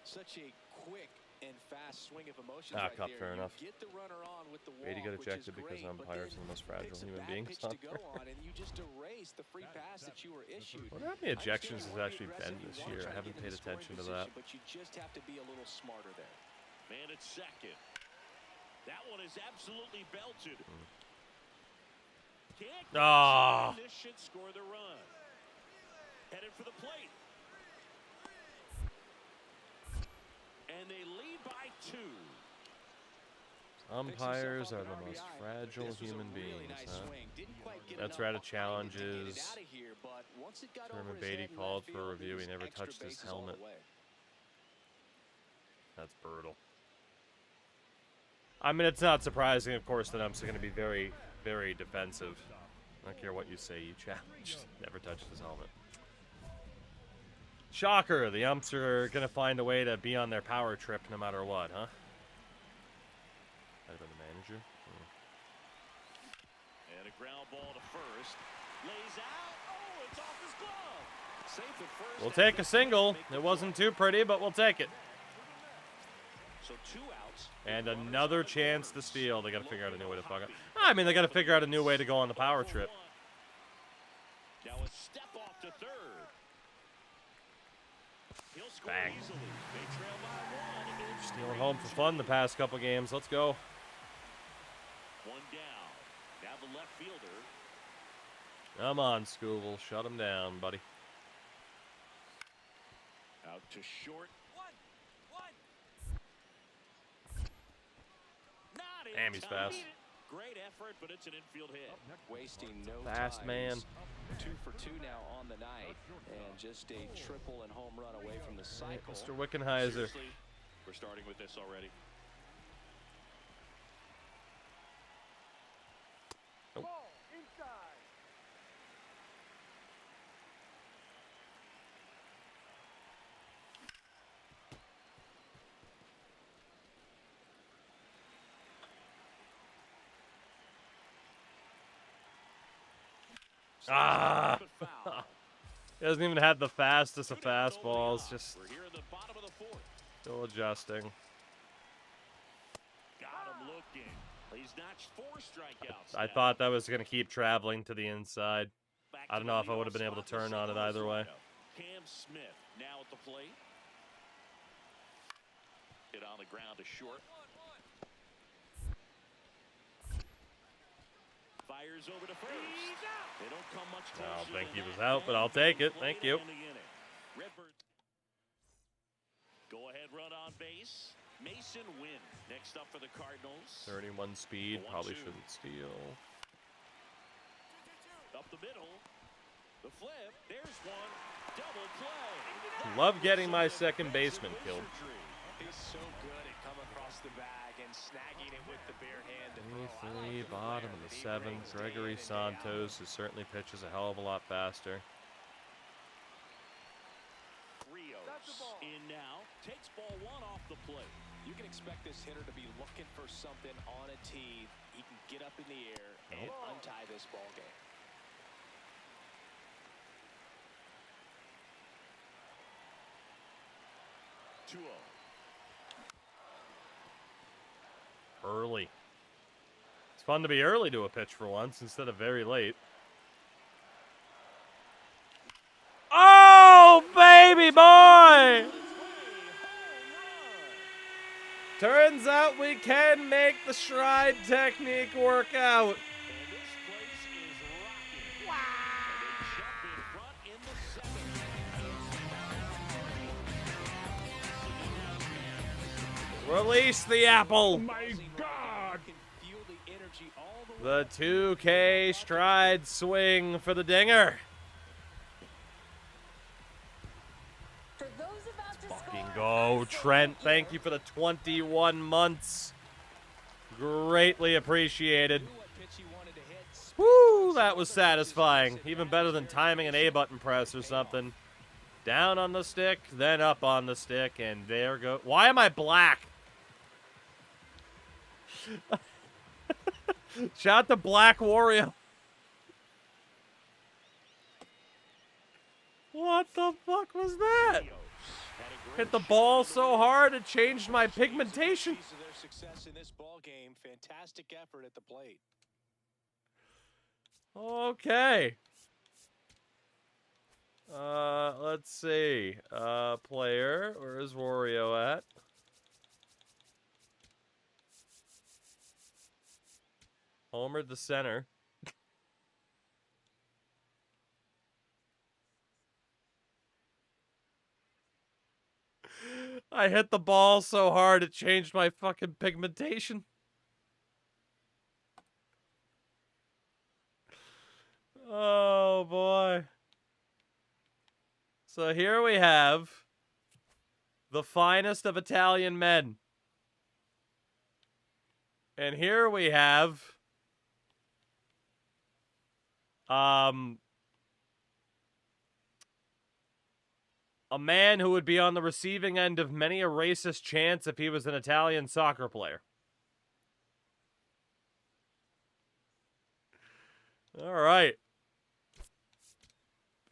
Speaker 3: Such a quick and fast swing of emotions
Speaker 1: Ah,
Speaker 3: right
Speaker 1: cup,
Speaker 3: there.
Speaker 1: fair enough.
Speaker 3: You get the runner on with the
Speaker 1: Beatty
Speaker 3: walk,
Speaker 1: got
Speaker 3: which is
Speaker 1: ejected because
Speaker 3: great, but
Speaker 1: umpires
Speaker 3: then
Speaker 1: are the most fragile
Speaker 3: picks a
Speaker 1: human
Speaker 3: bad
Speaker 1: beings.
Speaker 3: pitch to go on, and you just erase the free pass that you were issued.
Speaker 1: I wonder how many ejections has actually been this year. I haven't paid attention to that.
Speaker 3: But you just have to be a little smarter there.
Speaker 2: Man at second. That one is absolutely belted. Can't get
Speaker 1: Ah.
Speaker 2: this should score the run. Headed for the plate. And they lead by 2.
Speaker 1: Umpires are the most fragile human beings, huh? That's right, challenges. Terman Beatty called for a review. He never touched his helmet. That's brutal. I mean, it's not surprising, of course, that umps are going to be very, very defensive. I don't care what you say, you challenged. Never touched his helmet. Shocker, the umps are going to find a way to be on their power trip no matter what, huh? Might have been the manager.
Speaker 2: And a ground ball to first. Lays out. Oh, it's off his glove. Safe at first.
Speaker 1: We'll take a single. It wasn't too pretty, but we'll take it.
Speaker 2: So 2 outs.
Speaker 1: And another chance to steal. They got to figure out a new way to fuck it. I mean, they got to figure out a new way to go on the power trip.
Speaker 2: Now a step off to third. He'll score
Speaker 1: Bang.
Speaker 2: easily. They trail by 1.
Speaker 1: Stealing home for fun the past couple games. Let's go.
Speaker 2: 1 down. Now the left fielder.
Speaker 1: Come on, Scooble. Shut him down, buddy.
Speaker 2: Out to short. Not in
Speaker 1: Damn, he's
Speaker 2: time.
Speaker 1: fast.
Speaker 2: Great effort, but it's an infield hit.
Speaker 3: Wasting no
Speaker 1: Fast
Speaker 3: time.
Speaker 1: man.
Speaker 3: 2 for 2 now on the night, and just a triple and home run away from the cycle.
Speaker 1: Mr. Wickenheiser.
Speaker 2: Seriously, we're starting with this already.
Speaker 5: Ball inside.
Speaker 1: Ah!
Speaker 2: But foul.
Speaker 1: He hasn't even had the fastest of fastballs. Just
Speaker 2: We're here in the bottom of the 4th.
Speaker 1: still adjusting.
Speaker 2: Got him looking. He's notched 4 strikeouts.
Speaker 1: I
Speaker 2: now.
Speaker 1: thought that was going to keep traveling to the inside.
Speaker 2: Back
Speaker 1: I
Speaker 2: to
Speaker 1: don't
Speaker 2: the
Speaker 1: know if I would have
Speaker 2: leadoff
Speaker 1: been able to
Speaker 2: spot in
Speaker 1: turn on it
Speaker 2: St. Louis
Speaker 1: either way.
Speaker 2: window. Cam Smith now at the plate. Hit on the ground to short. Fires over to first. They don't come much
Speaker 1: I don't
Speaker 2: closer
Speaker 1: think he
Speaker 2: than
Speaker 1: was
Speaker 2: that.
Speaker 1: out, but I'll take it. Thank you.
Speaker 2: Redbird. Go ahead run on base. Mason Wynn next up for the Cardinals.
Speaker 1: 31 speed.
Speaker 2: The 1-2.
Speaker 1: Probably shouldn't steal.
Speaker 2: Up the middle. The flip. There's one. Double play.
Speaker 1: Love getting my second baseman killed.
Speaker 3: He's so good at coming across the bag and snagging it with the bare hand. to throw. I like
Speaker 1: 3,
Speaker 3: the
Speaker 1: bottom
Speaker 3: flair
Speaker 1: of the
Speaker 3: that he
Speaker 1: 7th.
Speaker 3: brings day
Speaker 1: Gregory
Speaker 3: in and day out.
Speaker 1: Santos, who certainly pitches a hell of a lot faster.
Speaker 2: Rios in now. Takes ball 1 off the plate.
Speaker 3: You can expect this hitter to be looking for something on a tee. He can get up in the air and untie this ball game.
Speaker 1: Early. It's fun to be early to a pitch for once instead of very late. Oh, baby boy! Turns out we can make the stride technique work out.
Speaker 2: And this place is rocking. Wow. And they jump in front in the 7th.
Speaker 1: Release the apple.
Speaker 5: My God!
Speaker 3: You can feel the energy all the way.
Speaker 1: The 2K stride swing for the dinger.
Speaker 4: For those about to
Speaker 1: Fucking
Speaker 4: score,
Speaker 1: go, Trent. Thank you for the 21 months. Greatly appreciated.
Speaker 3: Knew what pitch he wanted to hit.
Speaker 1: Woo, that was satisfying. Even better than timing an A button press or something. Down on the stick, then up on the stick, and there go. Why am I black? Shout out to Black Wario. What the fuck was that? Hit the ball so hard it changed my pigmentation.
Speaker 3: Their success in this ball game. Fantastic effort at the plate.
Speaker 1: Okay. Let's see. Player, where is Wario at? Homered the center. I hit the ball so hard it changed my fucking pigmentation. Oh boy. So here we have the finest of Italian men. And here we have a man who would be on the receiving end of many a racist chants if he was an Italian soccer player. All right.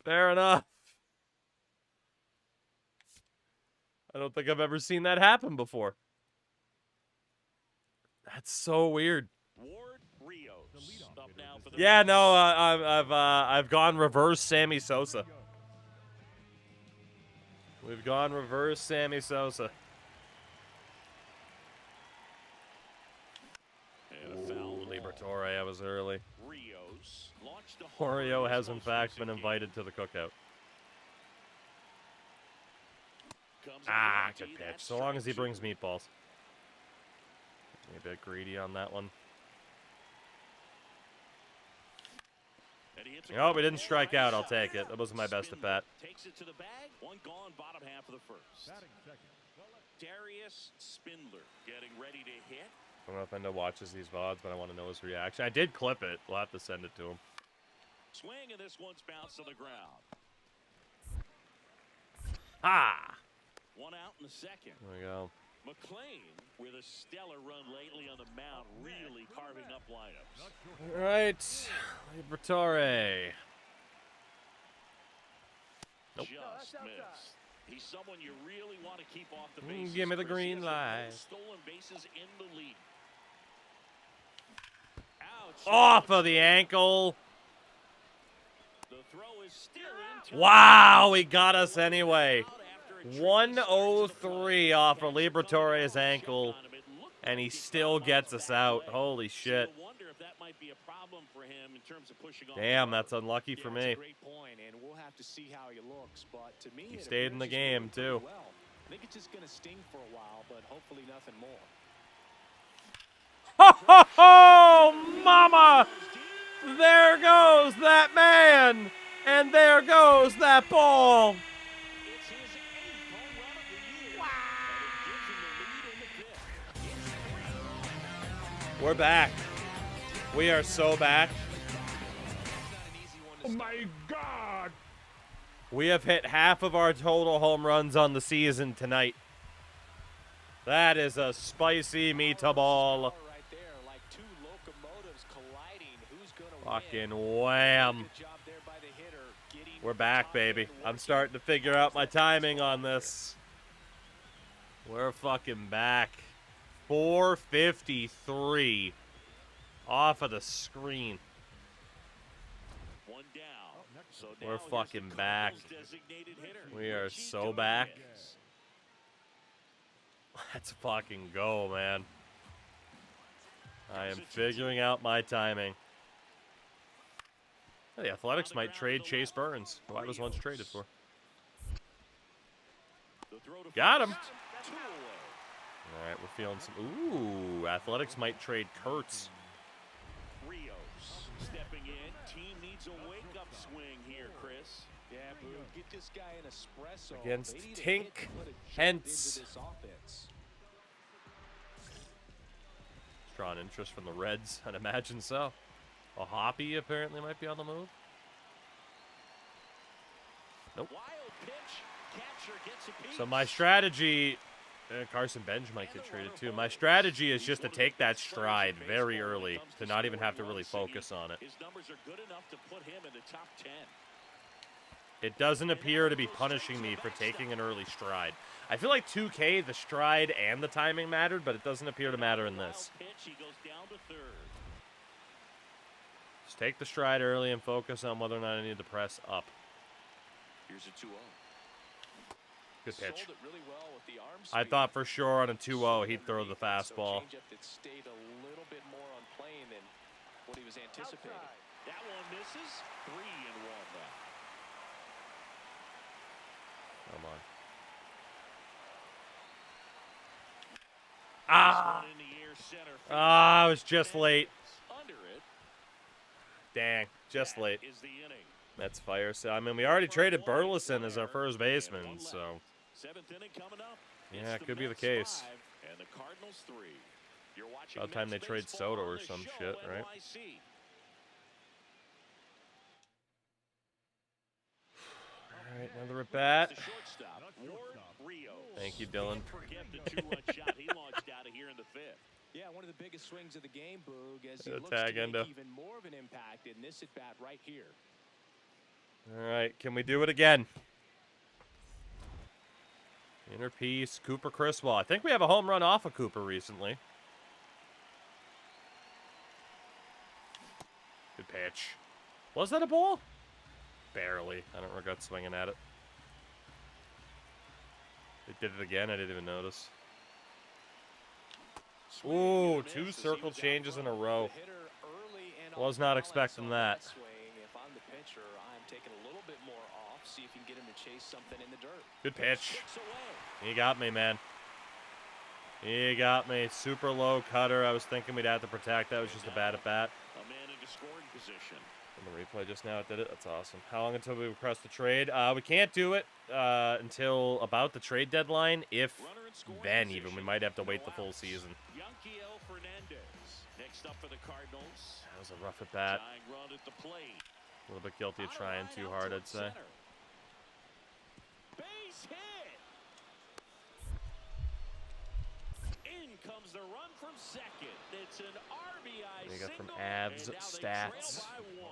Speaker 1: Fair enough. I don't think I've ever seen that happen before. That's so weird.
Speaker 2: Ward Rios up now for the
Speaker 1: Yeah, no, I've gone reverse Sammy Sosa. We've gone reverse Sammy Sosa.
Speaker 2: And a foul.
Speaker 1: Ooh, Liberatore, I was early.
Speaker 2: Rios launched a home
Speaker 1: Wario
Speaker 2: run
Speaker 1: has
Speaker 2: in
Speaker 1: in
Speaker 2: his
Speaker 1: fact
Speaker 2: most
Speaker 1: been
Speaker 2: recent
Speaker 1: invited to the cookout.
Speaker 2: game. Comes
Speaker 1: Ah,
Speaker 2: in
Speaker 1: good
Speaker 2: empty,
Speaker 1: pitch.
Speaker 2: that's
Speaker 1: So long as he
Speaker 2: strike
Speaker 1: brings meatballs. A bit greedy on that one.
Speaker 2: two. And he hits a
Speaker 1: Oh, we didn't
Speaker 2: curveball
Speaker 1: strike
Speaker 2: right
Speaker 1: out. I'll
Speaker 2: side.
Speaker 1: take it. That wasn't my best at
Speaker 2: Spindler
Speaker 1: bat.
Speaker 2: Takes it to the bag. One gone, bottom half of the first. Darius Spindler getting ready to hit.
Speaker 1: I don't know if Endo watches these VODs, but I want to know his reaction. I did clip it. We'll have to send it to him.
Speaker 2: Swing, and this one's bounced to the ground.
Speaker 1: Ah!
Speaker 2: One out in the second.
Speaker 1: There we go.
Speaker 2: McLean with a stellar run lately on the mound, really carving up lineups.
Speaker 1: All right. Liberatore. Nope.
Speaker 2: Just missed. He's someone you really want to keep off the bases.
Speaker 1: Give me the
Speaker 2: Chris. He
Speaker 1: green
Speaker 2: has
Speaker 1: light.
Speaker 2: most stolen bases in the league. Ouch.
Speaker 1: Off of the ankle.
Speaker 2: The throw is still in.
Speaker 1: Wow, he got us anyway.
Speaker 2: Out after a tricky
Speaker 1: 103 off of
Speaker 2: catcher coming
Speaker 1: Liberatore's
Speaker 2: down,
Speaker 1: ankle,
Speaker 2: check on him. It looked
Speaker 1: and he
Speaker 2: like
Speaker 1: still
Speaker 2: got
Speaker 1: gets
Speaker 2: bounced
Speaker 1: us out.
Speaker 2: back away.
Speaker 1: Holy
Speaker 2: So
Speaker 1: shit.
Speaker 2: you wonder if that might be a problem for him in terms of pushing off
Speaker 1: Damn,
Speaker 2: the
Speaker 1: that's unlucky for
Speaker 3: That's
Speaker 1: me.
Speaker 3: a great point, and we'll have to see how he looks. But to me,
Speaker 1: He
Speaker 3: it
Speaker 1: stayed in the
Speaker 3: appears he's
Speaker 1: game,
Speaker 3: doing pretty
Speaker 1: too.
Speaker 3: well. I think it's just going to sting for a while, but hopefully nothing more.
Speaker 1: Ho, ho, ho, mama! There goes that man! And there goes that ball!
Speaker 2: It's his 8th home run of the year. And it gives him the lead in the 5th.
Speaker 1: We're back. We are so back.
Speaker 5: Oh my God!
Speaker 1: We have hit half of our total home runs on the season tonight. That is a spicy meatball.
Speaker 3: Right there, like two locomotives colliding. Who's gonna
Speaker 1: Fucking
Speaker 3: win?
Speaker 1: wham.
Speaker 3: Good job there by the hitter, getting
Speaker 1: We're back,
Speaker 3: time
Speaker 1: baby.
Speaker 3: and
Speaker 1: I'm
Speaker 3: working.
Speaker 1: starting to figure out my timing on this. We're fucking back. 453 off of the screen.
Speaker 2: One down. So
Speaker 1: We're
Speaker 2: now here's the
Speaker 1: fucking back.
Speaker 2: Cardinals' designated hitter,
Speaker 1: We are
Speaker 2: Chico
Speaker 1: so back.
Speaker 2: Dominguez.
Speaker 1: Let's fucking go, man. I am figuring out my timing. The Athletics might trade Chase Burns, who I was once traded for.
Speaker 2: The throw to
Speaker 1: Got him.
Speaker 2: first, 2 away.
Speaker 1: All right, we're feeling some. Ooh, Athletics might trade Kurtz.
Speaker 2: Rios stepping in. Team needs a wake-up swing here, Chris.
Speaker 3: Yeah, Boo, get this guy an espresso.
Speaker 1: Against
Speaker 3: They need a
Speaker 1: Tink
Speaker 3: hit to put a jolt
Speaker 1: Hentz.
Speaker 3: into this offense.
Speaker 1: Strong interest from the Reds, I'd imagine so. A Hoppy apparently might be on the move. Nope.
Speaker 2: Wild pitch. Catcher gets a piece.
Speaker 1: So my strategy, Carson Bench might get traded too. My strategy is just to take that stride very early, to not even have to really focus on it.
Speaker 2: His numbers are good enough to put him in the top 10.
Speaker 1: It doesn't appear to be punishing me for taking an early stride. I feel like 2K, the stride and the timing mattered, but it doesn't appear to matter in this.
Speaker 2: Wild pitch. He goes down to third.
Speaker 1: Just take the stride early and focus on whether or not I need to press up.
Speaker 2: Here's a 2-0.
Speaker 1: Good pitch.
Speaker 3: Sold it really well with the arm
Speaker 1: I
Speaker 3: speed.
Speaker 1: thought for sure on a 2-0 he'd throw the fastball.
Speaker 3: So changeup that stayed a little bit more on plane than what he was anticipating.
Speaker 5: Outside.
Speaker 2: That one misses. 3-1 now.
Speaker 1: Come on.
Speaker 2: This
Speaker 1: Ah!
Speaker 2: one in the air, center field.
Speaker 1: Ah, I was just late.
Speaker 2: Under it.
Speaker 1: Dang, just
Speaker 2: That
Speaker 1: late.
Speaker 2: is the inning.
Speaker 1: That's fire. So, I mean, we already traded Burleson as our first baseman, so
Speaker 2: Seventh inning coming up.
Speaker 1: yeah,
Speaker 2: It's
Speaker 1: it could be the
Speaker 2: Mets
Speaker 1: case.
Speaker 2: 5 and the Cardinals 3. You're watching
Speaker 1: About time
Speaker 2: Mets
Speaker 1: they trade
Speaker 2: baseball
Speaker 1: Soto
Speaker 2: on
Speaker 1: or
Speaker 2: the
Speaker 1: some
Speaker 2: Show
Speaker 1: shit, right?
Speaker 2: NYC.
Speaker 1: All right, another at bat.
Speaker 2: The shortstop, Ward Rios.
Speaker 1: Thank you, Dylan.
Speaker 2: Can't forget the 2-run shot he launched out of here in the fifth.
Speaker 3: Yeah, one of the biggest swings of the game, Boog, as he
Speaker 1: The
Speaker 3: looks
Speaker 1: tag
Speaker 3: to
Speaker 1: endo.
Speaker 3: make even more of an impact in this at-bat right here.
Speaker 1: All right, can we do it again? Inner piece, Cooper Criswell. I think we have a home run off of Cooper recently. Good pitch. Was that a ball? Barely. I don't regret swinging at it. It did it again. I didn't even notice. Ooh, two circle changes in a row.
Speaker 3: The hitter early and
Speaker 1: Was
Speaker 3: on
Speaker 1: not
Speaker 3: the
Speaker 1: expecting
Speaker 3: balance
Speaker 1: that.
Speaker 3: on swing. If I'm the pitcher, I'm taking a little bit more off, see if you can get him to chase something in the dirt.
Speaker 1: Good pitch.
Speaker 2: Six away.
Speaker 1: He got me, man. He got me. Super low cutter. I was thinking we'd have to protect. That was just a bad at bat.
Speaker 2: A man into scoring position.
Speaker 1: In the replay just now, it did it. That's awesome. How long until we request the trade? We can't do it until about the trade deadline. If
Speaker 2: Runner in scoring
Speaker 1: then,
Speaker 2: position.
Speaker 1: even we might have to wait
Speaker 2: No
Speaker 1: the full
Speaker 2: outs.
Speaker 1: season.
Speaker 2: Yanquiel Fernandez. Next up for the Cardinals.
Speaker 1: That was a rough at bat.
Speaker 2: Tying run at the plate.
Speaker 1: A little bit guilty of
Speaker 2: On a
Speaker 1: trying
Speaker 2: line
Speaker 1: too
Speaker 2: out
Speaker 1: hard,
Speaker 2: toward
Speaker 1: I'd say.
Speaker 2: center. Base hit. In comes the run from second. It's an RBI
Speaker 1: You got from
Speaker 2: single,
Speaker 1: Avs
Speaker 2: and now they trail
Speaker 1: stats.
Speaker 2: by 1.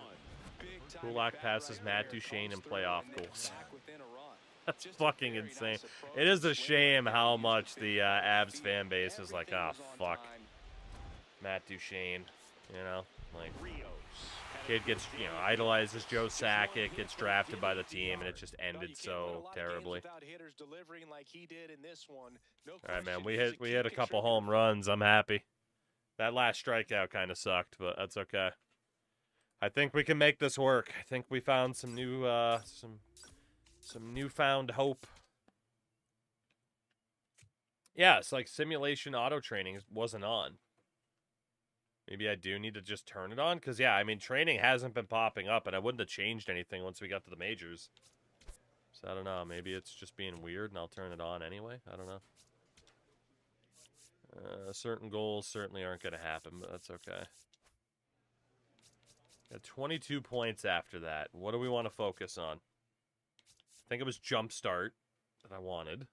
Speaker 3: Big-time
Speaker 1: Kulak
Speaker 3: at-bat
Speaker 1: passes
Speaker 3: right
Speaker 1: Matt
Speaker 3: there.
Speaker 1: Duchesne
Speaker 3: Comes
Speaker 1: in
Speaker 3: through
Speaker 1: playoff
Speaker 3: and they're
Speaker 1: goals.
Speaker 3: back within a run.
Speaker 1: That's
Speaker 3: Just a
Speaker 1: fucking
Speaker 3: very
Speaker 1: insane.
Speaker 3: nice approach
Speaker 1: It is
Speaker 3: to
Speaker 1: a
Speaker 3: swing
Speaker 1: shame
Speaker 3: right
Speaker 1: how
Speaker 3: there.
Speaker 1: much the Avs fan base is like, ah,
Speaker 3: Everything was on
Speaker 1: fuck,
Speaker 3: time.
Speaker 1: Matt Duchesne. You know, like,
Speaker 2: Rios.
Speaker 1: kid gets, you know, idolizes Joe Sakic, gets drafted by the team, and it just
Speaker 3: Well,
Speaker 1: ended
Speaker 3: you can't win a
Speaker 1: so
Speaker 3: lot of games
Speaker 1: terribly.
Speaker 3: without hitters delivering like he did in this one. No
Speaker 1: All right, man,
Speaker 3: question,
Speaker 1: we
Speaker 3: he's
Speaker 1: hit
Speaker 3: key
Speaker 1: a couple
Speaker 3: contributor.
Speaker 1: home runs. I'm happy. That last strikeout kind of sucked, but that's okay. I think we can make this work. I think we found some new some newfound hope. Yeah, it's like simulation auto training wasn't on. Maybe I do need to just turn it on, because yeah, I mean, training hasn't been popping up, and I wouldn't have changed anything once we got to the majors. So I don't know, maybe it's just being weird and I'll turn it on anyway. I don't know. Certain goals certainly aren't going to happen, but that's okay. Got 22 points after that. What do we want to focus on? I think it was jump start that I wanted.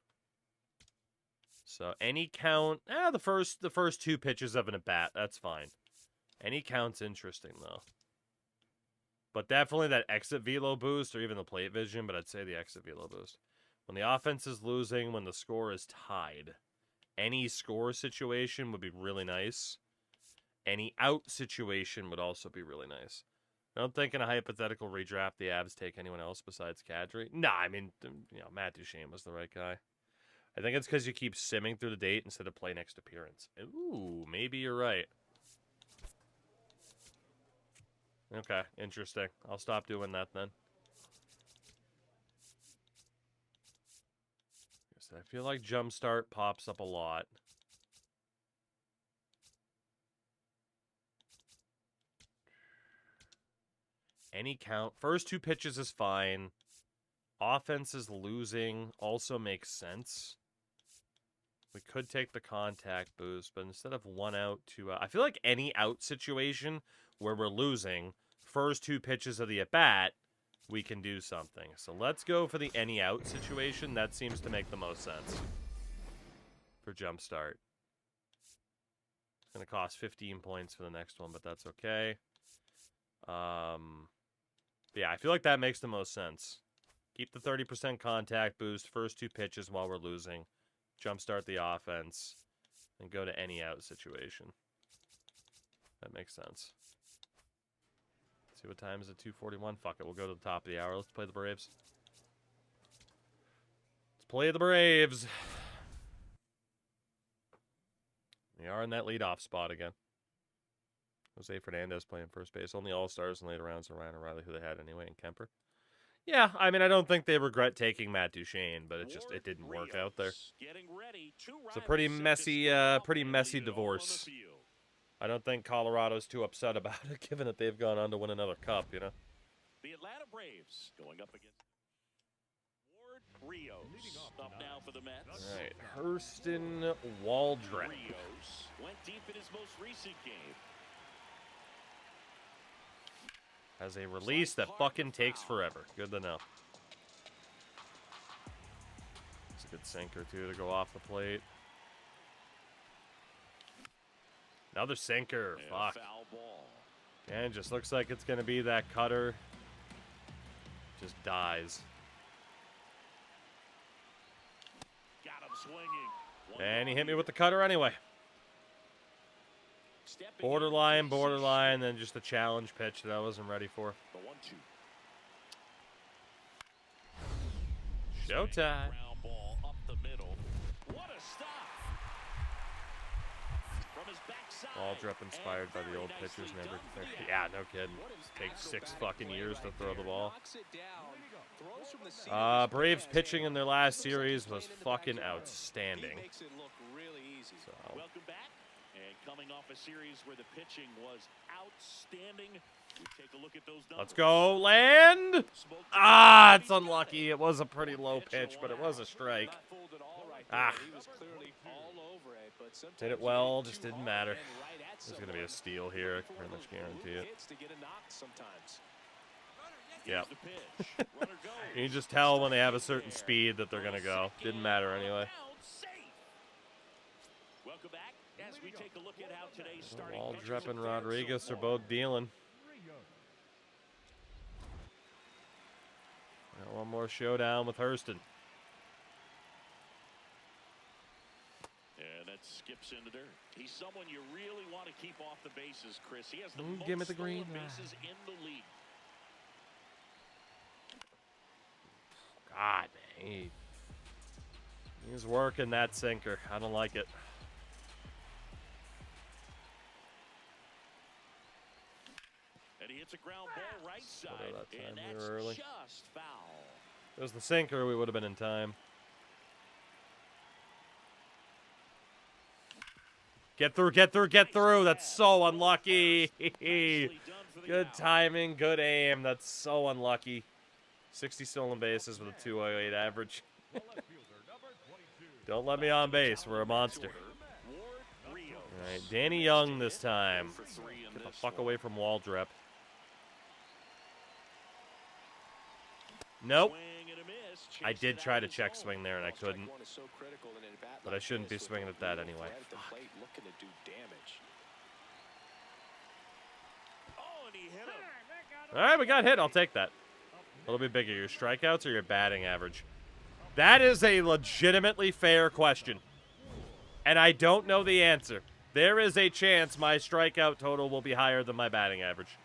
Speaker 1: So any count, the first two pitches of an at bat, that's fine. Any count's interesting though. But definitely that exit velo boost or even the plate vision, but I'd say the exit velo boost. When the offense is losing, when the score is tied, any score situation would be really nice. Any out situation would also be really nice. I don't think in a hypothetical redraft the Avs take anyone else besides Kadri. Nah, I mean, you know, Matt Duchesne was the right guy. I think it's because you keep simming through the date instead of play next appearance. Ooh, maybe you're right. Okay, interesting. I'll stop doing that then. So I feel like Jumpstart pops up a lot. Any count. First two pitches is fine. Offense is losing. Also makes sense. We could take the contact boost, but instead of one out, two out. I feel like any out situation where we're losing, first 2 pitches of the at-bat, we can do something. So let's go for the any out situation. That seems to make the most sense for Jumpstart. It's going to cost 15 points for the next one, but that's okay. Yeah, I feel like that makes the most sense. Keep the 30% contact boost, first 2 pitches while we're losing. Jumpstart the offense, and go to any out situation. That makes sense. See what time is it? 2:41. Fuck it, we'll go to the top of the hour. Let's play the Braves. Let's play the Braves. We are in that leadoff spot again. Jose Fernandez playing first base. Only all-stars in later rounds are Ryan O'Reilly, who they had anyway, and Kemper. Yeah, I mean, I don't think they regret taking Matt Duchene, but it didn't work out there. It's a pretty messy divorce. I don't think Colorado's too upset about it, given that they've gone on to win another cup, you know?
Speaker 2: The Atlanta Braves going up against Ward Rios. Up now for the Mets.
Speaker 1: All right, Hurston Waldrop.
Speaker 2: Rios went deep in his most recent game.
Speaker 1: Has a release that fucking takes forever. Good to know. It's a good sinker, too, to go off the plate. Another sinker. Fuck.
Speaker 2: Foul ball.
Speaker 1: And just looks like it's going to be that cutter. Just dies.
Speaker 2: Got him swinging.
Speaker 1: And he hit me with the cutter anyway. Borderline, then just a challenge pitch that I wasn't ready for.
Speaker 2: The 1-2.
Speaker 1: Showtime.
Speaker 2: Ground ball up the middle. What a stop. From his backside.
Speaker 1: Waldrop inspired by the old pitchers. Never. Yeah, no kidding. Takes 6 fucking years to throw the ball. Braves pitching in their last series was fucking outstanding. So.
Speaker 2: Welcome back. And coming off a series where the pitching was outstanding, we take a look at those numbers.
Speaker 1: Let's go, land! Ah, it's unlucky. It was a pretty low pitch, but it was a strike. Ah. Hit it well, just didn't matter. There's going to be a steal here. I can pretty much guarantee it. Yeah. You can just tell when they have a certain speed that they're going to go. Didn't matter anyway.
Speaker 2: Welcome back. As we take a look at how today's starting
Speaker 1: Waldrop and Rodriguez are both dealing. Got one more showdown with Hurston.
Speaker 2: And that skips into dirt. He's someone you really want to keep off the bases, Chris. He has the
Speaker 1: give me
Speaker 2: most
Speaker 1: the green
Speaker 2: stolen bases in the league.
Speaker 1: God, man. He's working that sinker. I don't like it.
Speaker 2: And he hits a ground ball right side.
Speaker 1: That time
Speaker 2: and
Speaker 1: we
Speaker 2: that's
Speaker 1: were early.
Speaker 2: just foul.
Speaker 1: If it was the sinker, we would have been in time. Get through, get through, get through. That's so unlucky. Good timing, good aim. That's so unlucky. 60 stolen bases with a 208 average. Don't let me on base. We're a monster. All right, Danny Young this time. Get the fuck away from Waldrop. Nope. I did try to check swing there and I couldn't. But I shouldn't be swinging at that anyway. All right, we got hit. I'll take that. What'll be bigger, your strikeouts or your batting average? That is a legitimately fair question. And I don't know the answer. There is a chance my strikeout total will be higher than my batting average.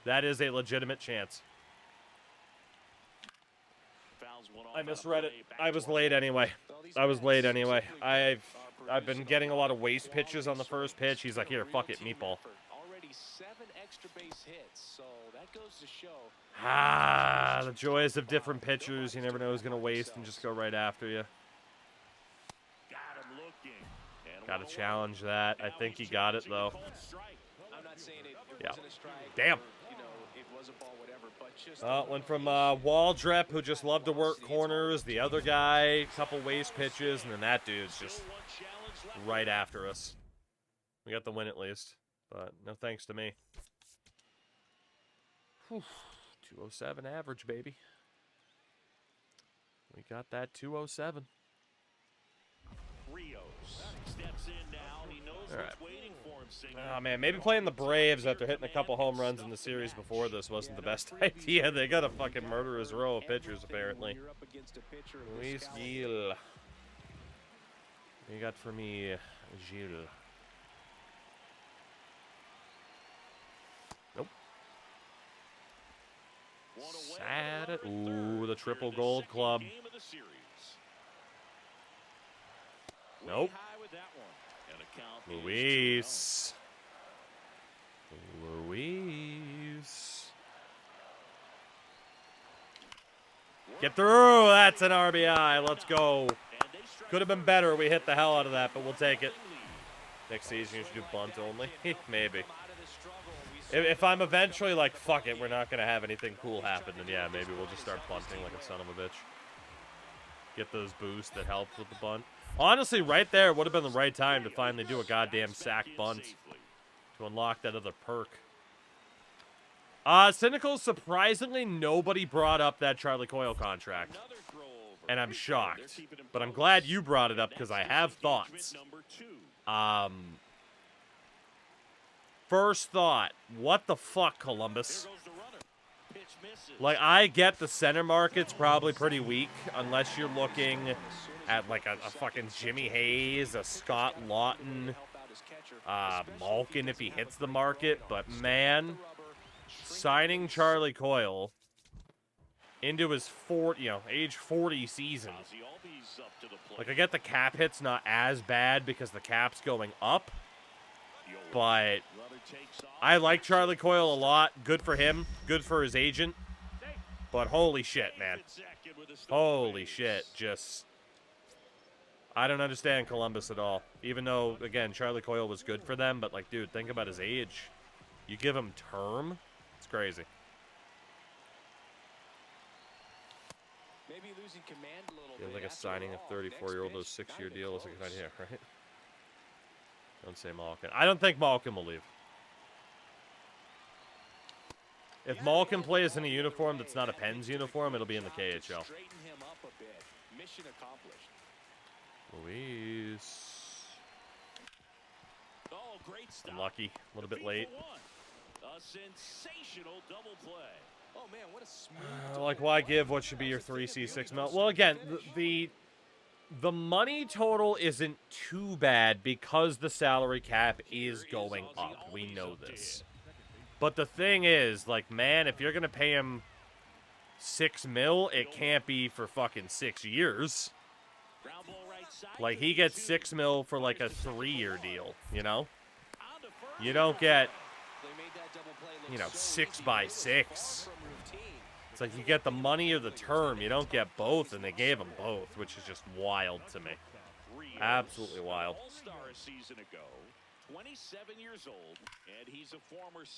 Speaker 1: That is a legitimate chance. I misread it. I was late anyway. I've been getting a lot of waste pitches on the first pitch. He's like, here, fuck it, meatball. Ah, the joys of different pitchers. You never know who's going to waste and just go right after you. Got to challenge that. I think he got it, though. Yeah. Damn. Went from Waldrop, who just loved to work corners, the other guy, couple waste pitches, and then that dude's just right after us. We got the win at least, but no thanks to me. Whew. 207 average, baby. We got that 207.
Speaker 2: Rios steps in now. He knows
Speaker 1: All right.
Speaker 2: what's waiting for him, Singer.
Speaker 1: Oh, man, maybe playing the Braves after hitting a couple home runs in the series before this wasn't the best idea. They got a fucking murderous row of pitchers, apparently. Luis Gil. What you got for me, Gil? Nope. Sad. Ooh, the triple gold club. Nope. Luis. Get through. That's an RBI. Let's go. Could have been better. We hit the hell out of that, but we'll take it. Next season, you should do bunt only. Maybe. If I'm eventually like, fuck it, we're not going to have anything cool happen, then yeah, maybe we'll just start bunting like a son of a bitch. Get those boosts that help with the bunt. Honestly, right there would have been the right time to finally do a goddamn sack bunt to unlock that other perk. Cynical, surprisingly, nobody brought up that Charlie Coyle contract. And I'm shocked. But I'm glad you brought it up because I have thoughts. First thought, what the fuck, Columbus? Like, I get the center market's probably pretty weak unless you're looking at, like, a fucking Jimmy Hayes, a Scott Lawton, Malkin if he hits the market. But, man, signing Charlie Coyle into his age 40 season. Like, I get the cap hit's not as bad because the cap's going up. But I like Charlie Coyle a lot. Good for him. Good for his agent. But holy shit, man. Holy shit. Just, I don't understand Columbus at all. Even though, again, Charlie Coyle was good for them. But, like, dude, think about his age. You give him term? It's crazy.
Speaker 3: Maybe losing command a little
Speaker 1: Feels
Speaker 3: bit.
Speaker 1: like a signing a 34-year-old with a 6-year deal is a good idea, right? Don't say Malkin. I don't think Malkin will leave. If Malkin plays in a uniform that's not a Pens uniform, it'll be in the KHL.
Speaker 3: Mission accomplished.
Speaker 1: Luis.
Speaker 2: Oh, great stop.
Speaker 1: Unlucky. A little bit late.
Speaker 2: A sensational double play.
Speaker 3: Oh man, what a smooth
Speaker 1: Like, why give what should be your 3C6 mil? Well, again, the money total isn't too bad because the salary cap is going up. We know this. But the thing is, like, man, if you're going to pay him 6 mil, it can't be for fucking 6 years. Like, he gets 6 mil for, like, a 3-year deal, you know? You don't get, 6 by 6. It's like you get the money or the term. You don't get both, and they gave him both, which is just wild to me. Absolutely wild.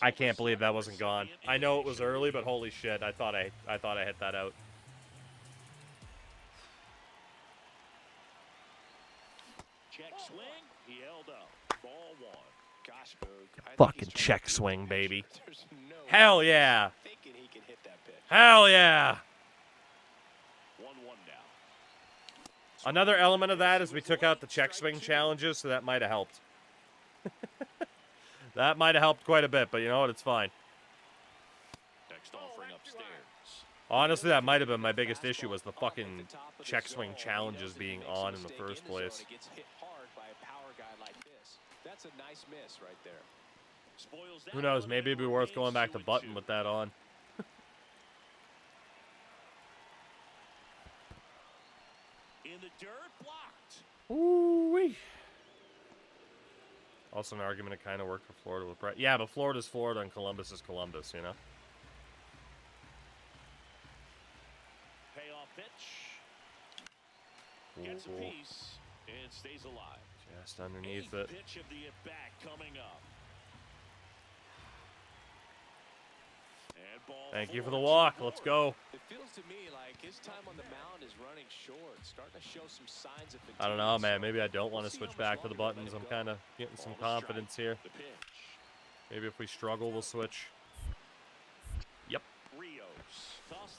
Speaker 1: I can't believe that wasn't gone. I know it was early, but holy shit, I thought I hit that out.
Speaker 2: Check swing. He held up. Ball one.
Speaker 3: Gosh,
Speaker 1: Fucking check swing, baby. Hell yeah. Hell yeah.
Speaker 2: 1-1 now.
Speaker 1: Another element of that is we took out the check swing challenges, so that might have helped. That might have helped quite a bit, but you know what? It's fine.
Speaker 2: Next offering upstairs.
Speaker 1: Honestly, that might have been my biggest issue was the fucking check swing challenges being on in the first place.
Speaker 3: That's a nice miss right there.
Speaker 1: Who knows? Maybe it'd be worth going back to button with that on.
Speaker 2: In the dirt, blocked.
Speaker 1: Ooh-wee. Also an argument it kind of worked for Florida with Brett. Yeah, but Florida's Florida and Columbus is Columbus, you know?
Speaker 2: Payoff pitch. Gets a piece and stays alive.
Speaker 1: Just underneath it.
Speaker 2: Pitch of the at-bat coming up. And ball
Speaker 1: Thank you for
Speaker 2: four.
Speaker 1: the walk. Let's go.
Speaker 3: It feels to me like his time on the mound is running short, starting to show some signs of fatigue.
Speaker 1: I don't know, man. Maybe I don't want to switch back to the buttons. I'm kind of getting some confidence here.
Speaker 2: The pitch.
Speaker 1: Maybe if we struggle, we'll switch. Yep.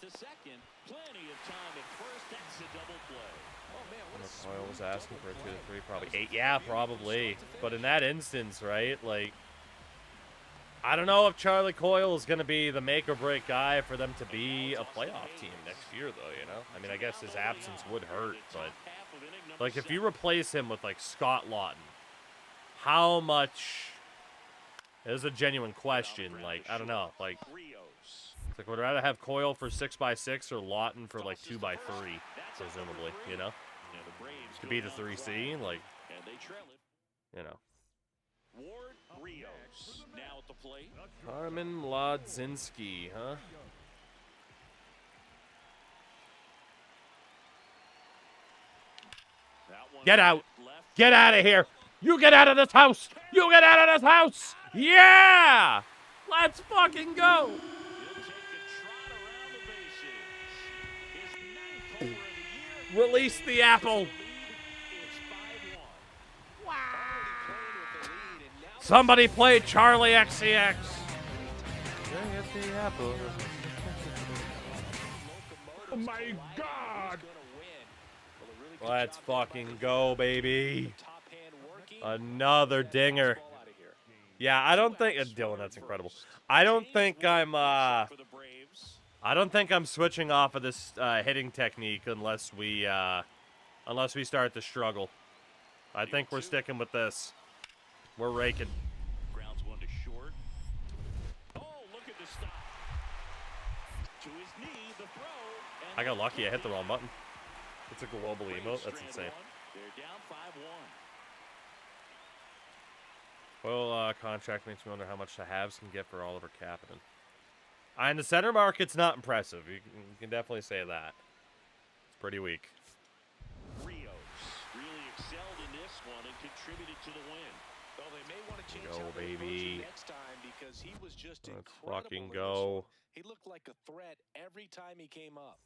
Speaker 2: Gets to second. Plenty of time at first. That's a double play.
Speaker 3: Oh, man, what a
Speaker 1: Coyle was
Speaker 3: smooth
Speaker 1: asking for a
Speaker 3: double
Speaker 1: 2 to
Speaker 3: play.
Speaker 1: 3, probably
Speaker 3: That was
Speaker 1: 8. Yeah, probably. But in that instance, right, like, I don't know if Charlie Coyle is going to be the make or break guy for them to be a playoff team next year, though, you know? I mean, I guess his absence would hurt, but, like, if you replace him with, like, Scott Lawton, how much is a genuine question? Like, I don't know. Like, it's like, would I rather have Coyle for 6x6 or Lawton for, like, 2x3, presumably, you know? To be the 3C, like, you know.
Speaker 2: Ward Rios now at the plate.
Speaker 1: Carmen Lodzinski, huh? Get out! Get out of here! You get out of this house! You get out of this house! Yeah! Let's fucking go! Release the apple! Somebody play Charlie XCX! Get the apple.
Speaker 5: Oh my God!
Speaker 1: Let's fucking go, baby. Another dinger. Yeah, I don't think Dylan, that's incredible. I don't think I'm switching off of this hitting technique unless we start to struggle. I think we're sticking with this. We're raking.
Speaker 2: Grounds one to short. Oh, look at the stop. To his knee, the throw.
Speaker 1: I got lucky. I hit the wrong button. It's a global emote. That's insane.
Speaker 2: They're down 5-1.
Speaker 1: Well, contract makes me wonder how much the Habs can get for Oliver Kapanen. In the center market's not impressive. You can definitely say that. It's pretty weak.
Speaker 2: Rios really excelled in this one and contributed to the win.
Speaker 3: Well, they may want to change
Speaker 1: Go,
Speaker 3: how they approach
Speaker 1: baby.
Speaker 3: it next time because he was just
Speaker 1: Let's
Speaker 3: incredible
Speaker 1: fucking
Speaker 3: in this
Speaker 1: go.
Speaker 3: one. He looked like a threat every time he came up.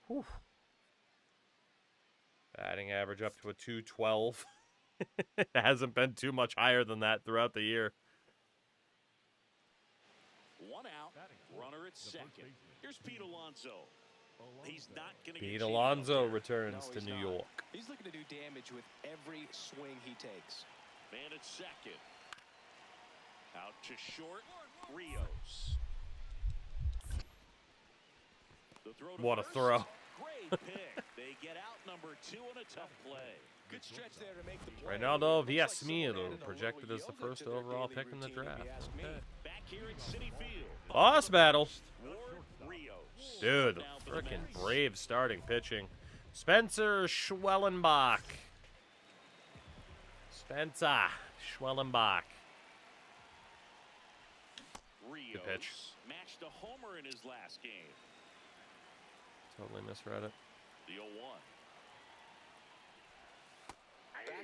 Speaker 1: Whew. Batting average up to a 212. It hasn't been too much higher than that throughout the year.
Speaker 2: One out, runner at second. Here's Pete Alonso. He's not going to
Speaker 1: Pete
Speaker 2: get
Speaker 1: Alonso returns to New York.
Speaker 3: He's looking to do damage with every swing he takes.
Speaker 2: Man at second. Out to short, Rios. The throw to
Speaker 1: What a
Speaker 2: first.
Speaker 1: throw.
Speaker 2: Great pick. They get out number 2 on a tough play.
Speaker 3: Good stretch there to make the play.
Speaker 1: Reynaldo
Speaker 3: Looks like someone
Speaker 1: Villasmil,
Speaker 3: added a
Speaker 1: projected
Speaker 3: little
Speaker 1: as the
Speaker 3: yoga
Speaker 1: first
Speaker 3: to their
Speaker 1: overall
Speaker 3: daily
Speaker 1: pick in the
Speaker 3: routine, if
Speaker 1: draft.
Speaker 3: you ask me.
Speaker 2: Back here at Citi Field.
Speaker 1: Boss battle.
Speaker 2: Ward Rios.
Speaker 1: Dude,
Speaker 2: Now for the
Speaker 1: freaking
Speaker 2: Mets.
Speaker 1: Braves starting pitching. Spencer Schwellenbach. Spencer Schwellenbach.
Speaker 2: Rios
Speaker 1: pitch.
Speaker 2: matched a homer in his last game.
Speaker 1: Totally misread it.
Speaker 2: The 0-1.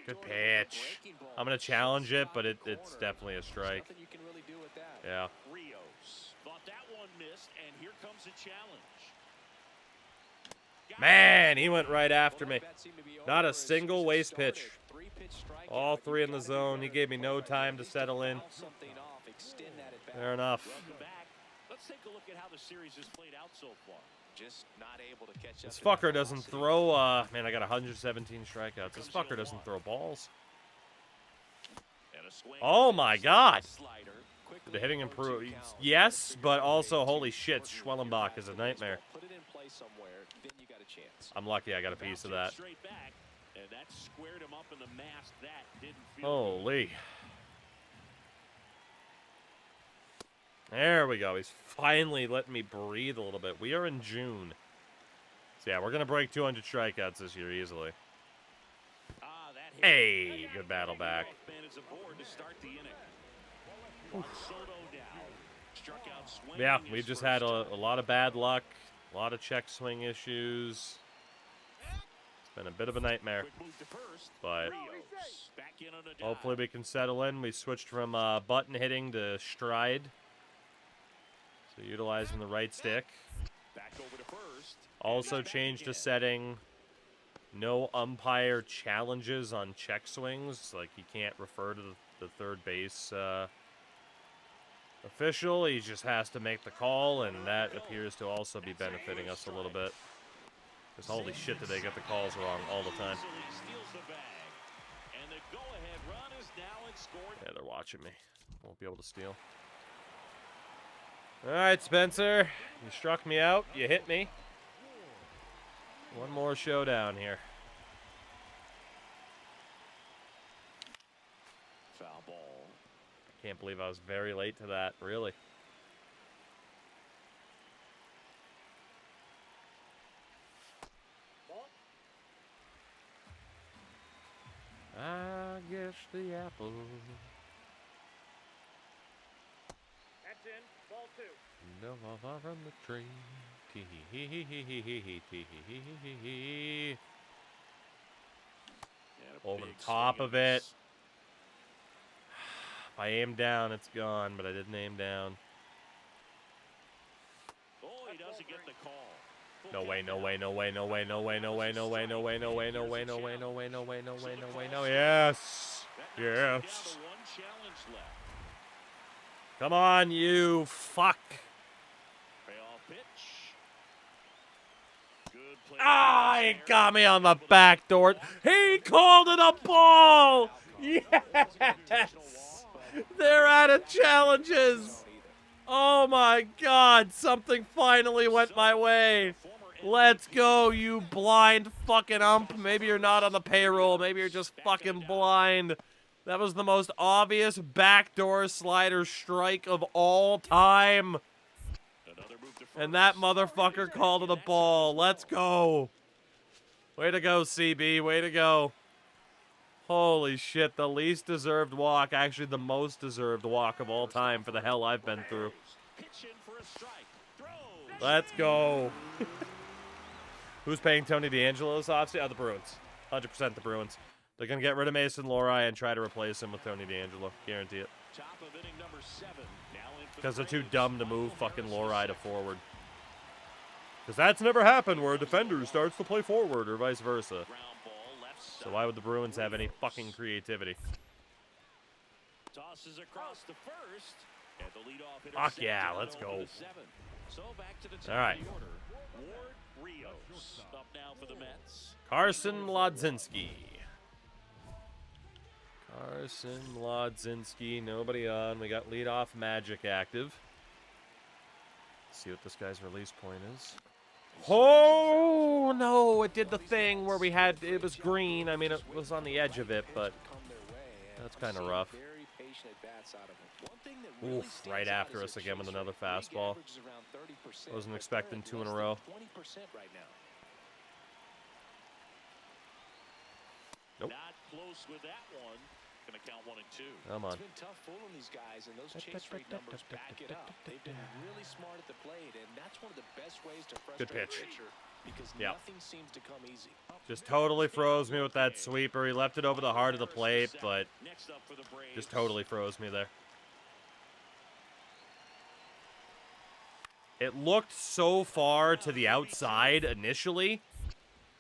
Speaker 1: Good pitch. I'm going to challenge it, but it's definitely a strike.
Speaker 3: Nothing you can really do with that.
Speaker 1: Yeah.
Speaker 2: Rios thought that one missed, and here comes a challenge.
Speaker 1: Man, he went right after me.
Speaker 3: That seemed to be
Speaker 1: Not
Speaker 3: over
Speaker 1: a
Speaker 3: as soon
Speaker 1: single
Speaker 3: as it
Speaker 1: waste
Speaker 3: started.
Speaker 1: pitch.
Speaker 3: Three-pitch strikeout,
Speaker 1: All
Speaker 3: but
Speaker 1: three
Speaker 3: you
Speaker 1: in the
Speaker 3: gotta do
Speaker 1: zone. He
Speaker 3: better
Speaker 1: gave me
Speaker 3: than
Speaker 1: no
Speaker 3: that.
Speaker 1: time to
Speaker 3: At least
Speaker 1: settle in.
Speaker 3: foul something off, extend that at bat.
Speaker 1: Fair enough.
Speaker 2: Welcome back. Let's take a look at how the series has played out so far.
Speaker 3: Just not able to catch
Speaker 1: This
Speaker 3: up to that
Speaker 1: fucker doesn't
Speaker 3: velocity.
Speaker 1: throw, man, I got 117 strikeouts. This fucker doesn't throw balls.
Speaker 2: And a swing
Speaker 1: Oh my god.
Speaker 2: slider.
Speaker 3: Quickly
Speaker 1: The hitting
Speaker 3: approaching
Speaker 1: improve.
Speaker 3: count.
Speaker 1: Yes, but also, holy shit, Schwellenbach is a nightmare.
Speaker 3: Put it in play somewhere, then you got a chance.
Speaker 1: I'm lucky I got a piece of that.
Speaker 2: Straight back, and that squared him up in the mask. That didn't feel
Speaker 1: Holy. There we go. He's finally letting me breathe a little bit. We are in June. So, yeah, we're going to break 200 strikeouts this year easily.
Speaker 2: that hit.
Speaker 1: Hey, good battle back.
Speaker 2: Man is aboard to start the inning. Soto down. Struck out swinging
Speaker 1: Yeah,
Speaker 2: his
Speaker 1: we've just
Speaker 2: first
Speaker 1: had a
Speaker 2: time.
Speaker 1: lot of bad luck, a lot of check swing issues. It's been a bit of a nightmare,
Speaker 2: Quick move to first.
Speaker 1: but
Speaker 2: Rios back in on a dive.
Speaker 1: hopefully we can settle in. We switched from button hitting to stride. So utilizing the right stick.
Speaker 2: Back over to first.
Speaker 1: Also
Speaker 2: He's back
Speaker 1: changed a
Speaker 2: again.
Speaker 1: setting. No umpire challenges on check swings. Like, you can't refer to the third base official. He just has to make the call, and that appears to also be benefiting us a little bit. Because holy shit, did they get the calls wrong all the time. Yeah, they're watching me. Won't be able to steal. All right, Spencer. You struck me out. You hit me. One more showdown here.
Speaker 2: Foul ball.
Speaker 1: I can't believe I was very late to that, really. I guess the apple.
Speaker 5: That's in. Ball 2.
Speaker 1: No far from the tree. Tee-hee-hee-hee-hee-hee-hee-hee-hee-hee. Over the top of it. If I aim down, it's gone, but I didn't aim down.
Speaker 2: Oh, he doesn't get the call.
Speaker 1: No way, no way, no way, no way, no way, no way, no way, no way, no way, no way, no way, no way, no way, no way, no way, no. Yes. Yes. Come on, you fuck. Ah, he got me on the back door. He called it a ball. Yes. They're out of challenges. Oh my God, something finally went my way. Let's go, you blind fucking ump. Maybe you're not on the payroll. Maybe you're just fucking blind. That was the most obvious backdoor slider strike of all time. And that motherfucker called it a ball. Let's go. Way to go, CB. Way to go. Holy shit, the least deserved walk. Actually, the most deserved walk of all time for the hell I've been through. Let's go. Who's paying Tony DeAngelo this offseason? Oh, the Bruins. 100% the Bruins. They're going to get rid of Mason Lohrei and try to replace him with Tony DeAngelo. Guarantee it. Because they're too dumb to move fucking Lohrei to forward. Because that's never happened where a defender starts to play forward or vice versa. So why would the Bruins have any fucking creativity? Fuck yeah, let's go. All right. Carson Lodzinski. Carson Lodzinski. Nobody on. We got leadoff Magic active. Let's see what this guy's release point is. Oh, no. It did the thing where we had, it was green. I mean, it was on the edge of it, but that's kind of rough. Oof, right after us again with another fastball. Wasn't expecting 2 in a row. Nope.
Speaker 2: Not close with that one. Gonna count 1 and 2.
Speaker 1: Come on.
Speaker 3: It's been tough fooling these guys, and those chase rate numbers back it up. They've been really smart at the plate, and that's one of the best ways to frustrate a pitcher because nothing seems to come easy.
Speaker 1: Just totally froze me with that sweeper. He left it over the heart of the plate, but just totally froze me there. It looked so far to the outside initially,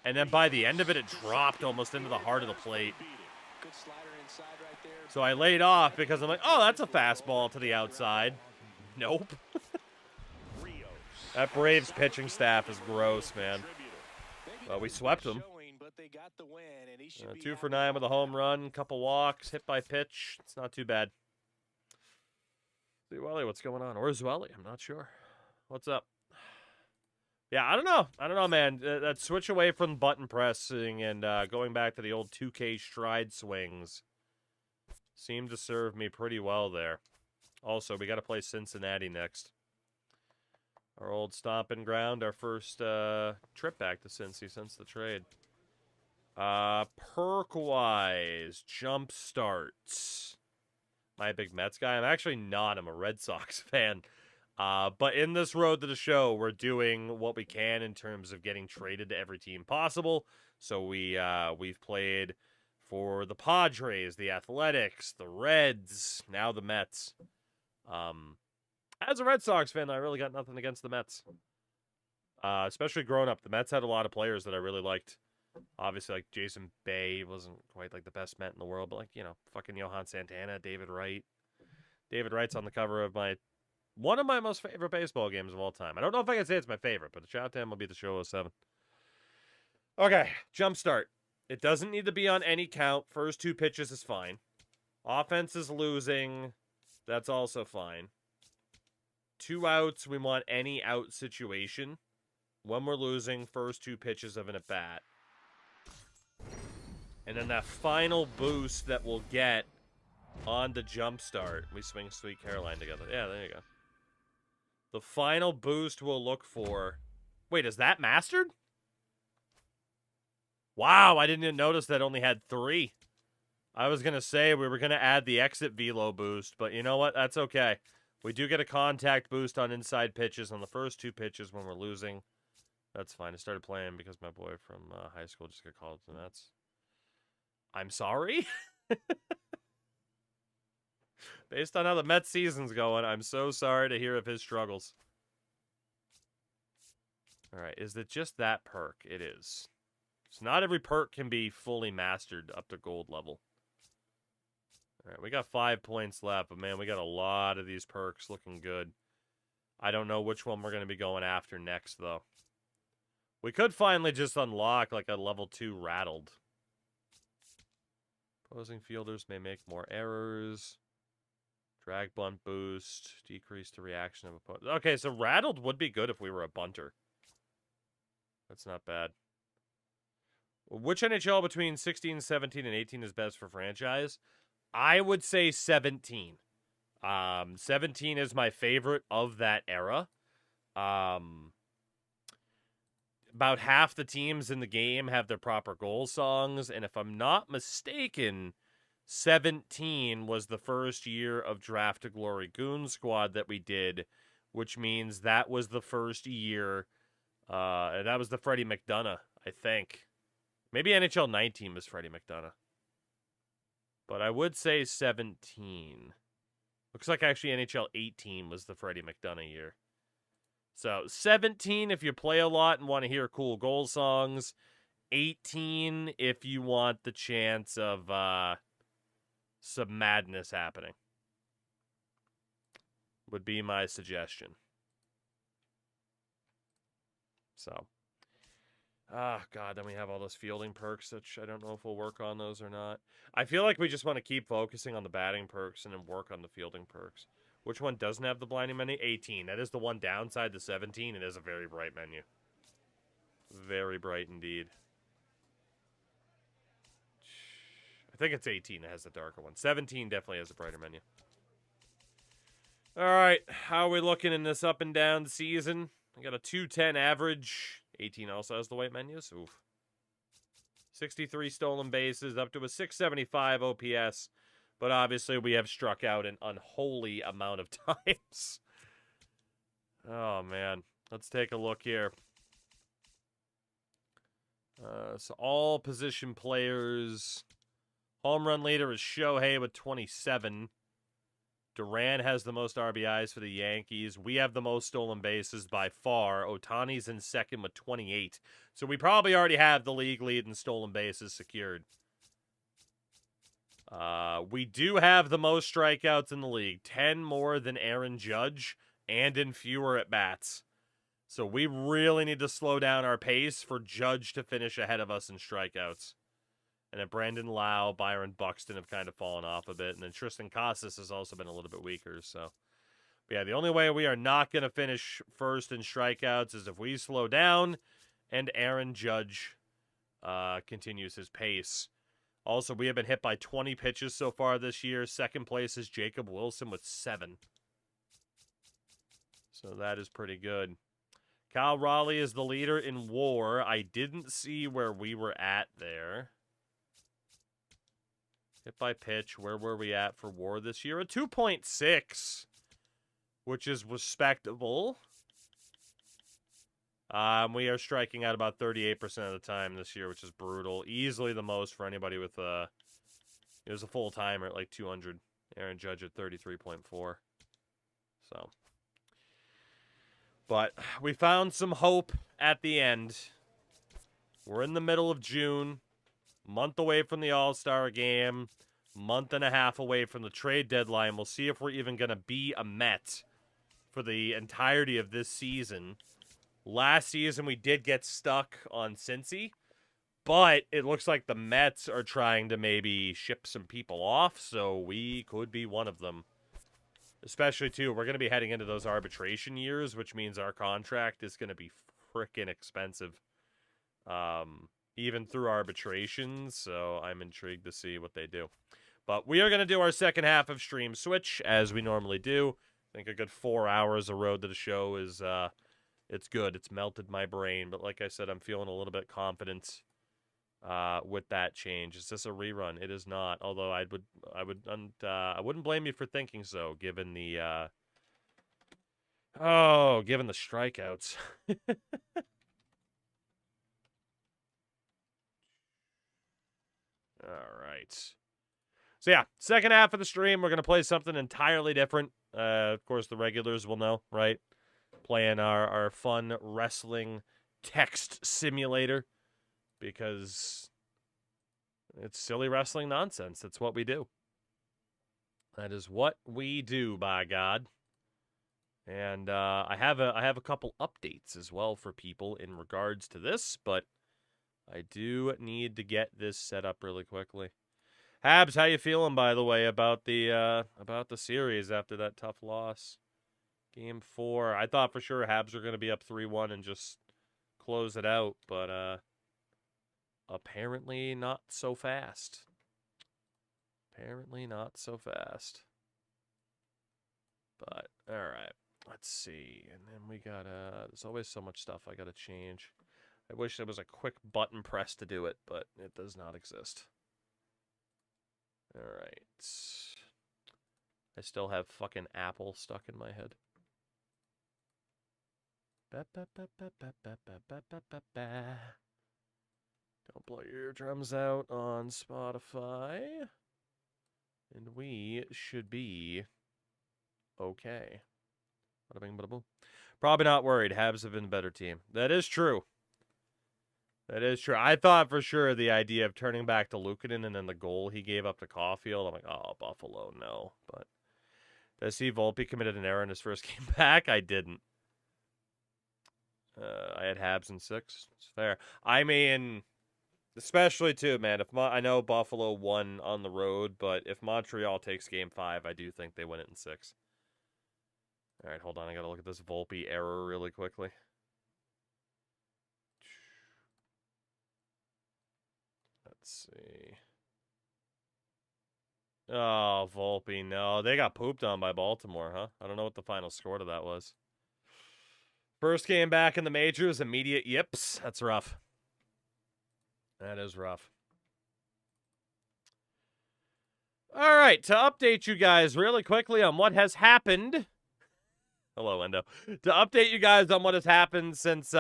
Speaker 1: and then by the end of it, it dropped almost into the heart of the plate. So I laid off because I'm like, oh, that's a fastball to the outside. Nope. That Braves pitching staff is gross, man. Well, we swept them. 2 for 9 with a home run, couple walks, hit by pitch. It's not too bad. Zueli, what's going on? Or Zueli, I'm not sure. What's up? Yeah, I don't know. I don't know, man. That switch away from button pressing and going back to the old 2K stride swings seemed to serve me pretty well there. Also, we got to play Cincinnati next. Our old stomping ground, our first trip back to Cincy since the trade. Perk-wise, jump starts. Am I a big Mets guy? I'm actually not. I'm a Red Sox fan. But in this road to the show, we're doing what we can in terms of getting traded to every team possible. So we've played for the Padres, the Athletics, the Reds, now the Mets. As a Red Sox fan, I really got nothing against the Mets. Especially growing up, the Mets had a lot of players that I really liked. Obviously, like Jason Bay wasn't quite like the best Met in the world, but like, you know, fucking Johan Santana, David Wright. David Wright's on the cover of my One of my most favorite baseball games of all time. I don't know if I can say it's my favorite, but shout out to MLB The Show 07. Okay, Jumpstart. It doesn't need to be on any count. First 2 pitches is fine. Offense is losing. That's also fine. 2 outs, we want any out situation. When we're losing, first 2 pitches of an at-bat. And then that final boost that we'll get on the Jumpstart. We swing Sweet Caroline together. Yeah, there you go. The final boost we'll look for. Wait, is that mastered? Wow, I didn't even notice that only had 3. I was going to say we were going to add the exit velo boost, but you know what? That's okay. We do get a contact boost on inside pitches on the first 2 pitches when we're losing. That's fine. I started playing because my boy from high school just got called to the Mets. I'm sorry? Based on how the Mets season's going, I'm so sorry to hear of his struggles. All right, is it just that perk? It is. So not every perk can be fully mastered up to gold level. All right, we got 5 points left, but man, we got a lot of these perks looking good. I don't know which one we're going to be going after next, though. We could finally just unlock like a level 2 rattled. Opposing fielders may make more errors. Drag bunt boost. Decrease the reaction of opponent. Okay, so rattled would be good if we were a bunter. That's not bad. Which NHL between 16, 17, and 18 is best for franchise? I would say 17. 17 is my favorite of that era. About half the teams in the game have their proper goal songs, and if I'm not mistaken, 17 was the first year of Draft to Glory Goon Squad that we did, which means that was the first year, and that was the Freddie McDonough, I think. Maybe NHL 19 was Freddie McDonough. But I would say 17. Looks like actually NHL 18 was the Freddie McDonough year. So 17 if you play a lot and want to hear cool goal songs. 18 if you want the chance of some madness happening. Would be my suggestion. So. Ah, God, then we have all those fielding perks, which I don't know if we'll work on those or not. I feel like we just want to keep focusing on the batting perks and then work on the fielding perks. Which one doesn't have the blinding menu? 18. That is the one downside to 17. It is a very bright menu. Very bright indeed. I think it's 18 that has the darker one. 17 definitely has a brighter menu. All right, how are we looking in this up and down season? I got a 210 average. 18 also has the white menus. Oof. 63 stolen bases, up to a 675 OPS. But obviously we have struck out an unholy amount of times. Oh, man. Let's take a look here. So all position players. Home run leader is Shohei with 27. Duran has the most RBIs for the Yankees. We have the most stolen bases by far. Ohtani's in second with 28. So we probably already have the league lead in stolen bases secured. We do have the most strikeouts in the league. 10 more than Aaron Judge and in fewer at-bats. So we really need to slow down our pace for Judge to finish ahead of us in strikeouts. And then Brandon Lau, Byron Buxton have kind of fallen off a bit. And then Tristan Casas has also been a little bit weaker. So, but yeah, the only way we are not going to finish first in strikeouts is if we slow down and Aaron Judge continues his pace. Also, we have been hit by 20 pitches so far this year. Second place is Jacob Wilson with 7. So that is pretty good. Kyle Raleigh is the leader in WAR. I didn't see where we were at there. Hit by pitch, where were we at for WAR this year? A 2.6, which is respectable. We are striking out about 38% of the time this year, which is brutal. Easily the most for anybody with it was a full-timer at like 200. Aaron Judge at 33.4. So. But we found some hope at the end. We're in the middle of June. Month away from the All-Star game. Month and a half away from the trade deadline. We'll see if we're even going to be a Met for the entirety of this season. Last season, we did get stuck on Cincy, but it looks like the Mets are trying to maybe ship some people off, so we could be one of them. Especially, too, we're going to be heading into those arbitration years, which means our contract is going to be frickin' expensive. Even through arbitrations, so I'm intrigued to see what they do. But we are going to do our second half of Stream Switch, as we normally do. I think a good 4 hours of Road to the Show is, it's good. It's melted my brain, but like I said, I'm feeling a little bit confident with that change. Is this a rerun? It is not, although I wouldn't blame you for thinking so, given the, given the strikeouts. All right. So yeah, second half of the stream, we're going to play something entirely different. Of course, the regulars will know, right? Playing our fun wrestling text simulator because it's silly wrestling nonsense. That's what we do. That is what we do, by God. And I have a couple updates as well for people in regards to this, but I do need to get this set up really quickly. Habs, how you feeling, by the way, about the series after that tough loss? Game 4. I thought for sure Habs were going to be up 3-1 and just close it out, but apparently not so fast. Apparently not so fast. But, all right. Let's see. And then we got there's always so much stuff I got to change. I wish there was a quick button press to do it, but it does not exist. All right. I still have fucking Apple stuck in my head. Don't blow your eardrums out on Spotify. And we should be okay. Bada bing, bada boom. Probably not worried. Habs have been a better team. That is true. That is true. I thought for sure the idea of turning back to Luukkonen and then the goal he gave up to Caulfield, I'm like, oh, Buffalo, no. But did I see Volpe committed an error in his first game back? I didn't. I had Habs in 6. It's fair. I mean, especially too, man. I know Buffalo won on the road, but if Montreal takes Game 5, I do think they win it in 6. All right, hold on. I got to look at this Volpe error really quickly. Let's see. Oh, Volpe, no. They got pooped on by Baltimore, huh? I don't know what the final score to that was. First game back in the majors, immediate yips. That's rough. That is rough. All right, to update you guys really quickly on what has happened. Hello, Endo. To update you guys on what has happened since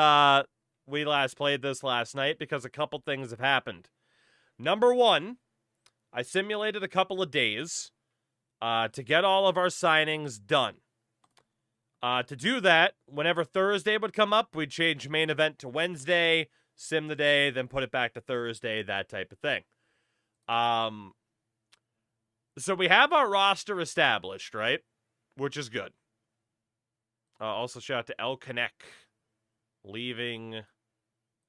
Speaker 1: we last played this last night, because a couple things have happened. Number 1, I simulated a couple of days to get all of our signings done. To do that, whenever Thursday would come up, we'd change main event to Wednesday, sim the day, then put it back to Thursday, that type of thing. So we have our roster established, right? Which is good. Also, shout out to El Connect, leaving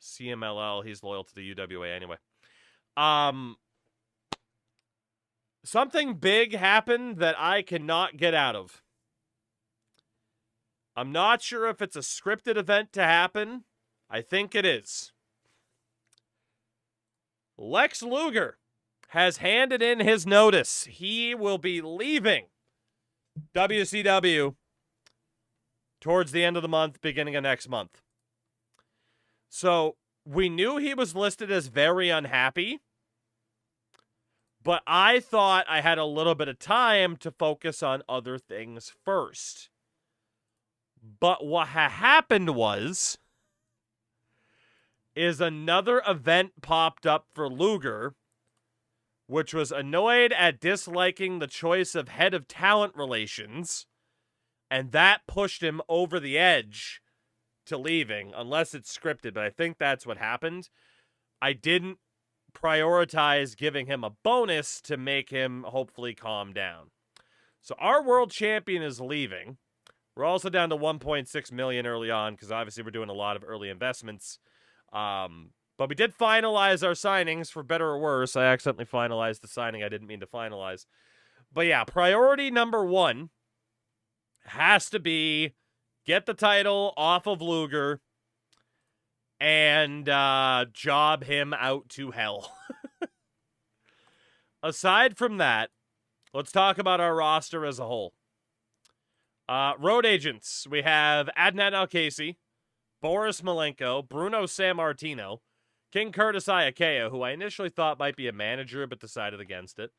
Speaker 1: CMLL. He's loyal to the UWA anyway. Something big happened that I cannot get out of. I'm not sure if it's a scripted event to happen. I think it is. Lex Luger has handed in his notice. He will be leaving WCW towards the end of the month, beginning of next month. So we knew he was listed as very unhappy, but I thought I had a little bit of time to focus on other things first. But what happened is another event popped up for Luger, which was annoyed at disliking the choice of head of talent relations, and that pushed him over the edge to leaving, unless it's scripted, but I think that's what happened. I didn't prioritize giving him a bonus to make him hopefully calm down. So our world champion is leaving. We're also down to 1.6 million early on because obviously we're doing a lot of early investments. But we did finalize our signings, for better or worse. I accidentally finalized the signing I didn't mean to finalize. But yeah, priority number 1 has to be get the title off of Luger and job him out to hell. Aside from that, let's talk about our roster as a whole. Road agents, we have Adnan Al-Kaisi, Boris Malenko, Bruno Sammartino, King Curtis Iakea, who I initially thought might be a manager but decided against it,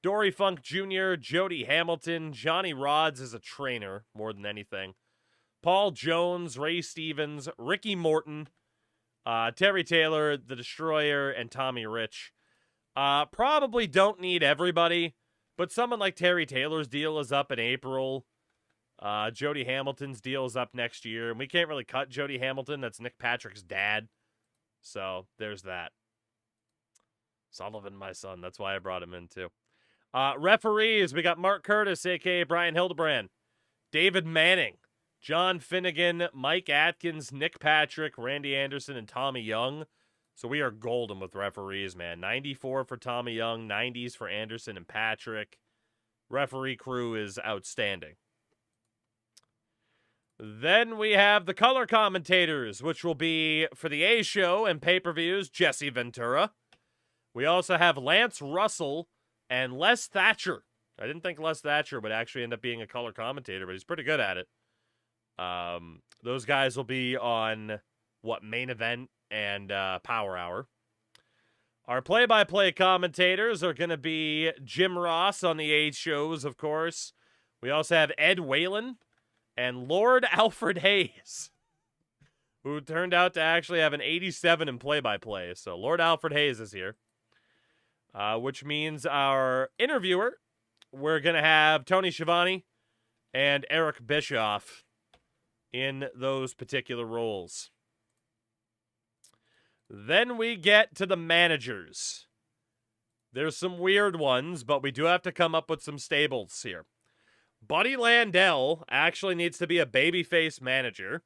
Speaker 1: Dory Funk Jr., Jody Hamilton, Johnny Rods is a trainer more than anything, Paul Jones, Ray Stevens, Ricky Morton, Terry Taylor, The Destroyer, and Tommy Rich. Probably don't need everybody, but someone like Terry Taylor's deal is up in April. Jody Hamilton's deal is up next year, and we can't really cut Jody Hamilton. That's Nick Patrick's dad. So there's that. Sullivan, my son. That's why I brought him in, too. Referees, we got Mark Curtis, a.k.a. Brian Hildebrand, David Manning, John Finnegan, Mike Atkins, Nick Patrick, Randy Anderson, and Tommy Young. So we are golden with referees, man. 94 for Tommy Young, 90s for Anderson and Patrick. Referee crew is outstanding. Then we have the color commentators, which will be for the A show and pay-per-views, Jesse Ventura. We also have Lance Russell and Les Thatcher. I didn't think Les Thatcher would actually end up being a color commentator, but he's pretty good at it. Those guys will be on, Main Event and Power Hour. Our play-by-play commentators are going to be Jim Ross on the A shows, of course. We also have Ed Whalen and Lord Alfred Hayes, who turned out to actually have an 87 in play-by-play. So Lord Alfred Hayes is here, which means our interviewer, we're going to have Tony Schiavone and Eric Bischoff in those particular roles. Then we get to the managers. There's some weird ones, but we do have to come up with some stables here. Buddy Landell actually needs to be a babyface manager.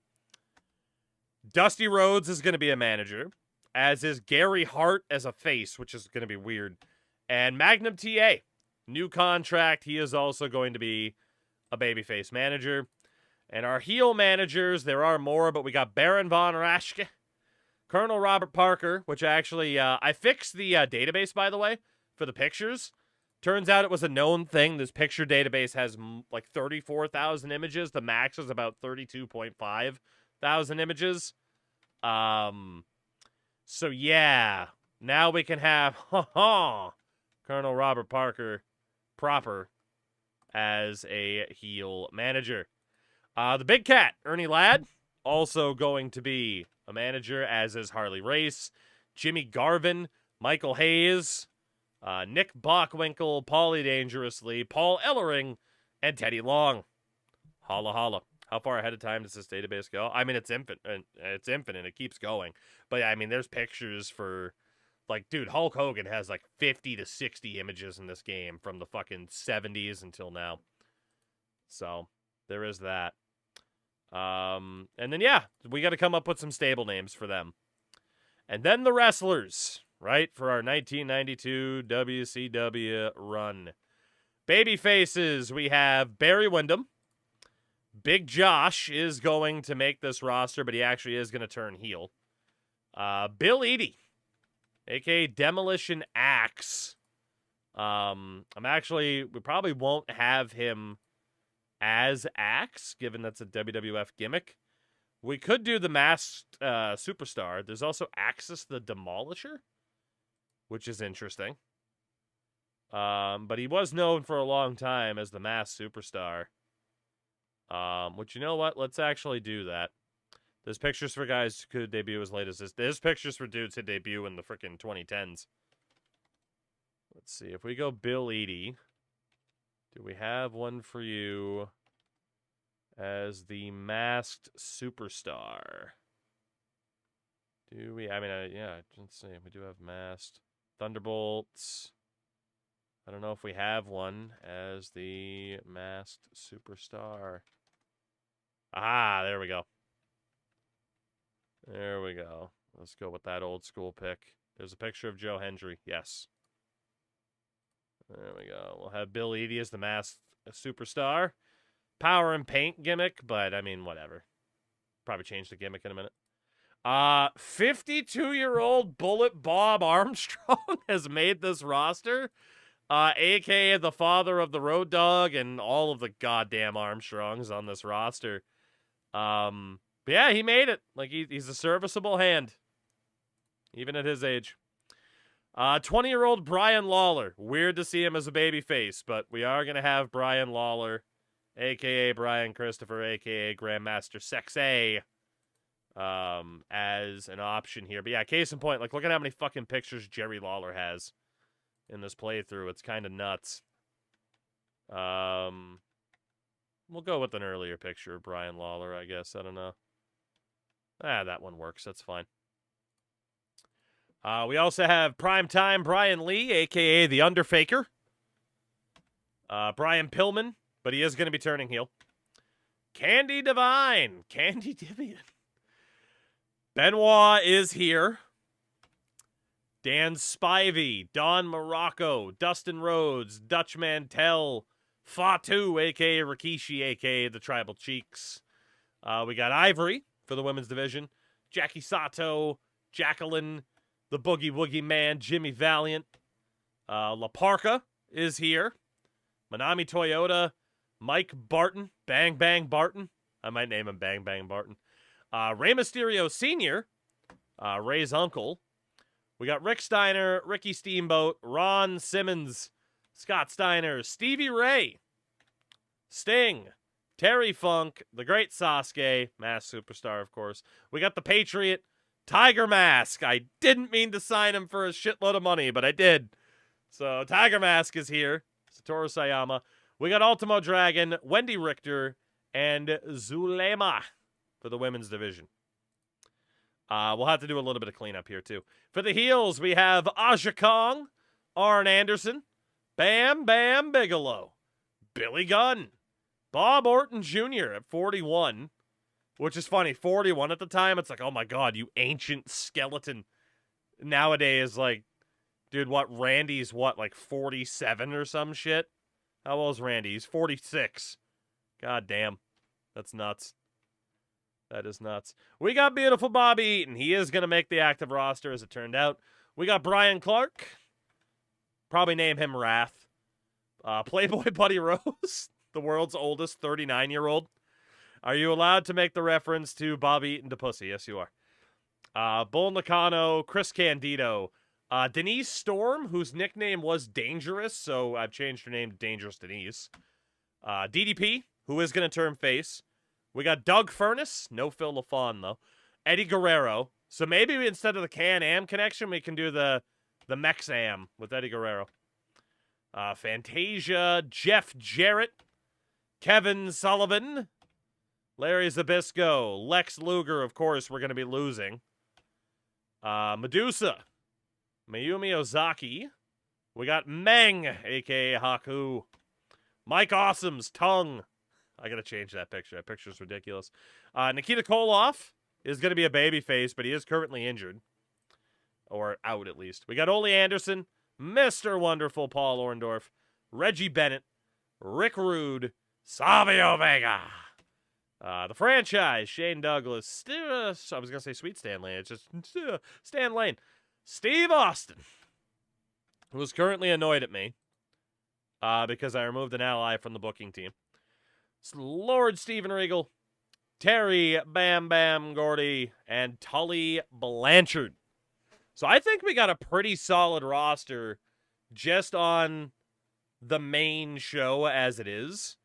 Speaker 1: Dusty Rhodes is going to be a manager, as is Gary Hart as a face, which is going to be weird. And Magnum TA, new contract. He is also going to be a babyface manager. And our heel managers, there are more, but we got Baron Von Raschke, Colonel Robert Parker, which actually, I fixed the database, by the way, for the pictures. Turns out it was a known thing. This picture database has like 34,000 images. The max is about 32.5 thousand images. So yeah, now we can have Colonel Robert Parker proper as a heel manager. The Big Cat, Ernie Ladd, also going to be a manager, as is Harley Race, Jimmy Garvin, Michael Hayes, Nick Bockwinkel, Paulie Dangerously, Paul Ellering, and Teddy Long. Holla holla. How far ahead of time does this database go? I mean, it's infinite. It keeps going. But I mean, there's pictures for, like, dude, Hulk Hogan has like 50 to 60 images in this game from the fucking 70s until now. So there is that. And then, yeah, we got to come up with some stable names for them. And then the wrestlers, right, for our 1992 WCW run. Baby faces, we have Barry Windham. Big Josh is going to make this roster, but he actually is going to turn heel. Bill Eadie, a.k.a. Demolition Axe. We probably won't have him as Axe, given that's a WWF gimmick. We could do the Masked Superstar. There's also Axis the Demolisher, which is interesting. But he was known for a long time as the Masked Superstar. Which, you know what? Let's actually do that. There's pictures for guys who could debut as late as this. There's pictures for dudes who debut in the freaking 2010s. Let's see. If we go Bill Eadie, do we have one for you as the Masked Superstar? Do we? I mean, yeah, let's see. We do have Masked Thunderbolts. I don't know if we have one as the Masked Superstar. Ah, there we go. There we go. Let's go with that old school pick. There's a picture of Joe Hendry. Yes. There we go. We'll have Bill Eadie as the masked superstar. Power and paint gimmick, but I mean, whatever. Probably change the gimmick in a minute. 52-year-old Bullet Bob Armstrong has made this roster. A.K.A. the father of the Road Dogg and all of the goddamn Armstrongs on this roster. But yeah, he made it. Like, he's a serviceable hand. Even at his age. 20-year-old Brian Lawler. Weird to see him as a babyface, but we are going to have Brian Lawler, a.k.a. Brian Christopher, a.k.a. Grandmaster Sexay, as an option here. But yeah, case in point, like, look at how many fucking pictures Jerry Lawler has in this playthrough. It's kind of nuts. We'll go with an earlier picture of Brian Lawler, I guess. I don't know. That one works. That's fine. We also have primetime Brian Lee, a.k.a. The Underfaker. Brian Pillman, but he is going to be turning heel. Candy Divine. Candy Divian. Benoit is here. Dan Spivey, Don Morocco, Dustin Rhodes, Dutch Mantell, Fatu, a.k.a. Rikishi, a.k.a. The Tribal Cheeks. We got Ivory for the women's division. Jackie Sato, Jacqueline, the Boogie Woogie Man, Jimmy Valiant. La Parka is here. Manami Toyota, Mike Barton, Bang Bang Barton. I might name him Bang Bang Barton. Rey Mysterio Sr., Ray's uncle. We got Rick Steiner, Ricky Steamboat, Ron Simmons, Scott Steiner, Stevie Ray, Sting, Terry Funk, the Great Sasuke, Masked Superstar, of course. We got the Patriot, Tiger Mask. I didn't mean to sign him for a shitload of money, but I did. So Tiger Mask is here. Satoru Sayama. We got Ultimo Dragon, Wendy Richter, and Zulema for the women's division. We'll have to do a little bit of cleanup here, too. For the heels, we have Aja Kong, Arn Anderson, Bam Bam Bigelow, Billy Gunn, Bob Orton Jr. at 41, which is funny. 41 at the time, it's like, oh my god, you ancient skeleton. Nowadays, like, dude, what, Randy's what, like 47 or some shit? How old is Randy? He's 46. God damn. That's nuts. That is nuts. We got beautiful Bobby Eaton. He is going to make the active roster, as it turned out. We got Brian Clark. Probably name him Wrath. Playboy Buddy Rose, the world's oldest 39-year-old. Are you allowed to make the reference to Bobby Eaton to pussy? Yes, you are. Bull Nakano, Chris Candido, Denise Storm, whose nickname was Dangerous, so I've changed her name to Dangerous Denise. DDP, who is going to turn face. We got Doug Furnace, no Phil LaFawn, though. Eddie Guerrero. So maybe instead of the Can-Am connection, we can do the Mex-Am with Eddie Guerrero. Fantasia, Jeff Jarrett, Kevin Sullivan, Larry Zbyszko, Lex Luger, of course, we're going to be losing. Medusa, Mayumi Ozaki. We got Meng, a.k.a. Haku. Mike Awesome's tongue. I got to change that picture. That picture's ridiculous. Nikita Koloff is going to be a babyface, but he is currently injured. Or out, at least. We got Ole Anderson, Mr. Wonderful Paul Orndorff, Reggie Bennett, Rick Rude, Savio Vega. The franchise, Shane Douglas. I was going to say Sweet Stan Lane. It's just Stan Lane. Steve Austin, who is currently annoyed at me because I removed an ally from the booking team. Lord Steven Regal, Terry Bam Bam Gordy, and Tully Blanchard. So I think we got a pretty solid roster just on the main show as it is.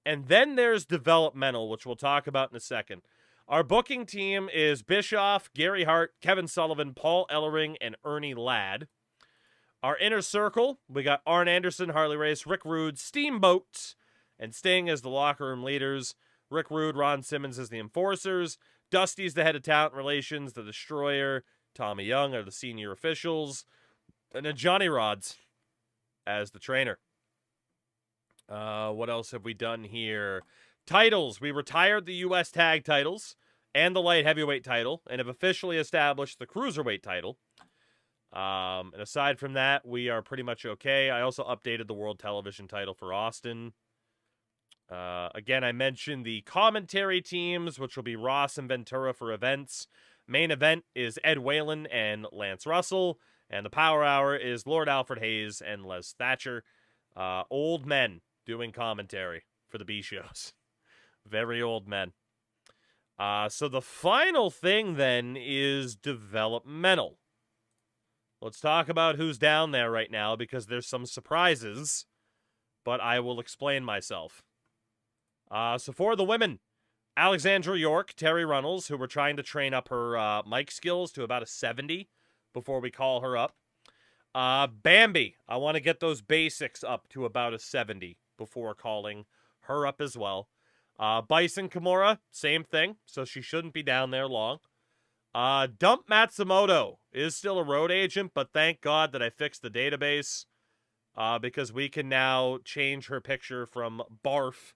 Speaker 1: And then there's developmental, which we'll talk about in a second. Our booking team is Bischoff, Gary Hart, Kevin Sullivan, Paul Ellering, and Ernie Ladd. Our inner circle, we got Arn Anderson, Harley Race, Rick Rude, Steamboat, and Sting as the locker room leaders. Rick Rude, Ron Simmons as the enforcers. Dusty's the head of talent relations. The Destroyer, Tommy Young are the senior officials. And then Johnny Rods as the trainer. What else have we done here? Titles. We retired the U.S. tag titles and the light heavyweight title and have officially established the cruiserweight title. And aside from that, we are pretty much okay. I also updated the world television title for Austin. Again, I mentioned the commentary teams, which will be Ross and Ventura for events. Main event is Ed Whalen and Lance Russell. And the Power Hour is Lord Alfred Hayes and Les Thatcher. Old men doing commentary for the B shows. Very old men. So the final thing then is developmental. Let's talk about who's down there right now because there's some surprises, but I will explain myself. So for the women, Alexandra York, Terry Runnels, who we're trying to train up her mic skills to about a 70 before we call her up. Bambi, I want to get those basics up to about a 70 before calling her up as well. Bison Kimura, same thing, so she shouldn't be down there long. Dump Matsumoto is still a road agent, but thank God that I fixed the database because we can now change her picture from barf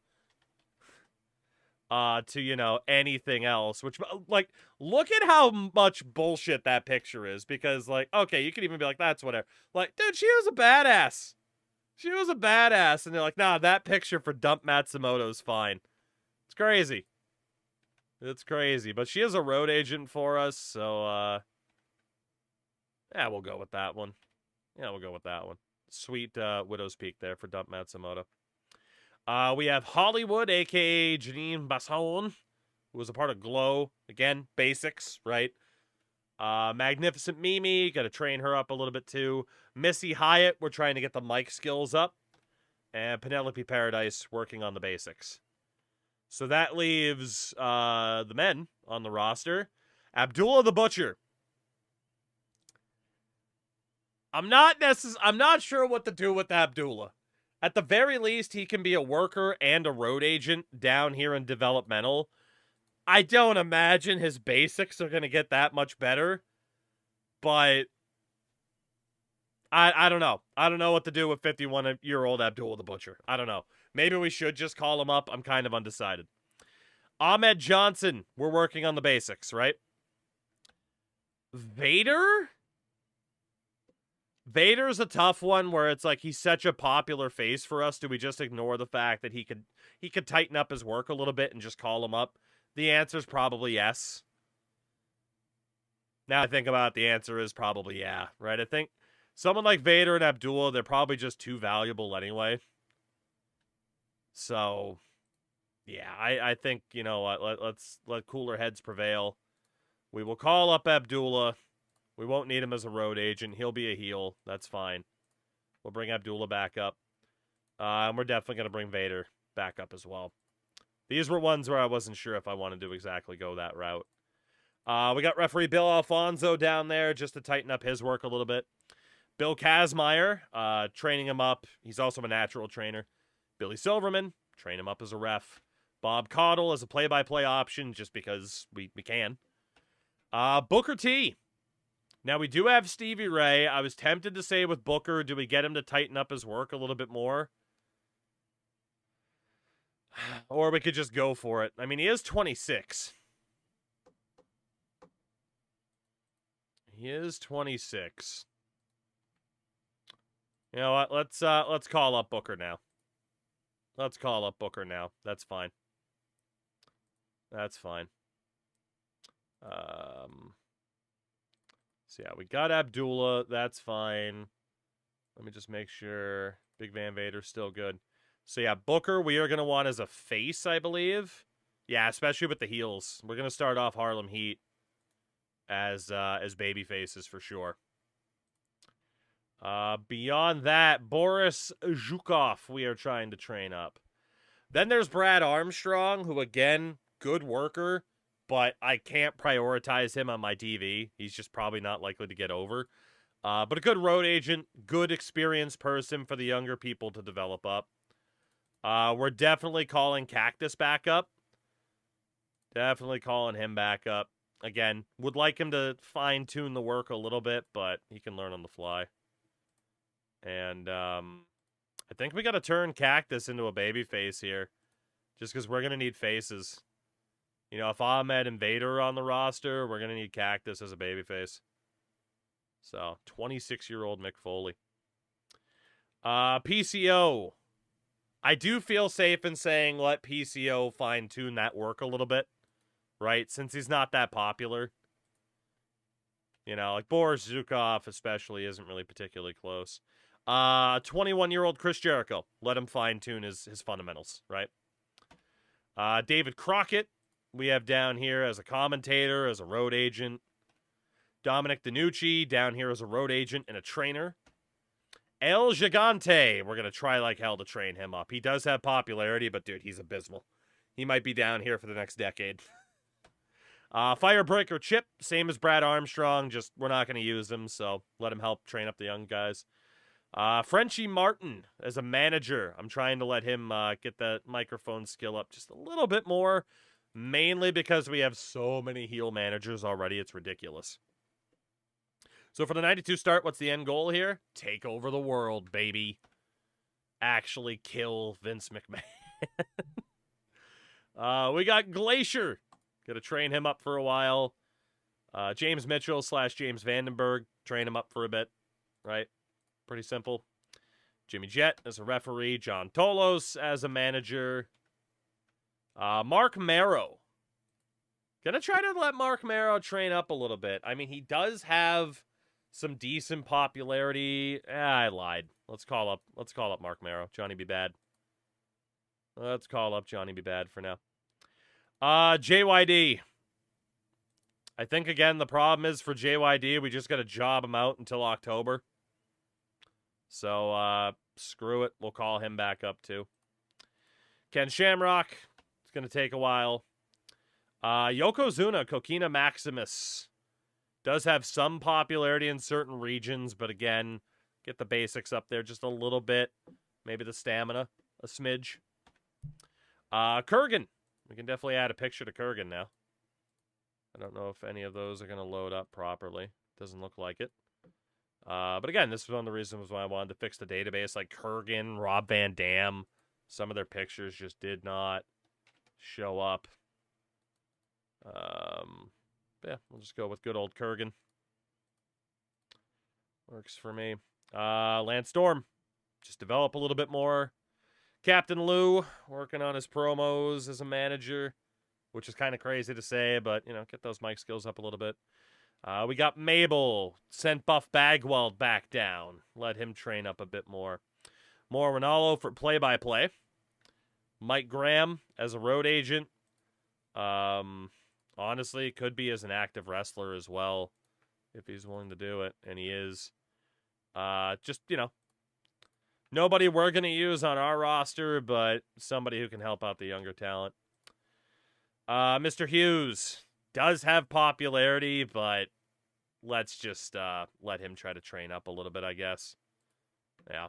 Speaker 1: to, you know, anything else, which, like, look at how much bullshit that picture is, because, like, okay, you could even be like, that's whatever. Like, dude, she was a badass. She was a badass, and they're like, nah, that picture for Dump Matsumoto's fine. It's crazy. It's crazy, but she is a road agent for us, so, yeah, we'll go with that one. Yeah, we'll go with that one. Sweet, Widow's Peak there for Dump Matsumoto. We have Hollywood, a.k.a. Janine Basson, who was a part of Glow. Again, basics, right? Magnificent Mimi, got to train her up a little bit too. Missy Hyatt, we're trying to get the mic skills up. And Penelope Paradise, working on the basics. So that leaves the men on the roster. Abdullah the Butcher. I'm not sure what to do with Abdullah. At the very least, he can be a worker and a road agent down here in developmental. I don't imagine his basics are going to get that much better. But I don't know. I don't know what to do with 51-year-old Abdullah the Butcher. I don't know. Maybe we should just call him up. I'm kind of undecided. Ahmed Johnson. We're working on the basics, right? Vader? Vader's a tough one where it's like he's such a popular face for us. Do we just ignore the fact that he could tighten up his work a little bit and just call him up? The answer is probably yes. Now I think about it, the answer is probably yeah, right? I think someone like Vader and Abdullah, they're probably just too valuable anyway. So, yeah, I think, you know what, let's let cooler heads prevail. We will call up Abdullah. We won't need him as a road agent. He'll be a heel. That's fine. We'll bring Abdullah back up. And we're definitely going to bring Vader back up as well. These were ones where I wasn't sure if I wanted to exactly go that route. We got referee Bill Alfonso down there just to tighten up his work a little bit. Bill Kazmaier, training him up. He's also a natural trainer. Billy Silverman, train him up as a ref. Bob Caudle as a play-by-play option just because we can. Booker T. Now, we do have Stevie Ray. I was tempted to say with Booker, do we get him to tighten up his work a little bit more? Or we could just go for it. I mean, he is 26. He is 26. You know what? Let's call up Booker now. Let's call up Booker now. That's fine. That's fine. So yeah, we got Abdullah. That's fine. Let me just make sure Big Van Vader's still good. So yeah, Booker we are going to want as a face, I believe. Yeah, especially with the heels. We're going to start off Harlem Heat as baby faces for sure. Beyond that, Boris Zhukov we are trying to train up. Then there's Brad Armstrong, who again, good worker. But I can't prioritize him on my TV. He's just probably not likely to get over. But a good road agent, good experienced person for the younger people to develop up. We're definitely calling Cactus back up. Definitely calling him back up. Again, would like him to fine-tune the work a little bit, but he can learn on the fly. And I think we got to turn Cactus into a babyface here. Just because we're going to need faces. You know, if Ahmed and Vader are on the roster, we're going to need Cactus as a babyface. So, 26-year-old Mick Foley. PCO. I do feel safe in saying let PCO fine-tune that work a little bit. Right? Since he's not that popular. You know, like Boris Zukov especially isn't really particularly close. 21-year-old Chris Jericho. Let him fine-tune his fundamentals, right? David Crockett, we have down here as a commentator, as a road agent. Dominic DiNucci, down here as a road agent and a trainer. El Gigante, we're going to try like hell to train him up. He does have popularity, but dude, he's abysmal. He might be down here for the next decade. Firebreaker Chip, same as Brad Armstrong, just we're not going to use him, so let him help train up the young guys. Frenchie Martin as a manager. I'm trying to let him get that microphone skill up just a little bit more, mainly because we have so many heel managers already. It's ridiculous. So for the 92 start, what's the end goal here? Take over the world, baby. Actually kill Vince McMahon. We got Glacier. Gonna train him up for a while. James Mitchell / James Vandenberg. Train him up for a bit. Right? Pretty simple. Jimmy Jett as a referee. John Tolos as a manager. Mark Marrow. Gonna try to let Mark Marrow train up a little bit. I mean, he does have some decent popularity. I lied. Let's call up Mark Marrow. Johnny B. Bad. Let's call up Johnny B. Bad for now. JYD. I think, again, the problem is for JYD, we just got to job him out until October. So, screw it. We'll call him back up, too. Ken Shamrock. It's going to take a while. Yokozuna, Kokina Maximus. Does have some popularity in certain regions, but again, get the basics up there just a little bit. Maybe the stamina, a smidge. Kurgan. We can definitely add a picture to Kurgan now. I don't know if any of those are going to load up properly. Doesn't look like it. But again, this was one of the reasons why I wanted to fix the database. Like Kurgan, Rob Van Dam. Some of their pictures just did not show up. Yeah, we'll just go with good old Kurgan. Works for me. Lance Storm. Just develop a little bit more. Captain Lou, working on his promos as a manager, which is kind of crazy to say, but, you know, get those mic skills up a little bit. We got Mabel, sent Buff Bagwell back down. Let him train up a bit more. More Ronaldo for play-by-play. Mike Graham as a road agent. Honestly, could be as an active wrestler as well, if he's willing to do it, and he is. Just, you know, nobody we're going to use on our roster, but somebody who can help out the younger talent. Mr. Hughes does have popularity, but let's just let him try to train up a little bit, I guess. Yeah.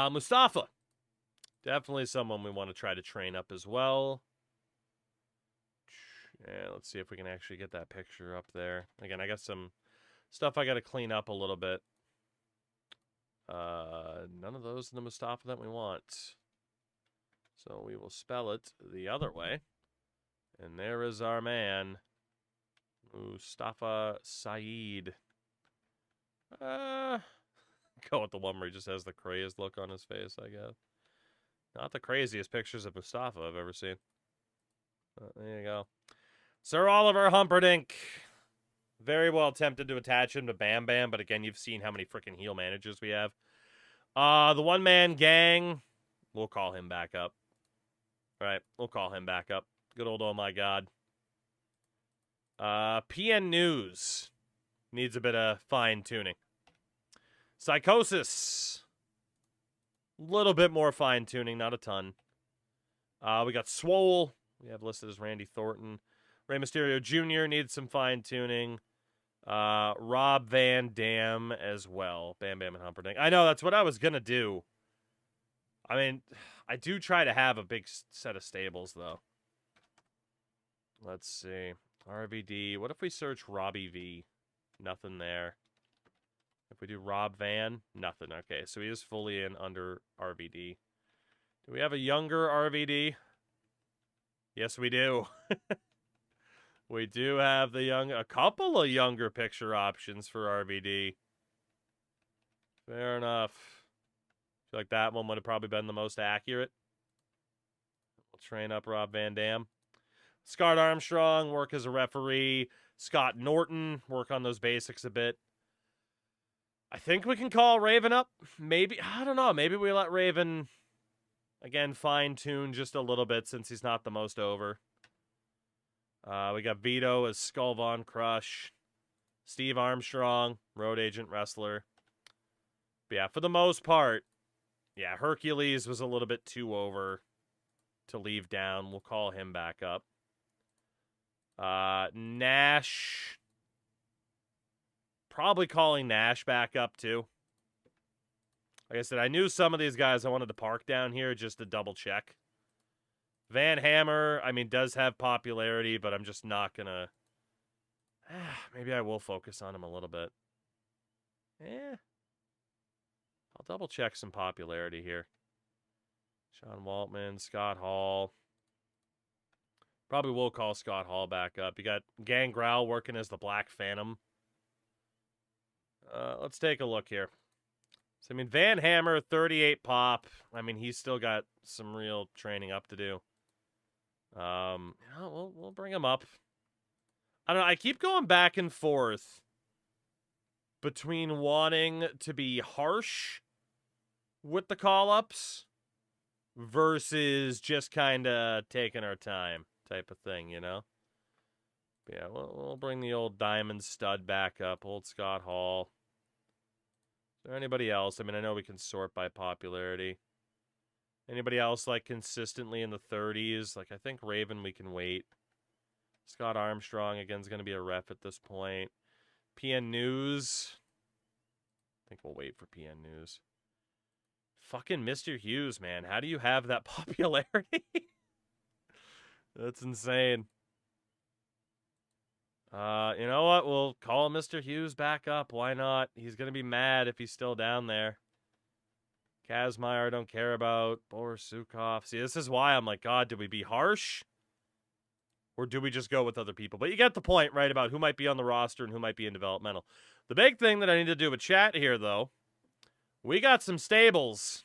Speaker 1: Mustafa. Definitely someone we want to try to train up as well. Yeah, let's see if we can actually get that picture up there. Again, I got some stuff I got to clean up a little bit. None of those in the Mustafa that we want. So we will spell it the other way. And there is our man, Mustafa Saeed. Go with the one where he just has the crazed look on his face, I guess. Not the craziest pictures of Mustafa I've ever seen. There you go. Sir Oliver Humperdinck. Very well tempted to attach him to Bam Bam, but again, you've seen how many freaking heel managers we have. The one-man gang, we'll call him back up. All right, we'll call him back up. Good old oh my god. PN News needs a bit of fine-tuning. Psychosis. A little bit more fine-tuning, not a ton. We got Swole. We have listed as Randy Thornton. Rey Mysterio Jr. needs some fine-tuning. Rob Van Dam as well. Bam Bam and Humperdinck. I know, that's what I was going to do. I mean, I do try to have a big set of stables, though. Let's see. RVD. What if we search Robbie V? Nothing there. If we do Rob Van, nothing. Okay, so he is fully in under RVD. Do we have a younger RVD? Yes, we do. We do have a couple of younger picture options for RVD. Fair enough. I feel like that one would have probably been the most accurate. We'll train up Rob Van Dam. Scott Armstrong, work as a referee. Scott Norton, work on those basics a bit. I think we can call Raven up. Maybe, I don't know. Maybe we let Raven, again, fine-tune just a little bit since he's not the most over. We got Vito as Skull Von Crush. Steve Armstrong, road agent wrestler. But yeah, for the most part, yeah, Hercules was a little bit too over to leave down. We'll call him back up. Nash. Probably calling Nash back up, too. Like I said, I knew some of these guys I wanted to park down here just to double check. Van Hammer, I mean, does have popularity, but I'm just not going to... maybe I will focus on him a little bit. I'll double check some popularity here. Sean Waltman, Scott Hall. Probably will call Scott Hall back up. You got Gangrel working as the Black Phantom. Let's take a look here. So, I mean, Van Hammer, 38 pop. I mean, he's still got some real training up to do. We'll bring him up. I don't know. I keep going back and forth between wanting to be harsh with the call-ups versus just kind of taking our time type of thing, you know? But yeah, we'll bring the old Diamond Stud back up, old Scott Hall. Is there anybody else? I mean, I know we can sort by popularity. Anybody else, like, consistently in the 30s? Like, I think Raven we can wait. Scott Armstrong, again, is going to be a ref at this point. PN News. I think we'll wait for PN News. Fucking Mr. Hughes, man. How do you have that popularity? That's insane. You know what? We'll call Mr. Hughes back up. Why not? He's going to be mad if he's still down there. Kazmaier, I don't care about. Boris Sukov. See, this is why I'm like, God, do we be harsh? Or do we just go with other people? But you get the point, right, about who might be on the roster and who might be in developmental. The big thing that I need to do with chat here, though, we got some stables.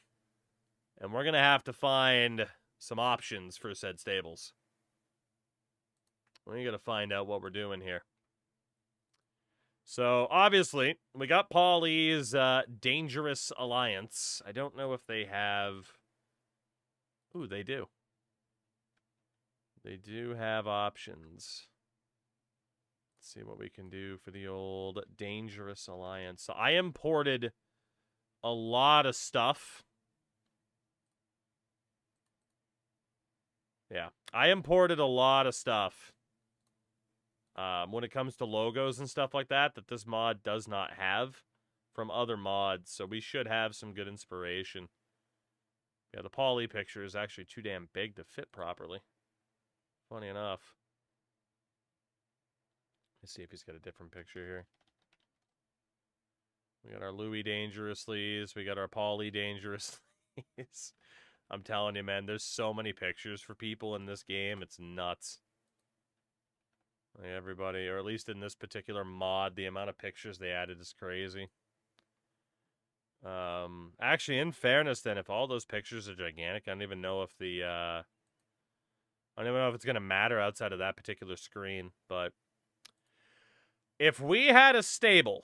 Speaker 1: And we're going to have to find some options for said stables. We got to find out what we're doing here. So, obviously, we got Paulie's Dangerous Alliance. I don't know if they have... Ooh, they do. They do have options. Let's see what we can do for the old Dangerous Alliance. So, I imported a lot of stuff. Yeah, I imported a lot of stuff. When it comes to logos and stuff like that this mod does not have from other mods, so we should have some good inspiration. Yeah, the Paulie picture is actually too damn big to fit properly. Funny enough. Let's see if he's got a different picture here. We got our Louis Dangerously's, we got our Paulie Dangerously's. I'm telling you, man, there's so many pictures for people in this game, it's nuts. Like everybody, or at least in this particular mod, the amount of pictures they added is crazy. Actually, in fairness, then, if all those pictures are gigantic, I don't even know if I don't even know if it's going to matter outside of that particular screen. But if we had a stable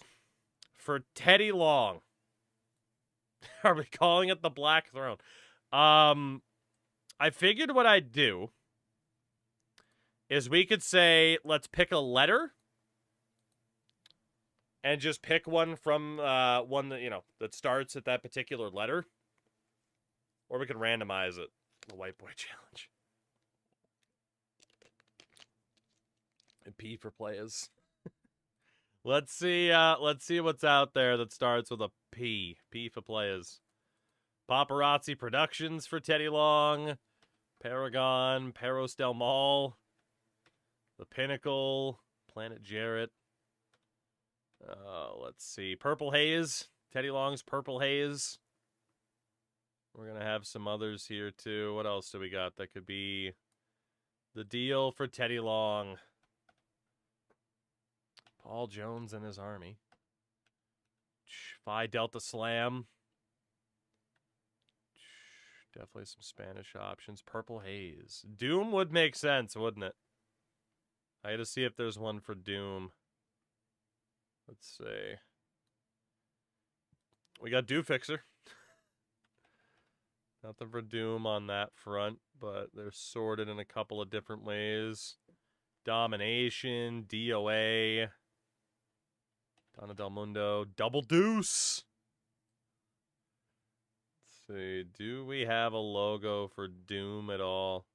Speaker 1: for Teddy Long, are we calling it the Black Throne? I figured what I'd do is we could say, let's pick a letter and just pick one from one that, that starts at that particular letter. Or we could randomize it. The White Boy Challenge. And P for players. Let's see what's out there that starts with a P. P for players. Paparazzi Productions for Teddy Long. Paragon, Peros Del Mal. The Pinnacle, Planet Jarrett. Let's see. Purple Haze. Teddy Long's Purple Haze. We're going to have some others here, too. What else do we got? That could be the deal for Teddy Long. Paul Jones and his army. Phi Delta Slam. Definitely some Spanish options. Purple Haze. Doom would make sense, wouldn't it? I got to see if there's one for Doom. Let's see. We got Dew Fixer. Nothing for Doom on that front, but they're sorted in a couple of different ways. Domination, DOA, Donna Del Mundo, Double Deuce. Let's see, do we have a logo for Doom at all?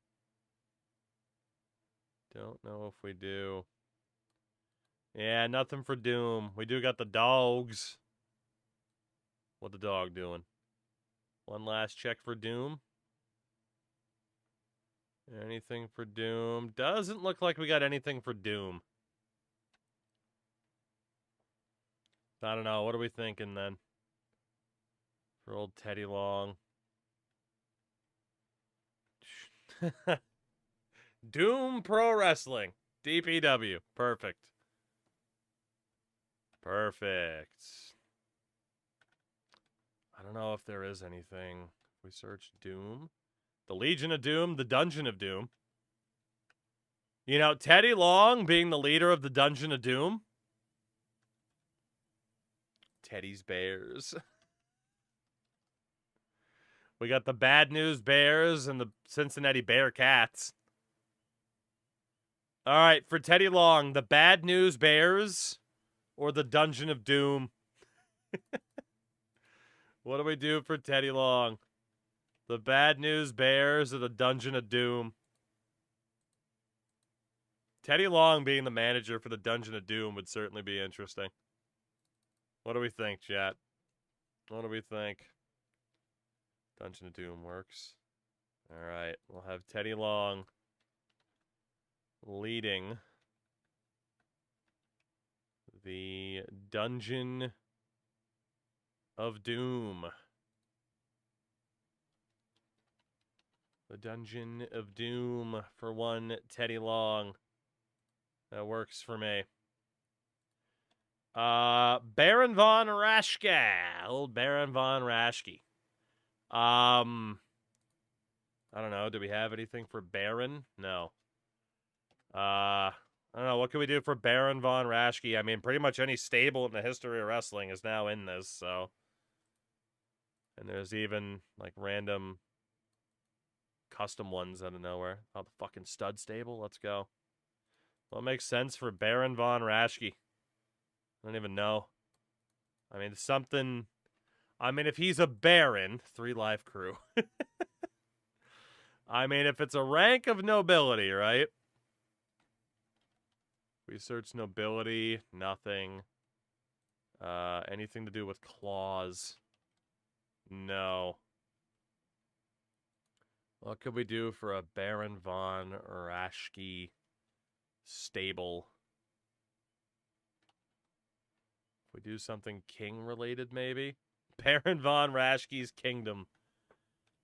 Speaker 1: Don't know if we do. Yeah, nothing for Doom. We do got the dogs. What the dog doing? One last check for Doom. Anything for Doom? Doesn't look like we got anything for Doom. I don't know. What are we thinking then? For old Teddy Long. Doom Pro Wrestling. DPW. Perfect. Perfect. I don't know if there is anything. If we search Doom. The Legion of Doom. The Dungeon of Doom. You know, Teddy Long being the leader of the Dungeon of Doom. Teddy's Bears. We got the Bad News Bears and the Cincinnati Bearcats. All right, for Teddy Long, the Bad News Bears or the Dungeon of Doom? What do we do for Teddy Long? The Bad News Bears or the Dungeon of Doom? Teddy Long being the manager for the Dungeon of Doom would certainly be interesting. What do we think, chat? What do we think? Dungeon of Doom works. All right, we'll have Teddy Long leading the Dungeon of Doom. The Dungeon of Doom for one Teddy Long. That works for me. Baron von Raschke. Old Baron von Raschke. I don't know. Do we have anything for Baron? No. I don't know. What can we do for Baron von Raschke? I mean, pretty much any stable in the history of wrestling is now in this, so. And there's even, like, random custom ones out of nowhere. Oh, the fucking stud stable? Let's go. What makes sense for Baron von Raschke? I don't even know. I mean, something... I mean, if he's a Baron, 3 Live Crew. I mean, if it's a rank of nobility, right? We search nobility, nothing. Anything to do with claws? No. What could we do for a Baron von Raschke stable? If we do something king-related, maybe? Baron von Raschke's Kingdom.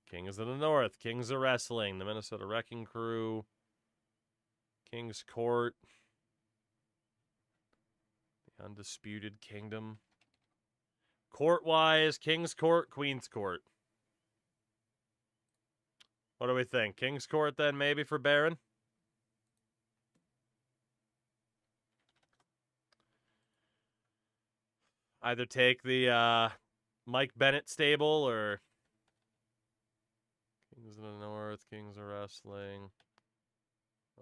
Speaker 1: Kings of the North, Kings of Wrestling, the Minnesota Wrecking Crew, King's Court, the Undisputed Kingdom. Court-wise, King's Court, Queen's Court. What do we think? King's Court then, maybe, for Baron? Either take the Mike Bennett stable or Kings of the North, Kings of Wrestling.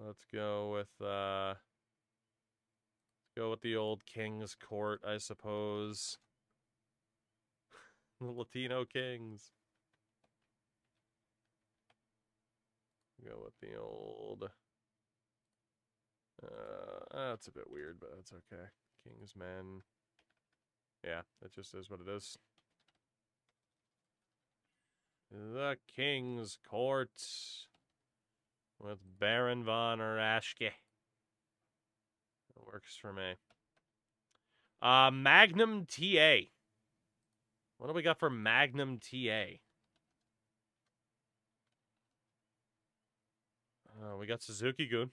Speaker 1: Let's go with the old King's Court, I suppose. The Latino Kings. Go with the old. That's a bit weird, but that's okay. Kingsmen. Yeah, that just is what it is. The King's Court with Baron von Raschke. That works for me. Magnum TA. What do we got for Magnum TA? We got Suzuki-gun.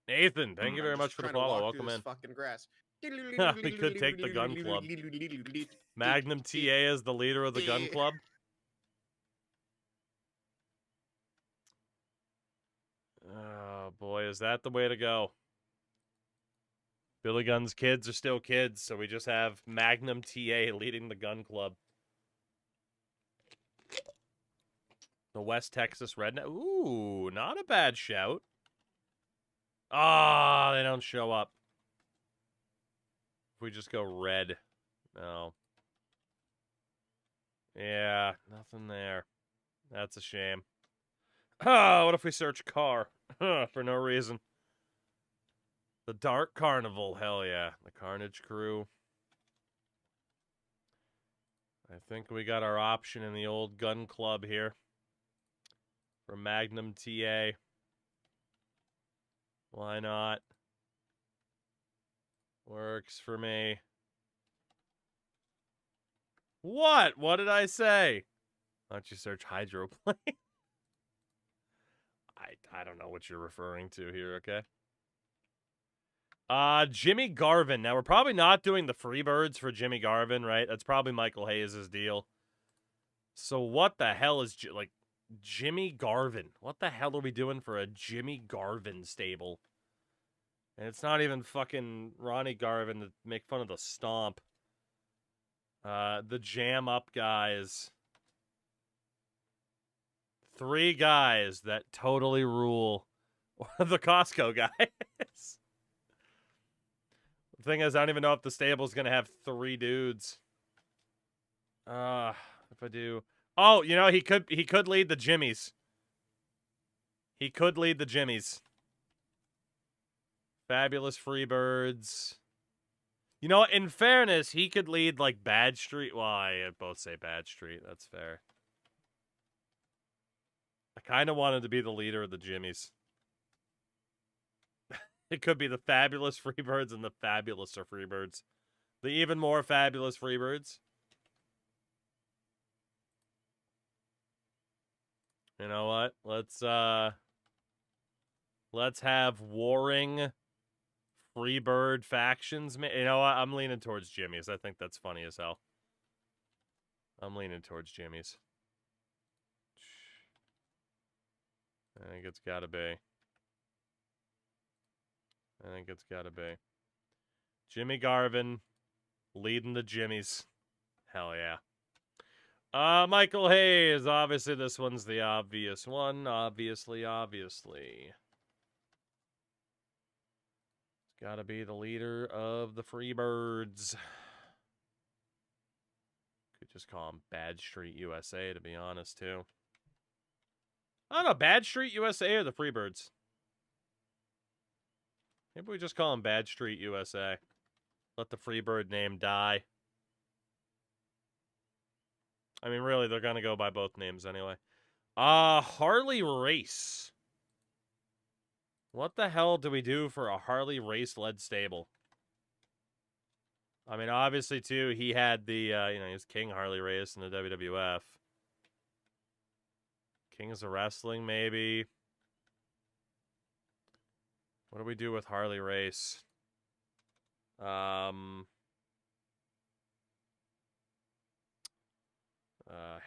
Speaker 1: Nathan, thank you very much for the follow. Welcome in.
Speaker 7: Fucking grass.
Speaker 1: We could take the gun club. Magnum TA is the leader of the gun club. Oh, boy, is that the way to go? Billy Gunn's kids are still kids, so we just have Magnum TA leading the gun club. The West Texas Redneck. Ooh, not a bad shout. Ah, they don't show up. If we just go red. No. Yeah, nothing there. That's a shame. Oh, what if we search car? For no reason. The Dark Carnival, hell yeah. The Carnage Crew. I think we got our option in the old gun club here. For Magnum TA. Why not? Works for me. What? What did I say? Why don't you search hydroplane? I don't know what you're referring to here, okay? Jimmy Garvin. Now, we're probably not doing the Freebirds for Jimmy Garvin, right? That's probably Michael Hayes' deal. So what the hell is, Jimmy Garvin? What the hell are we doing for a Jimmy Garvin stable? And it's not even fucking Ronnie Garvin to make fun of the stomp. The Jam Up guys. 3 guys that totally rule. The Costco guys. The thing is, I don't even know if the stable's going to have 3 dudes. If I do... Oh, you know, he could lead the Jimmies. He could lead the Jimmies. Fabulous Freebirds. You know, in fairness, he could lead, like, Bad Street. Well, I both say Bad Street. That's fair. I kind of wanted to be the leader of the Jimmies. It could be the Fabulous Freebirds and the Fabulouser Freebirds. The even more fabulous Freebirds. You know what? Let's have warring Freebird factions. You know what? I'm leaning towards Jimmy's. I think that's funny as hell. I'm leaning towards Jimmy's. I think it's gotta be. I think it's gotta be. Jimmy Garvin leading the Jimmies. Hell yeah. Michael Hayes. Obviously, this one's the obvious one. Obviously. It's gotta be the leader of the Freebirds. Could just call him Bad Street USA, to be honest, too. I don't know, Bad Street USA or the Freebirds? Maybe we just call him Bad Street USA. Let the Freebird name die. I mean, really, they're gonna go by both names anyway. Harley Race. What the hell do we do for a Harley Race-led stable? I mean, obviously, too, he had the, he was King Harley Race in the WWF. Kings of Wrestling, maybe. What do we do with Harley Race?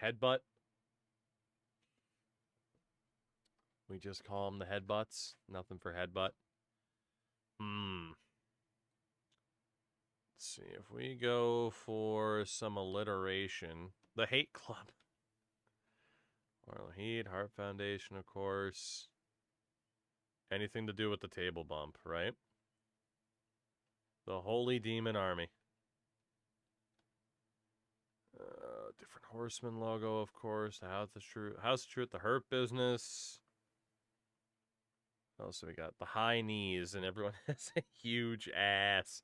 Speaker 1: Headbutt. We just call them the Headbutts. Nothing for Headbutt. Let's see. If we go for some alliteration. The Hate Club. Marlon Heat, Heart Foundation, of course. Anything to do with the table bump, right? The Holy Demon Army. Different Horseman logo, of course. The House of Truth, the Hurt Business. Also, we got the high knees, and everyone has a huge ass.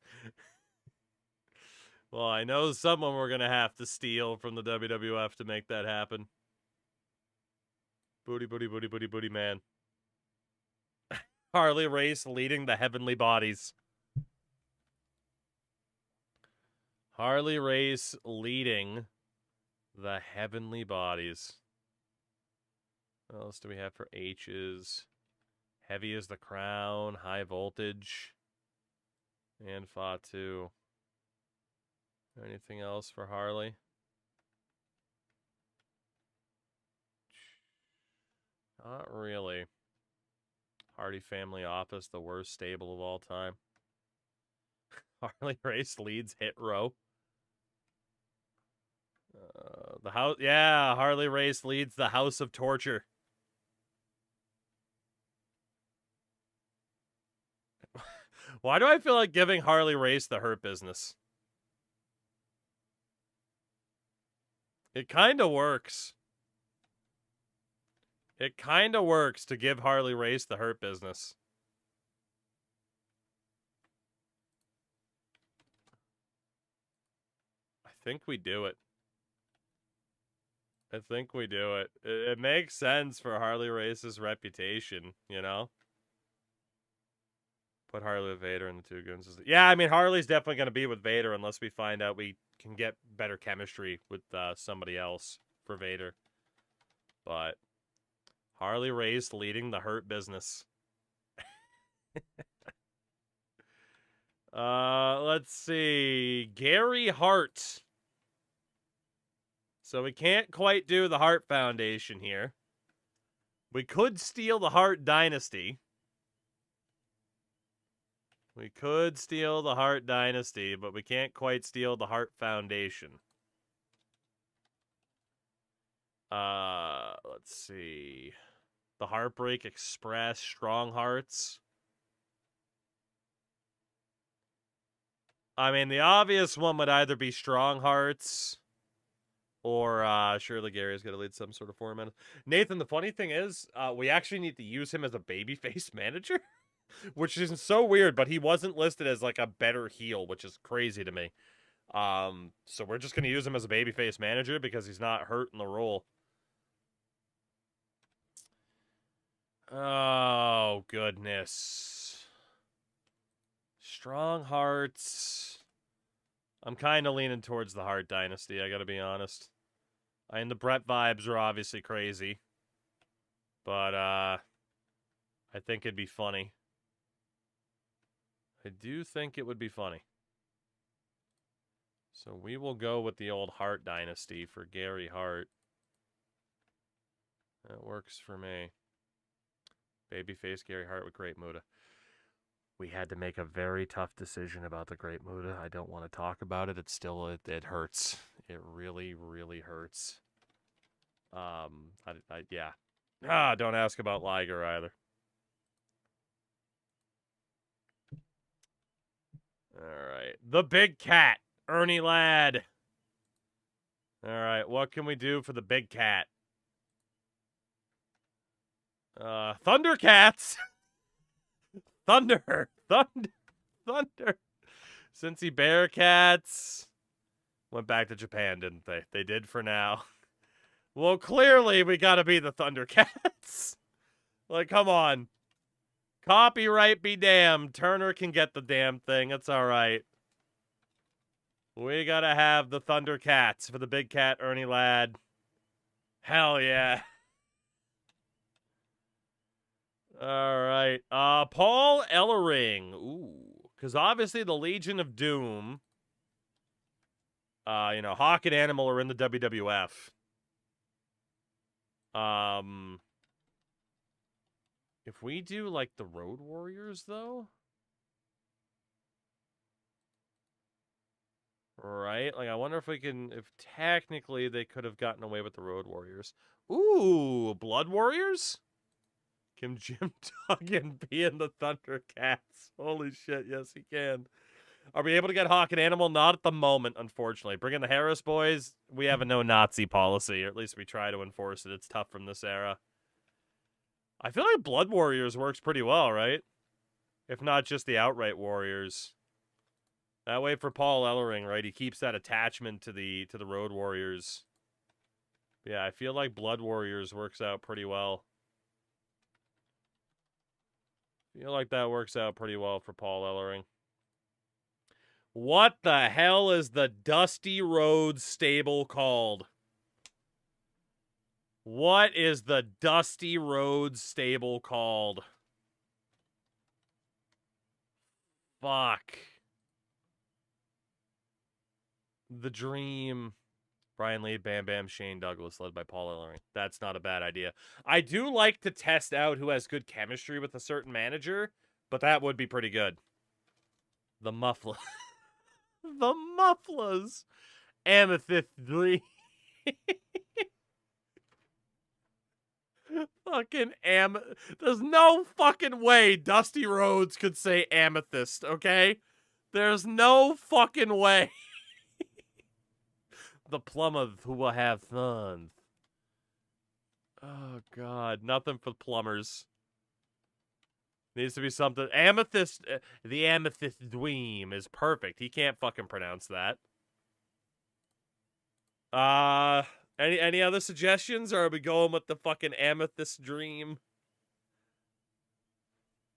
Speaker 1: Well, I know someone we're going to have to steal from the WWF to make that happen. Booty, booty, booty, booty, booty, man. Harley Race leading the Heavenly Bodies. Harley Race leading the Heavenly Bodies. What else do we have for H's? Heavy as the Crown, High Voltage, and Fatu. Anything else for Harley? Not really. Hardy Family Office, the worst stable of all time. Harley Race leads hit row. The house, yeah, Harley Race leads the House of Torture. Why do I feel like giving Harley Race the Hurt Business? It kind of works. It kind of works to give Harley Race the Hurt Business. I think we do it. I think we do it. It makes sense for Harley Race's reputation, you know? Put Harley with Vader and the Two Goons. Yeah, I mean, Harley's definitely going to be with Vader unless we find out we can get better chemistry with somebody else for Vader. But Harley Race leading the Hurt Business. Let's see. Gary Hart. So we can't quite do the Hart Foundation here. We could steal the Hart Dynasty. We could steal the Hart Dynasty, but we can't quite steal the Hart Foundation. Let's see. The Heartbreak Express, Strong Hearts. I mean, the obvious one would either be Strong Hearts or surely Gary's got to lead some sort of format. Nathan, the funny thing is, we actually need to use him as a babyface manager, which is so weird, but he wasn't listed as like a better heel, which is crazy to me. So we're just going to use him as a babyface manager because he's not hurt in the role. Oh, goodness. Strong Hearts. I'm kind of leaning towards the Hart Dynasty, I gotta be honest. I mean, the Brett vibes are obviously crazy. But, I think it'd be funny. I do think it would be funny. So we will go with the old Hart Dynasty for Gary Hart. That works for me. Babyface Gary Hart with Great Muta. We had to make a very tough decision about the Great Muta. I don't want to talk about it. It's still, it hurts. It really, really hurts. Yeah. Don't ask about Liger either. All right. The Big Cat, Ernie Ladd. All right. What can we do for the Big Cat? Thundercats. Thunder. Cincy Bearcats went back to Japan, didn't they? They did for now. Well, clearly we gotta be the Thundercats. Like, come on. Copyright be damned. Turner can get the damn thing. It's all right. We gotta have the Thundercats for the Big Cat, Ernie Ladd. Hell yeah. All right. Paul Ellering. Ooh. Because obviously the Legion of Doom, Hawk and Animal are in the WWF. If we do, like, the Road Warriors, though? Right? Like, I wonder if technically they could have gotten away with the Road Warriors. Ooh, Blood Warriors? Can Jim Duggan be in the Thundercats? Holy shit, yes he can. Are we able to get Hawk and Animal? Not at the moment, unfortunately. Bring in the Harris boys. We have a no-Nazi policy, or at least we try to enforce it. It's tough from this era. I feel like Blood Warriors works pretty well, right? If not just the outright Warriors. That way for Paul Ellering, right? He keeps that attachment to the Road Warriors. Yeah, I feel like Blood Warriors works out pretty well. I feel like that works out pretty well for Paul Ellering. What the hell is the Dusty Rhodes stable called? What is the Dusty Rhodes stable called? Fuck. The Dream. Brian Lee, Bam Bam, Shane Douglas, led by Paul Ellering. That's not a bad idea. I do like to test out who has good chemistry with a certain manager, but that would be pretty good. The Muffler. The Mufflers. Amethyst Dream. Fucking There's no fucking way Dusty Rhodes could say Amethyst, okay? There's no fucking way. The plumber who will have fun. Oh, God. Nothing for plumbers. Needs to be something. Amethyst. The Amethyst Dream is perfect. He can't fucking pronounce that. Any other suggestions, or are we going with the fucking Amethyst Dream?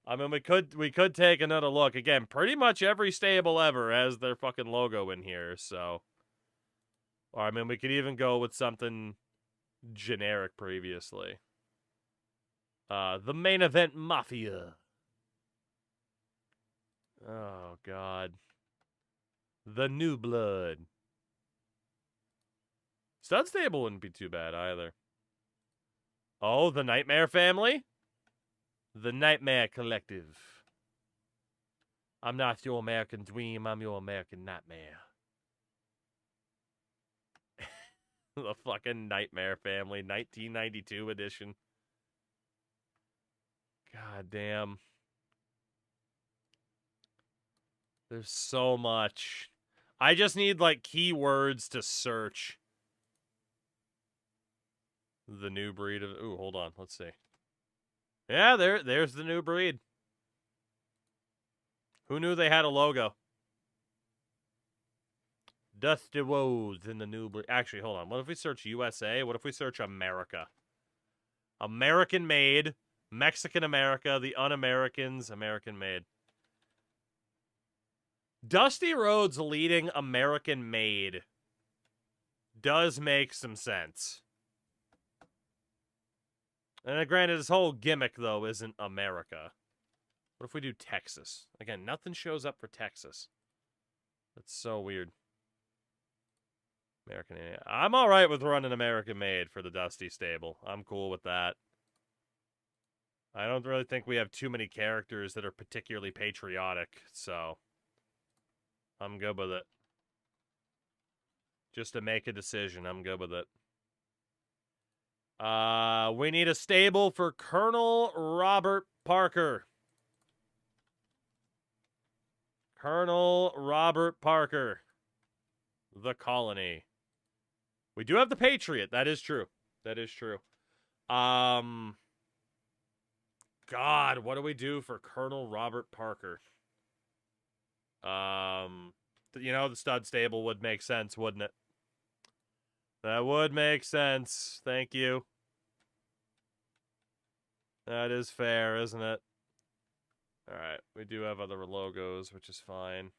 Speaker 1: I mean, we could take another look. Again, pretty much every stable ever has their fucking logo in here, so. Or, I mean, we could even go with something generic previously. The Main Event Mafia. Oh, God. The New Blood. Stud Stable wouldn't be too bad either. Oh, the Nightmare Family? The Nightmare Collective. I'm not your American Dream, I'm your American Nightmare. The fucking Nightmare Family, 1992 edition. God damn. There's so much. I just need, like, keywords to search. The new breed of... Ooh, hold on. Let's see. Yeah, there's the new breed. Who knew they had a logo? Dusty Rhodes in the new breed. Actually, hold on. What if we search USA? What if we search America? American made. Mexican America. The Un-Americans. American made. Dusty Rhodes leading American made does make some sense. And granted, his whole gimmick, though, isn't America. What if we do Texas? Again, nothing shows up for Texas. That's so weird. American. I'm all right with running American made for the Dusty stable. I'm cool with that. I don't really think we have too many characters that are particularly patriotic, so I'm good with it. Just to make a decision, I'm good with it. We need a stable for Colonel Robert Parker. Colonel Robert Parker. The Colony. We do have the Patriot. That is true. That is true. God, what do we do for Colonel Robert Parker? You know, the stud stable would make sense, wouldn't it? That would make sense. Thank you. That is fair, isn't it? Alright, we do have other logos, which is fine.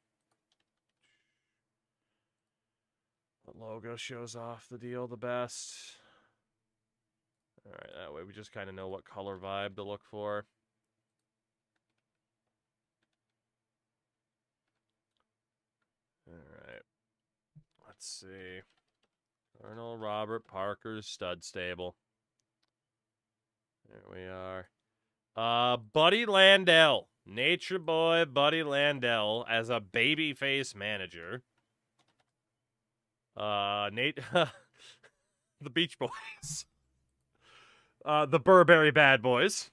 Speaker 1: The logo shows off the deal the best. Alright, that way we just kind of know what color vibe to look for. Alright. Let's see. Colonel Robert Parker's stud stable. There we are. Buddy Landell. Nature Boy Buddy Landell as a babyface manager. The Beach Boys. The Burberry Bad Boys.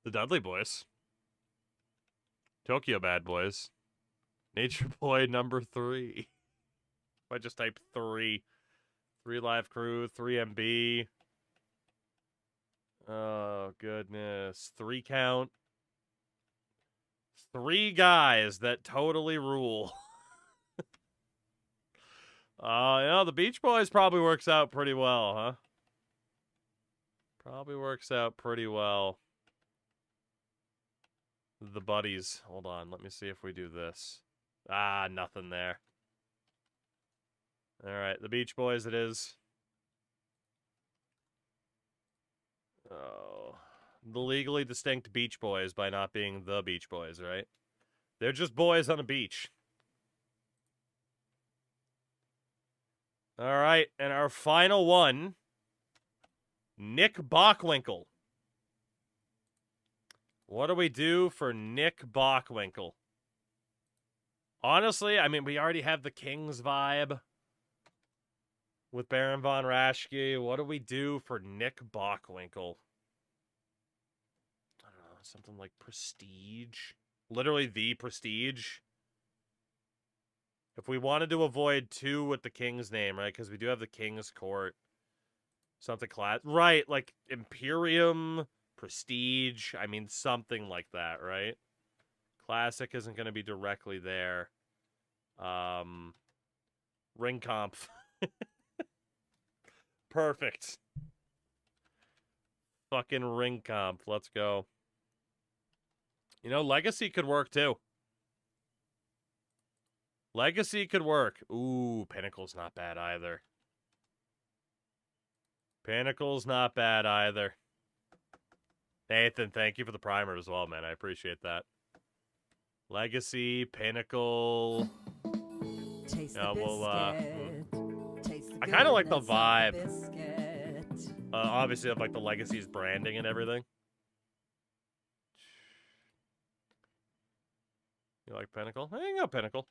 Speaker 1: The Dudley Boys. Tokyo Bad Boys. Nature Boy number 3. I just type 3. 3 Live Crew, 3 MB. Oh, goodness. 3 count. 3 guys that totally rule. You know, the Beach Boys probably works out pretty well, huh? Probably works out pretty well. The Buddies. Hold on, let me see if we do this. Ah, nothing there. Alright, the Beach Boys it is. Oh. The legally distinct Beach Boys by not being the Beach Boys, right? They're just boys on a beach. All right, and our final one, Nick Bockwinkel. What do we do for Nick Bockwinkel? Honestly, I mean, we already have the Kings vibe with Baron Von Raschke. What do we do for Nick Bockwinkel? I don't know, something like Prestige. Literally the Prestige. If we wanted to avoid 2 with the King's name, right? Because we do have the King's Court. Something class. Right, like Imperium, Prestige. I mean, something like that, right? Classic isn't going to be directly there. Ring comp. Perfect. Fucking ring comp. Let's go. You know, Legacy could work too. Legacy could work. Ooh, Pinnacle's not bad either. Pinnacle's not bad either. Nathan, thank you for the primer as well, man. I appreciate that. Legacy, Pinnacle.
Speaker 7: Taste
Speaker 1: Yeah,
Speaker 7: the
Speaker 1: we'll,
Speaker 7: biscuit. Taste the
Speaker 1: I kind of like the
Speaker 7: goodness of
Speaker 1: vibe.
Speaker 7: biscuit.
Speaker 1: Obviously, of like the Legacy's branding and everything. You like Pinnacle? I think got Pinnacle.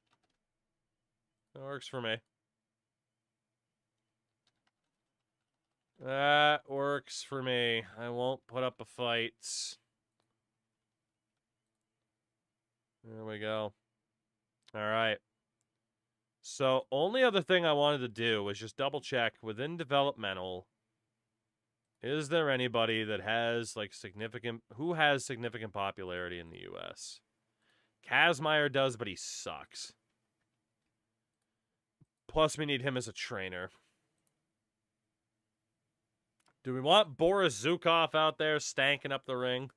Speaker 1: That works for me. That works for me. I won't put up a fight. There we go. All right. So, only other thing I wanted to do was just double check within developmental. Is there anybody that has like who has significant popularity in the US? Kazmaier does, but he sucks. Plus, we need him as a trainer. Do we want Boris Zukov out there stanking up the ring?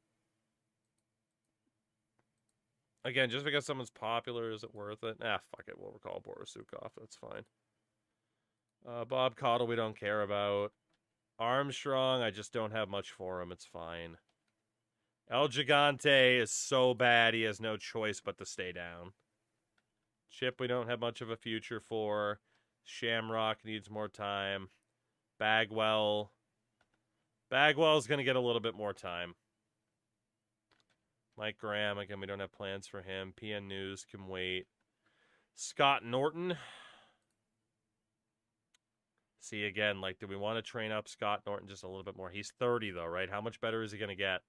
Speaker 1: Again, just because someone's popular, is it worth it? Ah, fuck it. We'll recall Boris Zukov. That's fine. Bob Caudle, we don't care about. Armstrong, I just don't have much for him. It's fine. El Gigante is so bad, he has no choice but to stay down. Chip, we don't have much of a future for. Shamrock needs more time. Bagwell's going to get a little bit more time. Mike Graham, again, we don't have plans for him. PN News can wait. Scott Norton. See, again, like, do we want to train up Scott Norton just a little bit more? He's 30, though, right? How much better is he going to get?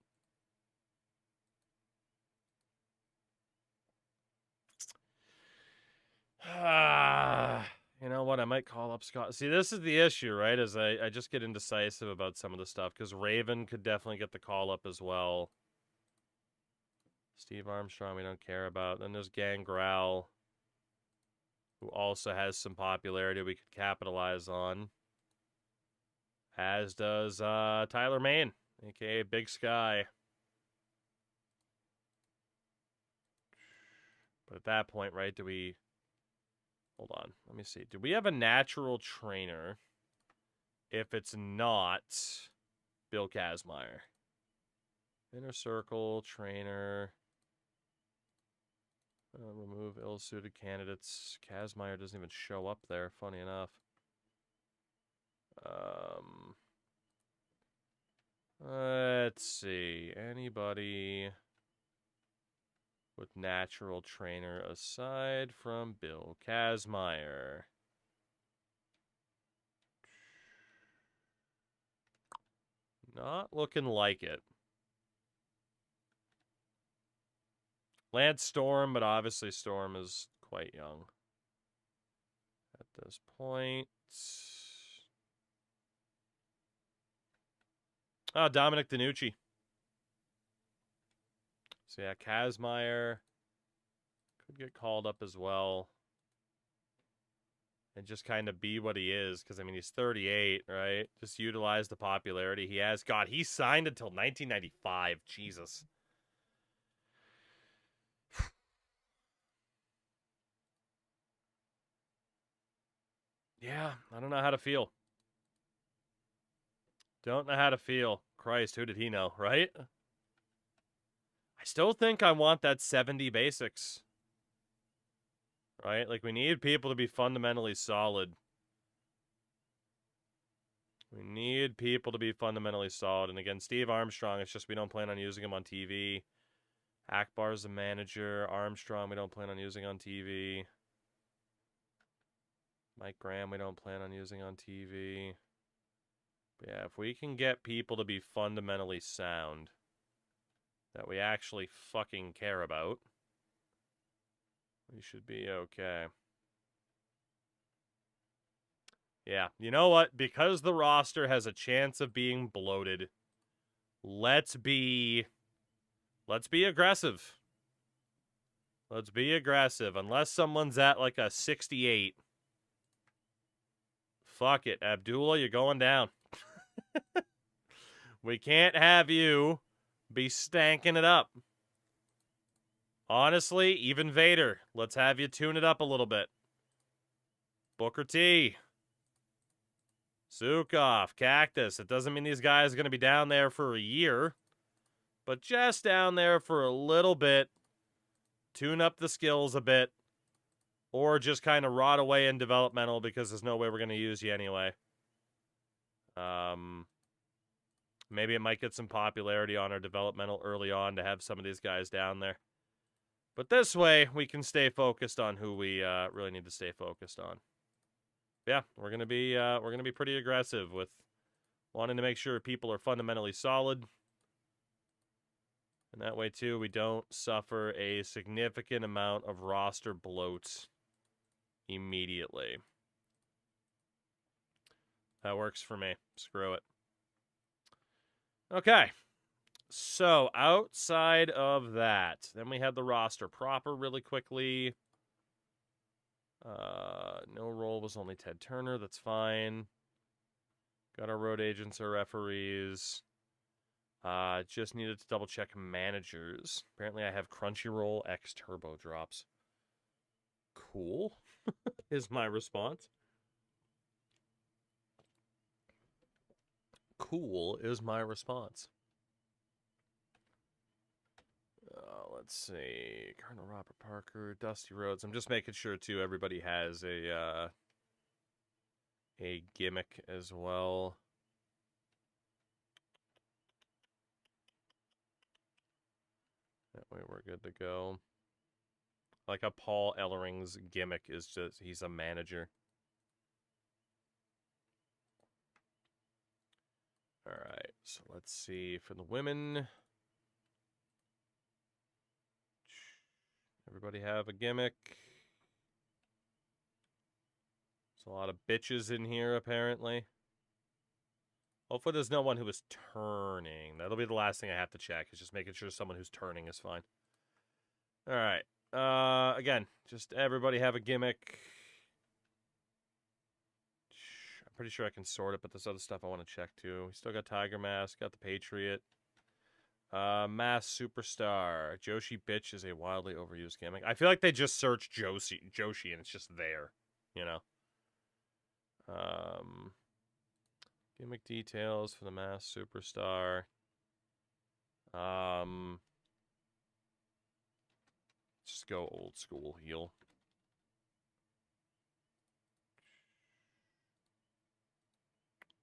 Speaker 1: You know what? I might call up Scott. See, this is the issue, right? Is I just get indecisive about some of the stuff. Because Raven could definitely get the call up as well. Steve Armstrong, we don't care about. Then there's Gangrel, who also has some popularity we could capitalize on. As does Tyler Main, a.k.a. Big Sky. But at that point, right, do we... Hold on, let me see. Do we have a natural trainer if it's not Bill Kazmaier? Inner Circle, trainer... remove ill-suited candidates. Kazmaier doesn't even show up there, funny enough. Let's see. Anybody with natural trainer aside from Bill Kazmaier? Not looking like it. Lance Storm, but obviously Storm is quite young at this point. Oh, Dominic DiNucci. So yeah, Kazmaier could get called up as well. And just kind of be what he is. Because, I mean, he's 38, right? Just utilize the popularity he has. God, he signed until 1995. Jesus. Yeah, I don't know how to feel. Don't know how to feel. Christ, who did he know, right? I still think I want that 70 basics. Right? Like, we need people to be fundamentally solid. We need people to be fundamentally solid. And again, Steve Armstrong, it's just we don't plan on using him on TV. Akbar's the manager. Armstrong, we don't plan on using on TV. Mike Graham, we don't plan on using on TV. But yeah, if we can get people to be fundamentally sound, that we actually fucking care about, we should be okay. Yeah, you know what? Because the roster has a chance of being bloated, let's be aggressive. Let's be aggressive. Unless someone's at like a 68. Fuck it. Abdullah, you're going down. We can't have you be stanking it up. Honestly, even Vader, let's have you tune it up a little bit. Booker T. Sukov, Cactus. It doesn't mean these guys are going to be down there for a year, but just down there for a little bit. Tune up the skills a bit. Or just kind of rot away in developmental because there's no way we're going to use you anyway. Maybe it might get some popularity on our developmental early on to have some of these guys down there. But this way, we can stay focused on who we really need to stay focused on. Yeah, we're gonna be pretty aggressive with wanting to make sure people are fundamentally solid. And that way, too, we don't suffer a significant amount of roster bloat immediately. That works for me. Screw it. Okay. So, outside of that, then we had the roster proper really quickly. No role was only Ted Turner. That's fine. Got our road agents or referees. Just needed to double check managers. Apparently I have Crunchyroll X Turbo drops. Cool, is my response. Cool is my response. Let's see. Colonel Robert Parker, Dusty Rhodes. I'm just making sure, too, everybody has a gimmick as well. That way we're good to go. Like a Paul Ellering's gimmick is just, he's a manager. All right, so let's see for the women. Everybody have a gimmick. There's a lot of bitches in here, apparently. Hopefully there's no one who is turning. That'll be the last thing I have to check, is just making sure someone who's turning is fine. All right. Again, just everybody have a gimmick. I'm pretty sure I can sort it, but there's other stuff I want to check, too. We still got Tiger Mask, got the Patriot. Mass Superstar. Joshi Bitch is a wildly overused gimmick. I feel like they just searched Joshi and it's just there, you know? Gimmick details for the Mass Superstar. Just go old school heel.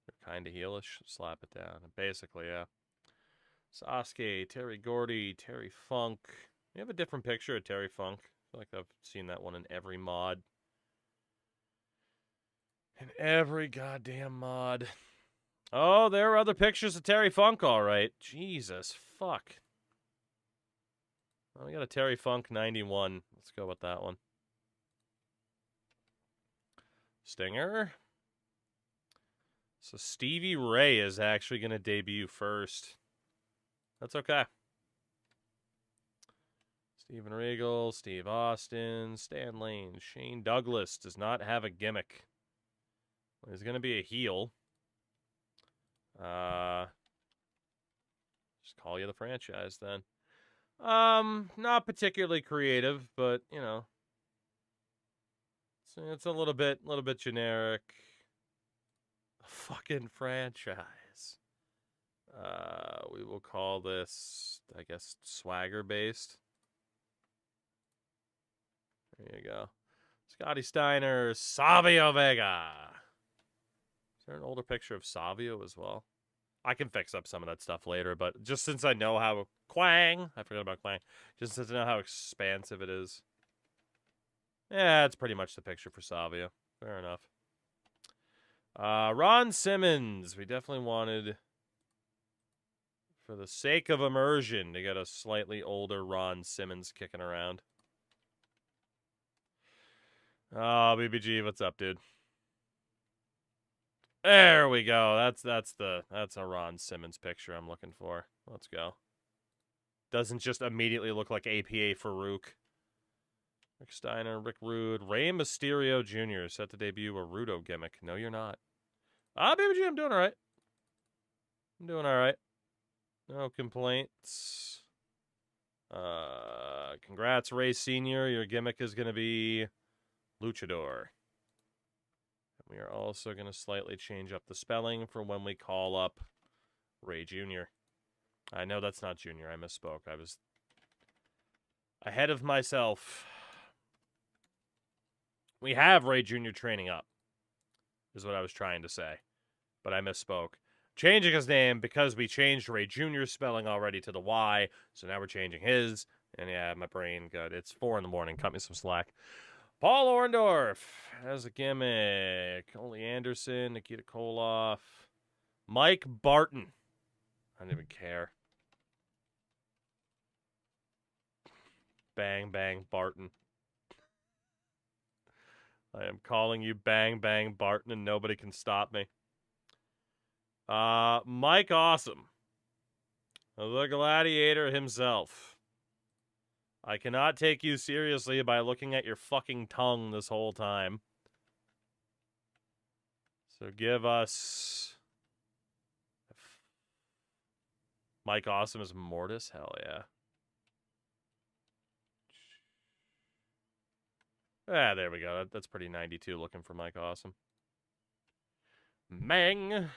Speaker 1: They're kind of heelish. Slap it down. Basically, yeah. Sasuke, Terry Gordy, Terry Funk. We have a different picture of Terry Funk. I feel like I've seen that one in every mod. In every goddamn mod. Oh, there are other pictures of Terry Funk, all right. Jesus, fuck. Well, we got a Terry Funk 91. Let's go with that one. Stinger. So Stevie Ray is actually going to debut first. That's okay. Steven Regal, Steve Austin, Stan Lane, Shane Douglas does not have a gimmick. Well, he's going to be a heel. Just call you the franchise then. Not particularly creative, but you know, it's a little bit generic. A fucking franchise. We will call this, I guess, swagger based. There you go. Scotty Steiner, Savio Vega. Is there an older picture of Savio as well? I can fix up some of that stuff later, but just since I know how I forgot about Quang. Just since I know how expansive it is. Yeah, it's pretty much the picture for Savio. Fair enough. Ron Simmons. We definitely wanted, for the sake of immersion, to get a slightly older Ron Simmons kicking around. Oh, BBG, what's up, dude? There we go. That's a Ron Simmons picture I'm looking for. Let's go. Doesn't just immediately look like APA Farouk. Rick Steiner, Rick Rude, Rey Mysterio Jr. set to debut a Rudo gimmick. No, you're not. BBG, I'm doing all right. I'm doing all right. No complaints. Congrats, Ray Sr. Your gimmick is going to be Luchador. We are also going to slightly change up the spelling for when we call up Ray Jr. I know that's not Junior. I misspoke. I was ahead of myself. We have Ray Jr. training up, is what I was trying to say. But I misspoke. Changing his name because we changed Ray Jr.'s spelling already to the Y, so now we're changing his. And yeah, my brain, good. It's 4 in the morning. Cut me some slack. Paul Orndorff has a gimmick. Ole Anderson, Nikita Koloff. Mike Barton. I don't even care. Bang, bang, Barton. I am calling you Bang, bang, Barton, and nobody can stop me. Mike Awesome. The Gladiator himself. I cannot take you seriously by looking at your fucking tongue this whole time. So give us... Mike Awesome is Mortis? Hell yeah. Ah, there we go. That's pretty 92 looking for Mike Awesome. Mang.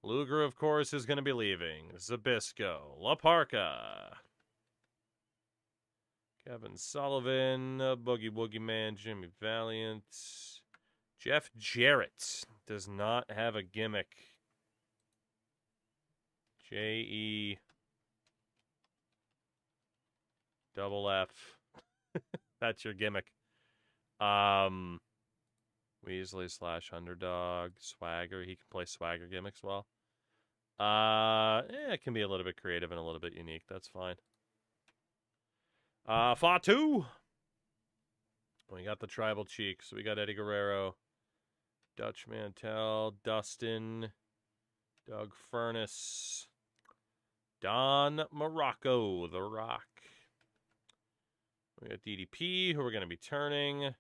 Speaker 1: Luger, of course, is going to be leaving. Zabisco. La Parka. Kevin Sullivan. Boogie Woogie Man. Jimmy Valiant. Jeff Jarrett does not have a gimmick. J-E... double F. That's your gimmick. Weasley / Underdog. Swagger. He can play Swagger gimmicks well. It can be a little bit creative and a little bit unique. That's fine. Fatu. We got the Tribal Cheeks. We got Eddie Guerrero. Dutch Mantel. Dustin. Doug Furness. Don Morocco. The Rock. We got DDP, who we're going to be turning.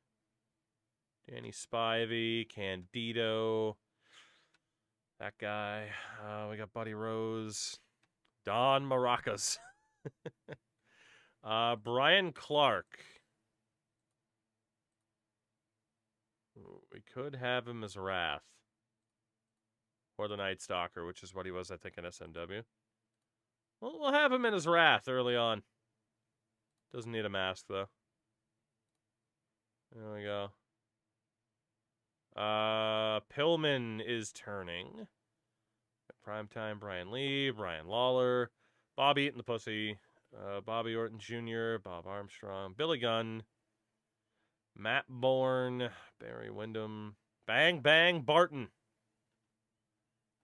Speaker 1: Danny Spivey, Candido. That guy. We got Buddy Rose. Don Maracas. Brian Clark. We could have him as Wrath. Or the Night Stalker, which is what he was, I think, in SMW. We'll have him in his Wrath early on. Doesn't need a mask, though. There we go. Pillman is turning. Primetime Brian Lee, Brian Lawler, Bob Eaton the Pussy, Bobby Orton Jr., Bob Armstrong, Billy Gunn, Matt Bourne, Barry Windham, Bang Bang Barton,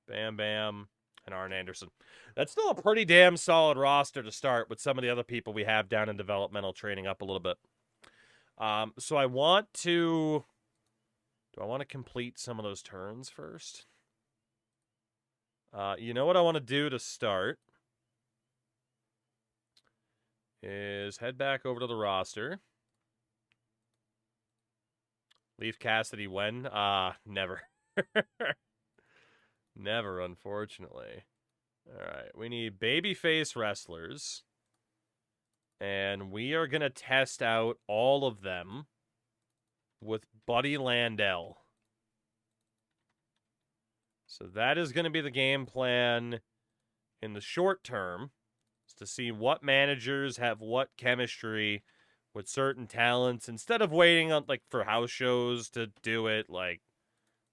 Speaker 1: Bam Bam, and Arn Anderson. That's still a pretty damn solid roster to start with some of the other people we have down in developmental training up a little bit. So I want to... Do I want to complete some of those turns first? You know what I want to do to start? Is head back over to the roster. Leaf Cassidy when? Never. Never, unfortunately. Alright, we need babyface wrestlers. And we are going to test out all of them with Buddy Landell. So that is going to be the game plan. in the short term is to see what managers have what chemistry with certain talents instead of waiting on for house shows to do it. Like,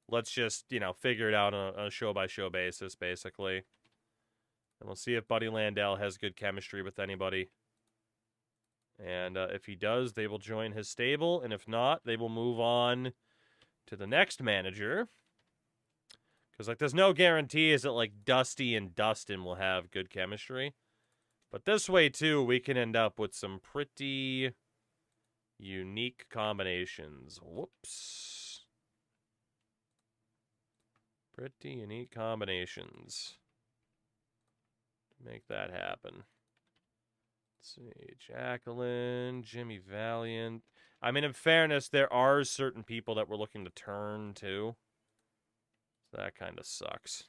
Speaker 1: let's just, figure it out on a show-by-show basis, basically. And we'll see if Buddy Landell has good chemistry with anybody. And if he does, they will join his stable. And if not, they will move on to the next manager. Because, there's no guarantees that, Dusty and Dustin will have good chemistry. But this way, too, we can end up with some pretty unique combinations. Whoops. Pretty unique combinations. Make that happen. Let's see. Jacqueline, Jimmy Valiant. I mean, in fairness, there are certain people that we're looking to turn, too. So that kind of sucks.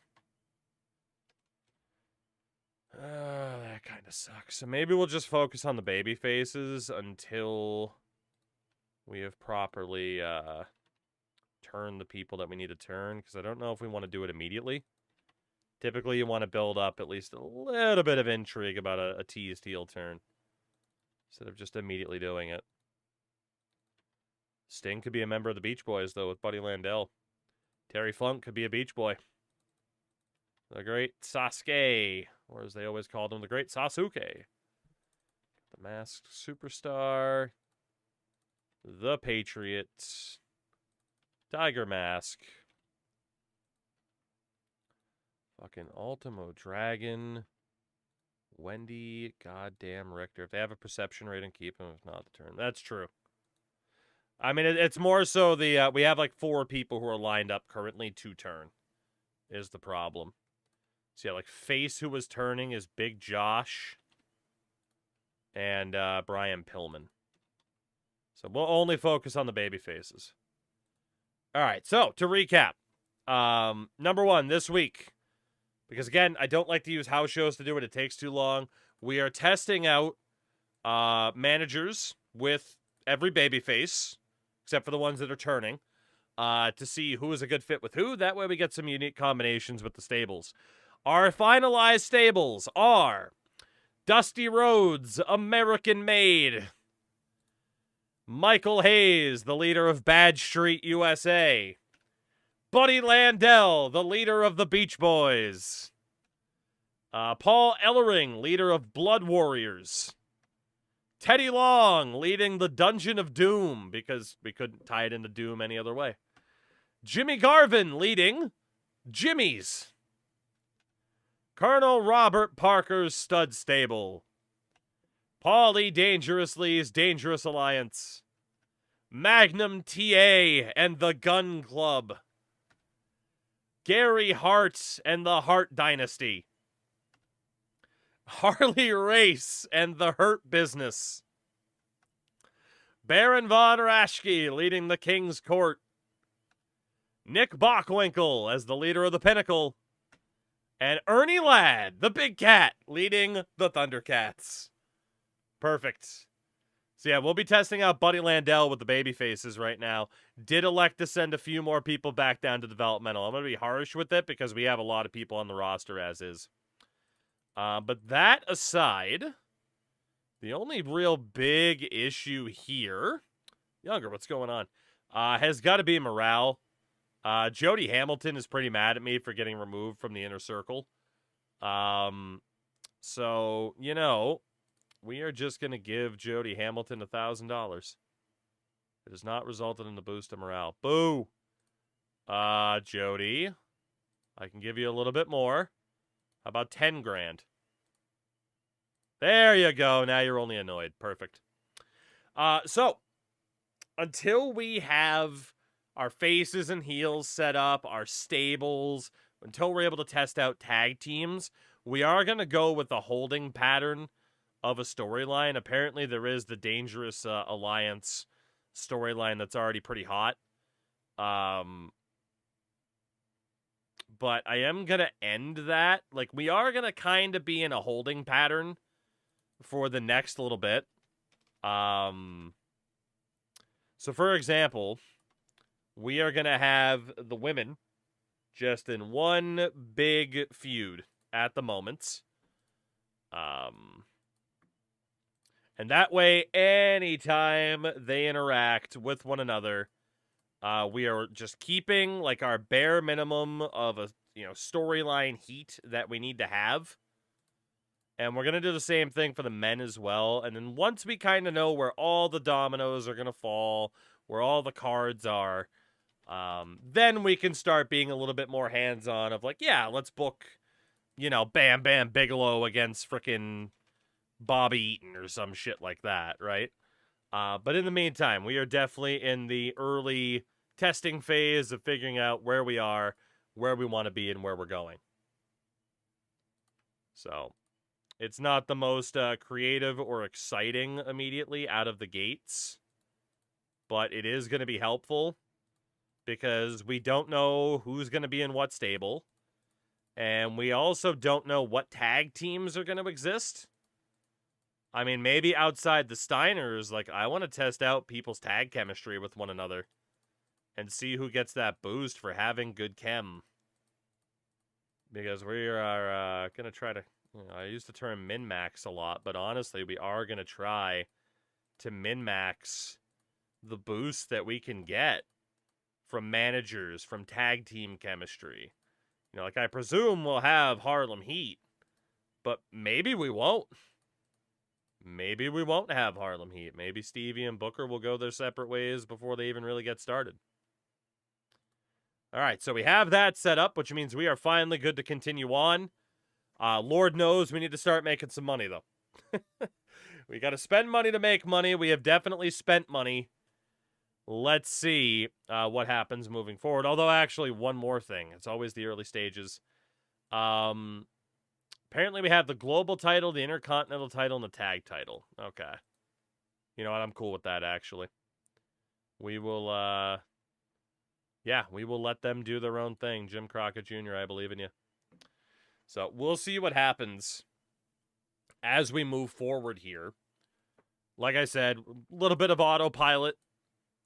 Speaker 1: That kind of sucks. So maybe we'll just focus on the baby faces until we have properly turned the people that we need to turn. Because I don't know if we want to do it immediately. Typically, you want to build up at least a little bit of intrigue about a teased heel turn. Instead of just immediately doing it. Sting could be a member of the Beach Boys, though, with Buddy Landell. Terry Funk could be a Beach Boy. The great Sasuke, or as they always called him, the great Sasuke. The Masked Superstar. The Patriot. Tiger Mask. Fucking Ultimo Dragon. Wendy, goddamn Richter. If they have a perception rating, keep him. If not, the turn. That's true. I mean, it's more so the we have 4 people who are lined up currently to turn. Is the problem. So yeah, Face who was turning is Big Josh. And Brian Pillman. So we'll only focus on the baby faces. Alright, so to recap. Number 1, this week. Because again, I don't like to use house shows to do it. It takes too long. We are testing out managers with every babyface, except for the ones that are turning, to see who is a good fit with who. That way we get some unique combinations with the stables. Our finalized stables are Dusty Rhodes, American Made. Michael Hayes, the leader of Bad Street USA. Buddy Landell, the leader of the Beach Boys. Paul Ellering, leader of Blood Warriors. Teddy Long, leading the Dungeon of Doom, because we couldn't tie it into Doom any other way. Jimmy Garvin, leading Jimmy's. Colonel Robert Parker's Stud Stable. Paulie Dangerously's Dangerous Alliance. Magnum TA and the Gun Club. Gary Hart and the Hart Dynasty. Harley Race and the Hurt Business. Baron Von Raschke leading the King's Court. Nick Bockwinkel as the leader of the Pinnacle. And Ernie Ladd, the Big Cat, leading the Thundercats. Perfect. So yeah, we'll be testing out Buddy Landell with the baby faces right now. Did elect to send a few more people back down to developmental. I'm going to be harsh with it because we have a lot of people on the roster as is. But that aside, the only real big issue here, Younger, what's going on, has got to be morale. Jody Hamilton is pretty mad at me for getting removed from the inner circle. So, we are just going to give Jody Hamilton $1,000. It has not resulted in the boost of morale. Boo! Jody, I can give you a little bit more. How about 10 grand? There you go. Now you're only annoyed. Perfect. So, until we have our faces and heels set up, our stables, until we're able to test out tag teams, we are going to go with the holding pattern of a storyline. Apparently, there is the Dangerous Alliance storyline that's already pretty hot. But I am going to end that. We are going to kind of be in a holding pattern for the next little bit. So, for example, we are going to have the women just in one big feud at the moment. And that way, anytime they interact with one another, we are just keeping like our bare minimum of a storyline heat that we need to have. And we're going to do the same thing for the men as well. And then once we kind of know where all the dominoes are going to fall, where all the cards are, then we can start being a little bit more hands-on of like, yeah, let's book, Bam Bam Bigelow against frickin' Bobby Eaton or some shit like that, right? But in the meantime, we are definitely in the early testing phase of figuring out where we are, where we want to be, and where we're going. So, it's not the most creative or exciting immediately out of the gates, but it is going to be helpful because we don't know who's going to be in what stable, and we also don't know what tag teams are going to exist. I mean, maybe outside the Steiners, like, I want to test out people's tag chemistry with one another and see who gets that boost for having good chem. Because we are going to try to, I use the term min-max a lot, but honestly, we are going to try to min-max the boost that we can get from managers, from tag team chemistry. Like, I presume we'll have Harlem Heat, but maybe we won't. Maybe we won't have Harlem Heat. Maybe Stevie and Booker will go their separate ways before they even really get started. All right, so we have that set up, which means we are finally good to continue on. Lord knows we need to start making some money, though. We got to spend money to make money. We have definitely spent money. Let's see what happens moving forward. Although, actually, one more thing. It's always the early stages. Apparently, we have the global title, the intercontinental title, and the tag title. Okay. You know what? I'm cool with that, actually. We will, we will let them do their own thing. Jim Crockett Jr., I believe in you. So, we'll see what happens as we move forward here. Like I said, a little bit of autopilot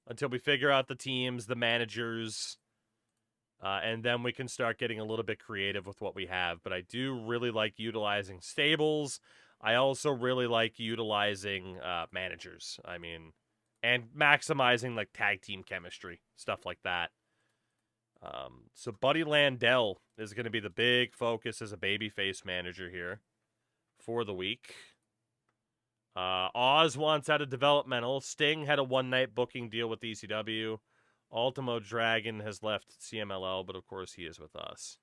Speaker 1: until we figure out the teams, the managers, and then we can start getting a little bit creative with what we have. But I do really like utilizing stables. I also really like utilizing managers. I mean, and maximizing like tag team chemistry, stuff like that. So Buddy Landell is going to be the big focus as a babyface manager here for the week. Oz wants out of developmental. Sting had a one-night booking deal with ECW. Ultimo Dragon has left CMLL, but of course he is with us.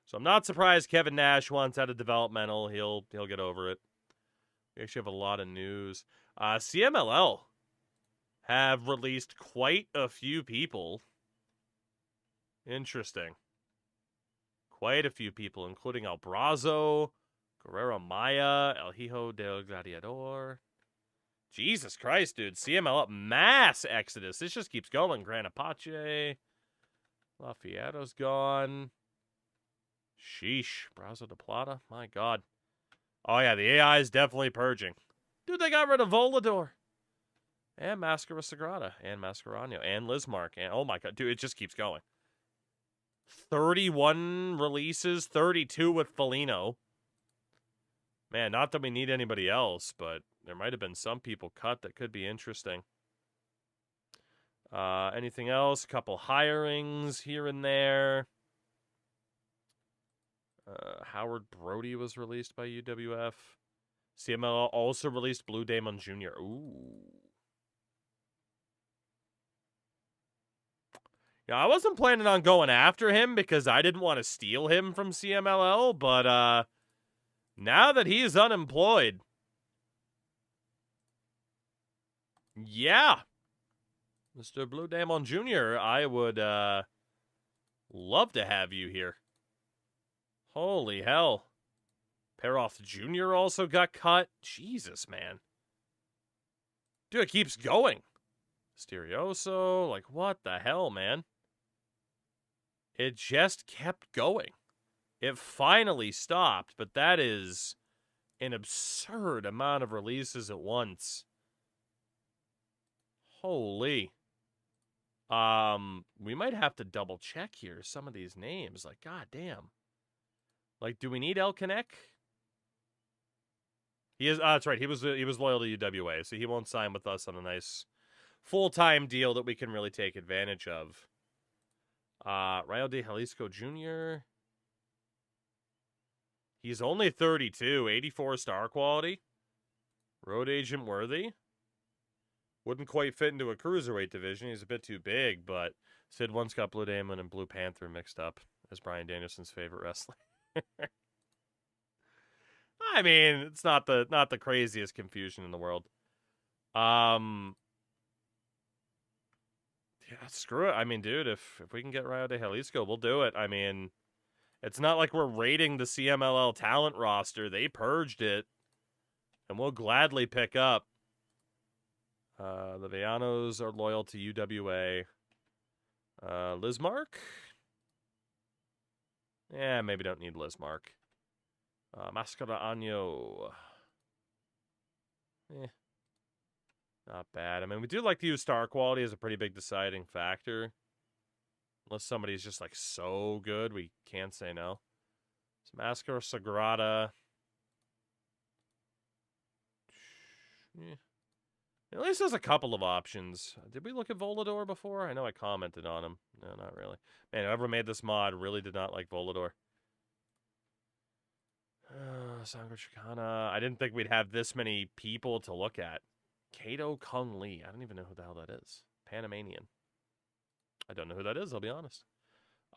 Speaker 1: So I'm not surprised Kevin Nash wants out of developmental. He'll get over it. We actually have a lot of news. CMLL have released quite a few people. Interesting. Quite a few people, including El Brazo, Guerrero Maya, El Hijo del Gladiador. Jesus Christ, dude. CML up. Mass exodus. This just keeps going. Gran Apache. Lafayette's gone. Sheesh. Brazo de Plata. My God. Oh, yeah. The AI is definitely purging. Dude, they got rid of Volador. And Mascara Sagrada. And Mascarano. And Lizmark. And oh, my God. Dude, it just keeps going. 31 releases. 32 with Felino. Man, not that we need anybody else, but there might have been some people cut that could be interesting. Anything else? A couple hirings here and there. Howard Brody was released by UWF. CMLL also released Blue Demon Jr. Ooh. Yeah, I wasn't planning on going after him because I didn't want to steal him from CMLL, but now that he's unemployed, yeah, Mr. Blue Demon Jr., I would love to have you here. Holy hell. Peroff Jr. also got cut. Jesus, man. Dude, it keeps going. Mysterioso, like, what the hell, man? It just kept going. It finally stopped, but that is an absurd amount of releases at once. Holy. We might have to double check here some of these names. Like, goddamn. Like, do we need El Connect? He is. That's right. He was loyal to UWA, so he won't sign with us on a nice full-time deal that we can really take advantage of. Rayo de Jalisco Jr. He's only 32, 84 star quality. Road agent worthy. Wouldn't quite fit into a cruiserweight division. He's a bit too big, but Sid once got Blue Demon and Blue Panther mixed up as Bryan Danielson's favorite wrestler. I mean, it's not the craziest confusion in the world. Yeah, screw it. I mean, dude, if we can get Rayo de Jalisco, we'll do it. I mean, it's not like we're raiding the CMLL talent roster. They purged it, and we'll gladly pick up. The Villanos are loyal to UWA. Lismark? Yeah, maybe don't need Lismark. Mascara Año. Not bad. I mean, we do like to use star quality as a pretty big deciding factor. Unless somebody's just, like, so good, we can't say no. It's Mascara Sagrada. Yeah. At least there's a couple of options. Did we look at Volador before? I know I commented on him. No, not really. Man, whoever made this mod really did not like Volador. Sangre Chicana. I didn't think we'd have this many people to look at. Kato Kung Lee. I don't even know who the hell that is. Panamanian. I don't know who that is, I'll be honest.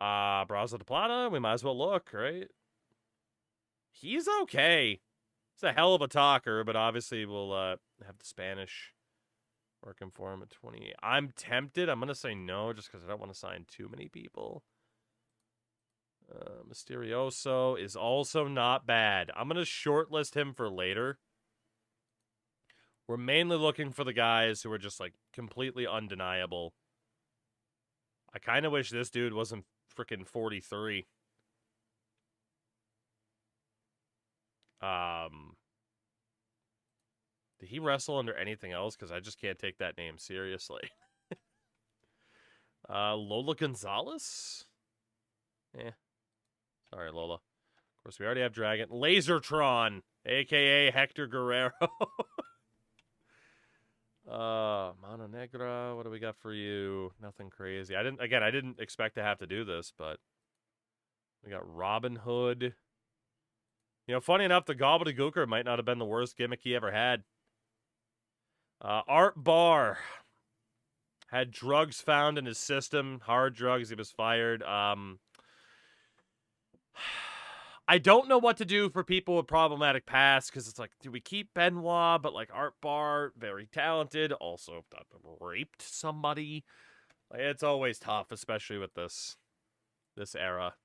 Speaker 1: Brazo de Plata. We might as well look, right? He's okay. He's a hell of a talker, but obviously we'll have the Spanish working for him at 28. I'm tempted. I'm going to say no just because I don't want to sign too many people. Mysterioso is also not bad. I'm going to shortlist him for later. We're mainly looking for the guys who are just, like, completely undeniable. I kind of wish this dude wasn't freaking 43. Did he wrestle under anything else? Because I just can't take that name seriously. Lola Gonzalez? Eh. Sorry, Lola. Of course, we already have Dragon. Lasertron, a.k.a. Hector Guerrero. Mano Negra, what do we got for you? Nothing crazy. I didn't expect to have to do this, but we got Robin Hood. You know, funny enough, the Gobbledygooker might not have been the worst gimmick he ever had. Art Barr had drugs found in his system, hard drugs. He was fired. I don't know what to do for people with problematic pasts, because it's like, do we keep Benoit? But, like, Art Barr, very talented, also raped somebody. Like, it's always tough, especially with this era.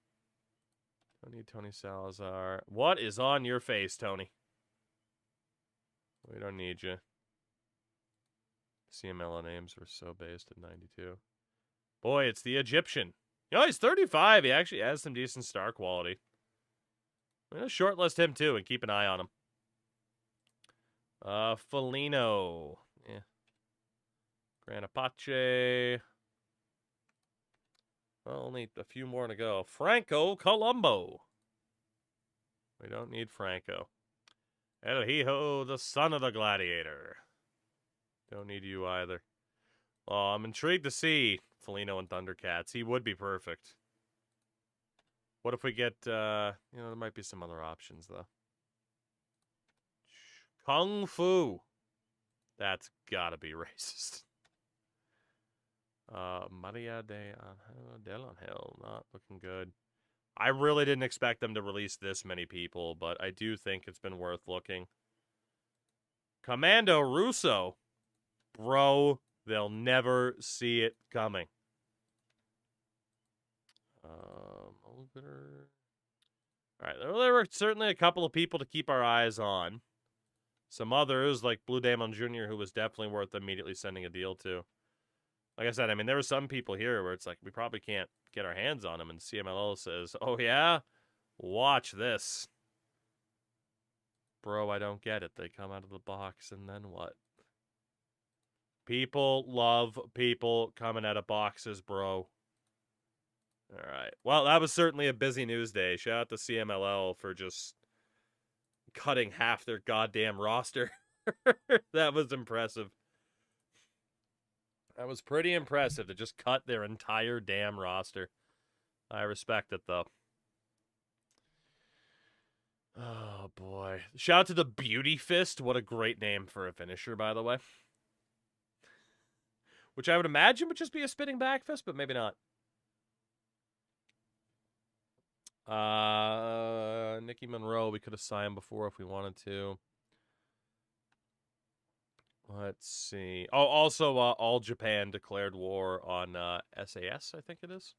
Speaker 1: Don't need Tony Salazar. What is on your face, Tony? We don't need you. CMLL names were so based at 92. Boy, it's the Egyptian. You know, he's 35. He actually has some decent star quality. I'm going to shortlist him, too, and keep an eye on him. Felino. Yeah. Gran Apache. Well, only a few more to go. Franco Colombo. We don't need Franco. El Hijo, the son of the gladiator. Don't need you either. Well, I'm intrigued to see Felino and Thundercats. He would be perfect. What if we get, there might be some other options, though. Kung Fu. That's gotta be racist. Maria del Angel, not looking good. I really didn't expect them to release this many people, but I do think it's been worth looking. Commando Russo. Bro, they'll never see it coming. Alright, there were certainly a couple of people to keep our eyes on. Some others, like Blue Demon Jr., who was definitely worth immediately sending a deal to. Like I said, I mean, there were some people here where it's like, we probably can't get our hands on them, and CMLL says, oh yeah? Watch this. Bro, I don't get it. They come out of the box, and then what? People love people coming out of boxes, bro. All right. Well, that was certainly a busy news day. Shout out to CMLL for just cutting half their goddamn roster. That was impressive. That was pretty impressive to just cut their entire damn roster. I respect it, though. Oh, boy. Shout out to the Beauty Fist. What a great name for a finisher, by the way. Which I would imagine would just be a spinning back fist, but maybe not. Nikki Monroe, we could have signed before if we wanted to. Let's see. Oh, also, All Japan declared war on SAS, I think it is.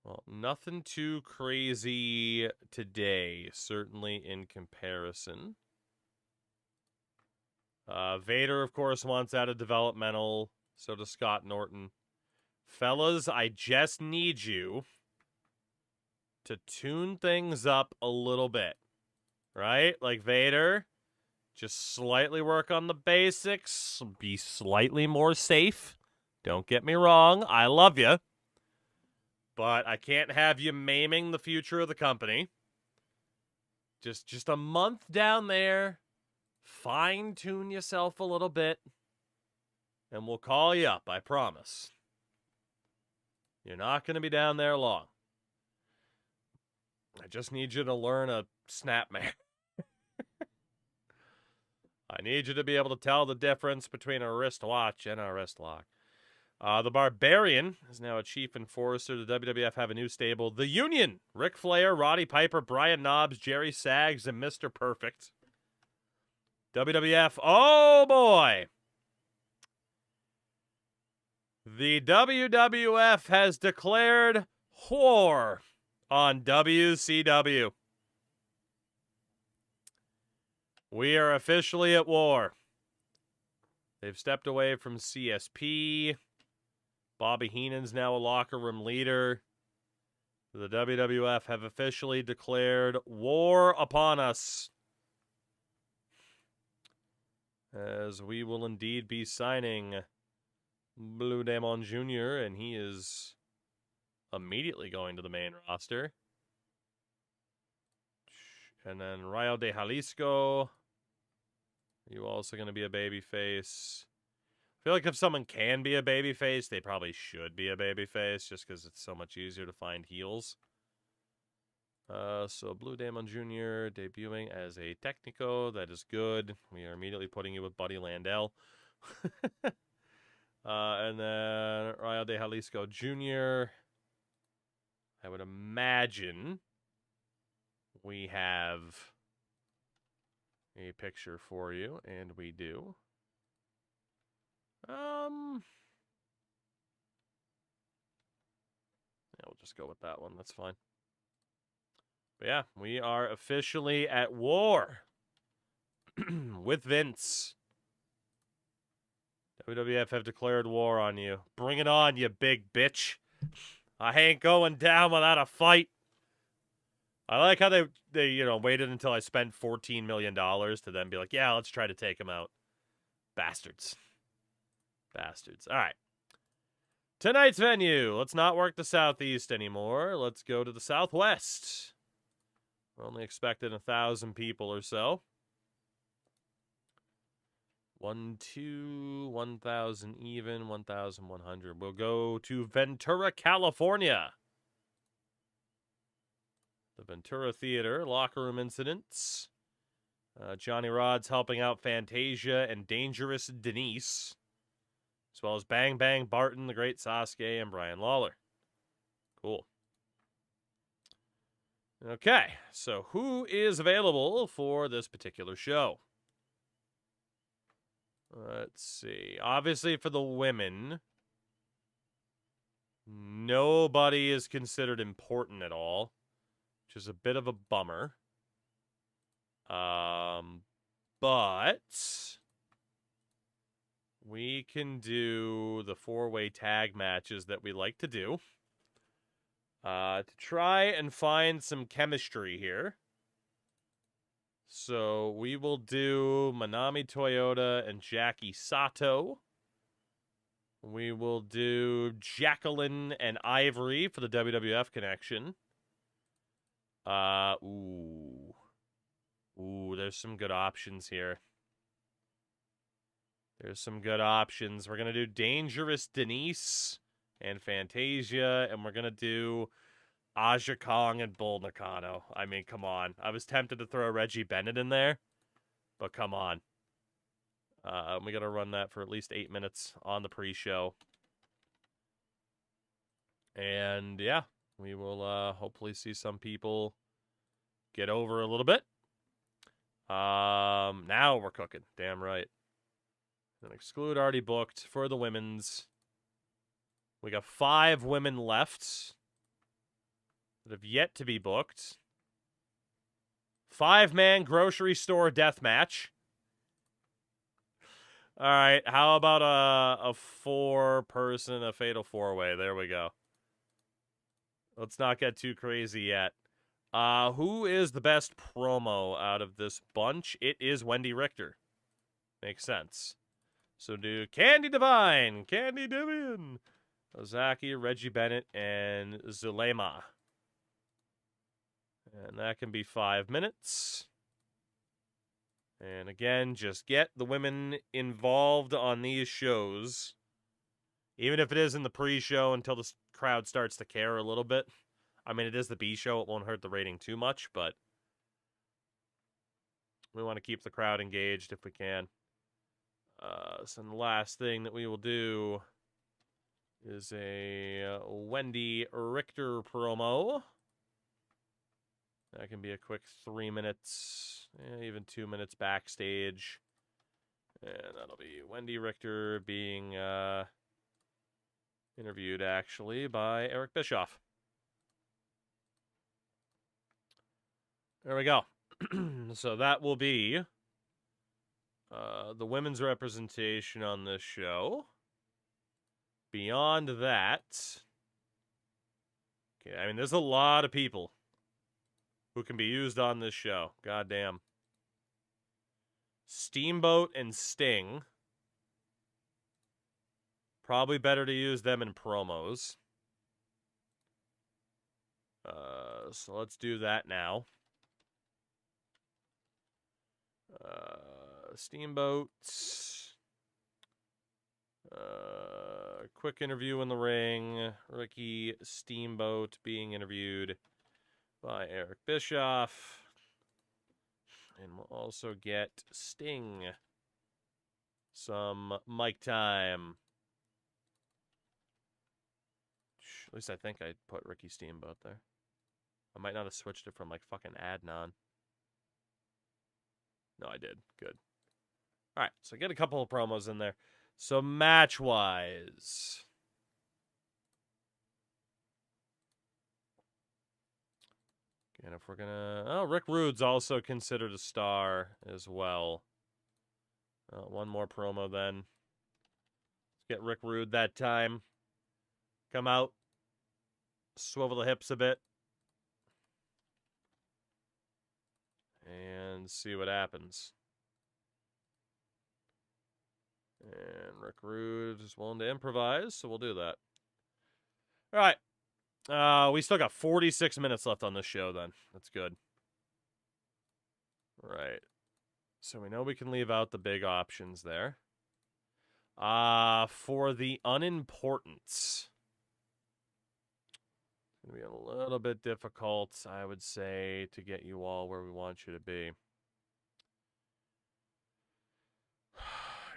Speaker 1: Well, nothing too crazy today, certainly in comparison. Vader, of course, wants out of developmental. So does Scott Norton. Fellas, I just need you to tune things up a little bit. Right? Like Vader, just slightly work on the basics. Be slightly more safe. Don't get me wrong. I love you. But I can't have you maiming the future of the company. Just a month down there. Fine-tune yourself a little bit. And we'll call you up, I promise. You're not going to be down there long. I just need you to learn a snapmare. I need you to be able to tell the difference between a wristwatch and a wrist lock. The Barbarian is now a chief enforcer. The WWF have a new stable. The Union. Ric Flair, Roddy Piper, Brian Knobbs, Jerry Saggs, and Mr. Perfect. WWF. Oh, boy. The WWF has declared war on WCW. We are officially at war. They've stepped away from CSP. Bobby Heenan's now a locker room leader. The WWF have officially declared war upon us. As we will indeed be signing Blue Demon Jr., and he is immediately going to the main roster. And then Rayo de Jalisco. You also going to be a babyface. I feel like if someone can be a babyface, they probably should be a babyface, just because it's so much easier to find heels. So Blue Demon Jr. debuting as a Technico. That is good. We are immediately putting you with Buddy Landell. And then Rayo de Jalisco Jr. I would imagine we have a picture for you, and we do. Yeah, we'll just go with that one. That's fine. But yeah, we are officially at war with Vince. WWF have declared war on you. Bring it on, you big bitch. I ain't going down without a fight. I like how they waited until I spent $14 million to then be like, yeah, let's try to take him out. Bastards. Bastards. All right. Tonight's venue. Let's not work the Southeast anymore. Let's go to the Southwest. We're only expecting 1,000 people or so. 1,000 even, 1,100. We'll go to Ventura, California. The Ventura Theater, locker room incidents. Johnny Rod's helping out Fantasia and Dangerous Denise. As well as Bang Bang Barton, the Great Sasuke, and Brian Lawler. Cool. Okay, so who is available for this particular show? Let's see. Obviously, for the women, nobody is considered important at all, which is a bit of a bummer. But we can do the 4-way tag matches that we like to do to try and find some chemistry here. So we will do Manami Toyota and Jackie Sato. We will do Jacqueline and Ivory for the WWF connection. Ooh. Ooh, there's some good options here. There's some good options. We're going to do Dangerous Denise and Fantasia, and we're going to do Aja Kong and Bull Nakano. I mean, come on. I was tempted to throw Reggie Bennett in there, but come on. We got to run that for at least 8 minutes on the pre-show. And, yeah, we will hopefully see some people get over a little bit. Now we're cooking. Damn right. An exclude already booked for the women's. We got 5 women left that have yet to be booked. 5-man grocery store death match. All right, how about a 4-person, a fatal 4-way? There we go. Let's not get too crazy yet. Who is the best promo out of this bunch? It is Wendy Richter. Makes sense. So do Candy Divine, Candy Divian, Ozaki, Reggie Bennett, and Zulema. And that can be 5 minutes. And again, just get the women involved on these shows. Even if it is in the pre-show until the crowd starts to care a little bit. I mean, it is the B show. It won't hurt the rating too much, but we want to keep the crowd engaged if we can. So the last thing that we will do is a Wendy Richter promo. That can be a quick 3 minutes, even 2 minutes backstage. And that'll be Wendy Richter being interviewed, actually, by Eric Bischoff. There we go. So that will be the women's representation on this show. Beyond that, okay, I mean, there's a lot of people who can be used on this show. Goddamn. Steamboat and Sting. Probably better to use them in promos. So let's do that now. Steamboat. Quick interview in the ring. Ricky Steamboat being interviewed by Eric Bischoff. And we'll also get Sting some mic time. At least I think I put Ricky Steamboat there. I might not have switched it from like fucking Adnan. No, I did. Good. All right, so get a couple of promos in there. So match-wise, and if we're gonna, oh, Rick Rude's also considered a star as well. One more promo then. Let's get Rick Rude that time. Come out, swivel the hips a bit, and see what happens. And Rick Rude is willing to improvise, so we'll do that. All right. We still got 46 minutes left on this show, then. That's good. All right. So we know we can leave out the big options there. For the unimportants, it's going to be a little bit difficult, I would say, to get you all where we want you to be.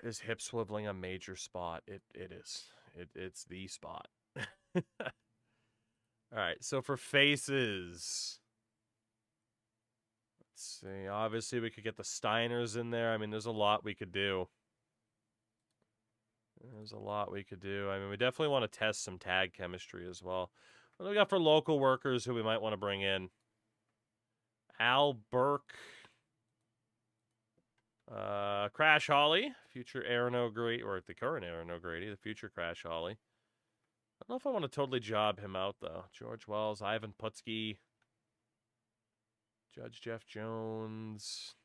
Speaker 1: Is hip swiveling a major spot? It is. It's the spot. All right, so for faces, let's see. Obviously, we could get the Steiners in there. I mean, there's a lot we could do. There's a lot we could do. I mean, we definitely want to test some tag chemistry as well. What do we got for local workers who we might want to bring in? Al Burke. Crash Holly, future Aaron O'Grady, or the current Aaron O'Grady, the future Crash Holly. I don't know if I want to totally job him out, though. George Wells, Ivan Putski, Judge Jeff Jones,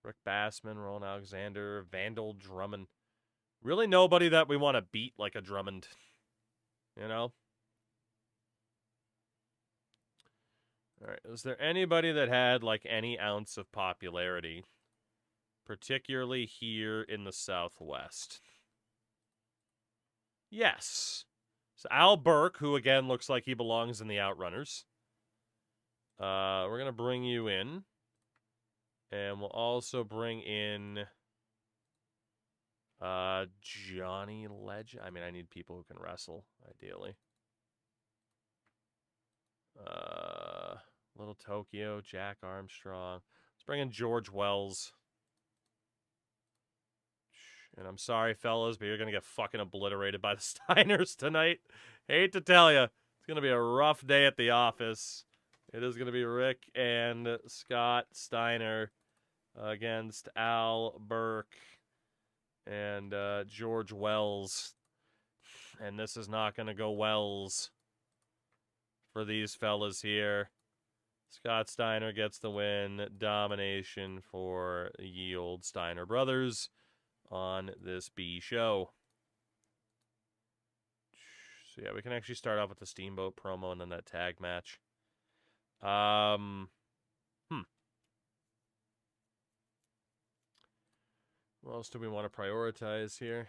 Speaker 1: Rick Bassman, Roland Alexander, Vandal Drummond. Really nobody that we want to beat like a Drummond, you know? All right. Is there anybody that had like any ounce of popularity, particularly here in the Southwest? Yes. So Al Burke, who again looks like he belongs in the Outrunners. We're going to bring you in. And we'll also bring in Johnny Legend. I mean, I need people who can wrestle, ideally. Little Tokyo, Jack Armstrong. Let's bring in George Wells. And I'm sorry, fellas, but you're going to get fucking obliterated by the Steiners tonight. Hate to tell you, it's going to be a rough day at the office. It is going to be Rick and Scott Steiner against Al Burke and George Wells. And this is not going to go wells for these fellas here. Scott Steiner gets the win. Domination for the ye old Steiner brothers on this B show. So yeah, we can actually start off with the Steamboat promo and then that tag match. What else do we want to prioritize here?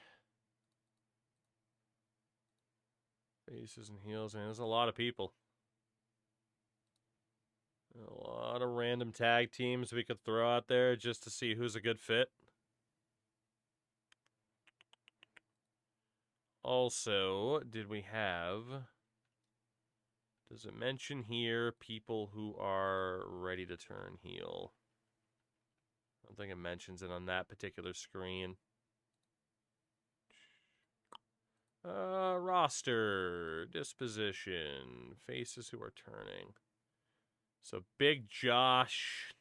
Speaker 1: Faces and heels. I mean, there's a lot of people. A lot of random tag teams we could throw out there just to see who's a good fit. Also, did we have... Does it mention here people who are ready to turn heel? I don't think it mentions it on that particular screen. Roster, disposition, faces who are turning. So Big Josh,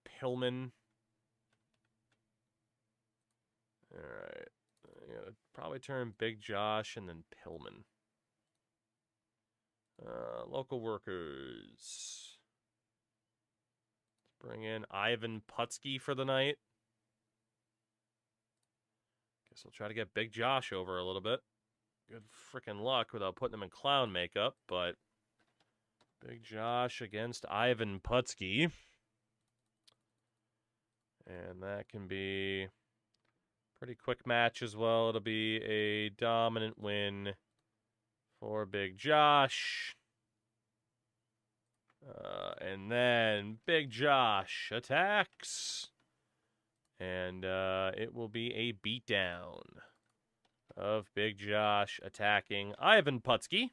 Speaker 1: Pillman. All right, I'm gonna probably turn Big Josh and then Pillman. Local workers. Let's bring in Ivan Putski for the night. Guess we'll try to get Big Josh over a little bit. Good freaking luck without putting him in clown makeup, but Big Josh against Ivan Putski. And that can be a pretty quick match as well. It'll be a dominant win for Big Josh. And then Big Josh attacks. And it will be a beatdown of Big Josh attacking Ivan Putski.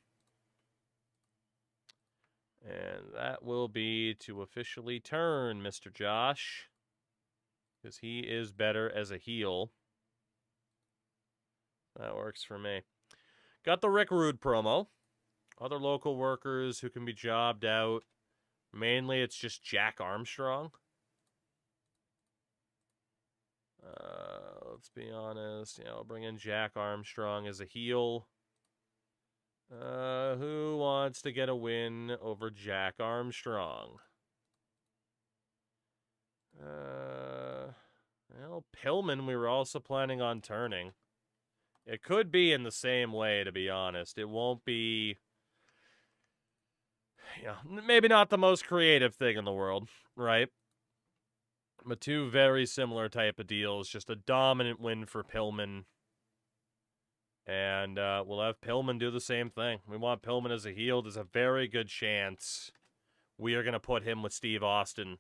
Speaker 1: And that will be to officially turn Mr. Josh, because he is better as a heel. That works for me. Got the Rick Rude promo. Other local workers who can be jobbed out. Mainly it's just Jack Armstrong. Let's be honest. I'll bring in Jack Armstrong as a heel. Who wants to get a win over Jack Armstrong? Well, Pillman we were also planning on turning. It could be in the same way, to be honest. It won't be... maybe not the most creative thing in the world, right? But two very similar type of deals. Just a dominant win for Pillman. And we'll have Pillman do the same thing. We want Pillman as a heel. There's a very good chance we are going to put him with Steve Austin.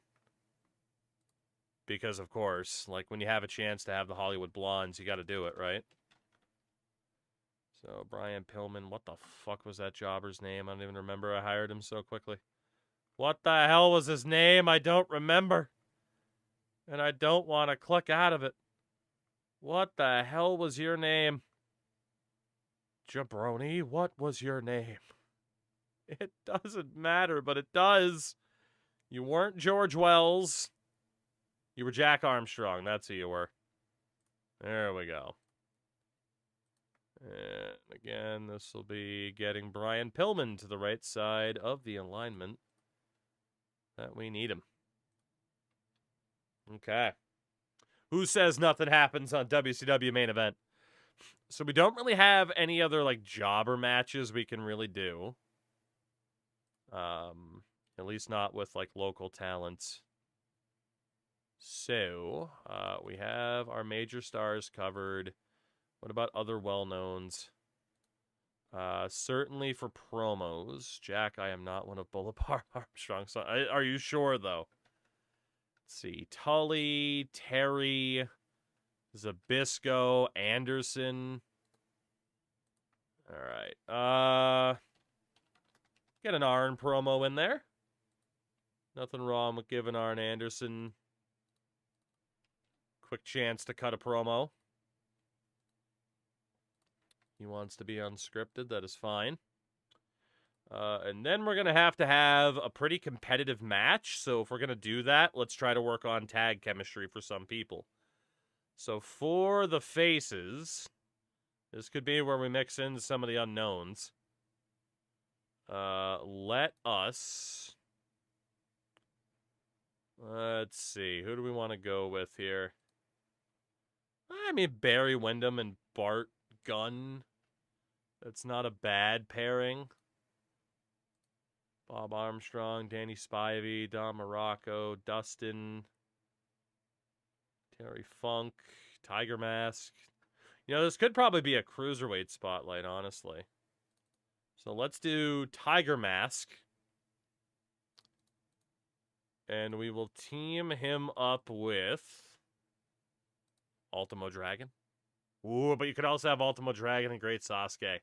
Speaker 1: Because, of course, like when you have a chance to have the Hollywood Blondes, you got to do it, right? So, Brian Pillman, what the fuck was that jobber's name? I don't even remember. I hired him so quickly. What the hell was his name? I don't remember. And I don't want to click out of it. What the hell was your name? Jabroni, what was your name? It doesn't matter, but it does. You weren't George Wells. You were Jack Armstrong. That's who you were. There we go. And again, this will be getting Brian Pillman to the right side of the alignment that we need him. Okay. Who says nothing happens on WCW main event? So we don't really have any other like jobber matches we can really do. At least not with, like, local talent. So, we have our major stars covered. What about other well-knowns? Certainly for promos. Jack, I am not one of Boulevard Armstrong. So, are you sure, though? Let's see. Tully, Terry, Zabisco, Anderson. All right. Get an Arn promo in there. Nothing wrong with giving Arn Anderson quick chance to cut a promo. He wants to be unscripted. That is fine. And then we're going to have a pretty competitive match. So if we're going to do that, let's try to work on tag chemistry for some people. So for the faces, this could be where we mix in some of the unknowns. Let us... Let's see. Who do we want to go with here? I mean, Barry Windham and Bart Gunn. That's not a bad pairing. Bob Armstrong, Danny Spivey, Don Morocco, Dustin, Terry Funk, Tiger Mask. You know, this could probably be a cruiserweight spotlight, honestly. So let's do Tiger Mask. And we will team him up with Ultimo Dragon. Ooh, but you could also have Ultimo Dragon and Great Sasuke.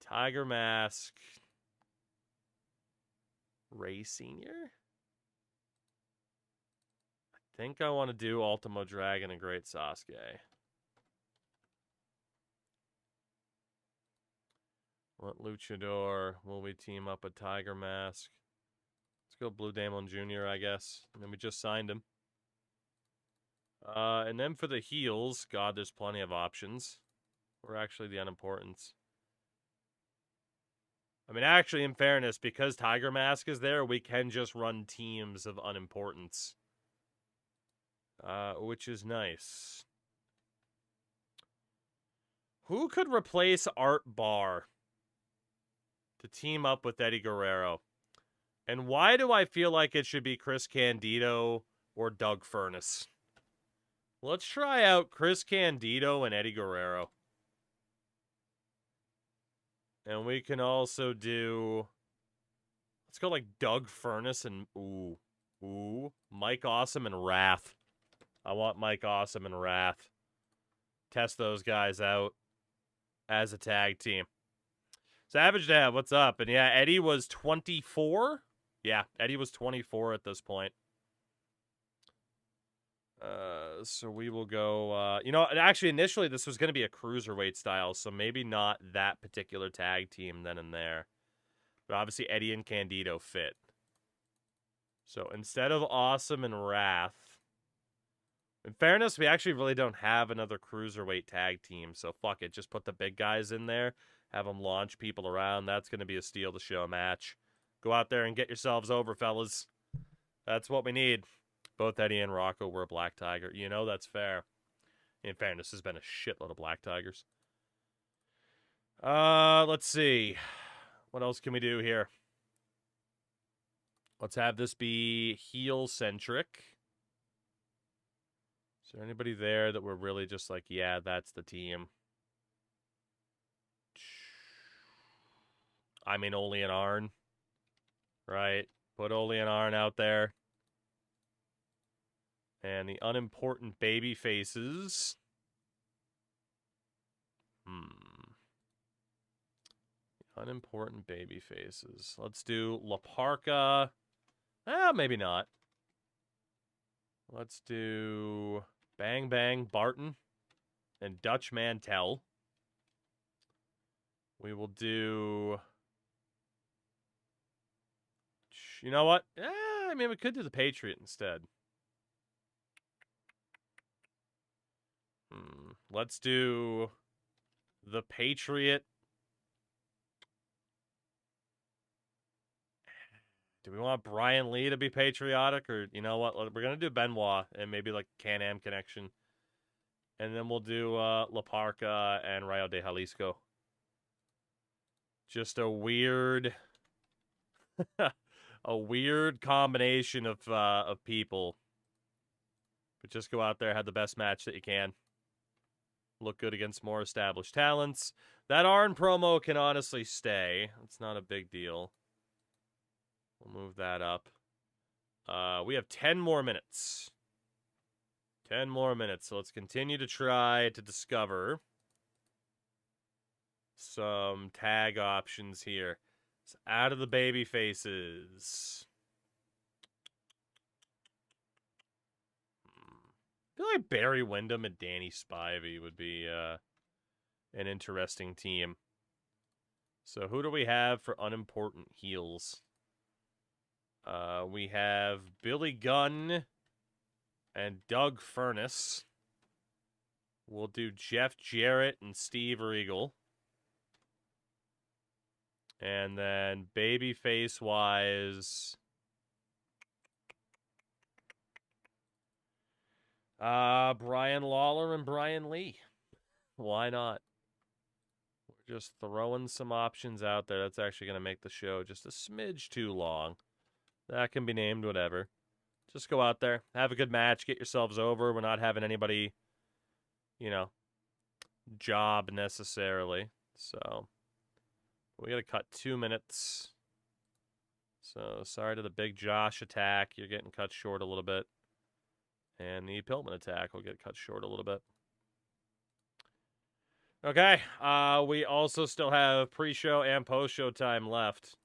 Speaker 1: Tiger Mask. Ray Sr.? I think I want to do Ultimo Dragon and Great Sasuke. What luchador will we team up with Tiger Mask? Let's go Blue Demon Jr., I guess. And then we just signed him. And then for the heels, God, there's plenty of options. We're actually the unimportants. I mean, actually, in fairness, because Tiger Mask is there, we can just run teams of unimportants. Which is nice. Who could replace Art Barr to team up with Eddie Guerrero? And why do I feel like it should be Chris Candido or Doug Furnace? Let's try out Chris Candido and Eddie Guerrero. And we can also do... Let's go like Doug Furnace and... Ooh. Mike Awesome and Wrath. I want Mike Awesome and Wrath. Test those guys out as a tag team. Savage Dad, what's up? And yeah, Eddie was 24. Yeah, Eddie was 24 at this point. So we will go, you know, actually initially this was going to be a cruiserweight style, so maybe not that particular tag team then and there. But obviously Eddie and Candido fit. So instead of Awesome and Wrath, in fairness, we actually really don't have another cruiserweight tag team, so fuck it, just put the big guys in there, have them launch people around. That's going to be a steal the show match. Go out there and get yourselves over, fellas. That's what we need. Both Eddie and Rocco were a Black Tiger. You know, that's fair. In fairness, there's been a shitload of Black Tigers. Let's see. What else can we do here? Let's have this be heel-centric. Is there anybody there that we're really just like, yeah, that's the team? I mean, Ole and Arn. Right? Put Ole and Arn out there. And the unimportant baby faces. Unimportant baby faces. Let's do La Parka. Maybe not. Let's do Bang Bang Barton and Dutch Mantel. We will do... You know what? I mean, we could do the Patriot instead. Let's do the Patriot. Do we want Brian Lee to be patriotic? Or, you know what? We're going to do Benoit and maybe like Can-Am connection. And then we'll do La Parka and Rayo de Jalisco. Just a weird, a weird combination of people. But just go out there, have the best match that you can. Look good against more established talents. That Arn promo can honestly stay. It's not a big deal. We'll move that up. We have 10 more minutes. 10 more minutes. So let's continue to try to discover some tag options here. It's out of the baby faces. I feel like Barry Windham and Danny Spivey would be an interesting team. So who do we have for unimportant heels? We have Billy Gunn and Doug Furnace. We'll do Jeff Jarrett and Steve Regal. And then babyface-wise, Brian Lawler and Brian Lee. Why not? We're just throwing some options out there. That's actually going to make the show just a smidge too long. That can be named whatever. Just go out there, have a good match, get yourselves over. We're not having anybody, you know, job necessarily. So we got to cut 2 minutes. So sorry to the Big Josh attack. You're getting cut short a little bit. And the Pillman attack will get cut short a little bit. Okay. We also still have pre-show and post-show time left.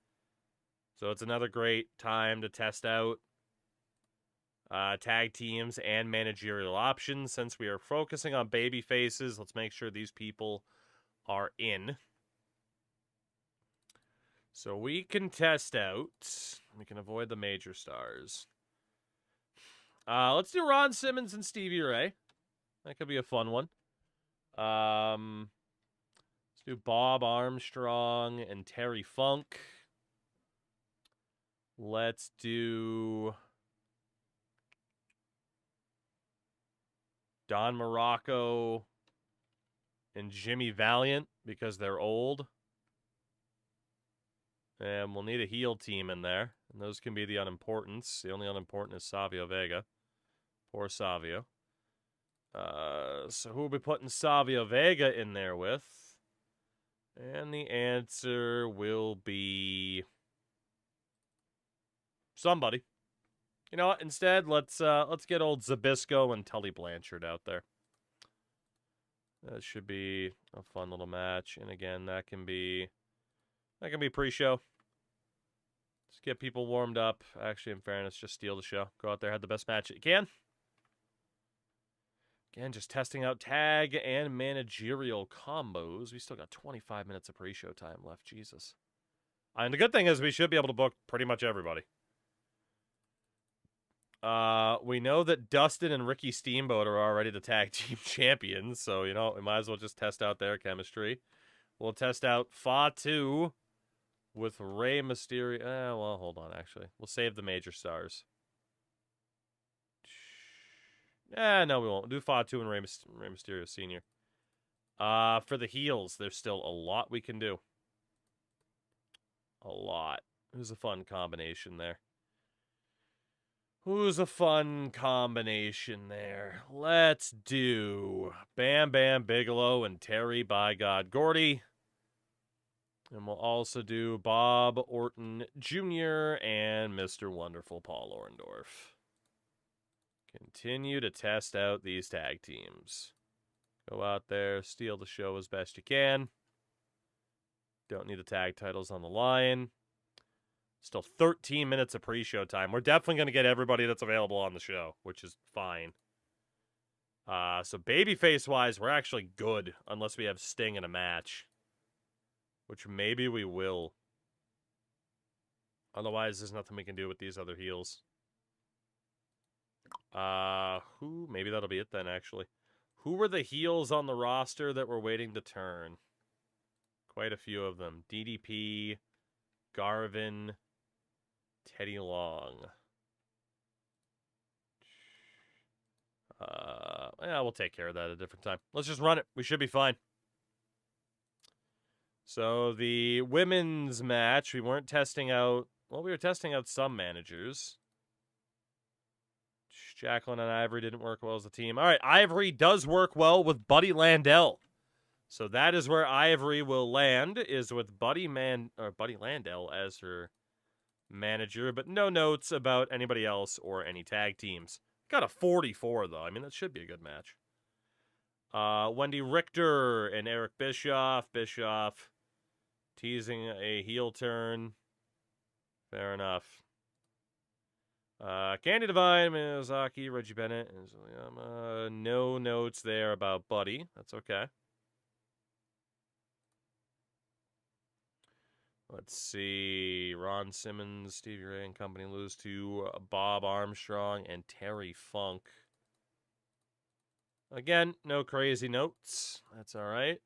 Speaker 1: So it's another great time to test out tag teams and managerial options. Since we are focusing on baby faces, let's make sure these people are in. So we can test out. We can avoid the major stars. Let's do Ron Simmons and Stevie Ray. That could be a fun one. Let's do Bob Armstrong and Terry Funk. Let's do Don Morocco and Jimmy Valiant because they're old. And we'll need a heel team in there. And those can be the unimportants. The only unimportant is Savio Vega. Poor Savio. So who will be putting Savio Vega in there with? And the answer will be somebody. You know what? Instead, let's get old Zbyszko and Tully Blanchard out there. That should be a fun little match. And again, that can be pre-show. Just get people warmed up. Actually, in fairness, just steal the show. Go out there, have the best match that you can. Again, just testing out tag and managerial combos. We still got 25 minutes of pre-show time left. Jesus. And the good thing is we should be able to book pretty much everybody. We know that Dustin and Ricky Steamboat are already the tag team champions, so, you know, we might as well just test out their chemistry. We'll test out Fatu with Rey Mysterio. Well, hold on, actually. We'll save the major stars. No, we won't. We'll do Fatu and Rey Mysterio Sr. For the heels, there's still a lot we can do. A lot. Who's a fun combination there? Let's do Bam Bam Bigelow and Terry by God Gordy. And we'll also do Bob Orton Jr. and Mr. Wonderful Paul Orndorff. Continue to test out these tag teams. Go out there, steal the show as best you can. Don't need the tag titles on the line. Still 13 minutes of pre-show time. We're definitely going to get everybody that's available on the show, which is fine. So babyface-wise, we're actually good, unless we have Sting in a match. Which maybe we will. Otherwise, there's nothing we can do with these other heels. Maybe that'll be it then, actually. Who were the heels on the roster that were waiting to turn? Quite a few of them. DDP, Garvin, Teddy Long. Yeah, we'll take care of that at a different time. Let's just run it. We should be fine. So the women's match, we weren't testing out. Well, we were testing out some managers. Jacqueline and Ivory didn't work well as a team. All right, Ivory does work well with Buddy Landell. So that is where Ivory will land, is with Buddy Landell as her manager, but no notes about anybody else or any tag teams. Got a 44, though. I mean, that should be a good match. Wendy Richter and Eric Bischoff. Bischoff teasing a heel turn. Fair enough. Candy Divine, Miyazaki, Reggie Bennett, and no notes there about Buddy. That's okay. Let's see. Ron Simmons, Stevie Ray and company lose to Bob Armstrong and Terry Funk. Again, no crazy notes. That's all right.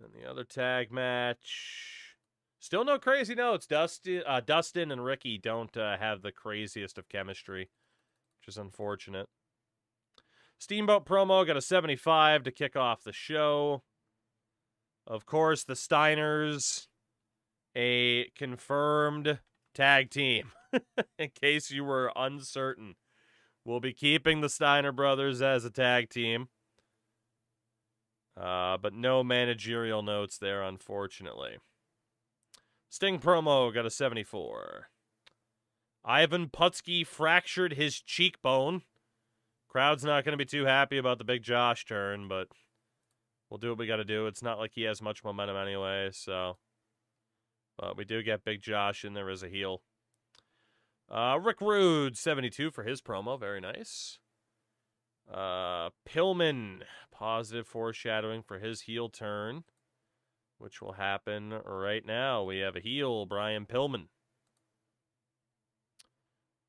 Speaker 1: And the other tag match, still no crazy notes. Dustin and Ricky don't have the craziest of chemistry, which is unfortunate. Steamboat promo got a 75 to kick off the show. Of course, the Steiners, a confirmed tag team, in case you were uncertain. We'll be keeping the Steiner brothers as a tag team. But no managerial notes there, unfortunately. Sting promo got a 74. Ivan Putski fractured his cheekbone. Crowd's not going to be too happy about the Big Josh turn, but we'll do what we got to do. It's not like he has much momentum anyway, so. But we do get Big Josh in there as a heel. Rick Rude, 72 for his promo. Very nice. Pillman, positive foreshadowing for his heel turn, which will happen right now. We have a heel, Brian Pillman.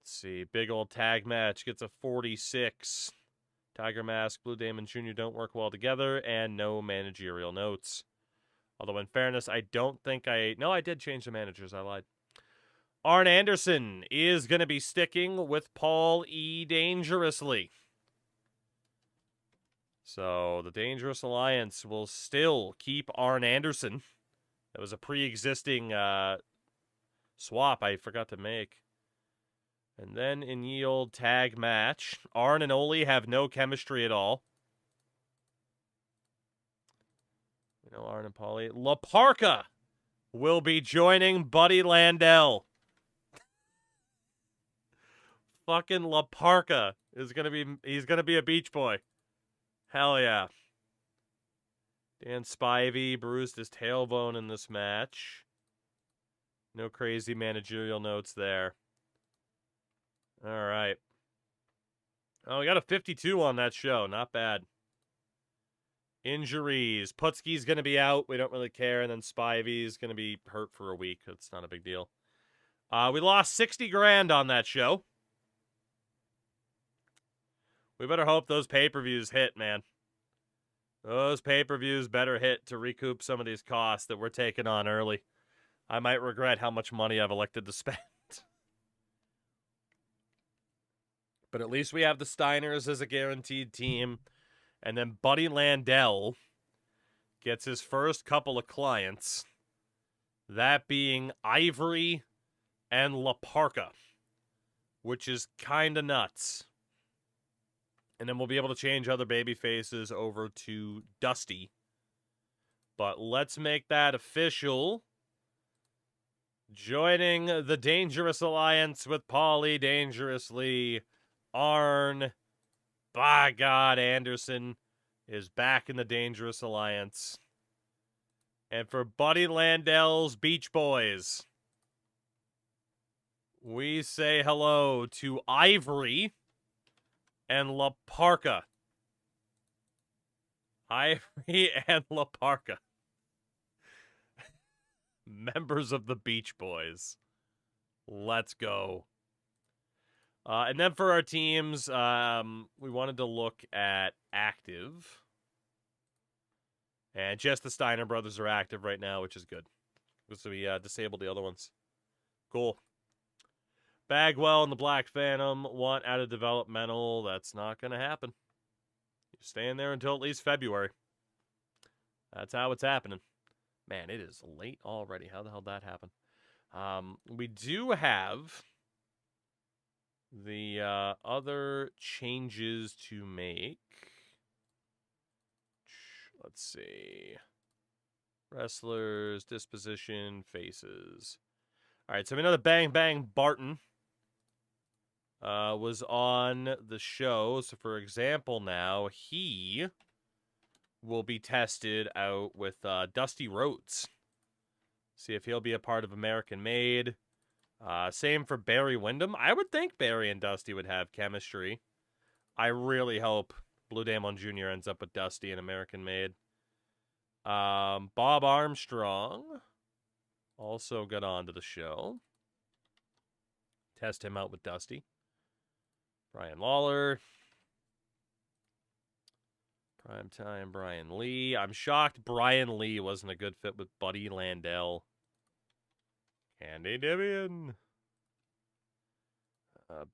Speaker 1: Let's see. Big old tag match gets a 46. Tiger Mask, Blue Demon Jr. don't work well together, and no managerial notes. Although, in fairness, I don't think no, I did change the managers. I lied. Arn Anderson is going to be sticking with Paul E. Dangerously. So, the Dangerous Alliance will still keep Arn Anderson. That was a pre-existing swap I forgot to make. And then in ye old tag match, Arn and Ole have no chemistry at all. You know, Arn and Paulie. La Parka will be joining Buddy Landell. Fucking La Parka is he's gonna be a beach boy. Hell yeah. Dan Spivey bruised his tailbone in this match. No crazy managerial notes there. All right. Oh, we got a 52 on that show. Not bad. Injuries. Putski's going to be out. We don't really care. And then Spivey's going to be hurt for a week. It's not a big deal. We lost 60 grand on that show. We better hope those pay-per-views hit, man. Those pay-per-views better hit to recoup some of these costs that we're taking on early. I might regret how much money I've elected to spend. But at least we have the Steiners as a guaranteed team. And then Buddy Landell gets his first couple of clients. That being Ivory and La Parka, which is kind of nuts. And then we'll be able to change other baby faces over to Dusty. But let's make that official. Joining the Dangerous Alliance with Paulie Dangerously, Arn. By God, Anderson is back in the Dangerous Alliance. And for Buddy Landell's Beach Boys, we say hello to Ivory and La Parka. Ivory and La Parka. Members of the Beach Boys. Let's go. And then for our teams, we wanted to look at active. And just the Steiner brothers are active right now, which is good. So we disabled the other ones. Cool. Bagwell and the Black Phantom want out of developmental. That's not going to happen. You're staying there until at least February. That's how it's happening. Man, it is late already. How the hell did that happen? We do have the other changes to make. Let's see. Wrestlers, disposition, faces. All right, so we know that Bang Bang Barton was on the show. So, for example, now he will be tested out with Dusty Rhodes. See if he'll be a part of American Made. Same for Barry Windham. I would think Barry and Dusty would have chemistry. I really hope Blue Demon Jr. ends up with Dusty in American Made. Bob Armstrong also got onto the show. Test him out with Dusty. Brian Lawler. Primetime Brian Lee. I'm shocked Brian Lee wasn't a good fit with Buddy Landell. Candy Debian.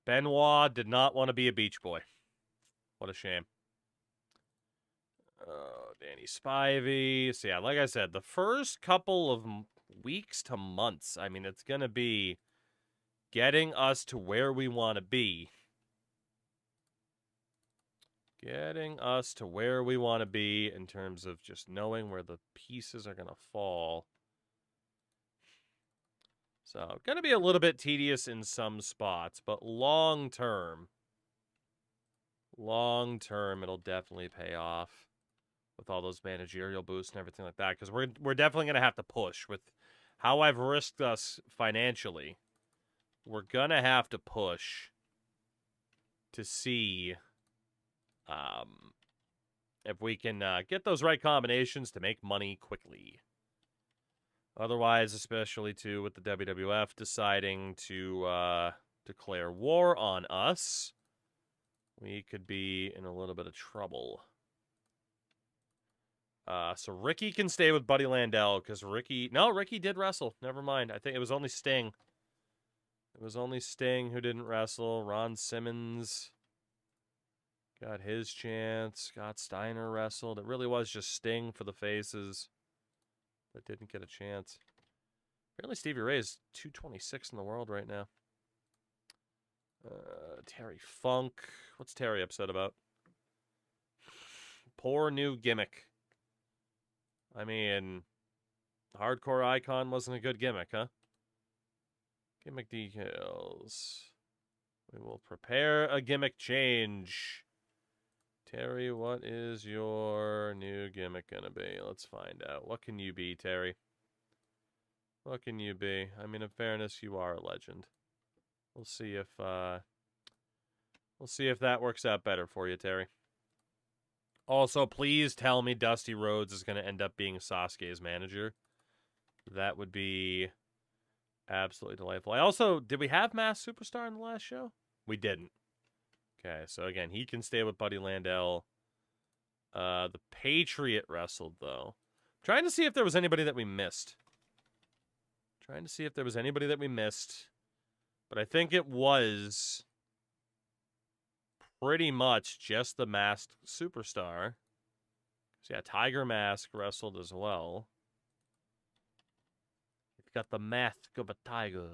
Speaker 1: Benoit did not want to be a Beach Boy. What a shame. Danny Spivey. So yeah, like I said, the first couple of weeks to months, I mean, it's going to be getting us to where we want to be. Getting us to where we want to be in terms of just knowing where the pieces are going to fall. So, going to be a little bit tedious in some spots, but long term, it'll definitely pay off with all those managerial boosts and everything like that, because we're definitely going to have to push with how I've risked us financially. We're going to have to push to see if we can get those right combinations to make money quickly. Otherwise, especially too with the WWF deciding to declare war on us, we could be in a little bit of trouble. So Ricky can stay with Buddy Landell because Ricky did wrestle. Never mind. I think it was only Sting. It was only Sting who didn't wrestle. Ron Simmons got his chance. Scott Steiner wrestled. It really was just Sting for the faces, but didn't get a chance. Apparently Stevie Ray is 226 in the world right now. Terry Funk. What's Terry upset about? Poor new gimmick. I mean, Hardcore Icon wasn't a good gimmick, huh? Gimmick details. We will prepare a gimmick change. Terry, what is your new gimmick gonna be? Let's find out. What can you be, Terry? What can you be? I mean, in fairness, you are a legend. We'll see if that works out better for you, Terry. Also, please tell me Dusty Rhodes is going to end up being Sasuke's manager. That would be absolutely delightful. Did we have Masked Superstar in the last show? We didn't. Okay, so again, he can stay with Buddy Landell. The Patriot wrestled, though. Trying to see if there was anybody that we missed. But I think it was pretty much just the Masked Superstar. So yeah, Tiger Mask wrestled as well. They've got the mask of a tiger.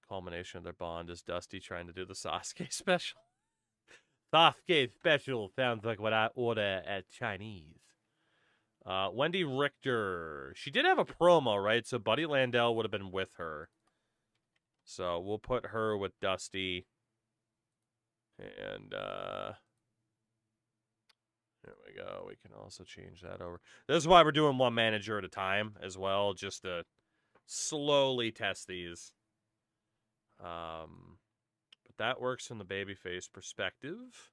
Speaker 1: Culmination of their bond is Dusty trying to do the Sasuke special. Sasuke special sounds like what I order at Chinese. Wendy Richter. She did have a promo, right? So Buddy Landell would have been with her. So we'll put her with Dusty. And there we go. We can also change that over. This is why we're doing one manager at a time as well, just to slowly test these. But that works from the babyface perspective.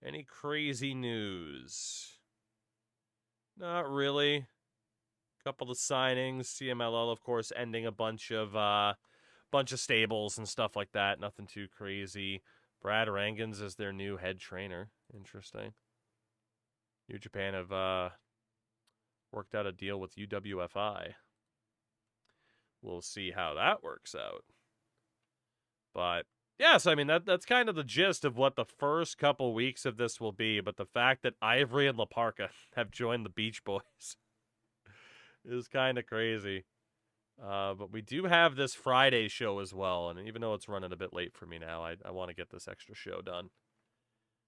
Speaker 1: Any crazy news? Not really. Couple of signings. CMLL, of course, ending a bunch of stables and stuff like that. Nothing too crazy. Brad Rangans is their new head trainer. Interesting. New Japan have worked out a deal with UWFI. We'll see how that works out. But Yes, I mean, that's kind of the gist of what the first couple weeks of this will be, but the fact that Ivory and La Parka have joined the Beach Boys is kind of crazy. But we do have this Friday show as well, and even though it's running a bit late for me now, I want to get this extra show done.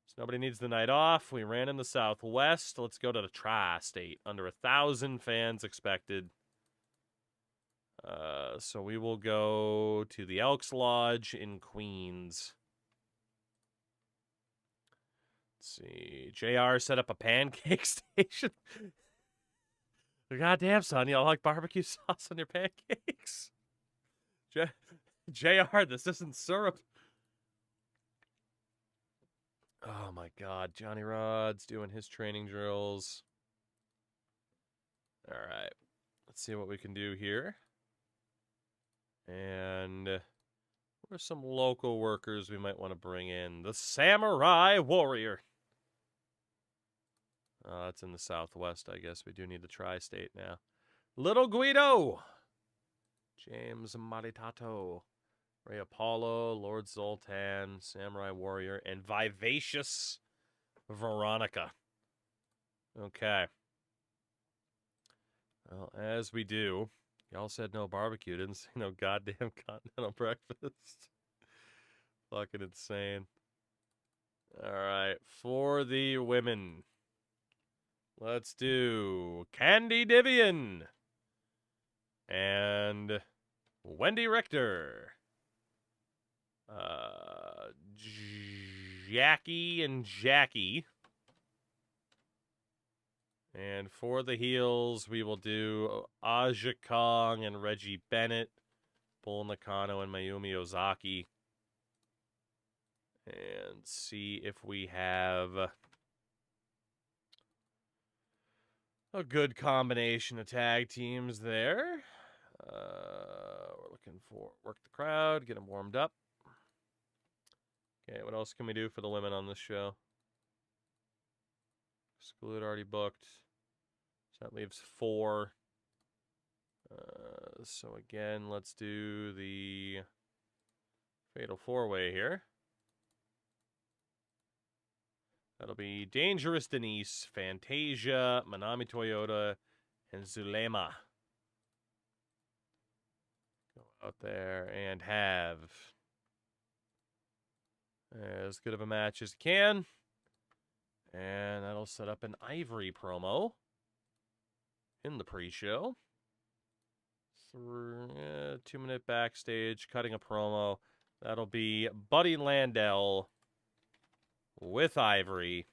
Speaker 1: So nobody needs the night off. We ran in the Southwest. Let's go to the Tri-State. Under 1,000 fans expected. So we will go to the Elks Lodge in Queens. Let's see. JR set up a pancake station. Goddamn, son, y'all like barbecue sauce on your pancakes? JR, this isn't syrup. Oh my God, Johnny Rod's doing his training drills. All right, let's see what we can do here. And where's some local workers we might want to bring in? The Samurai Warrior. It's in the Southwest, I guess. We do need the Tri-State now. Little Guido. James Maritato. Ray Apollo, Lord Zoltan, Samurai Warrior, and Vivacious Veronica. Okay. Well, as we do, y'all said no barbecue. Didn't say no goddamn continental breakfast. Fucking insane. All right. For the women, let's do Candy Divian and Wendy Richter. Jackie and Jackie. And for the heels, we will do Aja Kong and Reggie Bennett, Bull Nakano and Mayumi Ozaki. And see if we have a good combination of tag teams there. We're looking for work the crowd, get them warmed up. Okay, what else can we do for the women on this show? Exclude already booked. So that leaves 4. So again, let's do the Fatal 4-Way here. That'll be Dangerous Denise, Fantasia, Manami Toyota, and Zulema. Go out there and have as good of a match as you can. And that'll set up an Ivory promo in the pre-show. 2-minute backstage, cutting a promo. That'll be Buddy Landell with Ivory.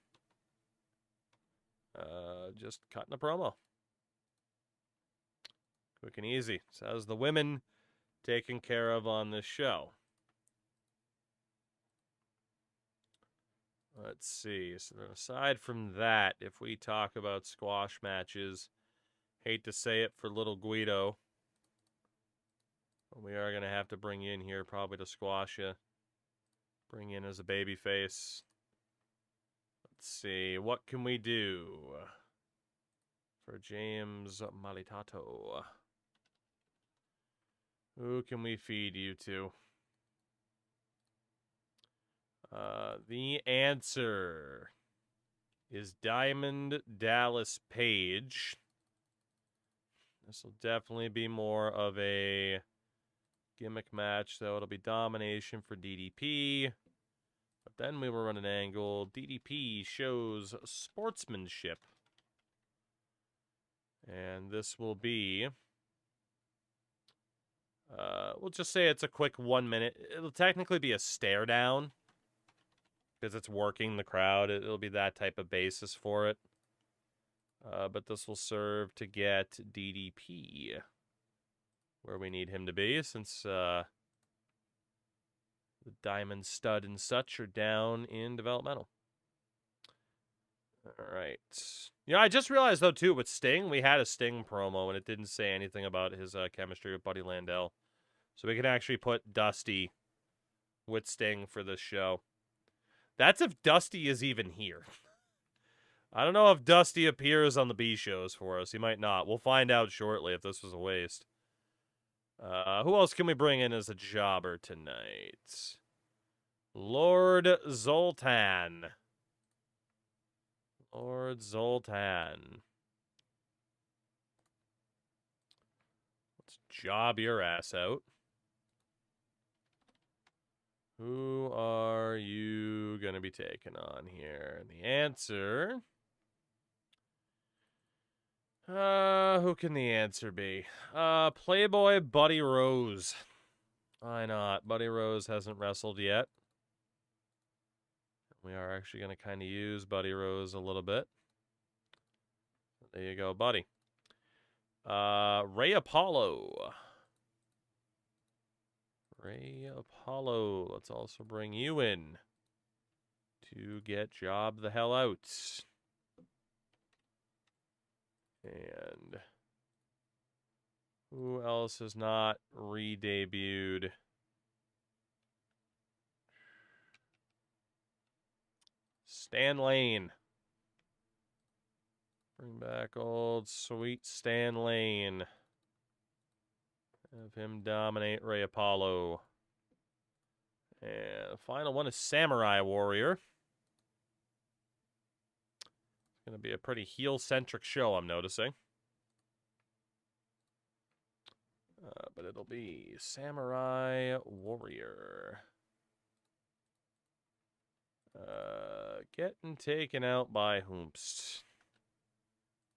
Speaker 1: Just cutting a promo. Quick and easy. So how's the women taken care of on this show? Let's see. So then aside from that, if we talk about squash matches, hate to say it for little Guido, but we are going to have to bring you in here probably to squash you. Bring in as a babyface. Let's see. What can we do for James Malitato? Who can we feed you to? The answer is Diamond Dallas Page. This will definitely be more of a gimmick match, so it'll be domination for DDP. But then we will run an angle. DDP shows sportsmanship. And this will be... we'll just say it's a quick 1 minute. It'll technically be a stare down, because it's working the crowd. It'll be that type of basis for it. But this will serve to get DDP where we need him to be, since the Diamond Stud and such are down in developmental. All right. You know, I just realized, though, too, with Sting, we had a Sting promo, and it didn't say anything about his chemistry with Buddy Landell. So we can actually put Dusty with Sting for this show. That's if Dusty is even here. I don't know if Dusty appears on the B shows for us. He might not. We'll find out shortly if this was a waste. Who else can we bring in as a jobber tonight? Lord Zoltan. Lord Zoltan. Let's job your ass out. Who are you going to be taking on here? The answer... who can the answer be? Playboy Buddy Rose. Why not? Buddy Rose hasn't wrestled yet. We are actually going to kind of use Buddy Rose a little bit. There you go, buddy. Ray Apollo. Ray Apollo. Let's also bring you in to get job the hell out. And who else has not re-debuted? Stan Lane. Bring back old sweet Stan Lane. Have him dominate Ray Apollo. And the final one is Samurai Warrior. It's going to be a pretty heel-centric show, I'm noticing. But it'll be Samurai Warrior. Getting taken out by Hoomst.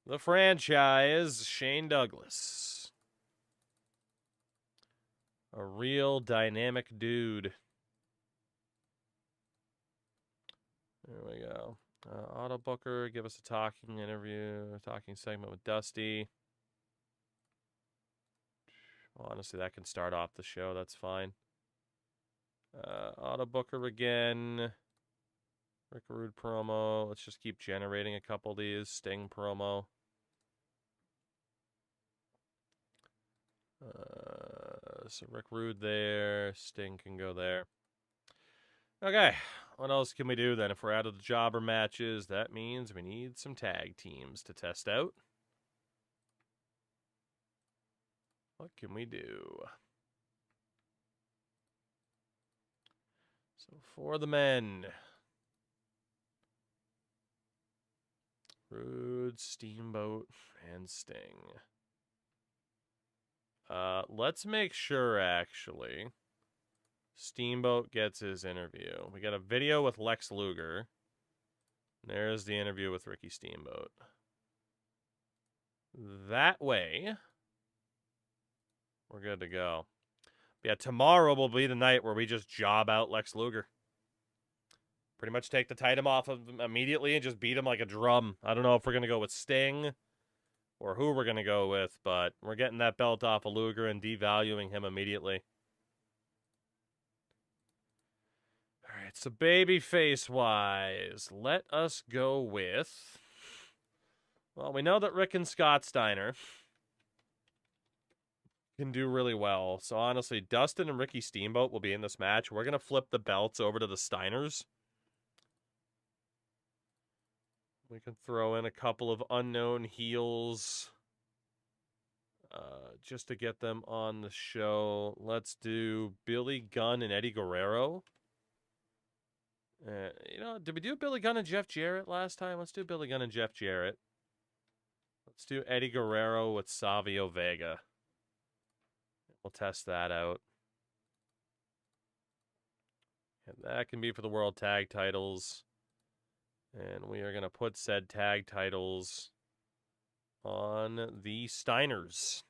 Speaker 1: The franchise, Shane Douglas. A real dynamic dude. There we go. Auto Booker, give us a talking segment with Dusty. Well, honestly, that can start off the show. That's fine. Auto Booker again. Rick Rude promo. Let's just keep generating a couple of these. Sting promo. So Rick Rude there. Sting can go there. Okay. What else can we do then? If we're out of the jobber matches, that means we need some tag teams to test out. What can we do? So for the men, Rude, Steamboat, and Sting. Let's make sure, actually, Steamboat gets his interview. We got a video with Lex Luger. There's the interview with Ricky Steamboat. That way, we're good to go. But yeah, tomorrow will be the night where we just job out Lex Luger. Pretty much take the title off of him immediately and just beat him like a drum. I don't know if we're going to go with Sting or who we're going to go with, but we're getting that belt off of Luger and devaluing him immediately. All right, so babyface-wise, let us go with... Well, we know that Rick and Scott Steiner can do really well. So honestly, Dustin and Ricky Steamboat will be in this match. We're going to flip the belts over to the Steiners. We can throw in a couple of unknown heels just to get them on the show. Let's do Billy Gunn and Eddie Guerrero. Did we do Billy Gunn and Jeff Jarrett last time? Let's do Billy Gunn and Jeff Jarrett. Let's do Eddie Guerrero with Savio Vega. We'll test that out. And that can be for the World Tag Titles. And we are going to put said tag titles on the Steiners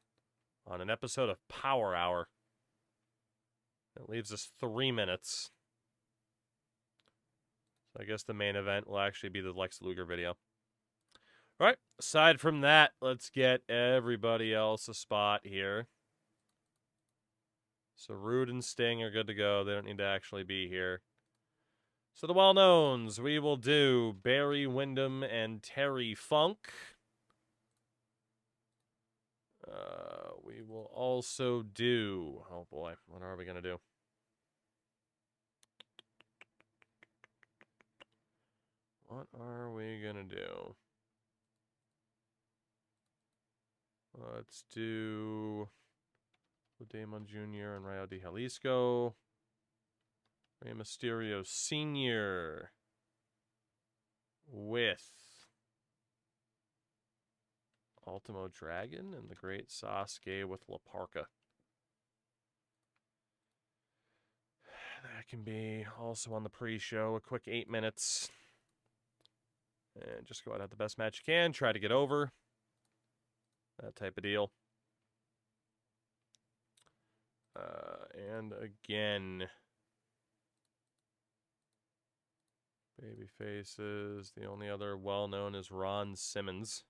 Speaker 1: on an episode of Power Hour. That leaves us 3 minutes. So I guess the main event will actually be the Lex Luger video. All right, aside from that, let's get everybody else a spot here. So Rude and Sting are good to go. They don't need to actually be here. So the well-knowns, we will do Barry Windham and Terry Funk. We will also do... Oh boy, what are we going to do? What are we going to do? Let's do Damon Jr. and Rayo de Jalisco. Rey Mysterio Sr. with Ultimo Dragon and the Great Sasuke with La Parka. That can be also on the pre-show, a quick 8 minutes. And just go out and have the best match you can. Try to get over. That type of deal. And again, baby faces. The only other well-known is Ron Simmons.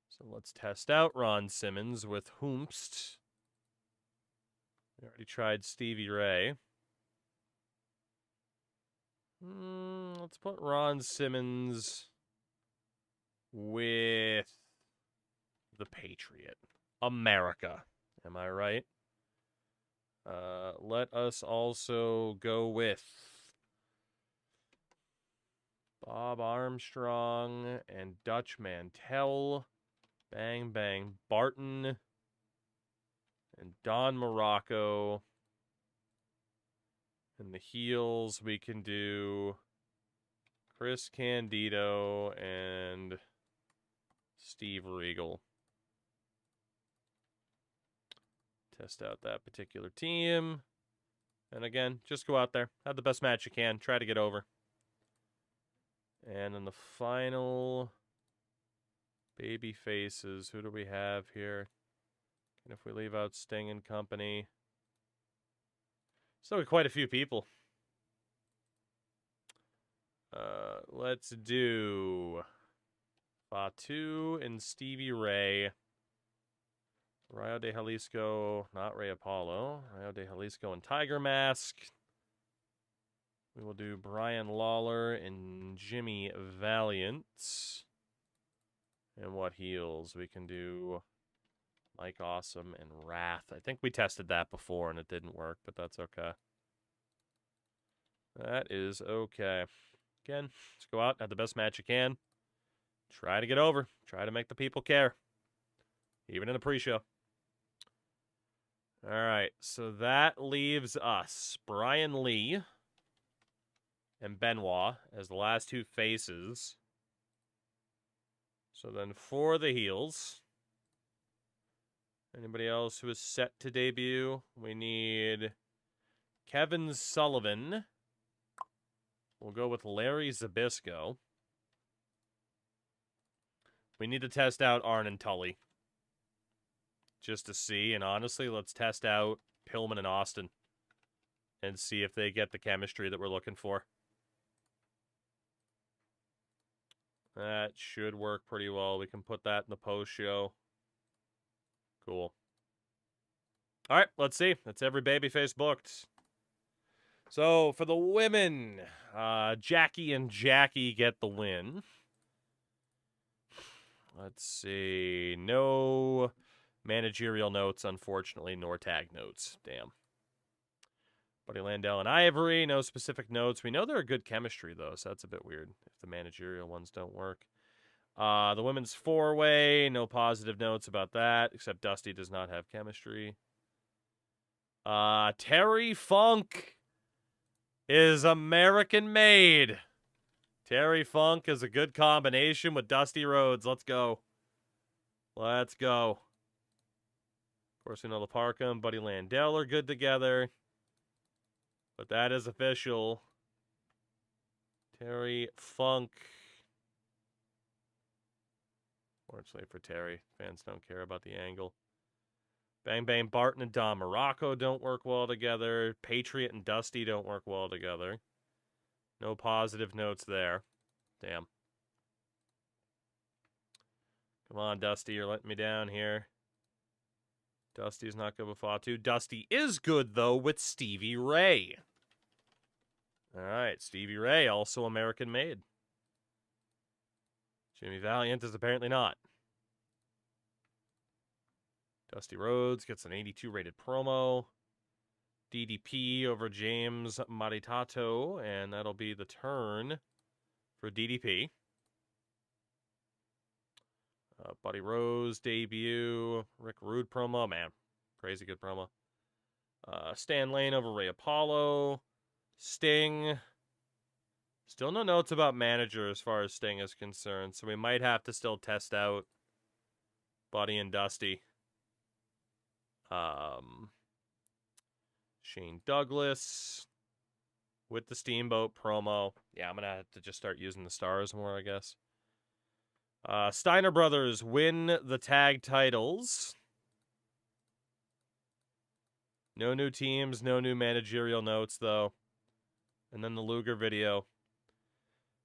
Speaker 1: So let's test out Ron Simmons with Hoomst. We already tried Stevie Ray. Let's put Ron Simmons with the Patriot. America. Am I right? Let us also go with Bob Armstrong and Dutch Mantell. Bang Bang Barton. And Don Morocco. And the heels, we can do Chris Candido and Steve Regal. Test out that particular team. And again, just go out there. Have the best match you can. Try to get over. And in the final baby faces, who do we have here? And if we leave out Sting and company... Still quite a few people. Let's do Fatu and Stevie Ray. Rayo de Jalisco, not Ray Apollo. Rayo de Jalisco and Tiger Mask. We will do Brian Lawler and Jimmy Valiant. And what heels? We can do Mike Awesome and Wrath. I think we tested that before and it didn't work, but that's okay. That is okay. Again, let's go out, have the best match you can. Try to get over. Try to make the people care. Even in the pre-show. All right, so that leaves us, Brian Lee and Benoit, as the last two faces. So then for the heels... Anybody else who is set to debut? We need Kevin Sullivan. We'll go with Larry Zbyszko. We need to test out Arn and Tully. Just to see. And honestly, let's test out Pillman and Austin. And see if they get the chemistry that we're looking for. That should work pretty well. We can put that in the post-show. Cool. All right, let's see. That's every babyface booked. So, for the women, Jackie and Jackie get the win. Let's see. No managerial notes, unfortunately, nor tag notes. Damn. Buddy Landell and Ivory, no specific notes. We know they're a good chemistry, though, so that's a bit weird if the managerial ones don't work. The women's four-way, no positive notes about that, except Dusty does not have chemistry. Terry Funk is American-made. Terry Funk is a good combination with Dusty Rhodes. Let's go. Let's go. Of course, we know LaParca and Buddy Landell are good together. But that is official. Terry Funk. Fortunately for Terry, fans don't care about the angle. Bang Bang Barton and Don Morocco don't work well together. Patriot and Dusty don't work well together. No positive notes there. Damn. Come on, Dusty, you're letting me down here. Dusty's not good with Fatu. Dusty is good, though, with Stevie Ray. All right, Stevie Ray, also American-made. Jimmy Valiant is apparently not. Dusty Rhodes gets an 82 rated promo. DDP over James Maritato, and that'll be the turn for DDP. Buddy Rose debut. Rick Rude promo. Man, crazy good promo. Stan Lane over Ray Apollo. Sting. Still no notes about manager as far as Sting is concerned, so we might have to still test out Buddy and Dusty. Shane Douglas with the Steamboat promo. Yeah, I'm going to have to just start using the stars more, I guess. Steiner Brothers win the tag titles. No new teams, no new managerial notes, though. And then the Luger video.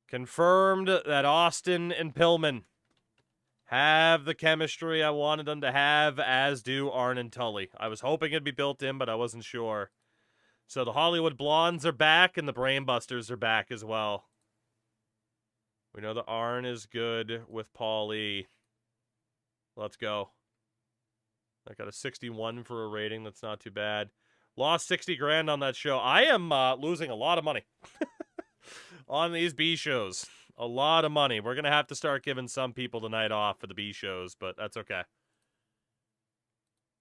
Speaker 1: Confirmed that Austin and Pillman have the chemistry I wanted them to have, as do Arn and Tully. I was hoping it'd be built in, but I wasn't sure. So the Hollywood Blondes are back, and the Brainbusters are back as well. We know that Arn is good with Paul E. Let's go. I got a 61 for a rating. That's not too bad. Lost 60 grand on that show. I am losing a lot of money on these B shows. A lot of money. We're going to have to start giving some people the night off for the B shows, but that's okay.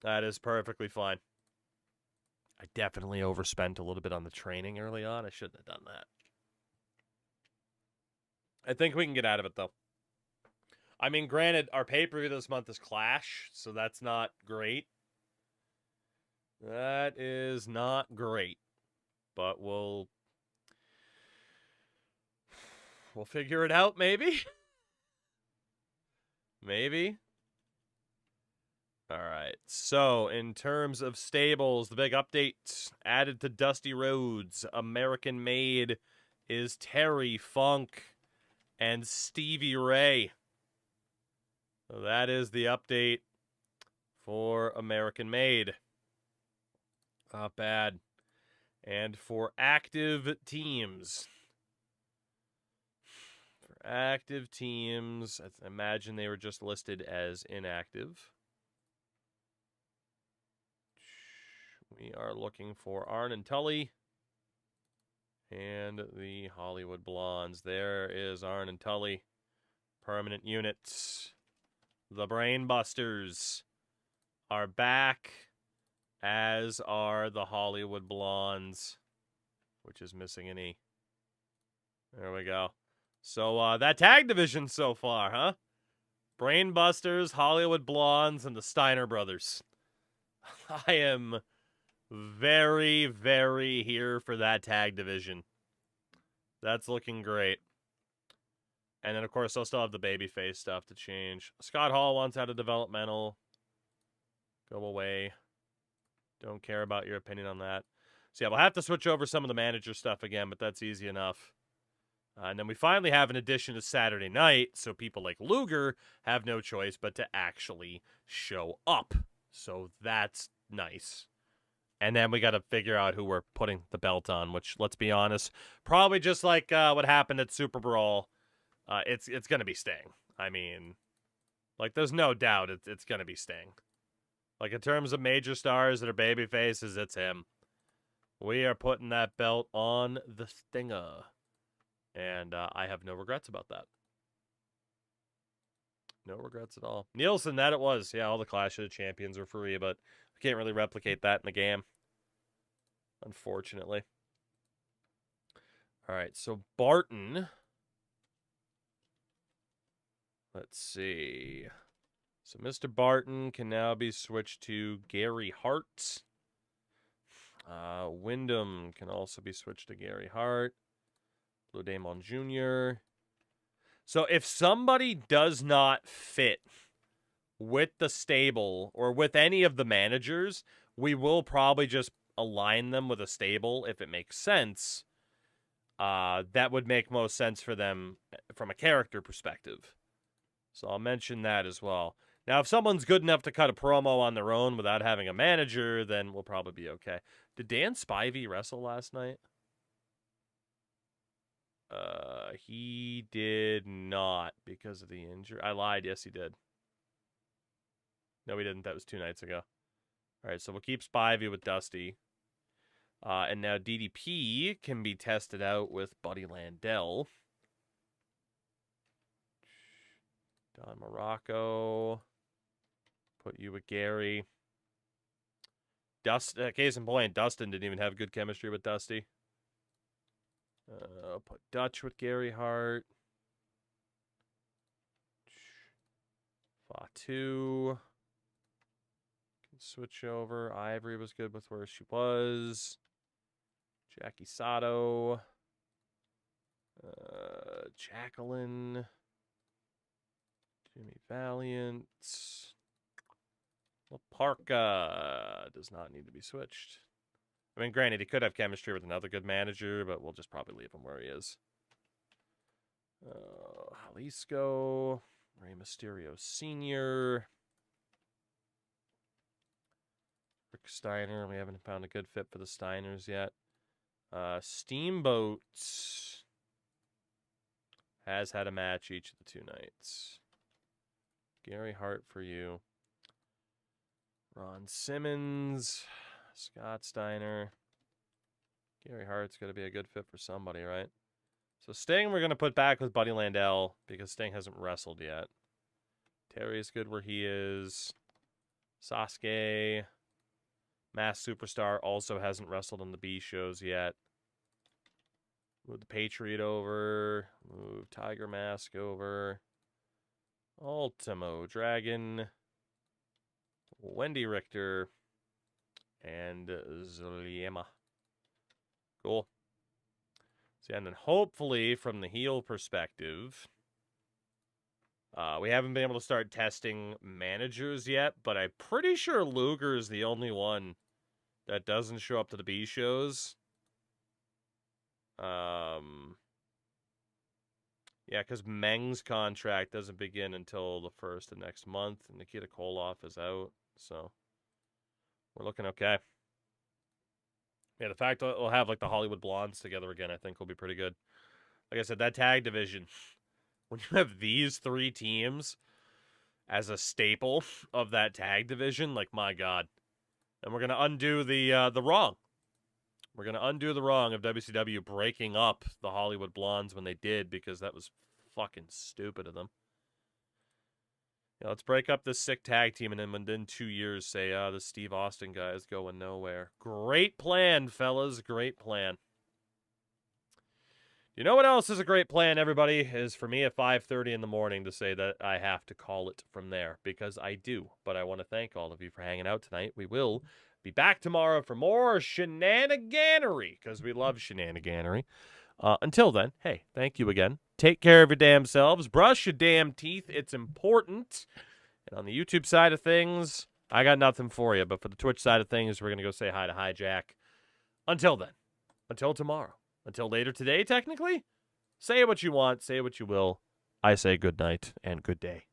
Speaker 1: That is perfectly fine. I definitely overspent a little bit on the training early on. I shouldn't have done that. I think we can get out of it, though. I mean, granted, our pay-per-view this month is Clash, so that's not great. That is not great. But we'll figure it out, maybe? Maybe. All right. So, in terms of stables, the big update added to Dusty Rhodes, American Made, is Terry Funk and Stevie Ray. So that is the update for American Made. Not bad. And for active teams. Active teams, I imagine they were just listed as inactive. We are looking for Arn and Tully and the Hollywood Blondes. There is Arn and Tully. Permanent units. The Brainbusters are back, as are the Hollywood Blondes, which is missing an E. There we go. So, that tag division so far, huh? Brainbusters, Hollywood Blondes, and the Steiner Brothers. I am very, very here for that tag division. That's looking great. And then, of course, I'll still have the babyface stuff to change. Scott Hall wants out of developmental. Go away. Don't care about your opinion on that. So, yeah, we'll have to switch over some of the manager stuff again, but that's easy enough. And then we finally have an addition to Saturday night, so people like Luger have no choice but to actually show up. So that's nice. And then we got to figure out who we're putting the belt on, which, let's be honest, probably just like what happened at Super Brawl, it's going to be Sting. I mean, like, there's no doubt it's going to be Sting. Like, in terms of major stars that are baby faces, it's him. We are putting that belt on the Stinger. And I have no regrets about that. No regrets at all. Nielsen, that it was. Yeah, all the Clash of the Champions were free, but I can't really replicate that in the game. Unfortunately. All right, so Barton. Let's see. So Mr. Barton can now be switched to Gary Hart. Wyndham can also be switched to Gary Hart. Blue Damon Jr. So if somebody does not fit with the stable or with any of the managers, we will probably just align them with a stable if it makes sense. That would make most sense for them from a character perspective. So I'll mention that as well. Now, if someone's good enough to cut a promo on their own without having a manager, then we'll probably be okay. Did Dan Spivey wrestle last night? He did not because of the injury. I lied. Yes, he did. No, he didn't. That was 2 nights ago. All right, so we'll keep Spivey with Dusty. And now DDP can be tested out with Buddy Landell. Don Morocco. Put you with Gary. Case in point, Dustin didn't even have good chemistry with Dusty. Put Dutch with Gary Hart. Fatu. Can switch over. Ivory was good with where she was. Jackie Sato. Jacqueline. Jimmy Valiant. Well, Parka does not need to be switched. I mean, granted, he could have chemistry with another good manager, but we'll just probably leave him where he is. Jalisco. Rey Mysterio Sr. Rick Steiner. We haven't found a good fit for the Steiners yet. Steamboat has had a match each of the 2 nights. Gary Hart for you. Ron Simmons. Scott Steiner. Gary Hart's going to be a good fit for somebody, right? So Sting we're going to put back with Buddy Landell because Sting hasn't wrestled yet. Terry's good where he is. Sasuke. Masked Superstar also hasn't wrestled in the B shows yet. Move the Patriot over. Move Tiger Mask over. Ultimo Dragon. Wendy Richter. And Zulema. Cool. So, and then hopefully from the heel perspective, we haven't been able to start testing managers yet, but I'm pretty sure Luger is the only one that doesn't show up to the B shows. Yeah, because Meng's contract doesn't begin until the 1st of next month, and Nikita Koloff is out, so we're looking okay. Yeah, the fact that we'll have like the Hollywood Blondes together again, I think will be pretty good. Like I said, that tag division, when you have these 3 teams as a staple of that tag division, like my God. And we're gonna undo the wrong. We're gonna undo the wrong of WCW breaking up the Hollywood Blondes when they did, because that was fucking stupid of them. Yeah, let's break up this sick tag team and then within 2 years say, the Steve Austin guy is going nowhere. Great plan, fellas. Great plan. You know what else is a great plan, everybody? Is for me at 5:30 in the morning to say that I have to call it from there, because I do. But I want to thank all of you for hanging out tonight. We will be back tomorrow for more shenaniganery, because we love shenaniganery. Until then, hey, thank you again. Take care of your damn selves. Brush your damn teeth. It's important. And on the YouTube side of things, I got nothing for you. But for the Twitch side of things, we're going to go say hi to Hijack. Until then. Until tomorrow. Until later today, technically. Say what you want. Say what you will. I say good night and good day.